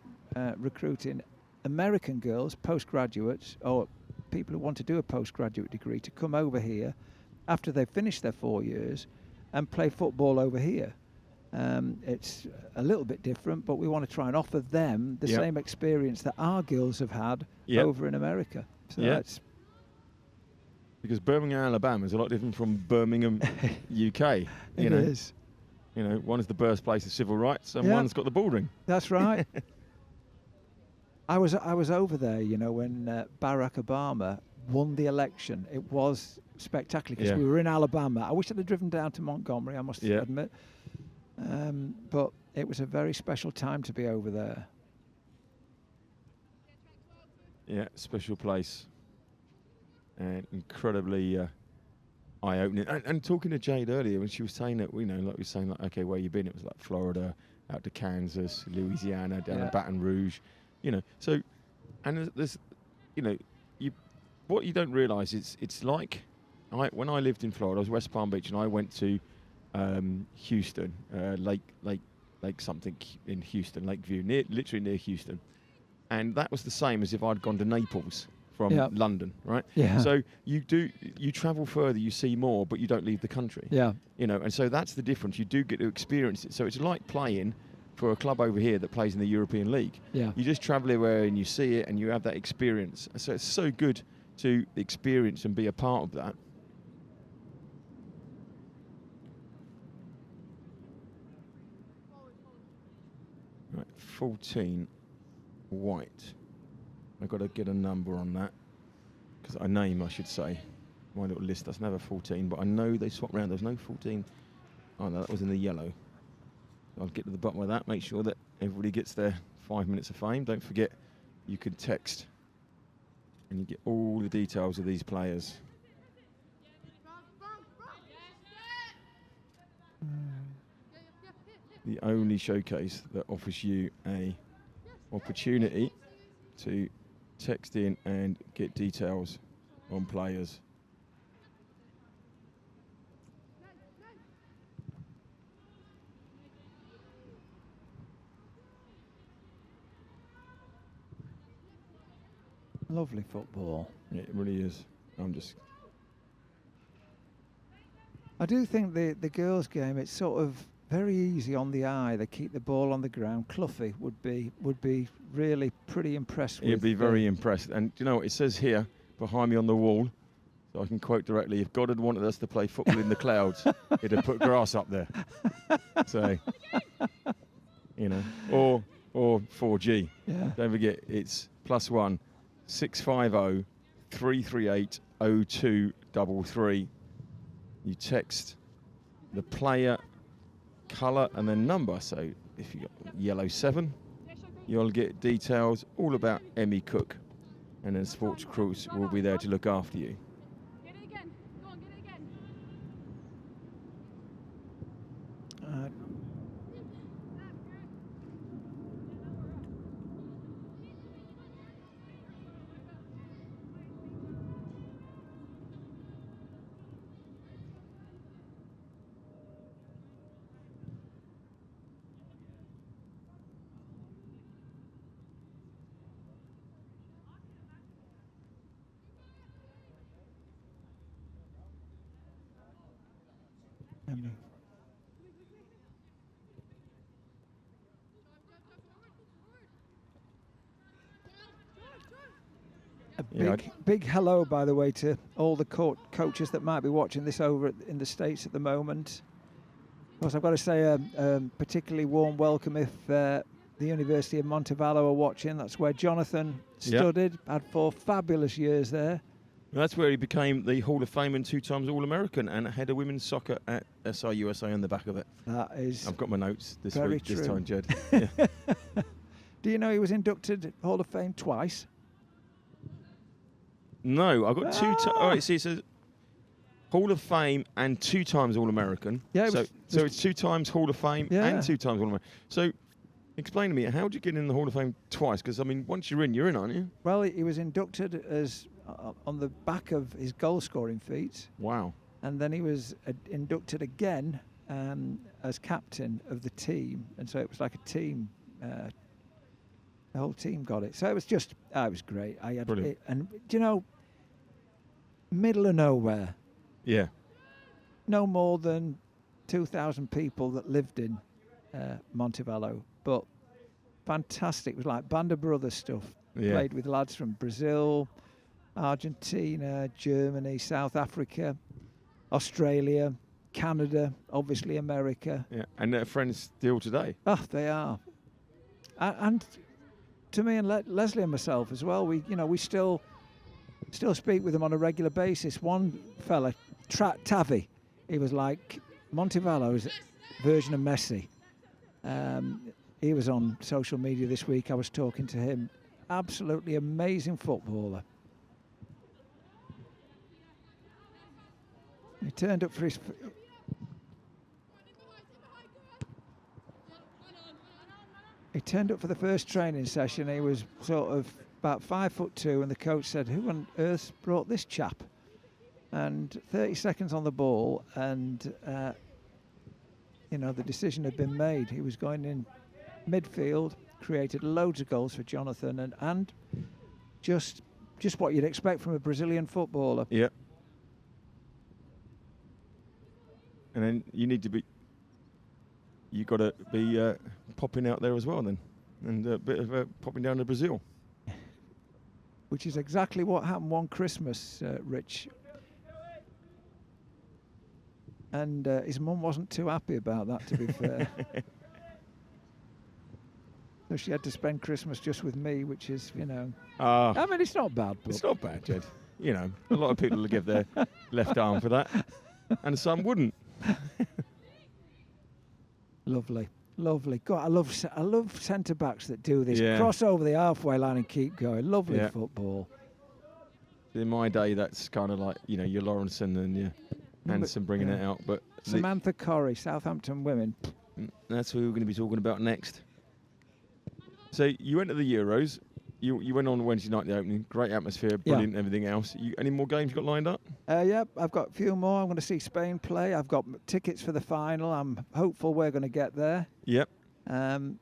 recruiting American girls, postgraduates, or people who want to do a postgraduate degree to come over here after they've finished their 4 years and play football over here. It's a little bit different, but we want to try and offer them the same experience that our girls have had over in America. So that's because Birmingham, Alabama is a lot different from Birmingham, UK. It is. One is the birthplace of civil rights, and one's got the ball ring. That's right. I was over there, when Barack Obama won the election. It was spectacular because we were in Alabama. I wish I'd have driven down to Montgomery, I must admit. But it was a very special time to be over there. Yeah, special place. And incredibly eye-opening. And talking to Jade earlier, when she was saying that, like we were saying, like, okay, where you been? It was like Florida, out to Kansas, Louisiana, down to Baton Rouge. So, and there's, what you don't realise is it's like, when I lived in Florida, I was West Palm Beach, and I went to Houston, Lake something in Houston, Lakeview, literally near Houston, and that was the same as if I'd gone to Naples from London, right? Yeah. So you travel further, you see more, but you don't leave the country. Yeah. And so that's the difference. You do get to experience it. So it's like playing for a club over here that plays in the European League. Yeah. You just travel everywhere and you see it and you have that experience. So it's so good to experience and be a part of that. Right, 14 white. I've got to get a number on that, because a name, I should say. My little list doesn't have a 14, but I know they swap around. There's no 14. Oh, no, that was in the yellow. I'll get to the bottom of that, make sure that everybody gets their 5 minutes of fame. Don't forget, you can text And you get all the details of these players. The only showcase that offers you a opportunity to text in and get details on players. Lovely football. Yeah, it really is. I do think the girls' game, it's sort of very easy on the eye. They keep the ball on the ground. Cloughie would be really pretty impressed with. He'd be very impressed. And do you know what it says here behind me on the wall? So I can quote directly, if God had wanted us to play football in the clouds, he'd have put grass up there. So, you know, or 4G. Yeah. Don't forget, it's +1 650 338 0233. You text the player, colour and then number. So if you got yellow 7, you'll get details all about Emmy Cook, and then Sports Cruise will be there to look after you. Big hello, by the way, to all the coaches that might be watching this over in the States at the moment. Of course, I've got to say a particularly warm welcome if the University of Montevallo are watching. That's where Jonathan studied, had 4 fabulous years there. Well, that's where he became the Hall of Fame and 2 times All-American and head of women's soccer at SRUSA on the back of it. That is I've got my notes this very week, true. this time, Jed. Yeah. Do you know he was inducted Hall of Fame twice? No, I've got 2 times. All right, see, it says Hall of Fame and 2 times All-American. Yeah, so it's 2 times Hall of Fame and 2 times All-American. So explain to me, how did you get in the Hall of Fame twice? Because, I mean, once you're in, aren't you? Well, he was inducted as on the back of his goal-scoring feats. Wow. And then he was inducted again as captain of the team. And so it was like a team. The whole team got it. So it was just, it was great. I had Brilliant. And, you know, middle of nowhere. Yeah. No more than 2,000 people that lived in Montevallo. But fantastic. It was like Band of Brothers stuff. Yeah. Played with lads from Brazil, Argentina, Germany, South Africa, Australia, Canada, obviously America. Yeah, and they're friends still today. Oh, they are. And to me and Leslie and myself as well, we still speak with them on a regular basis. One fella, Tavi, he was like Montevallo's version of Messi. He was on social media this week. I was talking to him. Absolutely amazing footballer. He turned up for his... He turned up for the first training session. He was sort of about 5'2", and the coach said, "Who on earth brought this chap?" And 30 seconds on the ball, and the decision had been made. He was going in midfield, created loads of goals for Jonathan, and just what you'd expect from a Brazilian footballer. Yeah. And then you've got to be popping out there as well then, and a bit of popping down to Brazil. Which is exactly what happened one Christmas, Rich. And his mum wasn't too happy about that, to be fair. So she had to spend Christmas just with me, which is, I mean, it's not bad. But It's not bad, Jed. A lot of people will give their left arm for that, and some wouldn't. Lovely. God, I love centre backs that do this. Yeah. Cross over the halfway line and keep going. Lovely football. In my day, that's kind of like, your Lawrenson and your Hanson bringing it out. But Samantha Corrie, Southampton women. That's who we're going to be talking about next. So you went to the Euros. You went on Wednesday night, the opening. Great atmosphere, brilliant, everything else. Any more games you got lined up? Yep, I've got a few more. I'm going to see Spain play. I've got tickets for the final. I'm hopeful we're going to get there. Yep. But I'm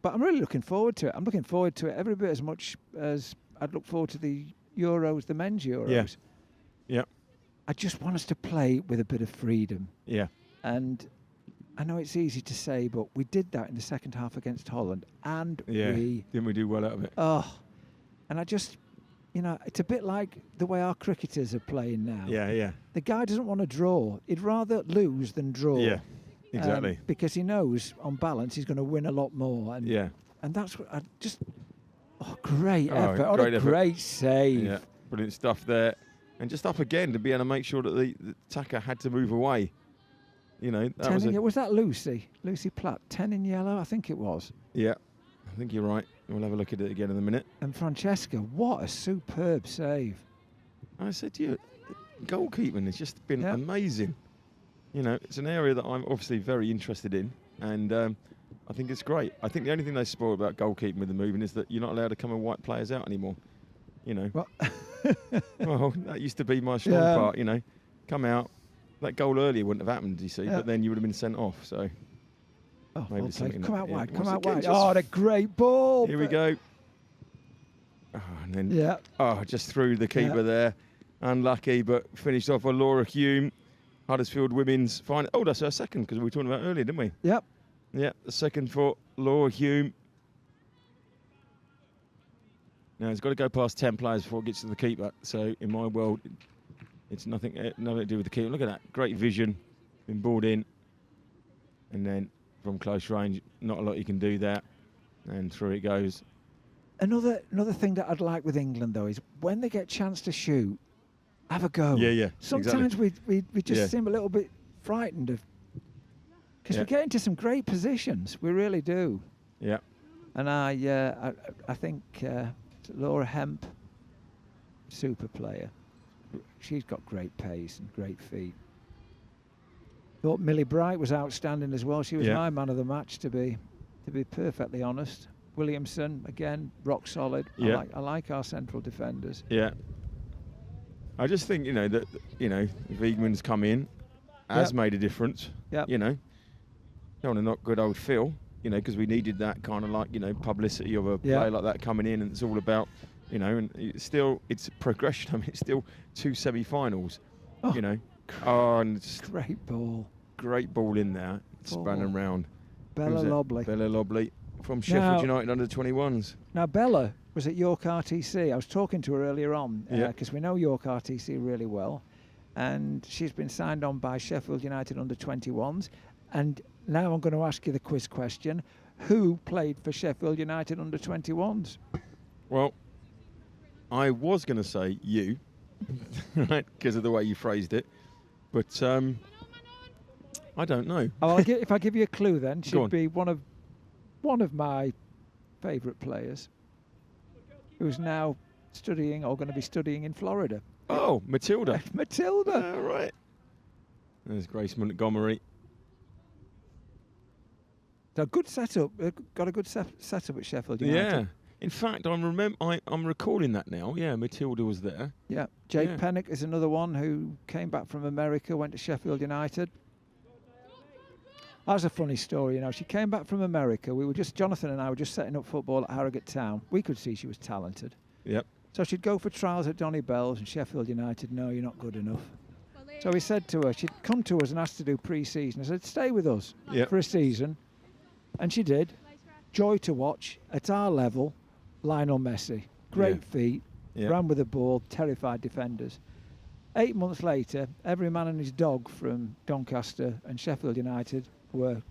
really looking forward to it. I'm looking forward to it every bit as much as I'd look forward to the Euros, the men's Euros. Yeah. I just want us to play with a bit of freedom. Yeah. And I know it's easy to say, but we did that in the second half against Holland, and didn't we do well out of it? And I just, it's a bit like the way our cricketers are playing now. Yeah. The guy doesn't want to draw; he'd rather lose than draw. Yeah, exactly. Because he knows, on balance, he's going to win a lot more. And that's what I just. Great effort! What a great save! Yeah, brilliant stuff there, and just up again to be able to make sure that the attacker had to move away. That was that Lucy Platt, 10 in yellow, I think it was. Yeah, I think you're right. We'll have a look at it again in a minute. And Francesca, what a superb save! I said to you, goalkeeping has just been amazing. It's an area that I'm obviously very interested in, and I think it's great. I think the only thing they spoil about goalkeeping with the moving is that you're not allowed to come and wipe players out anymore. Well, that used to be my strong part. Come out. That goal earlier wouldn't have happened, you see, but then you would have been sent off. So maybe something. Come out wide. Come out wide. Oh, the great ball! Here we go. And then just through the keeper there. Unlucky, but finished off by Laura Hume. Huddersfield women's final. Oh, that's our second, because we were talking about earlier, didn't we? Yep. Yeah, the second for Laura Hume. Now, it's got to go past 10 players before it gets to the keeper. So, in my world, it's nothing to do with the keeper. Look at that. Great vision. Been balled in. And then from close range, not a lot you can do there. And through it goes. Another thing that I'd like with England, though, is when they get a chance to shoot, have a go. Yeah. Sometimes we just seem a little bit frightened of... Because we get into some great positions. We really do. Yeah. And I think Laura Hemp, super player. She's got great pace and great feet. Thought Millie Bright was outstanding as well. She was my man of the match, to be perfectly honest. Williamson, again, rock solid. Yeah. I like our central defenders. Yeah. I just think, that, Wiegman's come in, has made a difference. Yeah. Don't want to knock good old Phil, because we needed that kind of like, publicity of a player like that coming in, and it's all about, and it's progression. I mean, it's still 2 semi-finals, and great ball in there, span around. Bella Lobley from Sheffield United under 21s. Now Bella was at York RTC. I was talking to her earlier on because we know York RTC really well, and she's been signed on by Sheffield United under 21s. And now I'm going to ask you the quiz question. Who played for Sheffield United under 21s? Well, I was going to say you, right, because of the way you phrased it. But I don't know. If I give you a clue then, she'd be one of my favourite players who's now studying or going to be studying in Florida. Oh, Matilda. Matilda. Right. There's Grace Montgomery. So good setup. Got a good setup at Sheffield United. Yeah. In fact, I'm recalling that now. Yeah, Matilda was there. Yeah. Jake Pennock is another one who came back from America, went to Sheffield United. That's a funny story, She came back from America. Jonathan and I were just setting up football at Harrogate Town. We could see she was talented. Yep. So she'd go for trials at Donny Bell's, and Sheffield United, no, you're not good enough. So we said to her, she'd come to us and asked to do pre-season. I said, stay with us for a season. And she did. Joy to watch. At our level, Lionel Messi. Great feet. Ran with the ball. Terrified defenders. 8 months later, every man and his dog from Doncaster and Sheffield United were,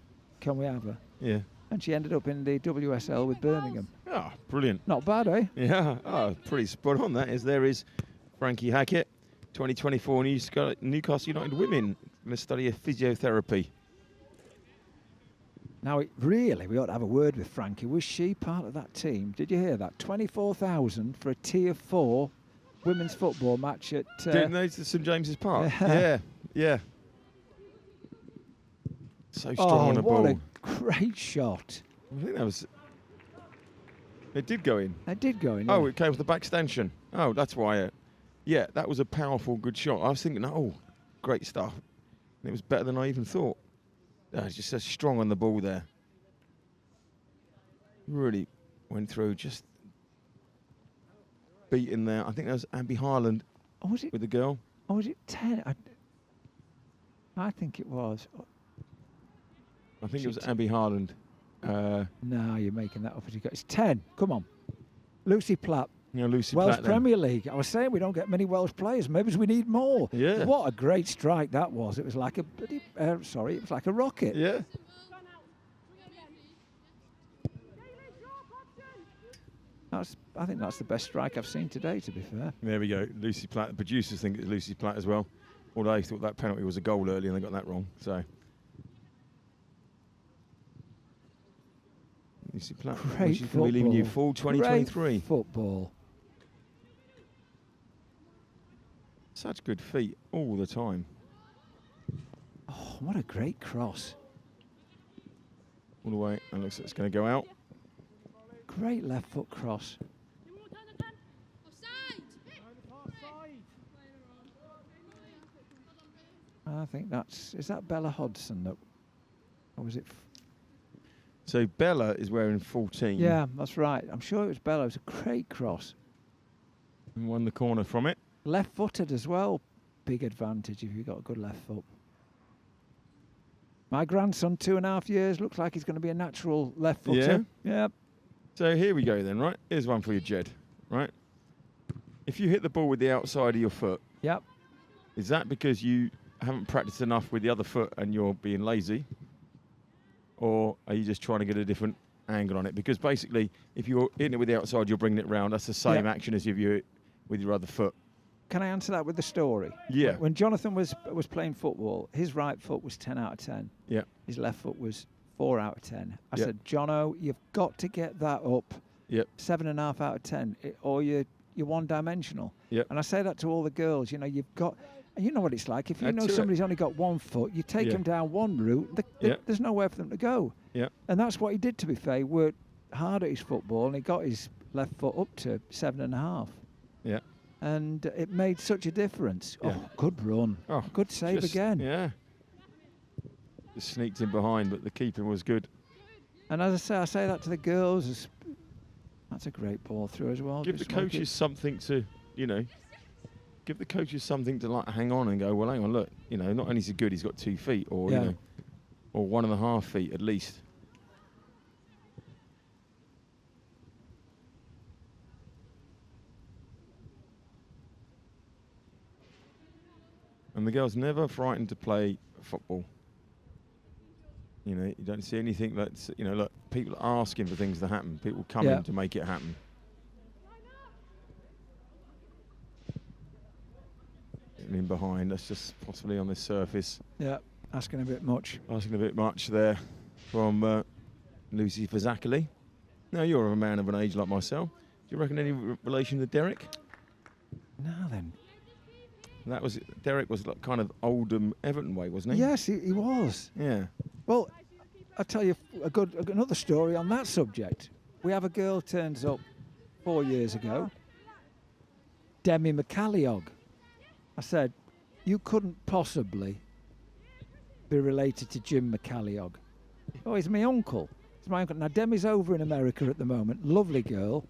can we have her? Yeah. And she ended up in the WSL with Birmingham. Oh, brilliant. Not bad, eh? Yeah. Oh, pretty spot on that is. There is Frankie Hackett, 2024 Newcastle United women. Going to study physiotherapy. Now, we ought to have a word with Frankie. Was she part of that team? Did you hear that? 24,000 for a Tier 4 women's football match at... Didn't they to St James's Park? Yeah. So strong on the ball. What a great shot. I think that was... It did go in. It did go in, Oh, yeah. it came with the back stanchion. Oh, that's why. Yeah, that was a powerful, good shot. I was thinking, oh, great stuff. And it was better than I even thought. It's just so strong on the ball there. Really went through, just beating there. I think that was Abby Harland with the girl. Oh, was it 10? I think it was. I think it was Abby Harland. No, you're making that up as you go. It's 10. Come on. Lucy Platt. Yeah, Lucy Welsh Platt. Then. Premier League. I was saying we don't get many Welsh players. Maybe we need more. Yeah. What a great strike that was. It was like a bloody, it was like a rocket. Yeah. I think that's the best strike I've seen today, to be fair. There we go. Lucy Platt. The producers think it's Lucy Platt as well. Although they thought that penalty was a goal early and they got that wrong. So. Lucy Platt. Great She's football. going to be leaving you full 2023. Great football. Such good feet all the time. Oh, what a great cross. All the way. And looks like it's going to go out. Great left foot cross. I think is that Bella Hodgson that, or was it? So Bella is wearing 14. Yeah, that's right. I'm sure it was Bella. It was a great cross. And won the corner from it. Left-footed as well. Big advantage if you've got a good left foot. My grandson, 2.5 years, looks like he's going to be a natural left footer. Yeah. So here we go then, right? Here's one for you, Jed. Right? If you hit the ball with the outside of your foot, yep. Is that because you haven't practiced enough with the other foot and you're being lazy? Or are you just trying to get a different angle on it? Because basically, if you're hitting it with the outside, you're bringing it round. That's the same action as if you hit with your other foot. Can I answer that with the story? Yeah. When Jonathan was playing football, his right foot was 10 out of 10. Yeah. His left foot was 4 out of 10. I said, Jono, you've got to get that up. Yep. 7.5 out of 10, or you're one-dimensional. Yep. And I say that to all the girls. You know, you've got. And you know what it's like. If you That's know somebody's only got one foot, you take them down one route. There's nowhere for them to go. Yeah. And that's what he did. To be fair, he worked hard at his football, and he got his left foot up to 7.5. Yeah. And it made such a difference. Yeah. Oh, good run. Oh, good save again. Yeah. Just sneaked in behind, but the keeping was good. And as I say that to the girls. That's a great ball through as well. Give the coaches something to, give the coaches something to like hang on and go, well, hang on, look, not only is he good, he's got 2 feet or, or 1.5 feet at least. And the girl's never frightened to play football. You don't see anything that's, look, people are asking for things to happen. People come in to make it happen. Getting in behind, that's just possibly on this surface. Yeah, asking a bit much. Asking a bit much there from Lucy Fazakali. Now, you're a man of an age like myself. Do you reckon any relation to Derek? Now then. Derek was like kind of Oldham Everton way, wasn't he? Yes, he was. Yeah. Well, I'll tell you another story on that subject. We have a girl turns up 4 years ago, Demi McCalliog. I said, you couldn't possibly be related to Jim McCalliog. Oh, he's my uncle. It's my uncle. Now, Demi's over in America at the moment. Lovely girl.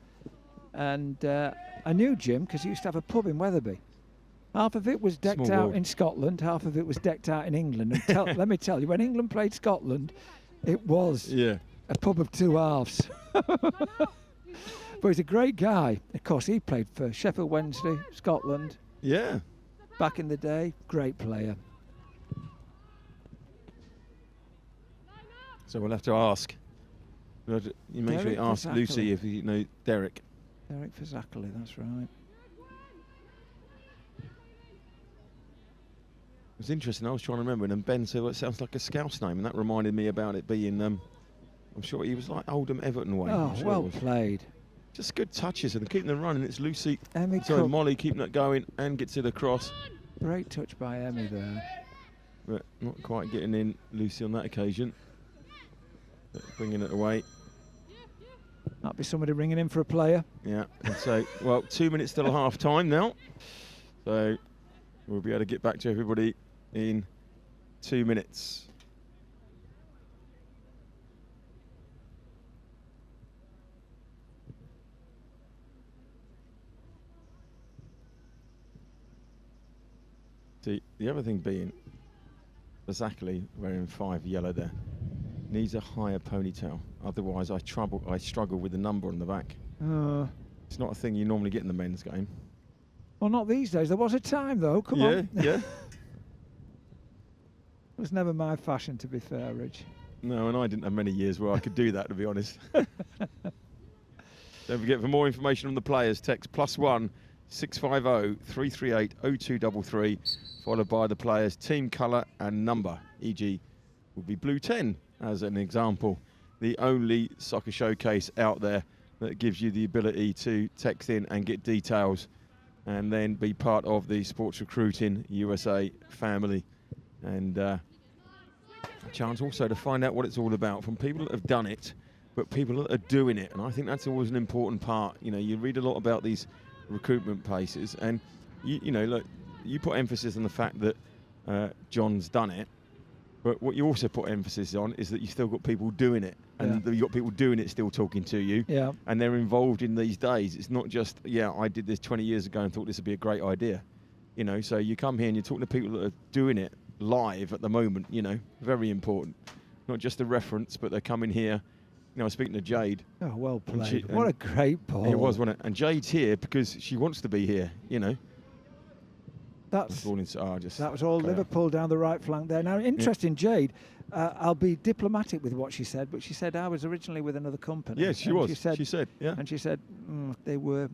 And I knew Jim because he used to have a pub in Wetherby. Half of it was decked out in Scotland, half of it was decked out in England. And let me tell you, when England played Scotland, it was a pub of 2 halves. But he's a great guy. Of course, he played for Sheffield Wednesday, Scotland. Yeah. Back in the day, great player. So we'll have to ask. You make sure you ask Lucy if you know Derek. Derek Fazakali, that's right. It was interesting. I was trying to remember, and Ben said, well, it sounds like a Scouse name, and that reminded me about it being I'm sure he was like Oldham Everton way. Oh, Sure well played. Just good touches and keeping them running. It's Lucy. Emmy Sorry, Cook. Molly keeping it going and gets it across. Great touch by Emmy there. But not quite getting in, Lucy, on that occasion. But bringing it away. Might be somebody ringing in for a player. Yeah, and so, well, 2 minutes till half time now. So we'll be able to get back to everybody in 2 minutes. See, the other thing being, Zachary wearing 5 yellow there, needs a higher ponytail. Otherwise, I struggle with the number on the back. It's not a thing you normally get in the men's game. Well, not these days. There was a time, though. Come on. Yeah. It was never my fashion, to be fair, Rich. No, and I didn't have many years where I could do that, to be honest. Don't forget, for more information on the players, text +1 650 338 0233, followed by the players' team colour and number, e.g. would be blue 10 as an example. The only soccer showcase out there that gives you the ability to text in and get details and then be part of the Sports Recruiting USA family. And a chance also to find out what it's all about from people that have done it, but people that are doing it. And I think that's always an important part. You know, you read a lot about these recruitment places, and you know, look, you put emphasis on the fact that John's done it, but what you also put emphasis on is that you've still got people doing it, and you've got people doing it still talking to you, and they're involved in these days. It's not just, I did this 20 years ago and thought this would be a great idea, you know. So you come here and you're talking to people that are doing it live at the moment, you know, very important. Not just a reference, but they're coming here. You know, I was speaking to Jade. Oh, well played. What a great ball. It was, wasn't it? And Jade's here because she wants to be here, you know. That was all Liverpool down the right flank there. Now, interesting, Jade. I'll be diplomatic with what she said, but she said I was originally with another company. Yes, she was. She said, yeah. And she said they were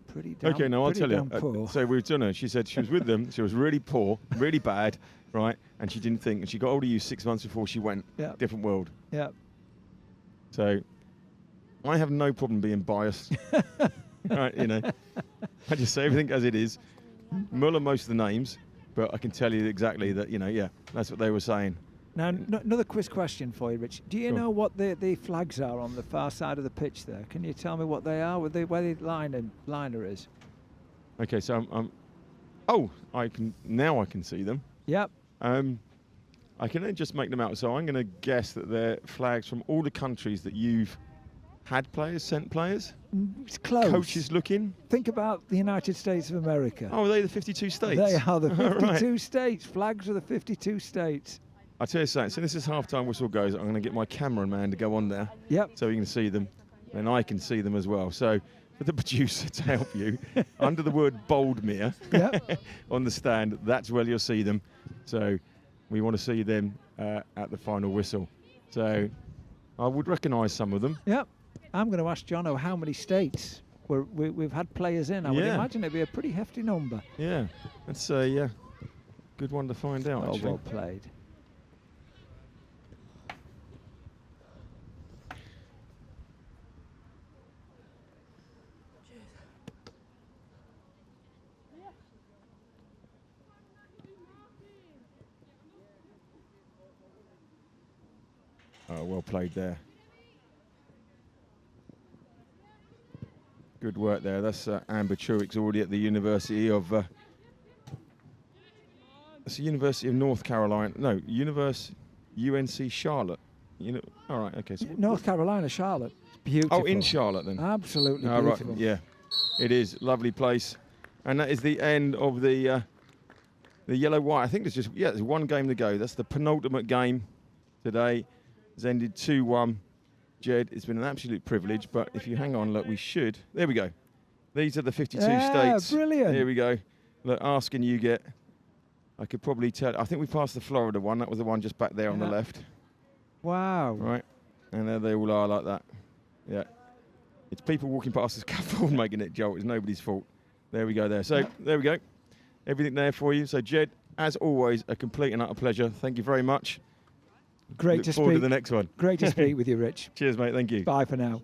pretty damn. Okay, now I'll tell you. Poor. So we've done her. She said she was with them. She was really poor, really bad, right? And she didn't think. And she got hold of you 6 months before she went. Yeah. Different world. Yeah. So I have no problem being biased. Right, you know. I just say everything as it is. Muller most of the names, but I can tell you exactly that, you know, that's what they were saying. Now, another quiz question for you, Rich. Do you know what the flags are on the far side of the pitch there? Can you tell me what they are, where the liner is? Okay, so I can see them. Yep. I can then just make them out. So I'm going to guess that they're flags from all the countries that you've had players, sent players. It's close. Coaches looking. Think about the United States of America. Oh, are they the 52 states? They are the 52 right. states. Flags are the 52 states. I'll tell you something. So this is half-time whistle goes. I'm going to get my cameraman to go on there. Yep. So you can see them. And I can see them as well. So for the producer to help you, under the word Boldmere on the stand, that's where you'll see them. So we want to see them at the final whistle. So I would recognise some of them. Yep. I'm going to ask Jono how many states we've had players in. I would imagine it'd be a pretty hefty number. Yeah, that's a good one to find out. Actually. Well played. Oh, well played there. Good work there. That's Amber Truick's already at the University of... it's the University of North Carolina. No, UNC Charlotte. All right, okay. So North Carolina, Charlotte. It's beautiful. Oh, in Charlotte then. Absolutely oh, beautiful. Right. Yeah, it is. Lovely place. And that is the end of the yellow-white. I think there's one game to go. That's the penultimate game today. It's ended 2-1. Jed, it's been an absolute privilege, but if you hang on, look, we should. There we go. These are the 52 states. Brilliant. There we go. Look, asking you get. I could probably tell. I think we passed the Florida one. That was the one just back there on the left. Wow. Right. And there they all are like that. Yeah. It's people walking past the scaffold making it jolt. It's nobody's fault. There we go there. So there we go. Everything there for you. So Jed, as always, a complete and utter pleasure. Thank you very much. Great Look to forward speak. to the next one. Great to speak with you, Rich. Cheers, mate. Thank you. Bye for now.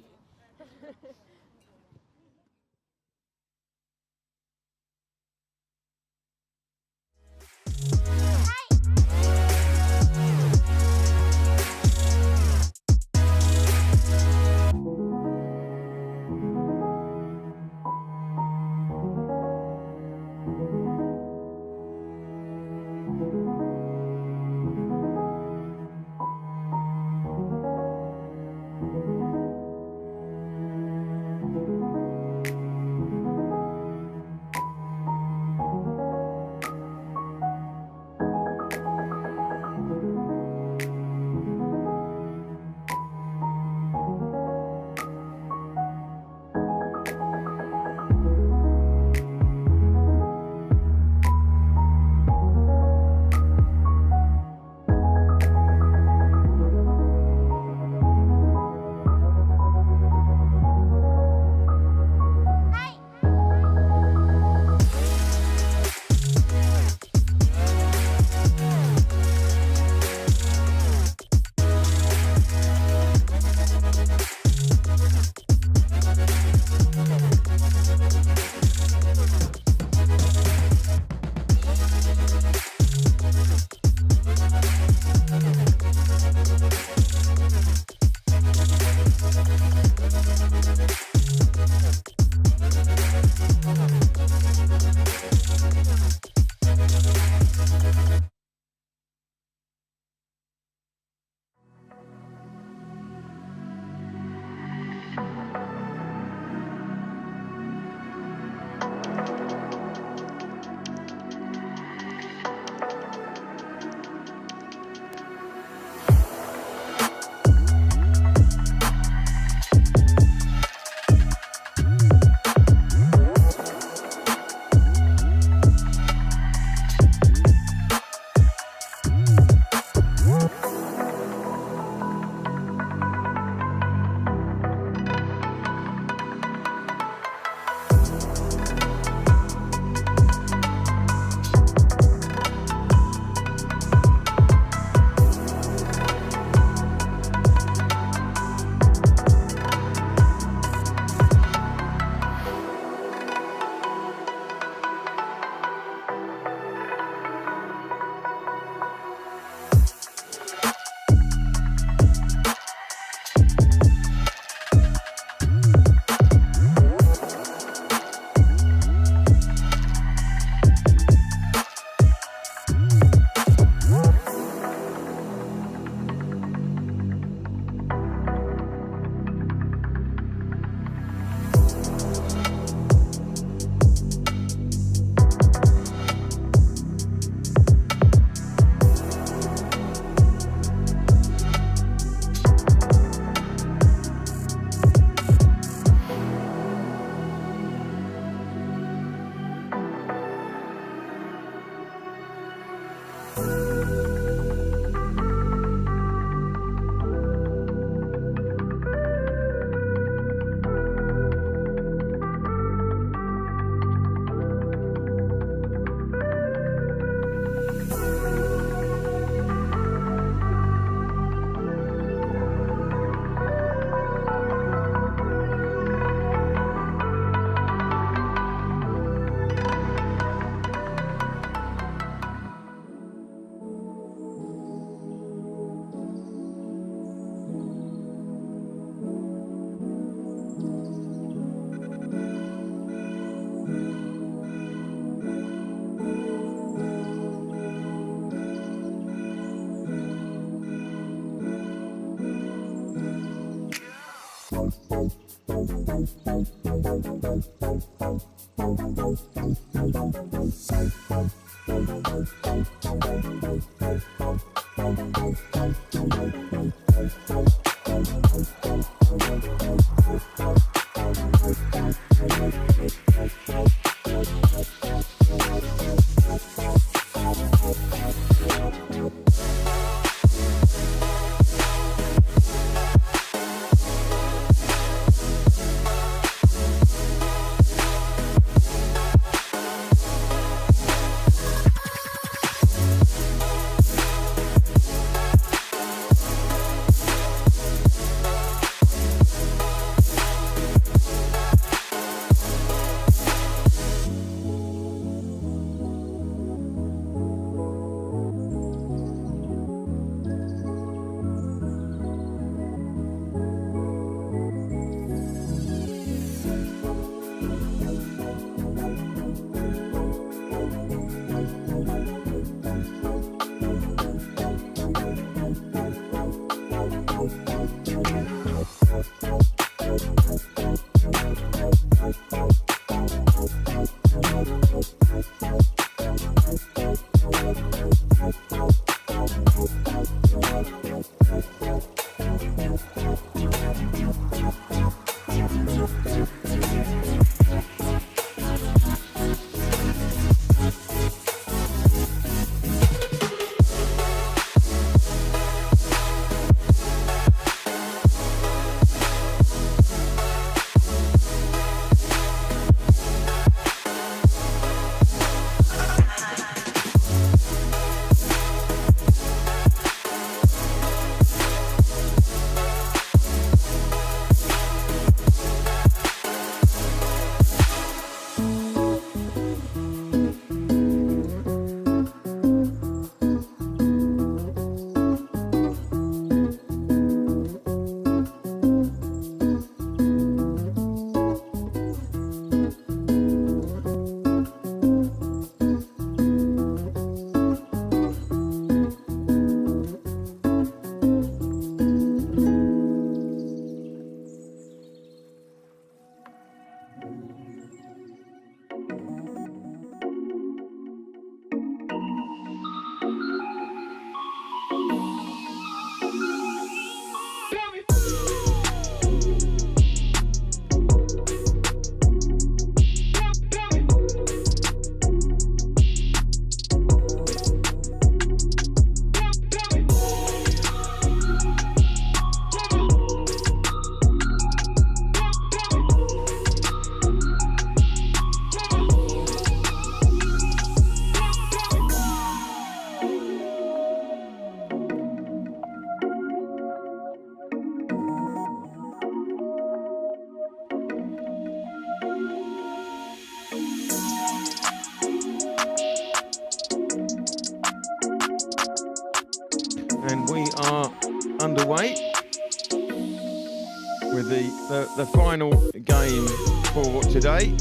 the final game for today.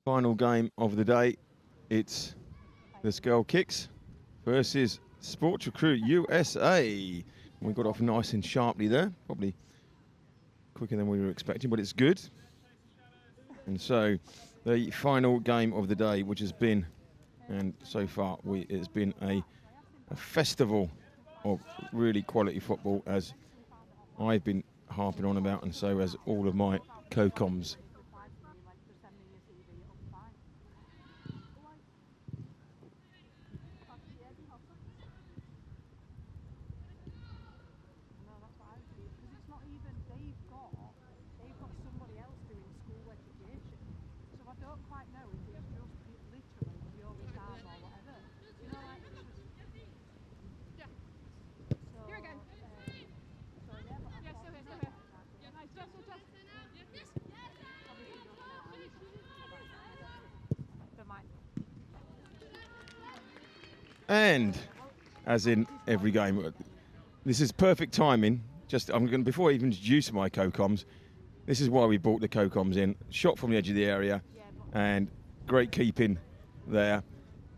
Final game of the day. It's the Skull Kicks versus Sports Recruit USA. We got off nice and sharply there, probably quicker than we were expecting, but it's good. And so the final game of the day, which has been, and so far it's been a festival of really quality football, as I've been harping on about, and so has all of my co-coms. And as in every game, this is perfect timing. Before I even introduce my co-coms, this is why we brought the co-coms in. Shot from the edge of the area, and great keeping there.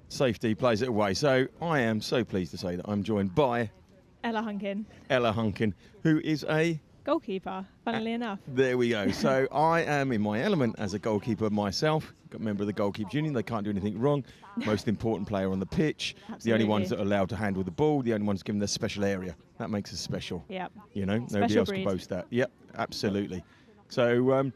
Safety plays it away. So I am so pleased to say that I'm joined by Ella Hunkin, who is a goalkeeper, funnily enough. There we go. So I am in my element as a goalkeeper myself. Got a member of the Goalkeepers Union. They can't do anything wrong. Most important player on the pitch. Absolutely. The only ones that are allowed to handle the ball. The only ones given their special area. That makes us special. Yep. You know, Special nobody else breed. can boast that. Yep, absolutely. So,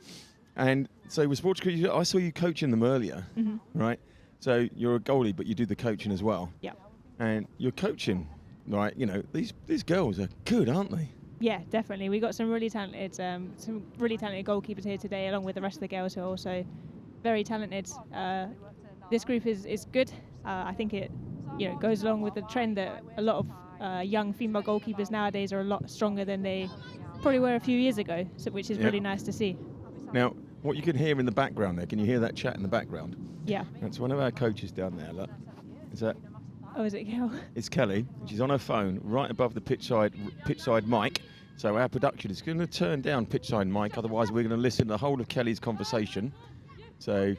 and so with Sports Crew, I saw you coaching them earlier, right? So you're a goalie, but you do the coaching as well. Yep. And you're coaching, right? You know, these girls are good, aren't they? Yeah, definitely. We got some really talented goalkeepers here today, along with the rest of the girls who are also very talented. This group is good. I think it, goes along with the trend that a lot of young female goalkeepers nowadays are a lot stronger than they probably were a few years ago, which is really nice to see. Now, what you can hear in the background there, can you hear that chat in the background? Yeah. That's one of our coaches down there, look. Is that? Oh, is it Gail? It's Kelly. She's on her phone right above the pitch side mic. So our production is going to turn down pitch side mic, otherwise we're going to listen to the whole of Kelly's conversation. So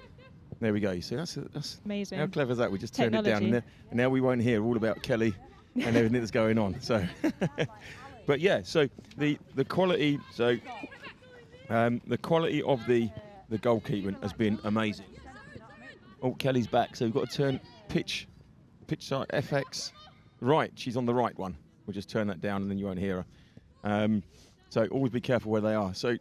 there we go. You see, that's amazing. How clever is that? We just turned it down, and now we won't hear all about Kelly and everything that's going on. So, but yeah, so the quality, the quality of the goalkeeping has been amazing. Oh, Kelly's back, so we've got to turn pitch side FX right. She's on the right one. We'll just turn that down, and then you won't hear her. So always be careful where they are. So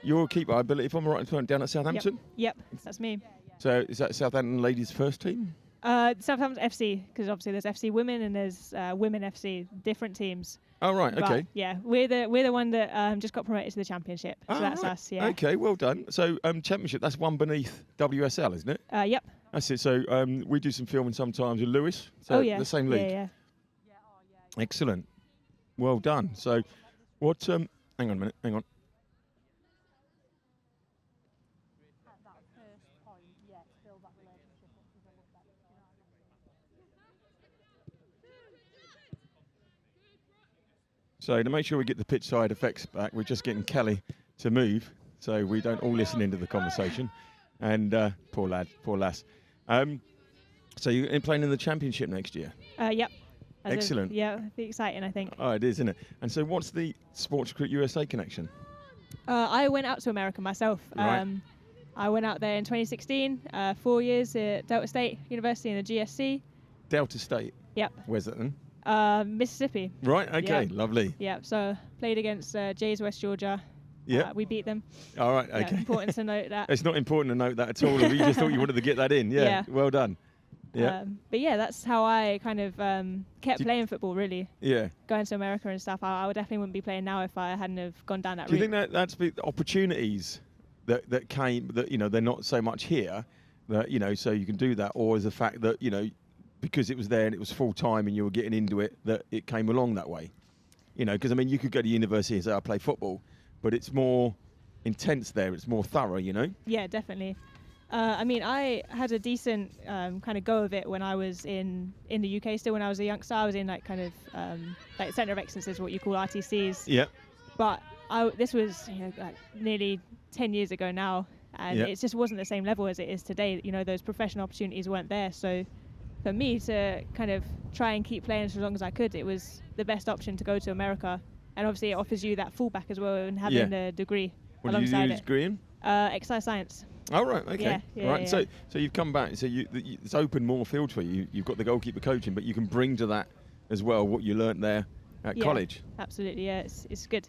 you're a keeper, I believe, if I'm right, down at Southampton? Yep, that's me. So is that Southampton ladies' first team? Southampton FC, because obviously there's FC Women and there's Women FC, different teams. Oh, right, but okay. Yeah, we're the one that just got promoted to the Championship. So that's us, yeah. Okay, well done. So Championship, that's one beneath WSL, isn't it? Yep. That's it. So we do some filming sometimes with Lewis. So the same league? Yeah. Excellent. Well done. So what, hang on a minute, hang on. So to make sure we get the pitch side effects back, we're just getting Kelly to move so we don't all listen into the conversation. And poor lad, poor lass. So you're playing in the Championship next year? Yep. Excellent. It'd be exciting, I think. Oh, it is, isn't it? And so what's the Sports Recruit USA connection? I went out to America myself. Right. I went out there in 2016, 4 years at Delta State University in the GSC. Delta State? Yep. Where's that then? Mississippi. Right, okay, Yep. lovely. Yeah, so played against Jays West Georgia. Yeah. We beat them. All right, okay. Important to note that. It's not important to note that at all. We just thought you wanted to get that in. Yeah, well done. Yeah. But yeah, that's how I kind of kept playing football, really. Yeah. Going to America and stuff. I would definitely wouldn't be playing now if I hadn't have gone down that route. Do you route. think that's the opportunities that came, that, they're not so much here, that, so you can do that, or is the fact that, because it was there and it was full time and you were getting into it, that it came along that way? Because, you could go to university and say, I play football, but it's more intense there. It's more thorough, Yeah, definitely. I mean, I had a decent kind of go of it when I was in the UK. Still, when I was a youngster, I was in like kind of like Centre of Excellence is what you call RTCs. Yeah. But this was like nearly 10 years ago now, and it just wasn't the same level as it is today. Those professional opportunities weren't there. So for me to kind of try and keep playing as long as I could, it was the best option to go to America. And obviously, it offers you that fallback as well, and having a degree What did you alongside do it. degree in? Exercise science. Oh, right, okay. Yeah, right. yeah. So you've come back, so it's opened more fields for you. You've got the goalkeeper coaching, but you can bring to that as well what you learnt there at college. Absolutely, yeah, it's good.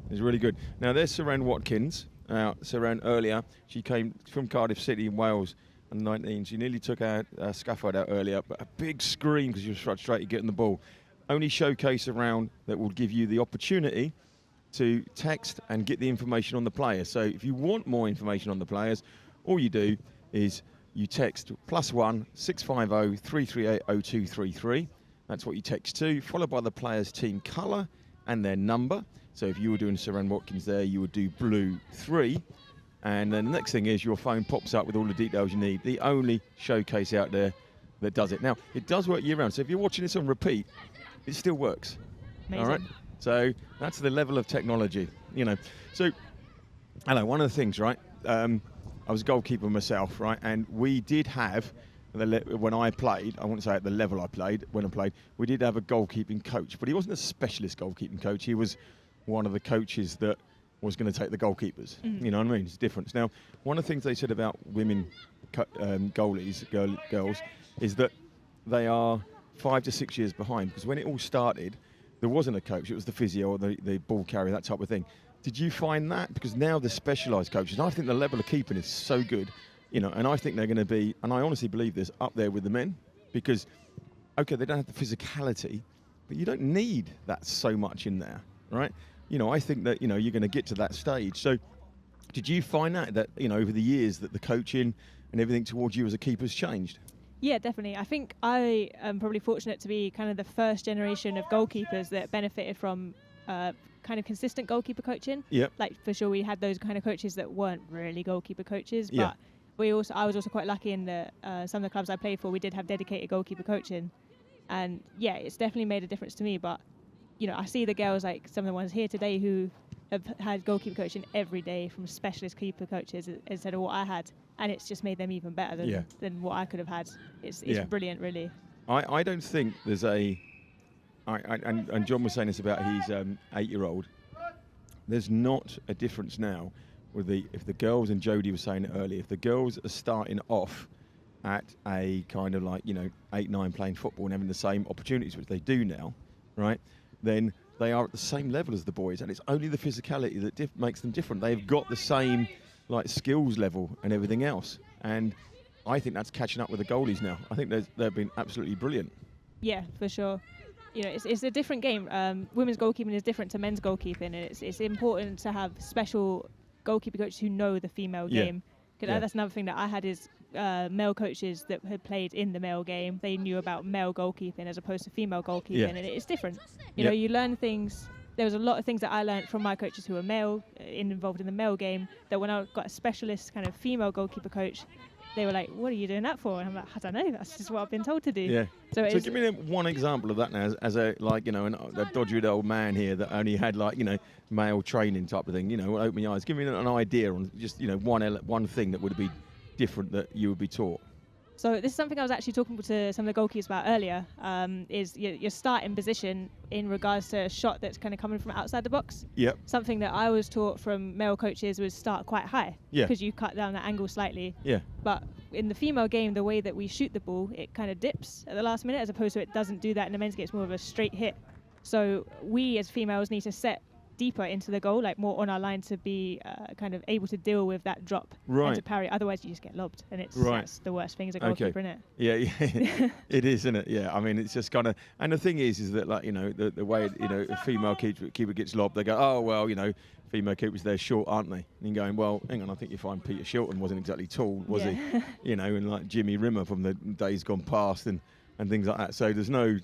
It's really good. Now, there's Saran Watkins. Saran earlier, she came from Cardiff City in Wales in 19. She nearly took our scaffold out earlier, but a big scream because she was frustrated getting the ball. Only showcase around that will give you the opportunity to text and get the information on the players. So if you want more information on the players, all you do is you text +1 650 338 0233. That's what you text to, followed by the player's team colour and their number. So if you were doing Saran Watkins there, you would do blue 3. And then the next thing is your phone pops up with all the details you need. The only showcase out there that does it. Now, it does work year round. So if you're watching this on repeat, it still works. Amazing. All right? So that's the level of technology, So, hello, one of the things, right? I was a goalkeeper myself, right? And we did have, when I played, I wouldn't say at the level I played, when I played, we did have a goalkeeping coach. But he wasn't a specialist goalkeeping coach. He was one of the coaches that was going to take the goalkeepers. You know what I mean? It's different. Now, one of the things they said about women goalies, girls, is that they are 5 to 6 years behind. Because when it all started, there wasn't a coach. It was the physio or the ball carrier, that type of thing. Did you find that? Because now the specialised coaches, and I think the level of keeping is so good, and I think they're going to be, and I honestly believe this, up there with the men. Because, okay, they don't have the physicality, but you don't need that so much in there, right? I think that, you're going to get to that stage. So did you find that over the years that the coaching and everything towards you as a keeper's changed? Yeah, definitely. I think I am probably fortunate to be kind of the first generation of goalkeepers that benefited from kind of consistent goalkeeper coaching. Yep. Like, for sure, we had those kind of coaches that weren't really goalkeeper coaches, Yeah. but I was also quite lucky in that some of the clubs I played for, we did have dedicated goalkeeper coaching. And yeah, it's definitely made a difference to me. But, I see the girls, like some of the ones here today, who have had goalkeeper coaching every day from specialist keeper coaches instead of what I had. And it's just made them even better than what I could have had. It's brilliant, really. I don't think there's and John was saying this about his 8-year-old. There's not a difference now with if the girls, and Jodie was saying it earlier, if the girls are starting off at a kind of like 8, 9 playing football and having the same opportunities which they do now, right? Then they are at the same level as the boys, and it's only the physicality that makes them different. They've got the same skills level and everything else, and I think that's catching up with the goalies now. I think they've been absolutely brilliant. Yeah, for sure. It's a different game. Women's goalkeeping is different to men's goalkeeping, and it's important to have special goalkeeper coaches who know the female game. Because that's another thing that I had is male coaches that had played in the male game. They knew about male goalkeeping as opposed to female goalkeeping, and it's different. You learn things. There was a lot of things that I learned from my coaches who were male, involved in the male game, that when I got a specialist kind of female goalkeeper coach, they were like, "What are you doing that for?" And I'm like, "I don't know. That's just what I've been told to do." Yeah. So give me one example of that now, as a a dodgy old man here that only had male training type of thing. Open your eyes. Give me an idea on just one thing that would be different that you would be taught. So this is something I was actually talking to some of the goalkeepers about earlier, is your starting position in regards to a shot that's kind of coming from outside the box. Yep. Something that I was taught from male coaches was start quite high, because you cut down the angle slightly. Yeah. But in the female game, the way that we shoot the ball, it kind of dips at the last minute, as opposed to it doesn't do that in the men's game. It's more of a straight hit. So we as females need to set deeper into the goal, like more on our line, to be kind of able to deal with that drop and to parry. Otherwise, you just get lobbed, and that's the worst thing as a goalkeeper, isn't it? Yeah, it is, isn't it? Yeah, I mean, it's just kind of, and the thing is that the way a female keeper gets lobbed, they go, oh well, female keepers, they're short, aren't they? And you're going, well, hang on, I think you find Peter Shilton wasn't exactly tall, was he? And like Jimmy Rimmer from the days gone past, and things like that. So there's no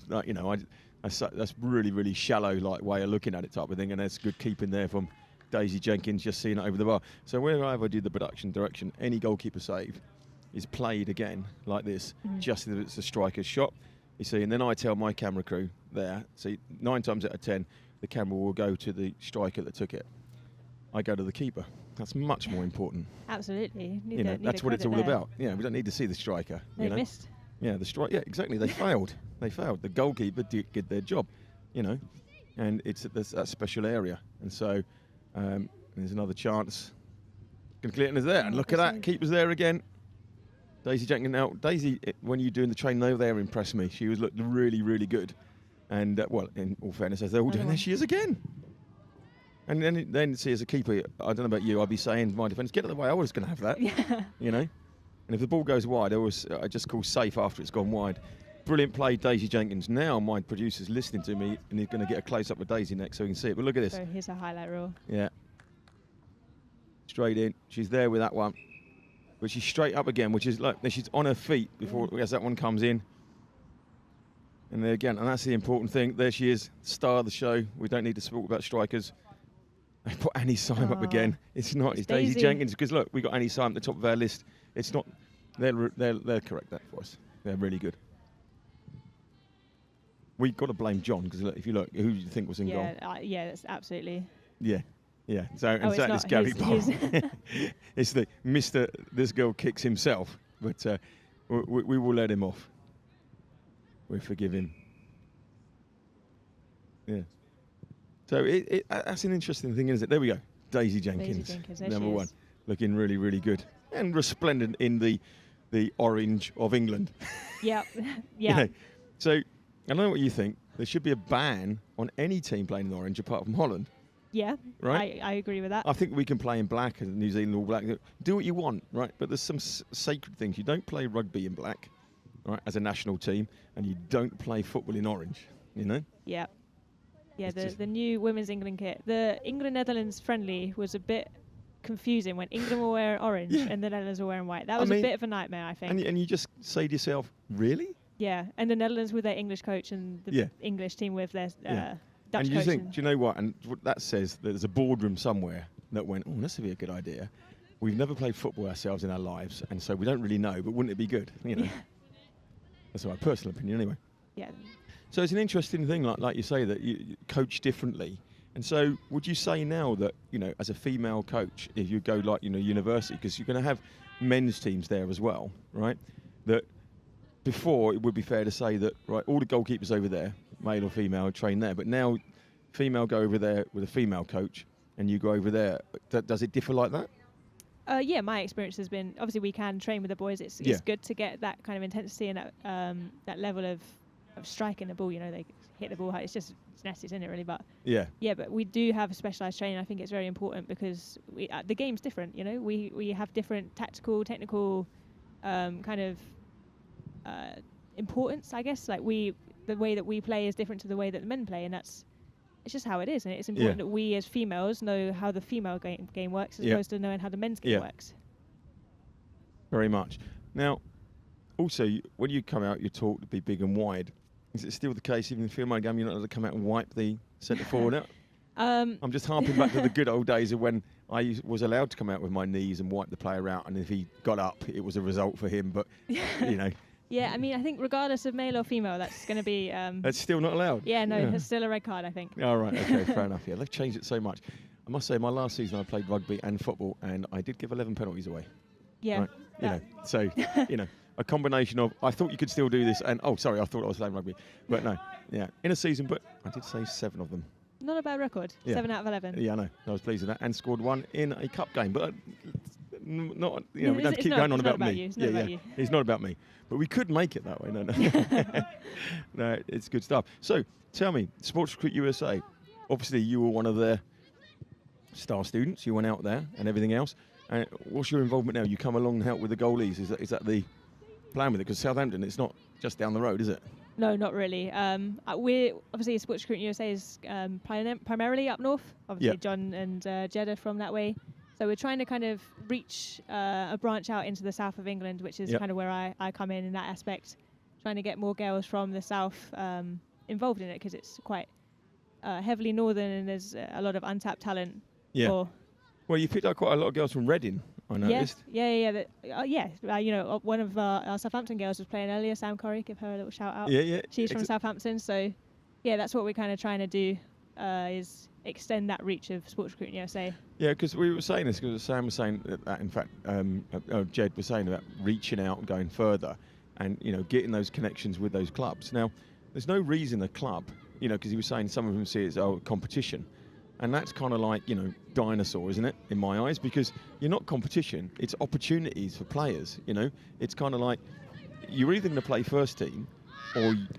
that's really, really shallow way of looking at it type of thing, and that's good keeping there from Daisy Jenkins just seeing it over the bar. So whenever I do the production direction, any goalkeeper save, is played again like this, just as it's a striker's shot. You see, and then I tell my camera crew there, see, 9 times out of 10, the camera will go to the striker that took it. I go to the keeper. That's much more important. Absolutely. That's what it's all about. Yeah, we don't need to see the striker. They missed. Yeah, Yeah, exactly. They failed. They failed. The goalkeeper did their job, and it's that special area. And so there's another chance. Can clear it there. And look at that. Keeper's there again. Daisy Jenkins. Now, Daisy, when you're doing the train there, impressed me. She looked really, really good. And, in all fairness, as they're all doing, there she is again. And then see, as a keeper, I don't know about you, I'd be saying, my defence, get out of the way. I was going to have that. Yeah. And if the ball goes wide, I just call safe after it's gone wide. Brilliant play, Daisy Jenkins. Now my producer's listening to me, and he's going to get a close-up of Daisy next so we can see it. But look at this. So here's a highlight reel. Yeah. Straight in. She's there with that one. But she's straight up again, which is like she's on her feet before as that one comes in. And there again, and that's the important thing. There she is, star of the show. We don't need to talk about strikers. They put Annie Syme up again. It's Daisy Jenkins, because look, we got Annie Syme at the top of our list. It's not. They'll correct that for us. They're really good. We've got to blame John, because if you look, who do you think was in goal? Yeah, that's absolutely. Yeah. So it's Gary Barr. It's the Mr. This girl kicks himself, but we will let him off. We forgive him. Yeah. So that's an interesting thing, isn't it? There we go. Daisy Jenkins, number one, looking really, really good and resplendent in the orange of England. Yep. Yeah. So I don't know what you think. There should be a ban on any team playing in orange apart from Holland. Yeah. Right. I agree with that. I think we can play in black, and New Zealand all black. Do what you want, right? But there's some sacred things. You don't play rugby in black, right, as a national team, and you don't play football in orange. Yeah. Yeah, the new Women's England kit. The England-Netherlands friendly was a bit confusing when England were wearing orange and the Netherlands were wearing white. That was a bit of a nightmare, I think. And you just say to yourself, really? Yeah, and the Netherlands with their English coach and the English team with their Dutch and you coach. Think, do you know what? And what that says, that there's a boardroom somewhere that went, this would be a good idea. We've never played football ourselves in our lives, and so we don't really know, but wouldn't it be good? That's my personal opinion anyway. Yeah. So it's an interesting thing, like you say, that you coach differently. And so would you say now that, as a female coach, if you go university, because you're going to have men's teams there as well, right? That before it would be fair to say that, right, all the goalkeepers over there, male or female, train there. But now female go over there with a female coach and you go over there. Does it differ like that? Yeah, my experience has been, obviously we can train with the boys. It's good to get that kind of intensity and that level of striking the ball. They hit the ball high. It's nasty, isn't it, really? But but we do have specialised training. I think it's very important because the game's different. We have different tactical, technical kind of importance, I guess. Like the way that we play is different to the way that the men play, and it's just how it is. And it's important that we as females know how the female game works as opposed to knowing how the men's game works. Very much. Now, also, when you come out, you're taught to be big and wide. Is it still the case, even in the female game, you're not allowed to come out and wipe the centre forward out? I'm just harping back to the good old days of when I was allowed to come out with my knees and wipe the player out, and if he got up, it was a result for him. But, Yeah, I mean, I think regardless of male or female, that's going to be... that's still not allowed? Yeah, no, it's still a red card, I think. All right, okay, fair enough. Yeah, they've changed it so much. I must say, my last season I played rugby and football, and I did give 11 penalties away. Yeah. Right? So, a combination of, I thought you could still do this, and, I thought I was playing rugby. But no, in a season, but I did save 7 of them. Not a bad record, 7 out of 11. Yeah, I know. I was pleased with that, and scored 1 in a cup game. But not, we don't have to keep going on about me. It's not about you. It's not about me. But we could make it that way. No. No, it's good stuff. So, tell me, Sports Recruit USA, obviously you were one of their star students. You went out there and everything else. What's your involvement now? You come along and help with the goalies. Is that the plan with it? Because Southampton, it's not just down the road, is it? No, not really. We're obviously Sports Recruit USA is primarily up north. Obviously, John and Jed are from that way. So we're trying to kind of reach a branch out into the south of England, which is kind of where I come in that aspect, trying to get more girls from the south involved in it because it's quite heavily northern and there's a lot of untapped talent. Yeah. Well, you picked up quite a lot of girls from Reading I noticed. One of our Southampton girls was playing earlier, Sam Corrie, give her a little shout out. Yeah. She's from Southampton, so yeah, that's what we're kind of trying to do, is extend that reach of Sports Recruiting USA. Yeah, because we were saying this, because Sam was saying that in fact, Jed was saying about reaching out and going further and, getting those connections with those clubs. Now, there's no reason a club, because he was saying some of them see it as competition. And that's kind of like, dinosaur, isn't it, in my eyes? Because you're not competition, it's opportunities for players, It's kind of like you're either going to play first team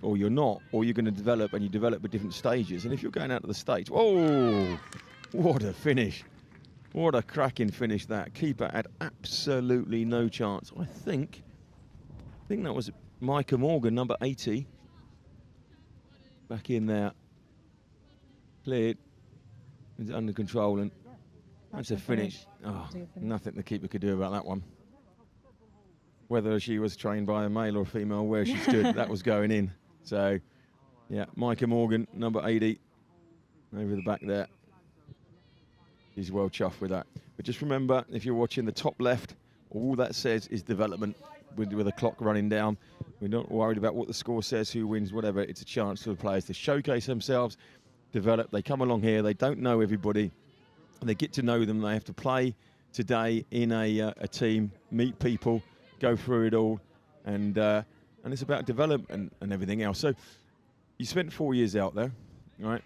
or you're not, or you're going to develop, and you develop at different stages. And if you're going out to the States, oh, what a finish. What a cracking finish that. Keeper had absolutely no chance. I think that was Micah Morgan, number 80. Back in there. Cleared. It's under control, and that's a finish. Oh, nothing the keeper could do about that one. Whether she was trained by a male or a female, where she stood, that was going in. So, yeah, Micah Morgan, number 80, over the back there. He's well chuffed with that. But just remember, if you're watching the top left, all that says is development with the clock running down. We're not worried about what the score says, who wins, whatever. It's a chance for the players to showcase themselves, develop. They come along here, they don't know everybody, and they get to know them. They have to play today in a team, meet people, go through it all, and it's about development and everything else. So you spent 4 years out there, right?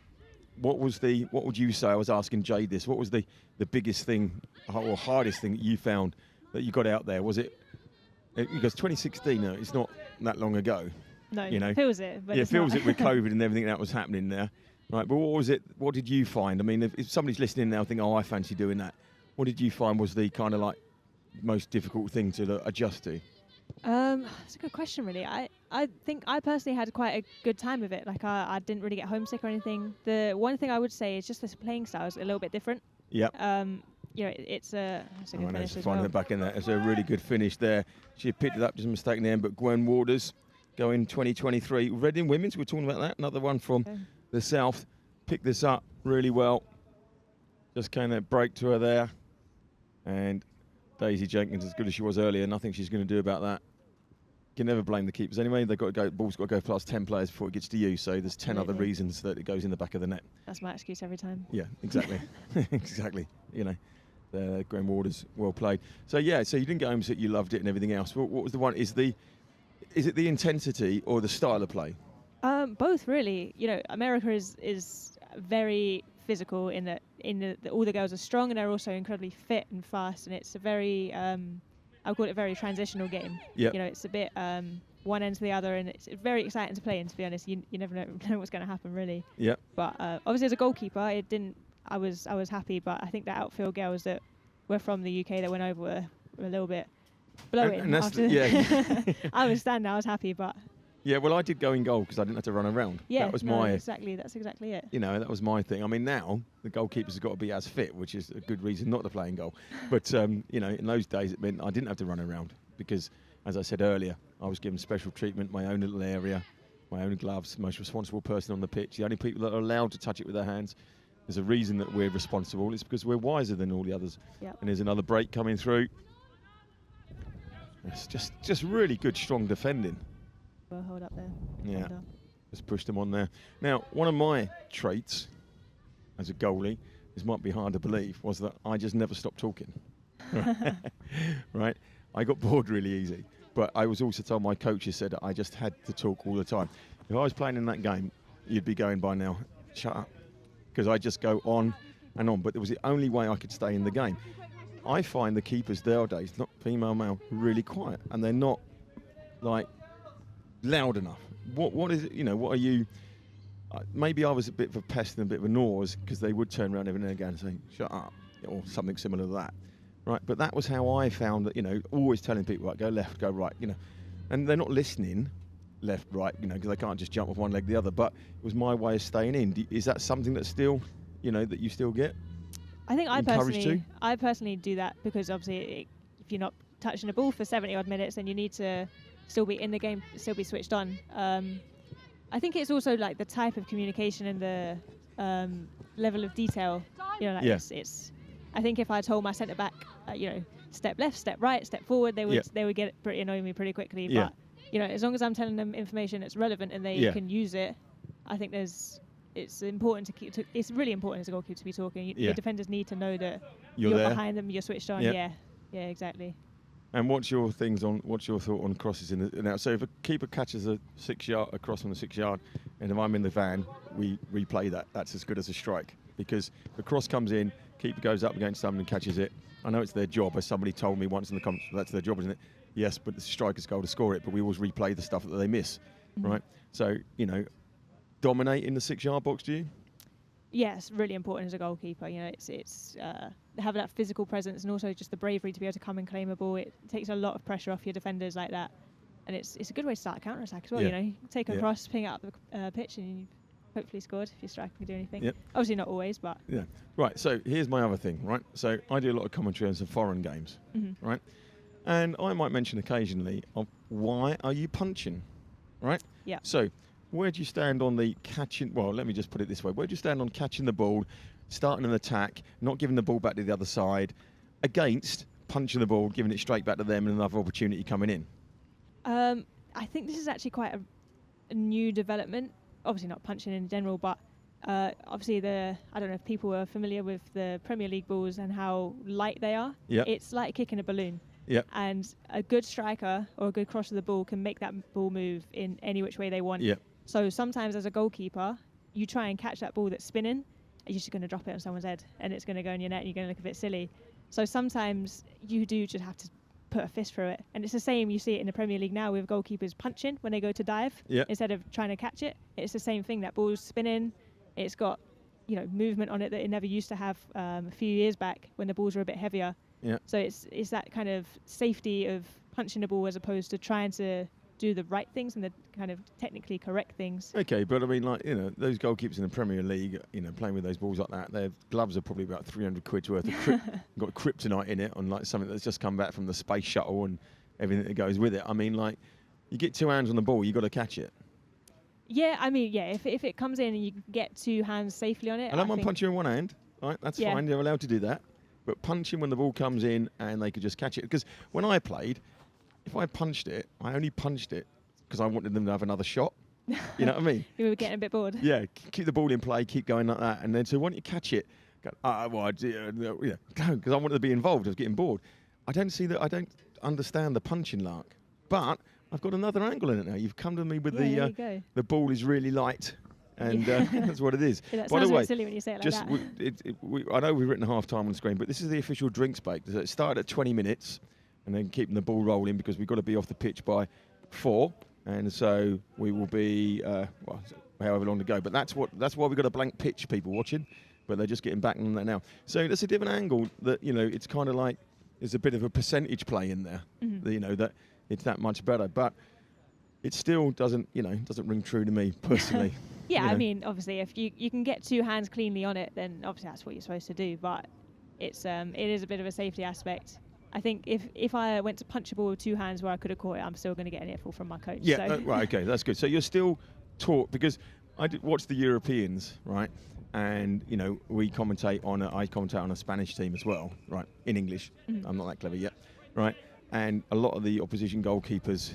What would you say? I was asking Jade this. What was the biggest thing or hardest thing that you found that you got out there? Was it, because 2016, it's not that long ago. No, it feels it. But it feels it with COVID and everything that was happening there. Right, but what was it? What did you find? I mean, if somebody's listening now thinking, oh, I fancy doing that, what did you find was the kind of like most difficult thing to adjust to? That's a good question, really. I think I personally had quite a good time with it. Like, I didn't really get homesick or anything. The one thing I would say is just this playing style is a little bit different. Yep. It's a good finish as finding well. it back in there. It's a really good finish there. She picked it up, just a mistake in the end, but Gwen Waters going 2023. Reading Women's, we're talking about that. Another one from the south. Picked this up really well. Just kind of break to her there. And Daisy Jenkins, as good as she was earlier, nothing she's going to do about that. You can never blame the keepers anyway. They've got to go. Ball's got to go past 10 players before it gets to you. So there's 10 other reasons that it goes in the back of the net. That's my excuse every time. Yeah, exactly. Exactly. Gwen Waters, well played. So yeah, so you didn't get home, so you loved it and everything else. What was the one? Is it the intensity or the style of play? Both, really. America is very physical in that all the girls are strong and they're also incredibly fit and fast, and it's a very I call it a very transitional game. Yep. It's a bit one end to the other, and it's very exciting to play in, to be honest. You never know what's going to happen, really. Yeah. But obviously as a goalkeeper, I was happy, but I think the outfield girls that were from the UK that went over were a little bit blowing. And after I was standing, I was happy, but yeah, well, I did go in goal because I didn't have to run around. Yeah, that was that's exactly it. That was my thing. I mean, now the goalkeepers have got to be as fit, which is a good reason not to play in goal. But in those days, it meant I didn't have to run around because, as I said earlier, I was given special treatment, my own little area, my own gloves, most responsible person on the pitch, the only people that are allowed to touch it with their hands. There's a reason that we're responsible. It's because we're wiser than all the others. Yep. And there's another break coming through. It's just really good, strong defending. We'll hold up there. Yeah, just pushed them on there. Now, one of my traits as a goalie, this might be hard to believe, was that I just never stopped talking. Right? I got bored really easy. But I was also told, my coaches said that I just had to talk all the time. If I was playing in that game, you'd be going by now, shut up. Because I just go on and on. But it was the only way I could stay in the game. I find the keepers nowadays, not female, male, really quiet. And they're not, like, loud enough. What is it? What are you? Maybe I was a bit of a pest and a bit of a nose because they would turn around every now and again and say, shut up, or something similar to that. Right, but that was how I found that, always telling people, right, go left, go right, and they're not listening left, right, because they can't just jump off one leg to the other, but it was my way of staying in. Is that something that's still, that you still get? I think I personally do that because obviously if you're not touching a ball for 70 odd minutes, then you need to still be in the game, still be switched on. I think it's also like the type of communication and the level of detail. It's I think if I told my centre back, step left, step right, step forward, they would get it pretty annoying me pretty quickly. Yeah. But you know, as long as I'm telling them information that's relevant and they can use it, I think it's important to keep. It's really important as a goalkeeper to be talking. The defenders need to know that you're behind them, you're switched on. Yeah, exactly. And what's your thought on crosses in the now? So if a keeper catches a 6-yard across on the 6-yard, and if I'm in the van, we replay that. That's as good as a strike, because the cross comes in, keeper goes up against someone and catches it. I know it's their job, as somebody told me once in the comments. That's their job, isn't it? Yes, but it's the striker's goal to score it. But we always replay the stuff that they miss, right? So dominate in the 6-yard box, do you? Yeah, it's really important as a goalkeeper. You know, it's having that physical presence and also just the bravery to be able to come and claim a ball. It takes a lot of pressure off your defenders like that, and it's a good way to start a counter attack as well. You know, you take a cross, ping out the pitch, and you hopefully scored if your striker can do anything. Yep. Obviously not always, but Right. So here's my other thing. Right. So I do a lot of commentary on some foreign games. Right. And I might mention occasionally of why are you punching, right? Yeah. So where do you stand on the catching? Well, let me just put it this way. Where do you stand on catching the ball, starting an attack, not giving the ball back to the other side, against punching the ball, giving it straight back to them and another opportunity coming in? I think this is actually quite a new development. Obviously not punching in general, but obviously I don't know if people are familiar with the Premier League balls and how light they are. Yep. It's like kicking a balloon. Yep. And a good striker or a good cross of the ball can make that ball move in any which way they want. Yep. So sometimes as a goalkeeper, you try and catch that ball that's spinning, and you're just going to drop it on someone's head, and it's going to go in your net, and you're going to look a bit silly. So sometimes you do just have to put a fist through it. And it's the same, you see it in the Premier League now with goalkeepers punching when they go to dive instead of trying to catch it. It's the same thing. That ball's spinning. It's got, movement on it that it never used to have a few years back when the balls were a bit heavier. Yeah. So it's that kind of safety of punching the ball as opposed to trying to do the right things and the kind of technically correct things. Okay, but I mean, those goalkeepers in the Premier League, playing with those balls like that, their gloves are probably about 300 quid's worth of got kryptonite in it on like something that's just come back from the space shuttle and everything that goes with it. I mean, like, you get 2 hands on the ball, you got to catch it. Yeah, I mean, if it comes in and you get 2 hands safely on it. I don't mind punching in one hand, right? That's fine, you're allowed to do that. But punching when the ball comes in and they could just catch it. Because when I played, if I punched it, I only punched it because I wanted them to have another shot. You know what I mean? You were getting a bit bored. Yeah, keep the ball in play, keep going like that. And then so when you catch it, go, because I wanted to be involved. I was getting bored. I don't understand the punching lark. But I've got another angle in it now. You've come to me with the ball is really light. And that's what it is. Yeah, that By the sounds way, really silly when you say it like that. I know we've written half time on the screen, but this is the official drinks break. It started at 20 minutes, and then keeping the ball rolling because we've got to be off the pitch by 4, and so we will be however long to go. But that's why we've got a blank pitch. People watching, but they're just getting back on that now. So that's a different angle. That it's kind of like there's a bit of a percentage play in there. Mm-hmm. That it's that much better, but it still doesn't ring true to me personally. Yeah, I mean, obviously, if you can get 2 hands cleanly on it, then obviously that's what you're supposed to do. But it is a bit of a safety aspect. I think if I went to punch a ball with 2 hands where I could have caught it, I'm still going to get an earful from my coach. Yeah, so. Right, okay, that's good. So you're still taught, because I watch the Europeans, right? And I commentate on a Spanish team as well, right? In English. Mm-hmm. I'm not that clever yet, right? And a lot of the opposition goalkeepers,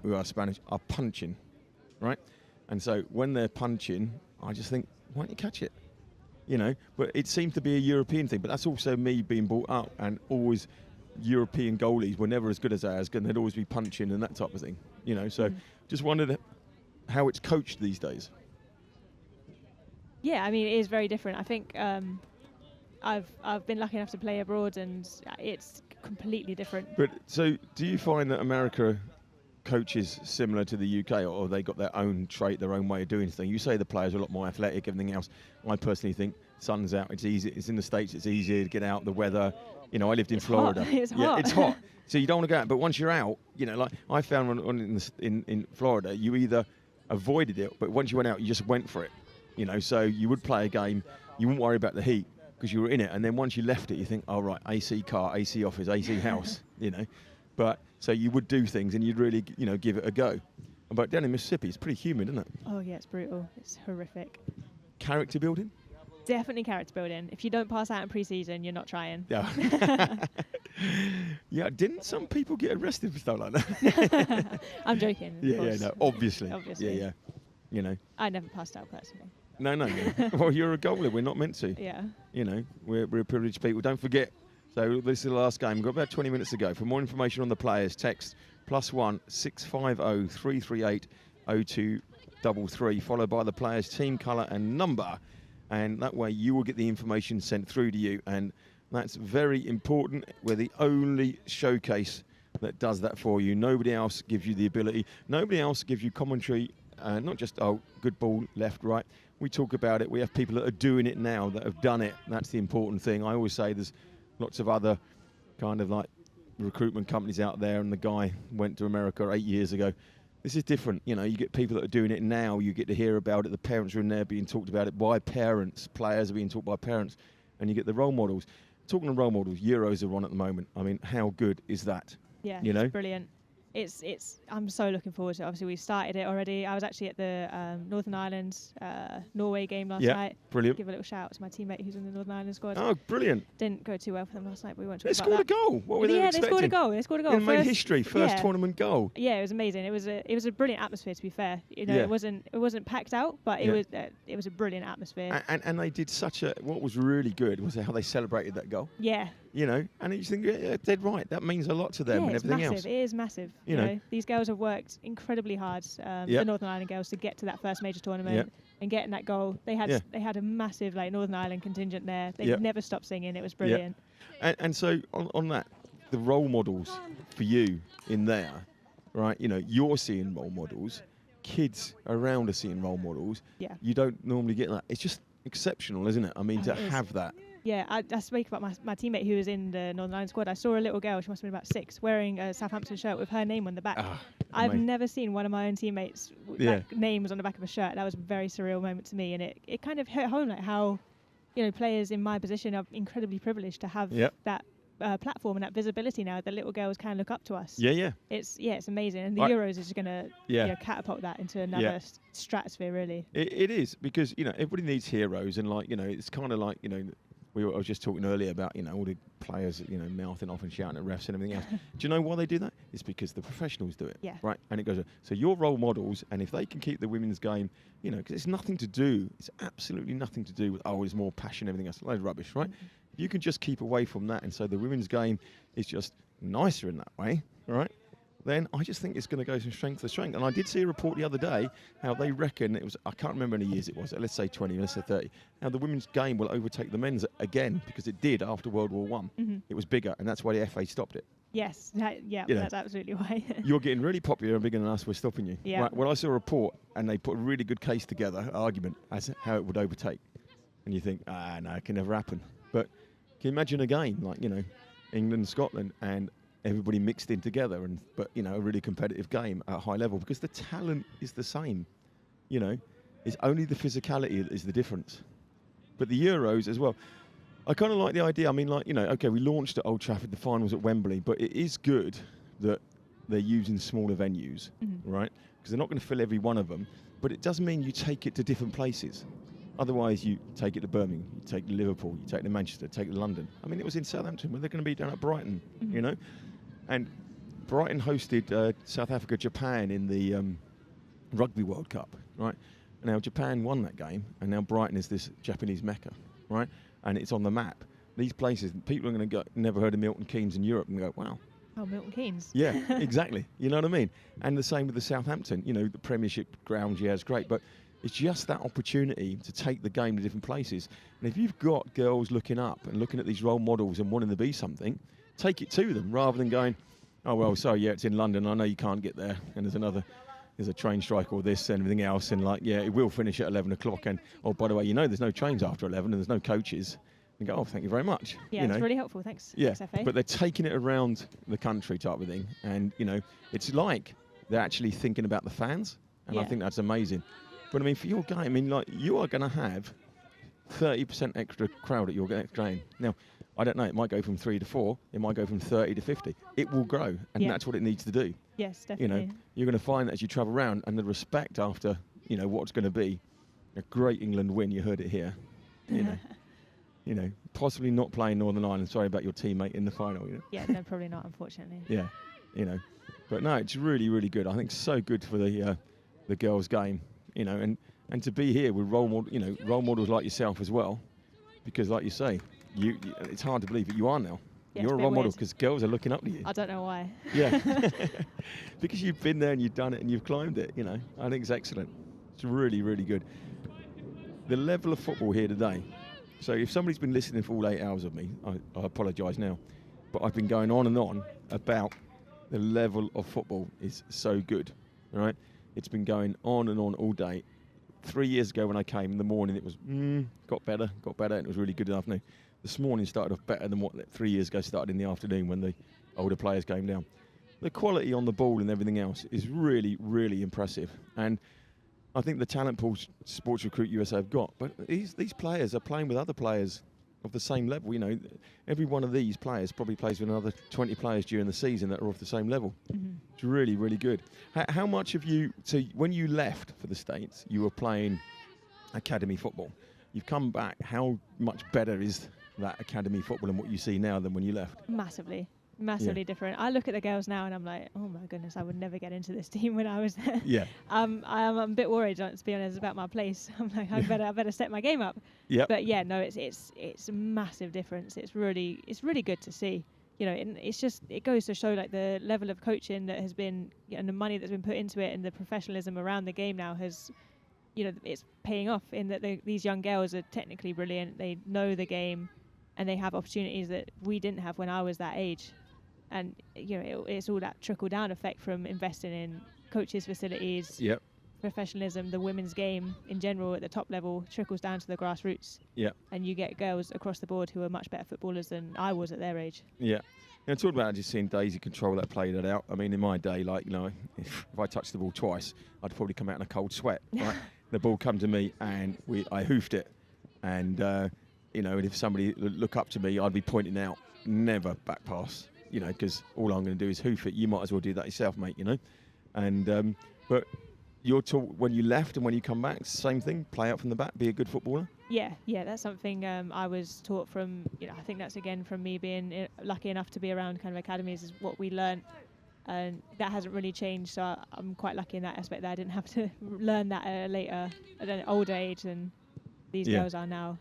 who are Spanish, are punching, right? And so when they're punching, I just think, why don't you catch it? But it seems to be a European thing. But that's also me being brought up, and always European goalies were never as good as ours, and they'd always be punching and that type of thing. So just wondered how it's coached these days. Yeah, I mean, it is very different. I think I've been lucky enough to play abroad, and it's completely different. But so do you find that America coaches similar to the UK, or have they got their own trait, their own way of doing things? You say the players are a lot more athletic, everything else. I personally think sun's out, it's easy. It's in the States, it's easier to get out, the weather. I lived in Florida. Hot. It's hot. Yeah, it's hot. So you don't want to go out. But once you're out, like I found in Florida, you either avoided it, but once you went out, you just went for it. So you would play a game, you wouldn't worry about the heat because you were in it. And then once you left it, you think, oh, right, AC car, AC office, AC house, But so you would do things and you'd really, give it a go. But down in Mississippi, it's pretty humid, isn't it? Oh, yeah, it's brutal. It's horrific. Character building? Definitely character building. If you don't pass out in pre-season, you're not trying. Yeah. Yeah, didn't some people get arrested for stuff like that? I'm joking. of Yeah, course. no, obviously. Obviously. Yeah. You know. I never passed out personally. No. Well, you're a goalie. We're not meant to. Yeah. You know, we're privileged people. Don't forget. So this is the last game. We've got about 20 minutes to go. For more information on the players, text +1 650 338 0233, followed by the players' team colour and number. And that way you will get the information sent through to you. And that's very important. We're the only showcase that does that for you. Nobody else gives you the ability. Nobody else gives you commentary, not just, good ball, left, right. We talk about it. We have people that are doing it now, that have done it. That's the important thing. I always say there's lots of other kind of like recruitment companies out there, and the guy went to America 8 years ago. This is different. You know, you get people that are doing it now. You get to hear about it. The parents are in there being talked about it by parents. Players are being taught by parents. And you get the role models. Talking of role models, Euros are on at the moment. I mean, how good is that? Yeah, you know? it's brilliant. I'm so looking forward to it. Obviously, we started it already. I was actually at the Northern Ireland Norway game last night. Brilliant. Give a little shout out to my teammate who's in the Northern Ireland squad. Oh, brilliant. Didn't go too well for them last night, but we won't talk They about that. scored a goal. What were they expecting? They scored a goal. They scored a goal. It made history. First tournament goal. Yeah, it was amazing. It was a brilliant atmosphere, to be fair. You know, it wasn't packed out, but it was a brilliant atmosphere. And they did what was really good was how they celebrated that goal. Yeah. You know, and you think, yeah, dead right. That means a lot to them and everything massive. else. It is massive. You know, these girls have worked incredibly hard, the Northern Ireland girls, to get to that first major tournament and getting that goal. They had a massive Northern Ireland contingent there. They never stopped singing. It was brilliant. And so on that, the role models for you in there, right? You know, you're seeing role models. Kids around are seeing role models. Yeah. You don't normally get that. It's just exceptional, isn't it? I mean, to have that. Yeah, I speak about my teammate who was in the Northern Ireland squad. I saw a little girl, she must have been about 6, wearing a Southampton shirt with her name on the back. I've never seen one of my own teammates names on the back of a shirt. That was a very surreal moment to me, and it kind of hit home how, you know, players in my position are incredibly privileged to have that platform and that visibility now that little girls can look up to us. Yeah. It's amazing, and the Euros is going to catapult that into another stratosphere, really. It is, because, you know, everybody needs heroes, and it's kind of like, you know, I was just talking earlier about, you know, all the players, you know, mouthing off and shouting at refs and everything else. Do you know why they do that? It's because the professionals do it. Yeah. Right? And it goes, so you're role models, and if they can keep the women's game, you know, because it's nothing to do, it's absolutely nothing to do with, there's more passion, everything else. Loads of rubbish, right? If you can just keep away from that, and so the women's game is just nicer in that way, right? Then I just think it's going to go from strength to strength. And I did see a report the other day how they reckon it was, I can't remember how many years it was, let's say 20, let's say 30, how the women's game will overtake the men's again, because it did after World War I. Mm-hmm. It was bigger, and that's why the FA stopped it. Yes, that's absolutely why. You're getting really popular and bigger than us, we're stopping you. Yeah. Right, well, I saw a report, and they put a really good case together, argument, as how it would overtake. And you think, no, it can never happen. But can you imagine a game like, you know, England, Scotland, and everybody mixed in together, but you know, a really competitive game at a high level, because the talent is the same. You know, it's only the physicality that is the difference. But the Euros as well, I kind of like the idea. I mean, like, you know, okay, we launched at Old Trafford, the finals at Wembley, but it is good that they're using smaller venues, right? Because they're not going to fill every one of them, but it does mean you take it to different places. Otherwise, you take it to Birmingham, you take it to Liverpool, you take it to Manchester, take it to London. I mean, it was in Southampton, where they're going to be down at Brighton, you know? And Brighton hosted South Africa, Japan in the Rugby World Cup, right? And now Japan won that game, and now Brighton is this Japanese mecca, right? And it's on the map. These places, people are going to go, never heard of Milton Keynes in Europe, and go, wow. Oh, Milton Keynes. Yeah, exactly. You know what I mean? And the same with the Southampton. You know, the Premiership ground, is great, but it's just that opportunity to take the game to different places. And if you've got girls looking up and looking at these role models and wanting to be something, take it to them, rather than going, oh, well, sorry, it's in London, I know you can't get there, and there's a train strike or this and everything else, and it will finish at 11 o'clock, and, oh, by the way, you know, there's no trains after 11 and there's no coaches. And go, oh, thank you very much. Yeah, it's really helpful, thanks. Yeah, Thanks, FA. but they're taking it around the country type of thing, and, you know, it's like they're actually thinking about the fans, and I think that's amazing. But, I mean, for your game, I mean, like, you are going to have 30% extra crowd at your game. Now, I don't know, it might go from 3 to 4, it might go from 30 to 50. It will grow, and that's what it needs to do. Yes, definitely. You know, you're going to find that as you travel around, and the respect after, you know, what's going to be a great England win, you heard it here, you know. you know, possibly not playing Northern Ireland. Sorry about your teammate in the final. You know? Yeah, no, probably not, unfortunately. Yeah, you know, but no, it's really, really good. I think so good for the girls' game, you know, and to be here with role models like yourself as well, because like you say, you it's hard to believe that you are now. Yeah, you're a role model because girls are looking up to you. I don't know why. Yeah, because you've been there and you've done it and you've climbed it. You know, I think it's excellent. It's really, really good. The level of football here today. So if somebody's been listening for all 8 hours of me, I apologise now, but I've been going on and on about the level of football is so good. All right, it's been going on and on all day. 3 years ago when I came in the morning, it was got better, and it was really good in the afternoon. This morning started off better than what 3 years ago started in the afternoon when the older players came down. The quality on the ball and everything else is really, really impressive. And I think the talent pool Sports Recruit USA have got, but these players are playing with other players of the same level. You know, every one of these players probably plays with another 20 players during the season that are off the same level. Mm-hmm. It's really, really good. How much of you, so when you left for the States, you were playing academy football. You've come back. How much better is that academy football and what you see now than when you left? Massively different. I look at the girls now and I'm like, oh my goodness, I would never get into this team when I was there. Yeah. I'm a bit worried, to be honest, about my place. I'm like, I better step my game up. Yeah. But yeah, no, it's a massive difference. It's really good to see. You know, it goes to show like the level of coaching that has been, and the money that's been put into it, and the professionalism around the game now has, you know, it's paying off in that these young girls are technically brilliant. They know the game, and they have opportunities that we didn't have when I was that age. And you know, it's all that trickle down effect from investing in coaches' facilities, professionalism, the women's game in general at the top level trickles down to the grassroots. Yeah. And you get girls across the board who are much better footballers than I was at their age. Yeah. And talking about just seeing Daisy control that, play that out. I mean, in my day, like, you know, if I touched the ball twice, I'd probably come out in a cold sweat. Right? The ball come to me and I hoofed it. And, you know, and if somebody look up to me, I'd be pointing out, never back pass. You know, because all I'm going to do is hoof it. You might as well do that yourself, mate, you know. And but you're taught when you left and when you come back, same thing, play out from the back, be a good footballer? Yeah, that's something I was taught from, you know, I think that's again from me being lucky enough to be around kind of academies is what we learnt. And that hasn't really changed, so I'm quite lucky in that aspect that I didn't have to learn that at a later, at an older age than these girls are now.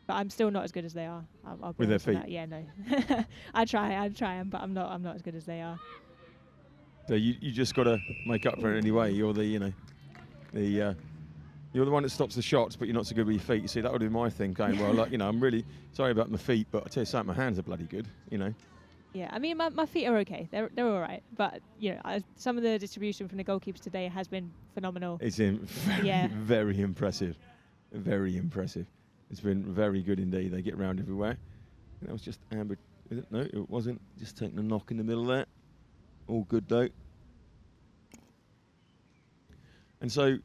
But I'm still not as good as they are. I'll with their feet? That. Yeah, no. I try, but I'm not as good as they are. So you just got to make up for it anyway. You're the you're the one that stops the shots, but you're not so good with your feet. You see, that would be my thing. Going well, like, you know, I'm really sorry about my feet, but I tell you something, my hands are bloody good. You know. Yeah, I mean, my feet are okay. They're all right, but you know, some of the distribution from the goalkeepers today has been phenomenal. It's very impressive, very impressive. It's been very good indeed. They get around everywhere. That was just Amber. No, it wasn't. Just taking a knock in the middle there. All good though. And so,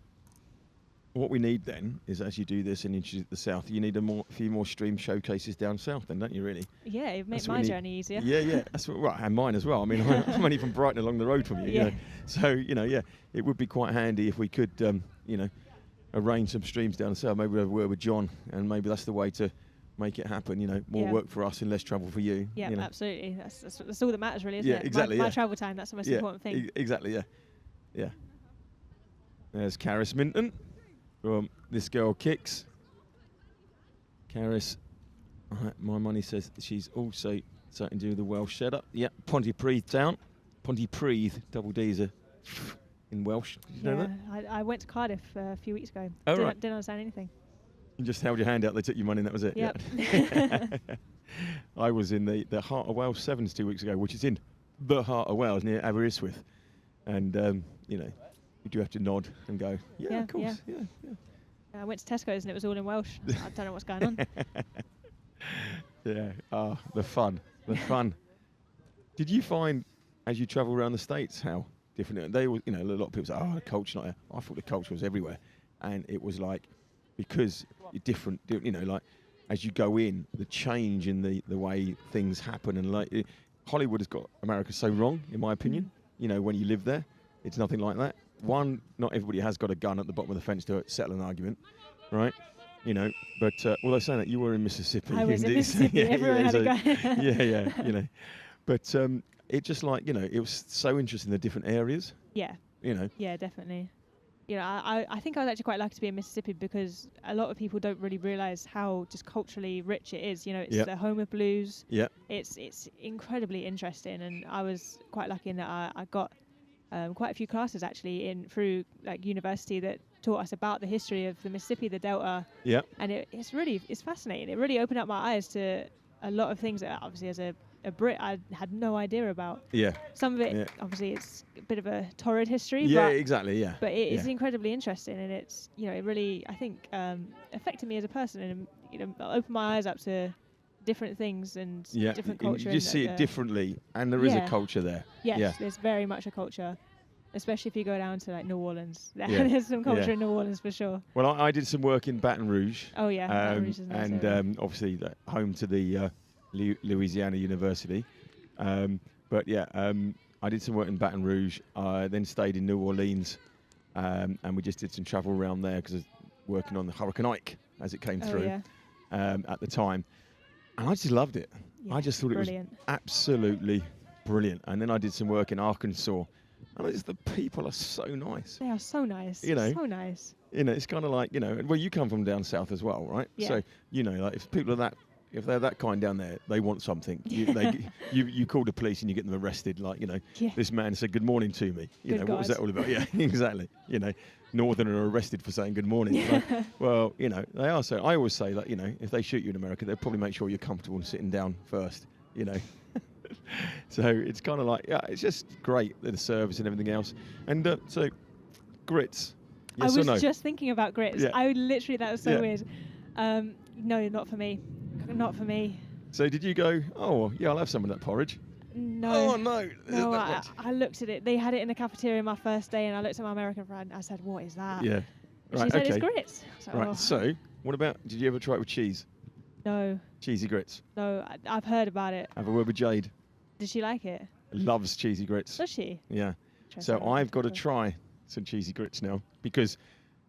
what we need then is, as you do this and introduce the south, you need a few more stream showcases down south, then, don't you? Really? Yeah, it makes my journey easier. Yeah. That's right, and mine as well. I mean, I'm only from Brighton along the road from you. You know? So it would be quite handy if we could, arrange some streams down south. Maybe we'll have a word with John, and maybe that's the way to make it happen. You know, more work for us and less travel for you. Yeah, you know? Absolutely. That's all that matters, really, isn't it? Exactly. My travel time. That's the most important thing. Exactly. Yeah. There's Caris Minton from This Girl Kicks. Caris, my money says she's also starting to do the Welsh setup. Yeah, Pontypridd town. Pontypridd, double D's in Welsh. Did you know that? I went to Cardiff a few weeks ago. Didn't understand anything. You just held your hand out, they took your money and that was it? Yep. Yeah. I was in the Heart of Wales Sevens 2 weeks ago, which is in the Heart of Wales near Aberystwyth. And, you do have to nod and go, of course. Yeah. I went to Tesco's and it was all in Welsh. I don't know what's going on. Yeah, the fun. Did you find, as you travel around the States, how different they were? You know, a lot of people say, the culture not here. I thought the culture was everywhere. And it was like, because you're different, you know, like as you go in, the change in the way things happen. And like Hollywood has got America so wrong, in my opinion. You know, when you live there, it's nothing like that. One, not everybody has got a gun at the bottom of the fence to settle an argument, right? you know. But although saying that, you were in Mississippi. I was in indeed. Mississippi. Everyone had a go. yeah, you know. But it just like, you know, it was so interesting, the different areas. Yeah. You know. Yeah, definitely. You know, I think I was actually quite lucky to be in Mississippi because a lot of people don't really realise how just culturally rich it is. You know, it's the home of blues. Yeah. It's incredibly interesting, and I was quite lucky in that I got quite a few classes actually through like university that taught us about the history of the Mississippi, the Delta. Yeah. And it's fascinating. It really opened up my eyes to a lot of things that obviously as a Brit I had no idea about. Yeah. Some of it obviously it's a bit of a torrid history. Yeah, but exactly. Yeah. But it is incredibly interesting, and it's, you know, it really, I think, affected me as a person, and, you know, opened my eyes up to different things and different culture. You just see it differently, and there is a culture there. Yes, there's very much a culture, especially if you go down to like New Orleans. There's some culture in New Orleans for sure. Well, I did some work in Baton Rouge. Oh yeah, Baton Rouge is nice and obviously home to the Louisiana University. But yeah, I did some work in Baton Rouge. I then stayed in New Orleans, and we just did some travel around there because I was working on the Hurricane Ike as it came through at the time. And I just loved it. Yeah, I just thought it was absolutely brilliant. And then I did some work in Arkansas. And the people are so nice. They are so nice. You know, so nice. You know, it's kind of like, you know, well, you come from down south as well, right? Yeah. So, you know, like if people are that, if they're that kind down there, they want something. You call the police and you get them arrested. Like, you know, this man said good morning to me. You know, what was that all about? Yeah, exactly. You know, Northern are arrested for saying good morning. Like, well, you know, they are. So I always say that, you know, if they shoot you in America, they'll probably make sure you're comfortable and sitting down first, you know. So it's kind of like, it's just great, the service and everything else. And so, grits, yes or no? I was just thinking about grits. Yeah. I literally, that was so weird. No, not for me. Not for me. So did you go, oh, yeah, I'll have some of that porridge? No. Oh, no. No, I looked at it. They had it in the cafeteria my first day, and I looked at my American friend. I said, what is that? Yeah. Right, she said it's grits. So, right, so what about, did you ever try it with cheese? No. Cheesy grits? No, I've heard about it. Have a word with Jade. Did she like it? Loves cheesy grits. Does she? Yeah. So I've got to try some cheesy grits now because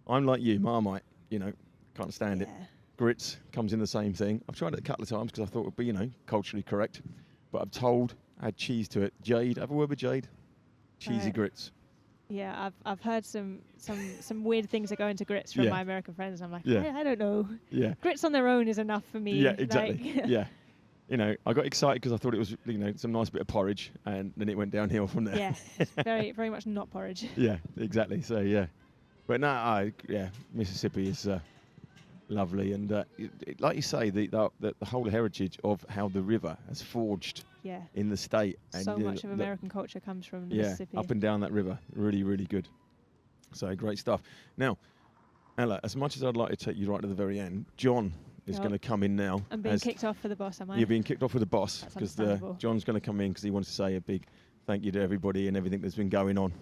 I'm like you, Marmite, you know, can't stand it. Grits comes in the same thing. I've tried it a couple of times because I thought it would be, you know, culturally correct. But I'm told, add cheese to it. Jade, have a word with Jade. Cheesy grits. Yeah, I've heard some weird things that go into grits from my American friends. And I'm like, I don't know. Yeah. Grits on their own is enough for me. Yeah, exactly. Like yeah. You know, I got excited because I thought it was, you know, some nice bit of porridge, and then it went downhill from there. Yeah, it's very, very much not porridge. Yeah, exactly. So yeah, but no, Mississippi is lovely, and like you say, the whole heritage of how the river has forged in the state. And so much of American culture comes from Mississippi. Up and down that river, really, really good. So great stuff. Now, Ella, as much as I'd like to take you right to the very end, John is going to come in now. I'm being kicked off for the boss, am I? You're being kicked off with the boss because understandable. John's going to come in because he wants to say a big thank you to everybody and everything that's been going on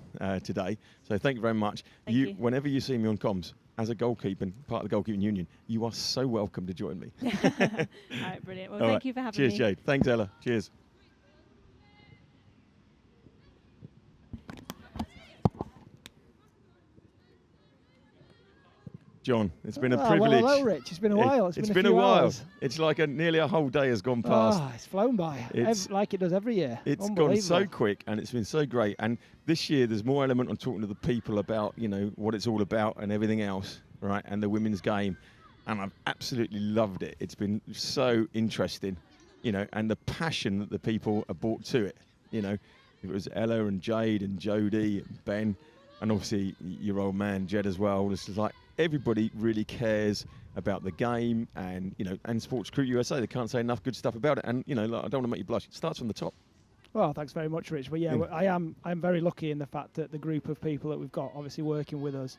today. So thank you very much. Thank you. Whenever you see me on comms as a goalkeeper, part of the goalkeeping union, you are so welcome to join me. All right, brilliant. Well, thank you for having me. Cheers, Jade. Thanks, Ella. Cheers. John, it's been a privilege. Well, hello, Rich. It's been a while. It's been a while. It's like nearly a whole day has gone past. Oh, it's flown by, like it does every year. It's gone so quick, and it's been so great. And this year, there's more element on talking to the people about, you know, what it's all about and everything else, right? And the women's game, and I've absolutely loved it. It's been so interesting, you know, and the passion that the people have brought to it. You know, it was Ella and Jade and Jodie and Ben, and obviously your old man Jed as well. This is like, everybody really cares about the game, and, you know, and Sports Crew USA. They can't say enough good stuff about it. And, you know, like, I don't want to make you blush. It starts from the top. Well, thanks very much, Rich. But I'm very lucky in the fact that the group of people that we've got obviously working with us,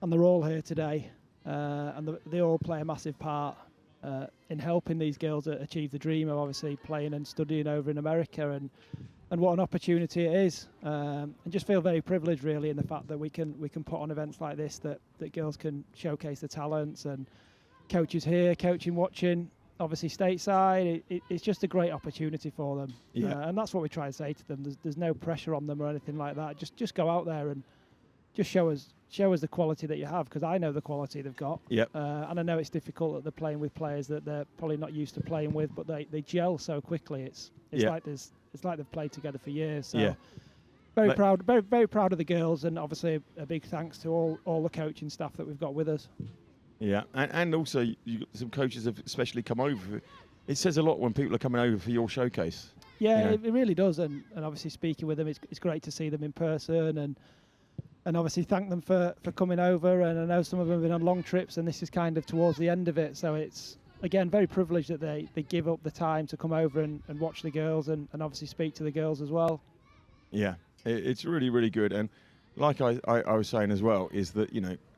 and they're all here today, and they all play a massive part in helping these girls achieve the dream of obviously playing and studying over in America, and what an opportunity it is, and just feel very privileged really in the fact that we can put on events like this that girls can showcase their talents, and coaches here coaching, watching, obviously stateside. It's just a great opportunity for them, and that's what we try and say to them. There's no pressure on them or anything like that. Just go out there and just show us show us the quality that you have, because I know the quality they've got. Yep. And I know it's difficult that they're playing with players that they're probably not used to playing with, but they gel so quickly. It's like they've played together for years. So very proud, very proud of the girls, and obviously a big thanks to all the coaching staff that we've got with us. Yeah, and also some coaches have especially come over. It says a lot when people are coming over for your showcase. Yeah, it really does, and obviously speaking with them, it's great to see them in person, and obviously thank them for coming over. And I know some of them have been on long trips, and this is kind of towards the end of it, so it's again very privileged that they give up the time to come over and watch the girls and obviously speak to the girls as well. Yeah, it's really, really good. And like I was saying as well, is that,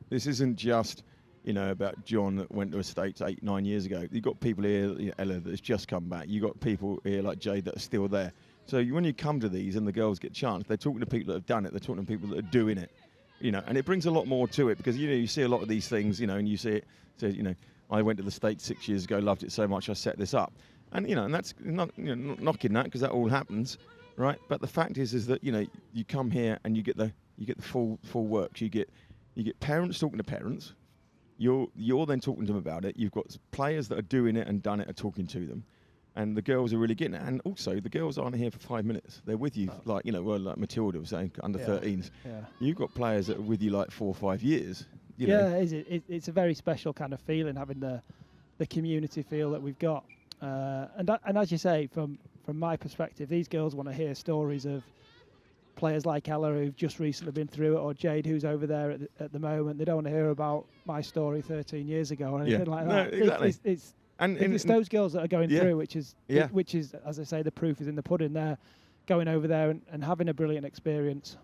this isn't just, about John that went to the States 8-9 years ago. You've got people here, Ella, that's just come back. You've got people here like Jade that are still there. So when you come to these and the girls get a chance, they're talking to people that have done it. They're talking to people that are doing it, and it brings a lot more to it, because, you see a lot of these things, and you see it says, I went to the States 6 years ago, loved it so much, I set this up. And, and that's not, not knocking that, because that all happens, right? But the fact is that, you come here and you get the full works. You get parents talking to parents. You're then talking to them about it. You've got players that are doing it and done it are talking to them. And the girls are really getting it. And also, the girls aren't here for 5 minutes. They're with you, like like Matilda was saying, under 13s. Yeah. You've got players that are with you like 4 or 5 years. It's a very special kind of feeling, having the community feel that we've got. And as you say, from my perspective, these girls want to hear stories of players like Ella who've just recently been through it, or Jade who's over there at the moment. They don't want to hear about my story 13 years ago or anything like that. No, exactly. It's those girls that are going through, which is, as I say, the proof is in the pudding. They're going over there and having a brilliant experience.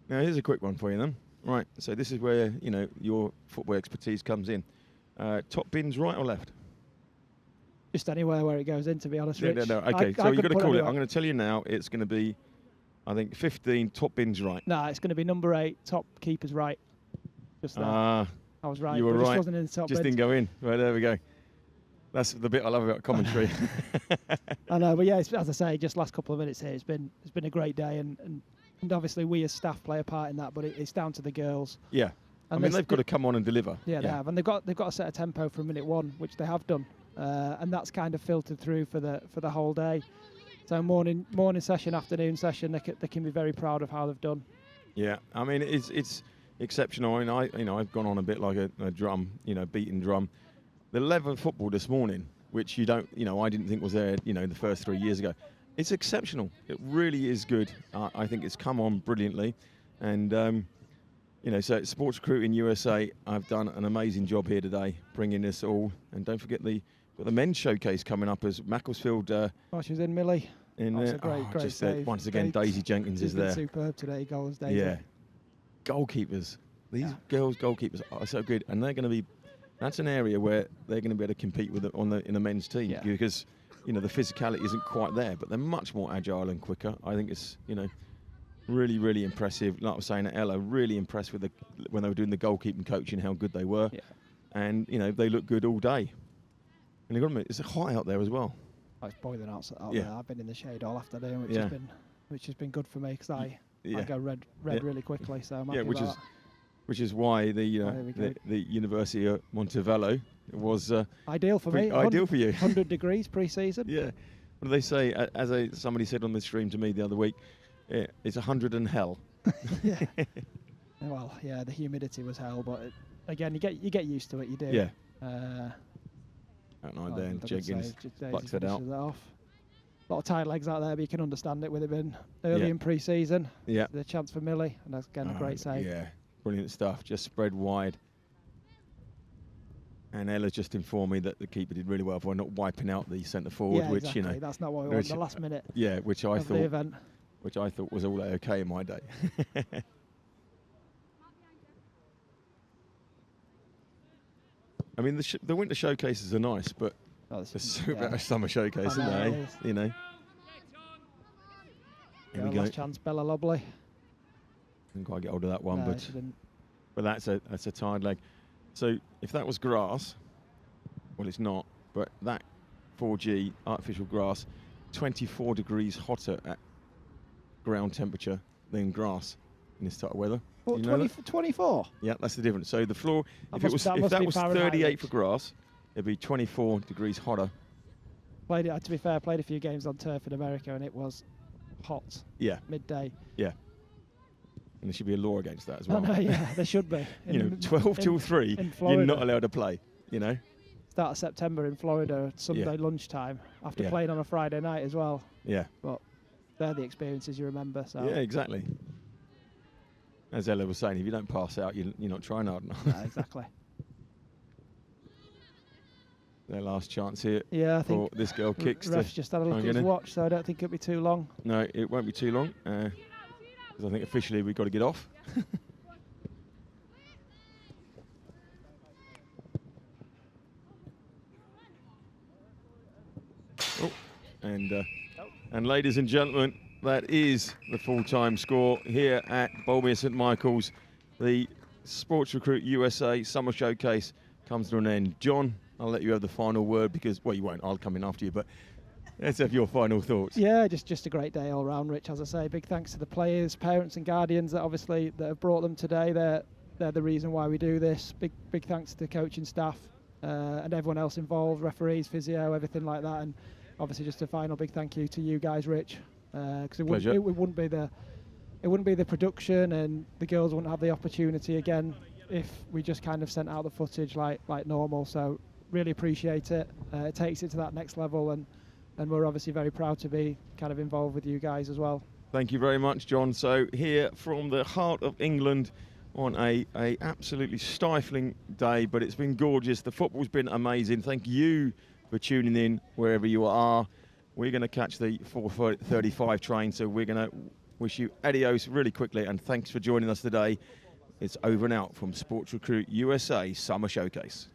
Now, here's a quick one for you then. Right, so this is where, your football expertise comes in. Top bins, right or left? Just anywhere where it goes in, to be honest, Rich. No. Okay, so you've got to call it. I'm going to tell you now, it's going to be, I think, 15, top bins right. No, it's going to be number 8, top keepers right. Just that. I was right. You were but right. Just wasn't in the top just bins. didn't go in. Right, there we go. That's the bit I love about commentary. I know, but as I say, just last couple of minutes here, it's been a great day, and obviously we as staff play a part in that, but it's down to the girls. Yeah. And they've got to come on and deliver. Yeah, they have, and they've got to set a tempo from minute 1, which they have done, and that's kind of filtered through for the whole day. So morning session, afternoon session, they can be very proud of how they've done. Yeah, I mean it's exceptional. I mean, I've gone on a bit like a drum, beating drum. The level of football this morning, which I didn't think was there, the first 3 years ago. It's exceptional. It really is good. I think it's come on brilliantly, and so Sports Recruiting USA, I've done an amazing job here today, bringing this all. And don't forget the men's showcase coming up as Macclesfield. She's in Millie. It's a great save. Once again, Daisy Jenkins is there. Superb today, goals, Daisy. Yeah, goalkeepers. These girls' goalkeepers are so good, and they're going to be. That's an area where they're going to be able to compete with in the men's team, because the physicality isn't quite there, but they're much more agile and quicker. I think it's really, really impressive. Like I was saying, at Ella, really impressed with when they were doing the goalkeeping coaching, how good they were, and they look good all day. And you've got to admit, it's hot out there as well. It's boiling out there. I've been in the shade all afternoon, which has been good for me, because I go red really quickly. So I'm happy which is why the University of Montevallo was ideal for me. Ideal for you. 100 degrees pre-season. Yeah. What do they say? Somebody said on the stream to me the other week, it's 100 and hell. Yeah. Well, the humidity was hell, but again, you get used to it. You do. Yeah. Out night there, and Jenkins plucks it out. A lot of tight legs out there, but you can understand it with it being early in pre-season. Yeah. The chance for Millie, and that's again a great save. Yeah. Brilliant stuff, just spread wide. And Ella's just informed me that the keeper did really well by not wiping out the centre forward, which exactly. That's not what we want. The last minute. Yeah, which I thought was all okay in my day. I mean, the winter showcases are nice, but there's a summer showcase, isn't there? Here we go. Last chance, Bella Lobley. Didn't quite get hold of that one, but that's a tired leg. So if that was grass, well, it's not, but that 4G artificial grass, 24 degrees hotter at ground temperature than grass. in this type of weather. What, You know 20, that? 24? Yeah, that's the difference. So the floor, if That must be was Fahrenheit, 38 Rich. for grass, it'd be 24 degrees hotter. To be fair, played a few games on turf in America, and it was hot. Yeah. Midday. Yeah. And there should be a law against that as Oh, well. no, yeah, there should be. 12 till 3, in you're Florida. not allowed to play, you know? Start of September in Florida, Sunday lunchtime, after Yeah. playing on a Friday night as well. Yeah. But they're the experiences you remember. So. Yeah, exactly. As Ella was saying, if you don't pass out, you're not trying hard enough. Yeah, exactly. Their last chance here. Yeah, I for think this girl kicks. Ref's just had a look at his watch, so I don't think it'll be too long. No, it won't be too long, because I think officially we've got to get off. And ladies and gentlemen, that is the full-time score here at Bolmere St Michael's. The Sports Recruit USA Summer Showcase comes to an end. John, I'll let you have the final word because, well, you won't. I'll come in after you, but let's have your final thoughts. Yeah, just a great day all round, Rich. As I say, big thanks to the players, parents, and guardians that have brought them today. They're the reason why we do this. Big thanks to the coaching staff and everyone else involved, referees, physio, everything like that. And obviously, just a final big thank you to you guys, Rich, because it wouldn't be the production, and the girls wouldn't have the opportunity again if we just kind of sent out the footage like normal. So really appreciate it. It takes it to that next level, and we're obviously very proud to be kind of involved with you guys as well. Thank you very much, John. So here from the heart of England on a absolutely stifling day, but it's been gorgeous. The football's been amazing. Thank you for tuning in wherever you are. We're going to catch the 4:35 train, so we're going to wish you adios really quickly, and thanks for joining us today. It's over and out from Sports Recruit USA Summer Showcase.